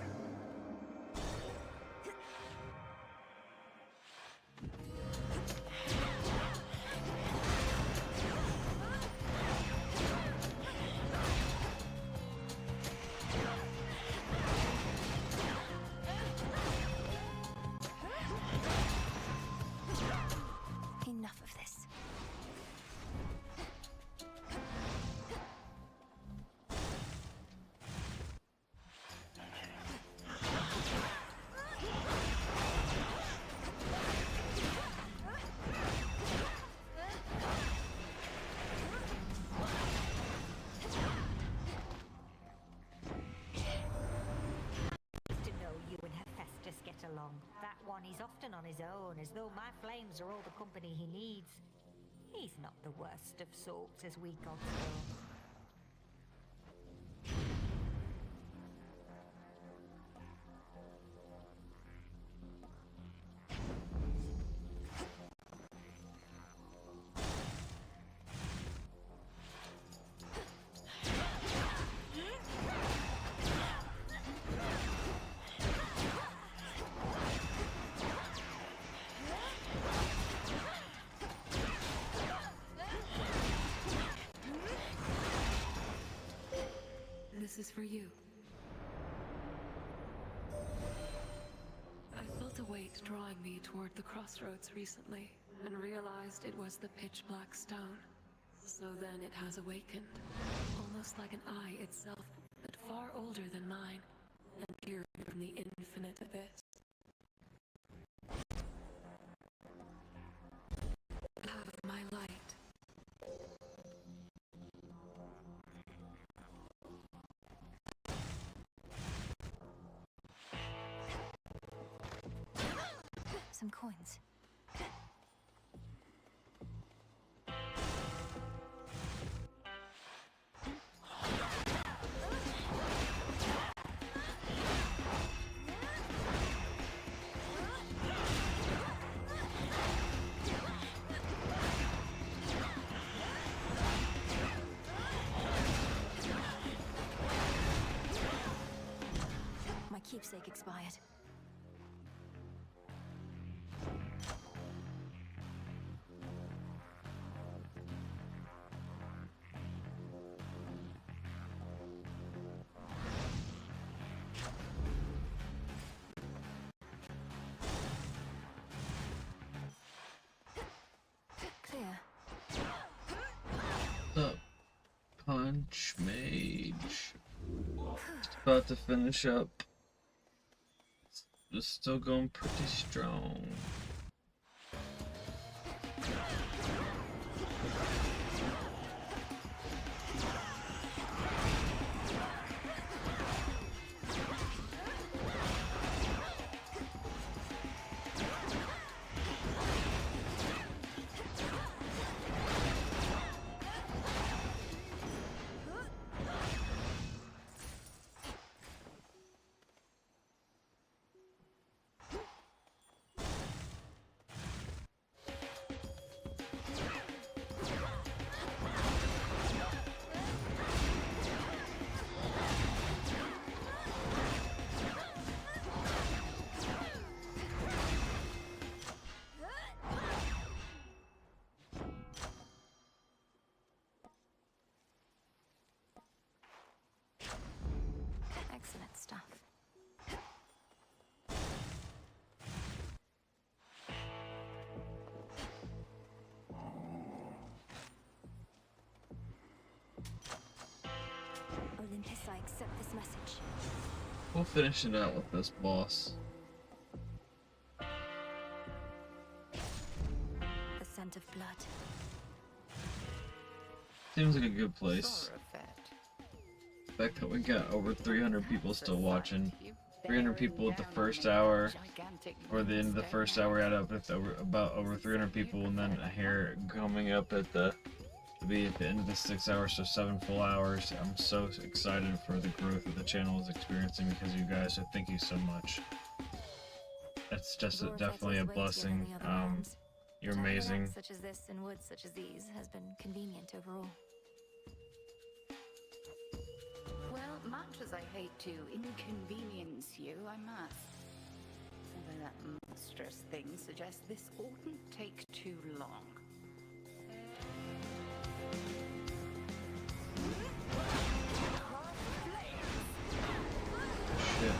Enough of this. along. That one is often on his own, as though my flames are all the company he needs. He's not the worst of sorts, as we gods know. This is for you. I felt a weight drawing me toward the crossroads recently, and realized it was the pitch black stone. So then it has awakened, almost like an eye itself, but far older than mine, and peering from the infinite abyss. Have my light. Some coins. My keepsake expired. The Punch Mage. Just about to finish up. It's still going pretty strong. Excellent stuff. Olympus, I accept this message. We'll finish it out with this boss. The scent of blood. Seems like a good place. The fact that we got over 300 people still watching. 300 people at the first hour, or the end of the first hour, we had up with about over 300 people, and then here coming up at the end of the 6 hours, so 7 full hours. I'm so excited for the growth that the channel is experiencing because of you guys, so thank you so much. That's just definitely a blessing. You're amazing. Such as this and woods such as these has been convenient overall. Well, much as I hate to inconvenience you, I must. Although that monstrous thing suggests this oughtn't take too long. Shit.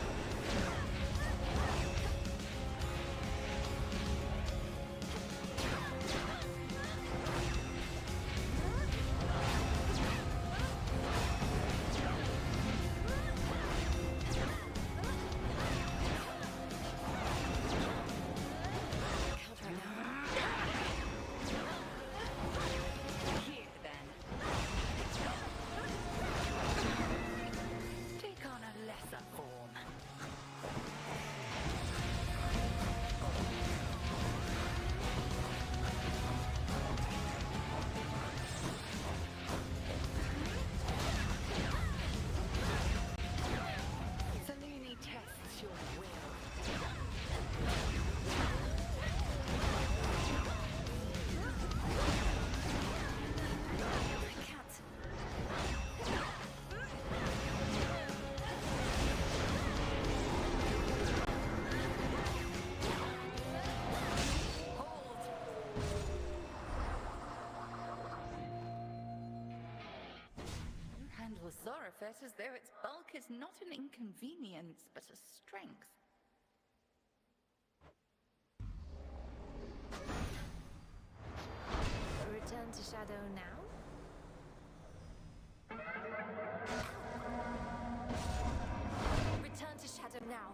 almost as though its bulk is not an inconvenience, but a strength. Return to Shadow now? Return to Shadow now.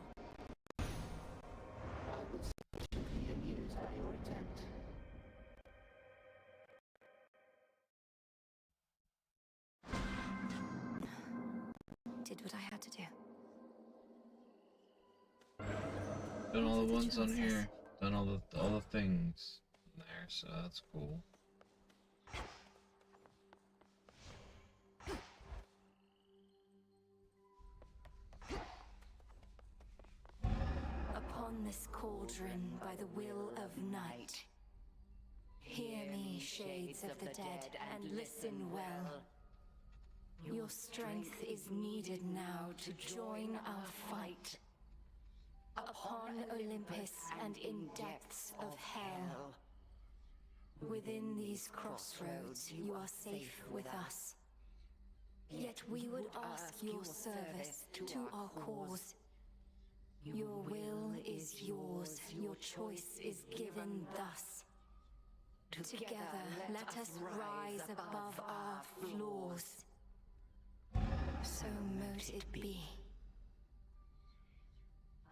I was sufficiently amused by your attempt. Did what I had to do. Done all the ones on here. Done all the things there, so that's cool. Upon this cauldron by the will of night, hear me, shades of the dead, and listen well. Your strength is needed now to join our fight. Upon Olympus and in depths of hell. Within these crossroads you are safe with us. Yet we would ask your service to our cause. Your will is yours, your choice is given thus. Together let us rise above our flaws. So mote it be.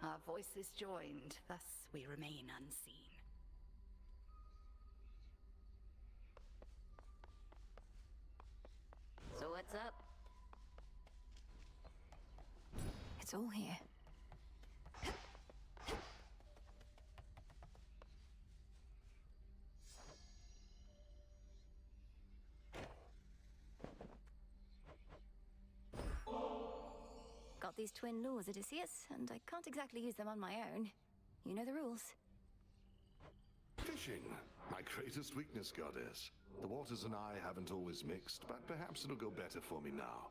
Our voices joined, thus we remain unseen. So what's up? It's all here. Got these twin laws, Odysseus, and I can't exactly use them on my own. You know the rules. Fishing. My greatest weakness, goddess. The waters and I haven't always mixed, but perhaps it'll go better for me now.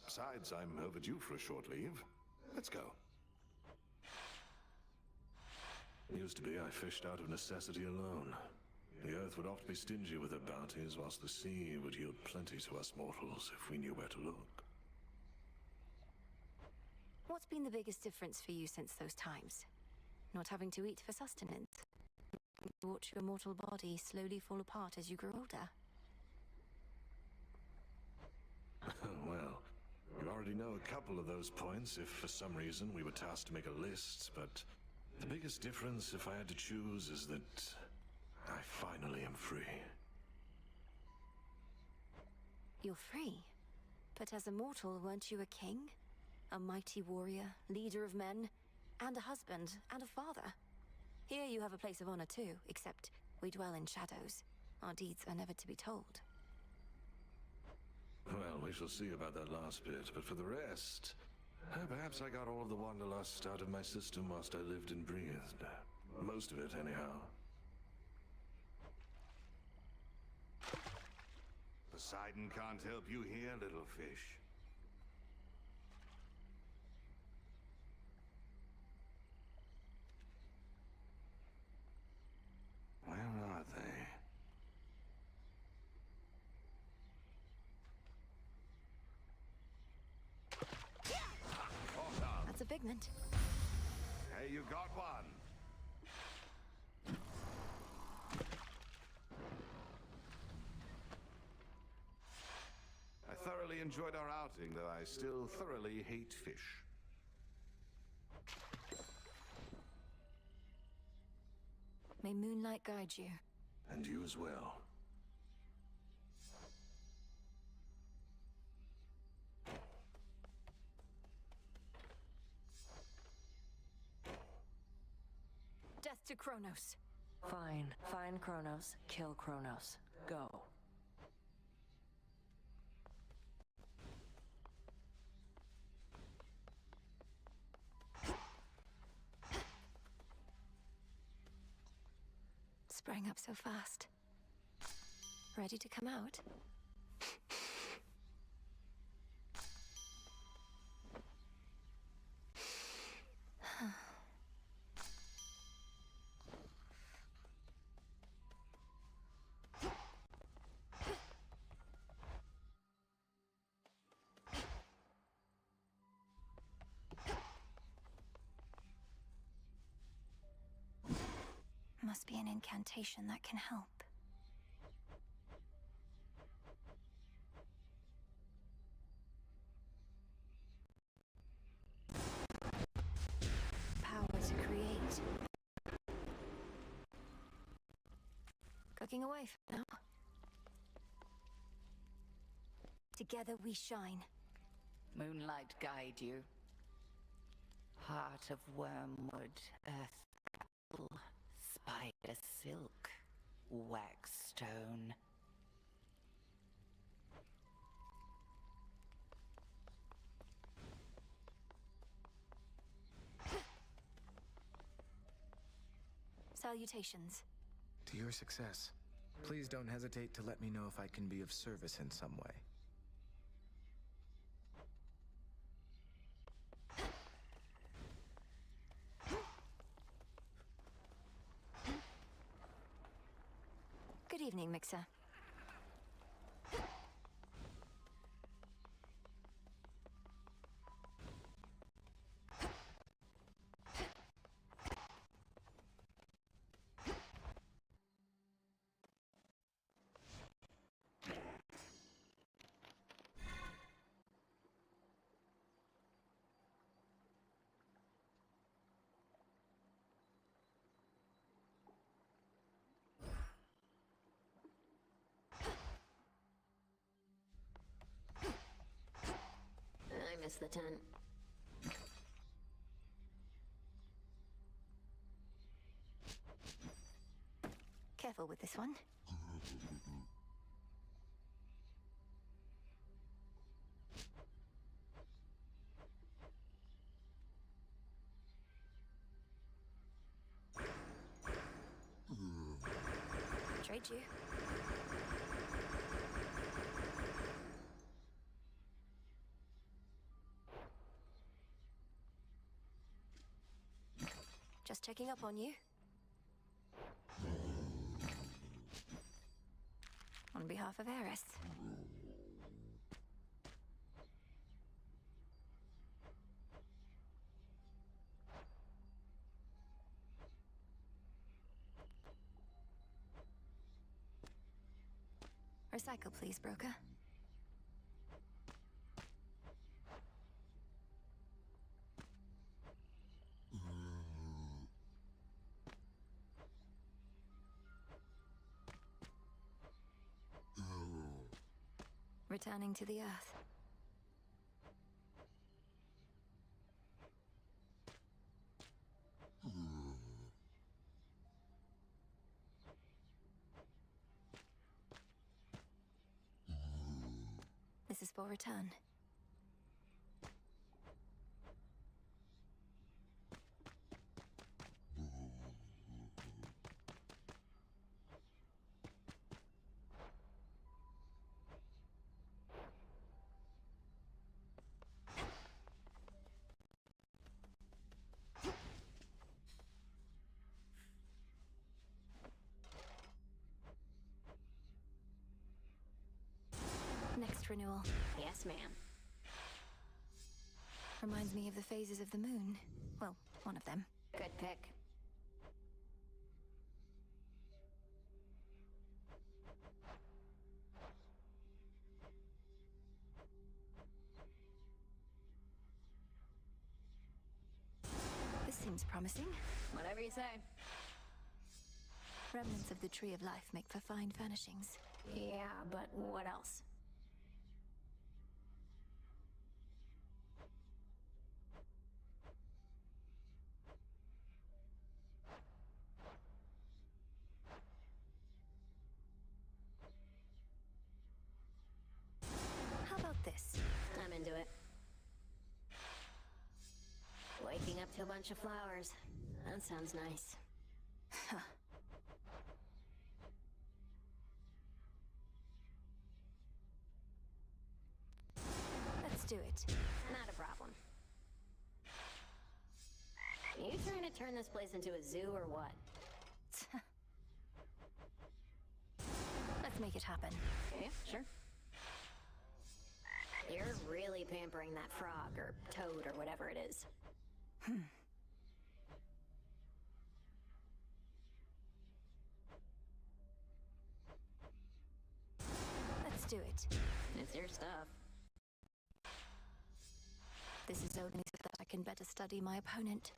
Besides, I'm overdue for a short leave. Let's go. Used to be I fished out of necessity alone. The earth would oft be stingy with her bounties, whilst the sea would yield plenty to us mortals if we knew where to look. What's been the biggest difference for you since those times? Not having to eat for sustenance? Watch your mortal body slowly fall apart as you grow older? Well, you already know a couple of those points if for some reason we were tasked to make a list, but the biggest difference, if I had to choose, is that I finally am free. You're free? But as a mortal, weren't you a king? A mighty warrior, leader of men, and a husband, and a father. Here you have a place of honor too, except we dwell in shadows. Our deeds are never to be told. Well, we shall see about that last bit, but for the rest, perhaps I got all of the wanderlust out of my system whilst I lived and breathed. Most of it, anyhow. Poseidon can't help you here, little fish. Where are they? That's a figment. Hey, you got one. I thoroughly enjoyed our outing, though I still thoroughly hate fish. May moonlight guide you. And you as well. Death to Chronos. Fine. Find Chronos. Kill Chronos. Go. Sprang up so fast. Ready to come out? must be an incantation that can help. Power to create. Cooking away for now. Together we shine. Moonlight guide you. Heart of wormwood, earth apple, spider silk, wax stone. Salutations. To your success. Please don't hesitate to let me know if I can be of service in some way. Good evening, Mixer. I missed the tent. Careful with this one. Trade you. Just checking up on you. On behalf of Eris. Recycle, please, broker. Returning to the Earth. This is for return. Next renewal. Yes, ma'am. Reminds me of the phases of the moon. Well, one of them. Good pick. This seems promising. Whatever you say. Remnants of the Tree of Life make for fine furnishings. Yeah, but what else? How about this? I'm into it. Waking up to a bunch of flowers. That sounds nice. Huh. Let's do it. Not a problem. You trying to turn this place into a zoo or what? Let's make it happen. Yeah, sure. You're really pampering that frog, or toad, or whatever it is. it. It's your stuff. This is only so that I can better study my opponent.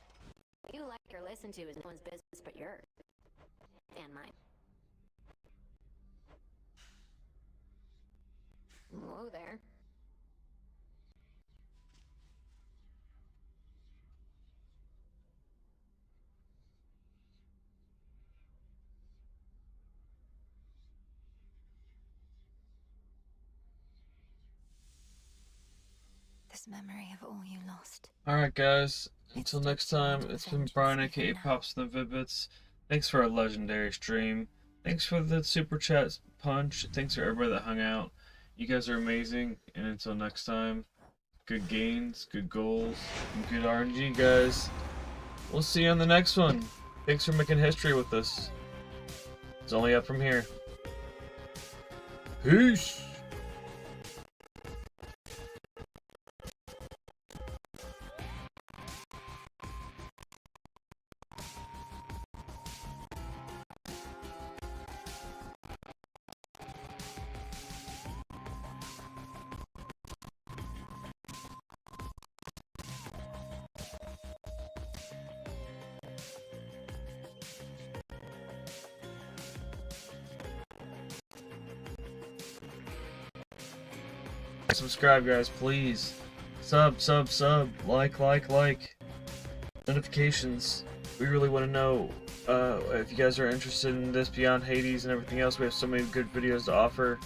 What you like or listen to is no one's business but yours. And mine. Whoa there. This memory of all you lost. Alright guys, until next time, it's been Brian aka Pops and the Vid-Bits. Thanks for a legendary stream. Thanks for the super chat punch. Thanks for everybody that hung out. You guys are amazing, and until next time, good gains, good goals, and good RNG guys. We'll see you on the next one. Thanks for making history with us. It's only up from here. Peace! Subscribe guys, please. Sub. Like. Notifications. We really want to know if you guys are interested in this beyond Hades and everything else. We have so many good videos to offer.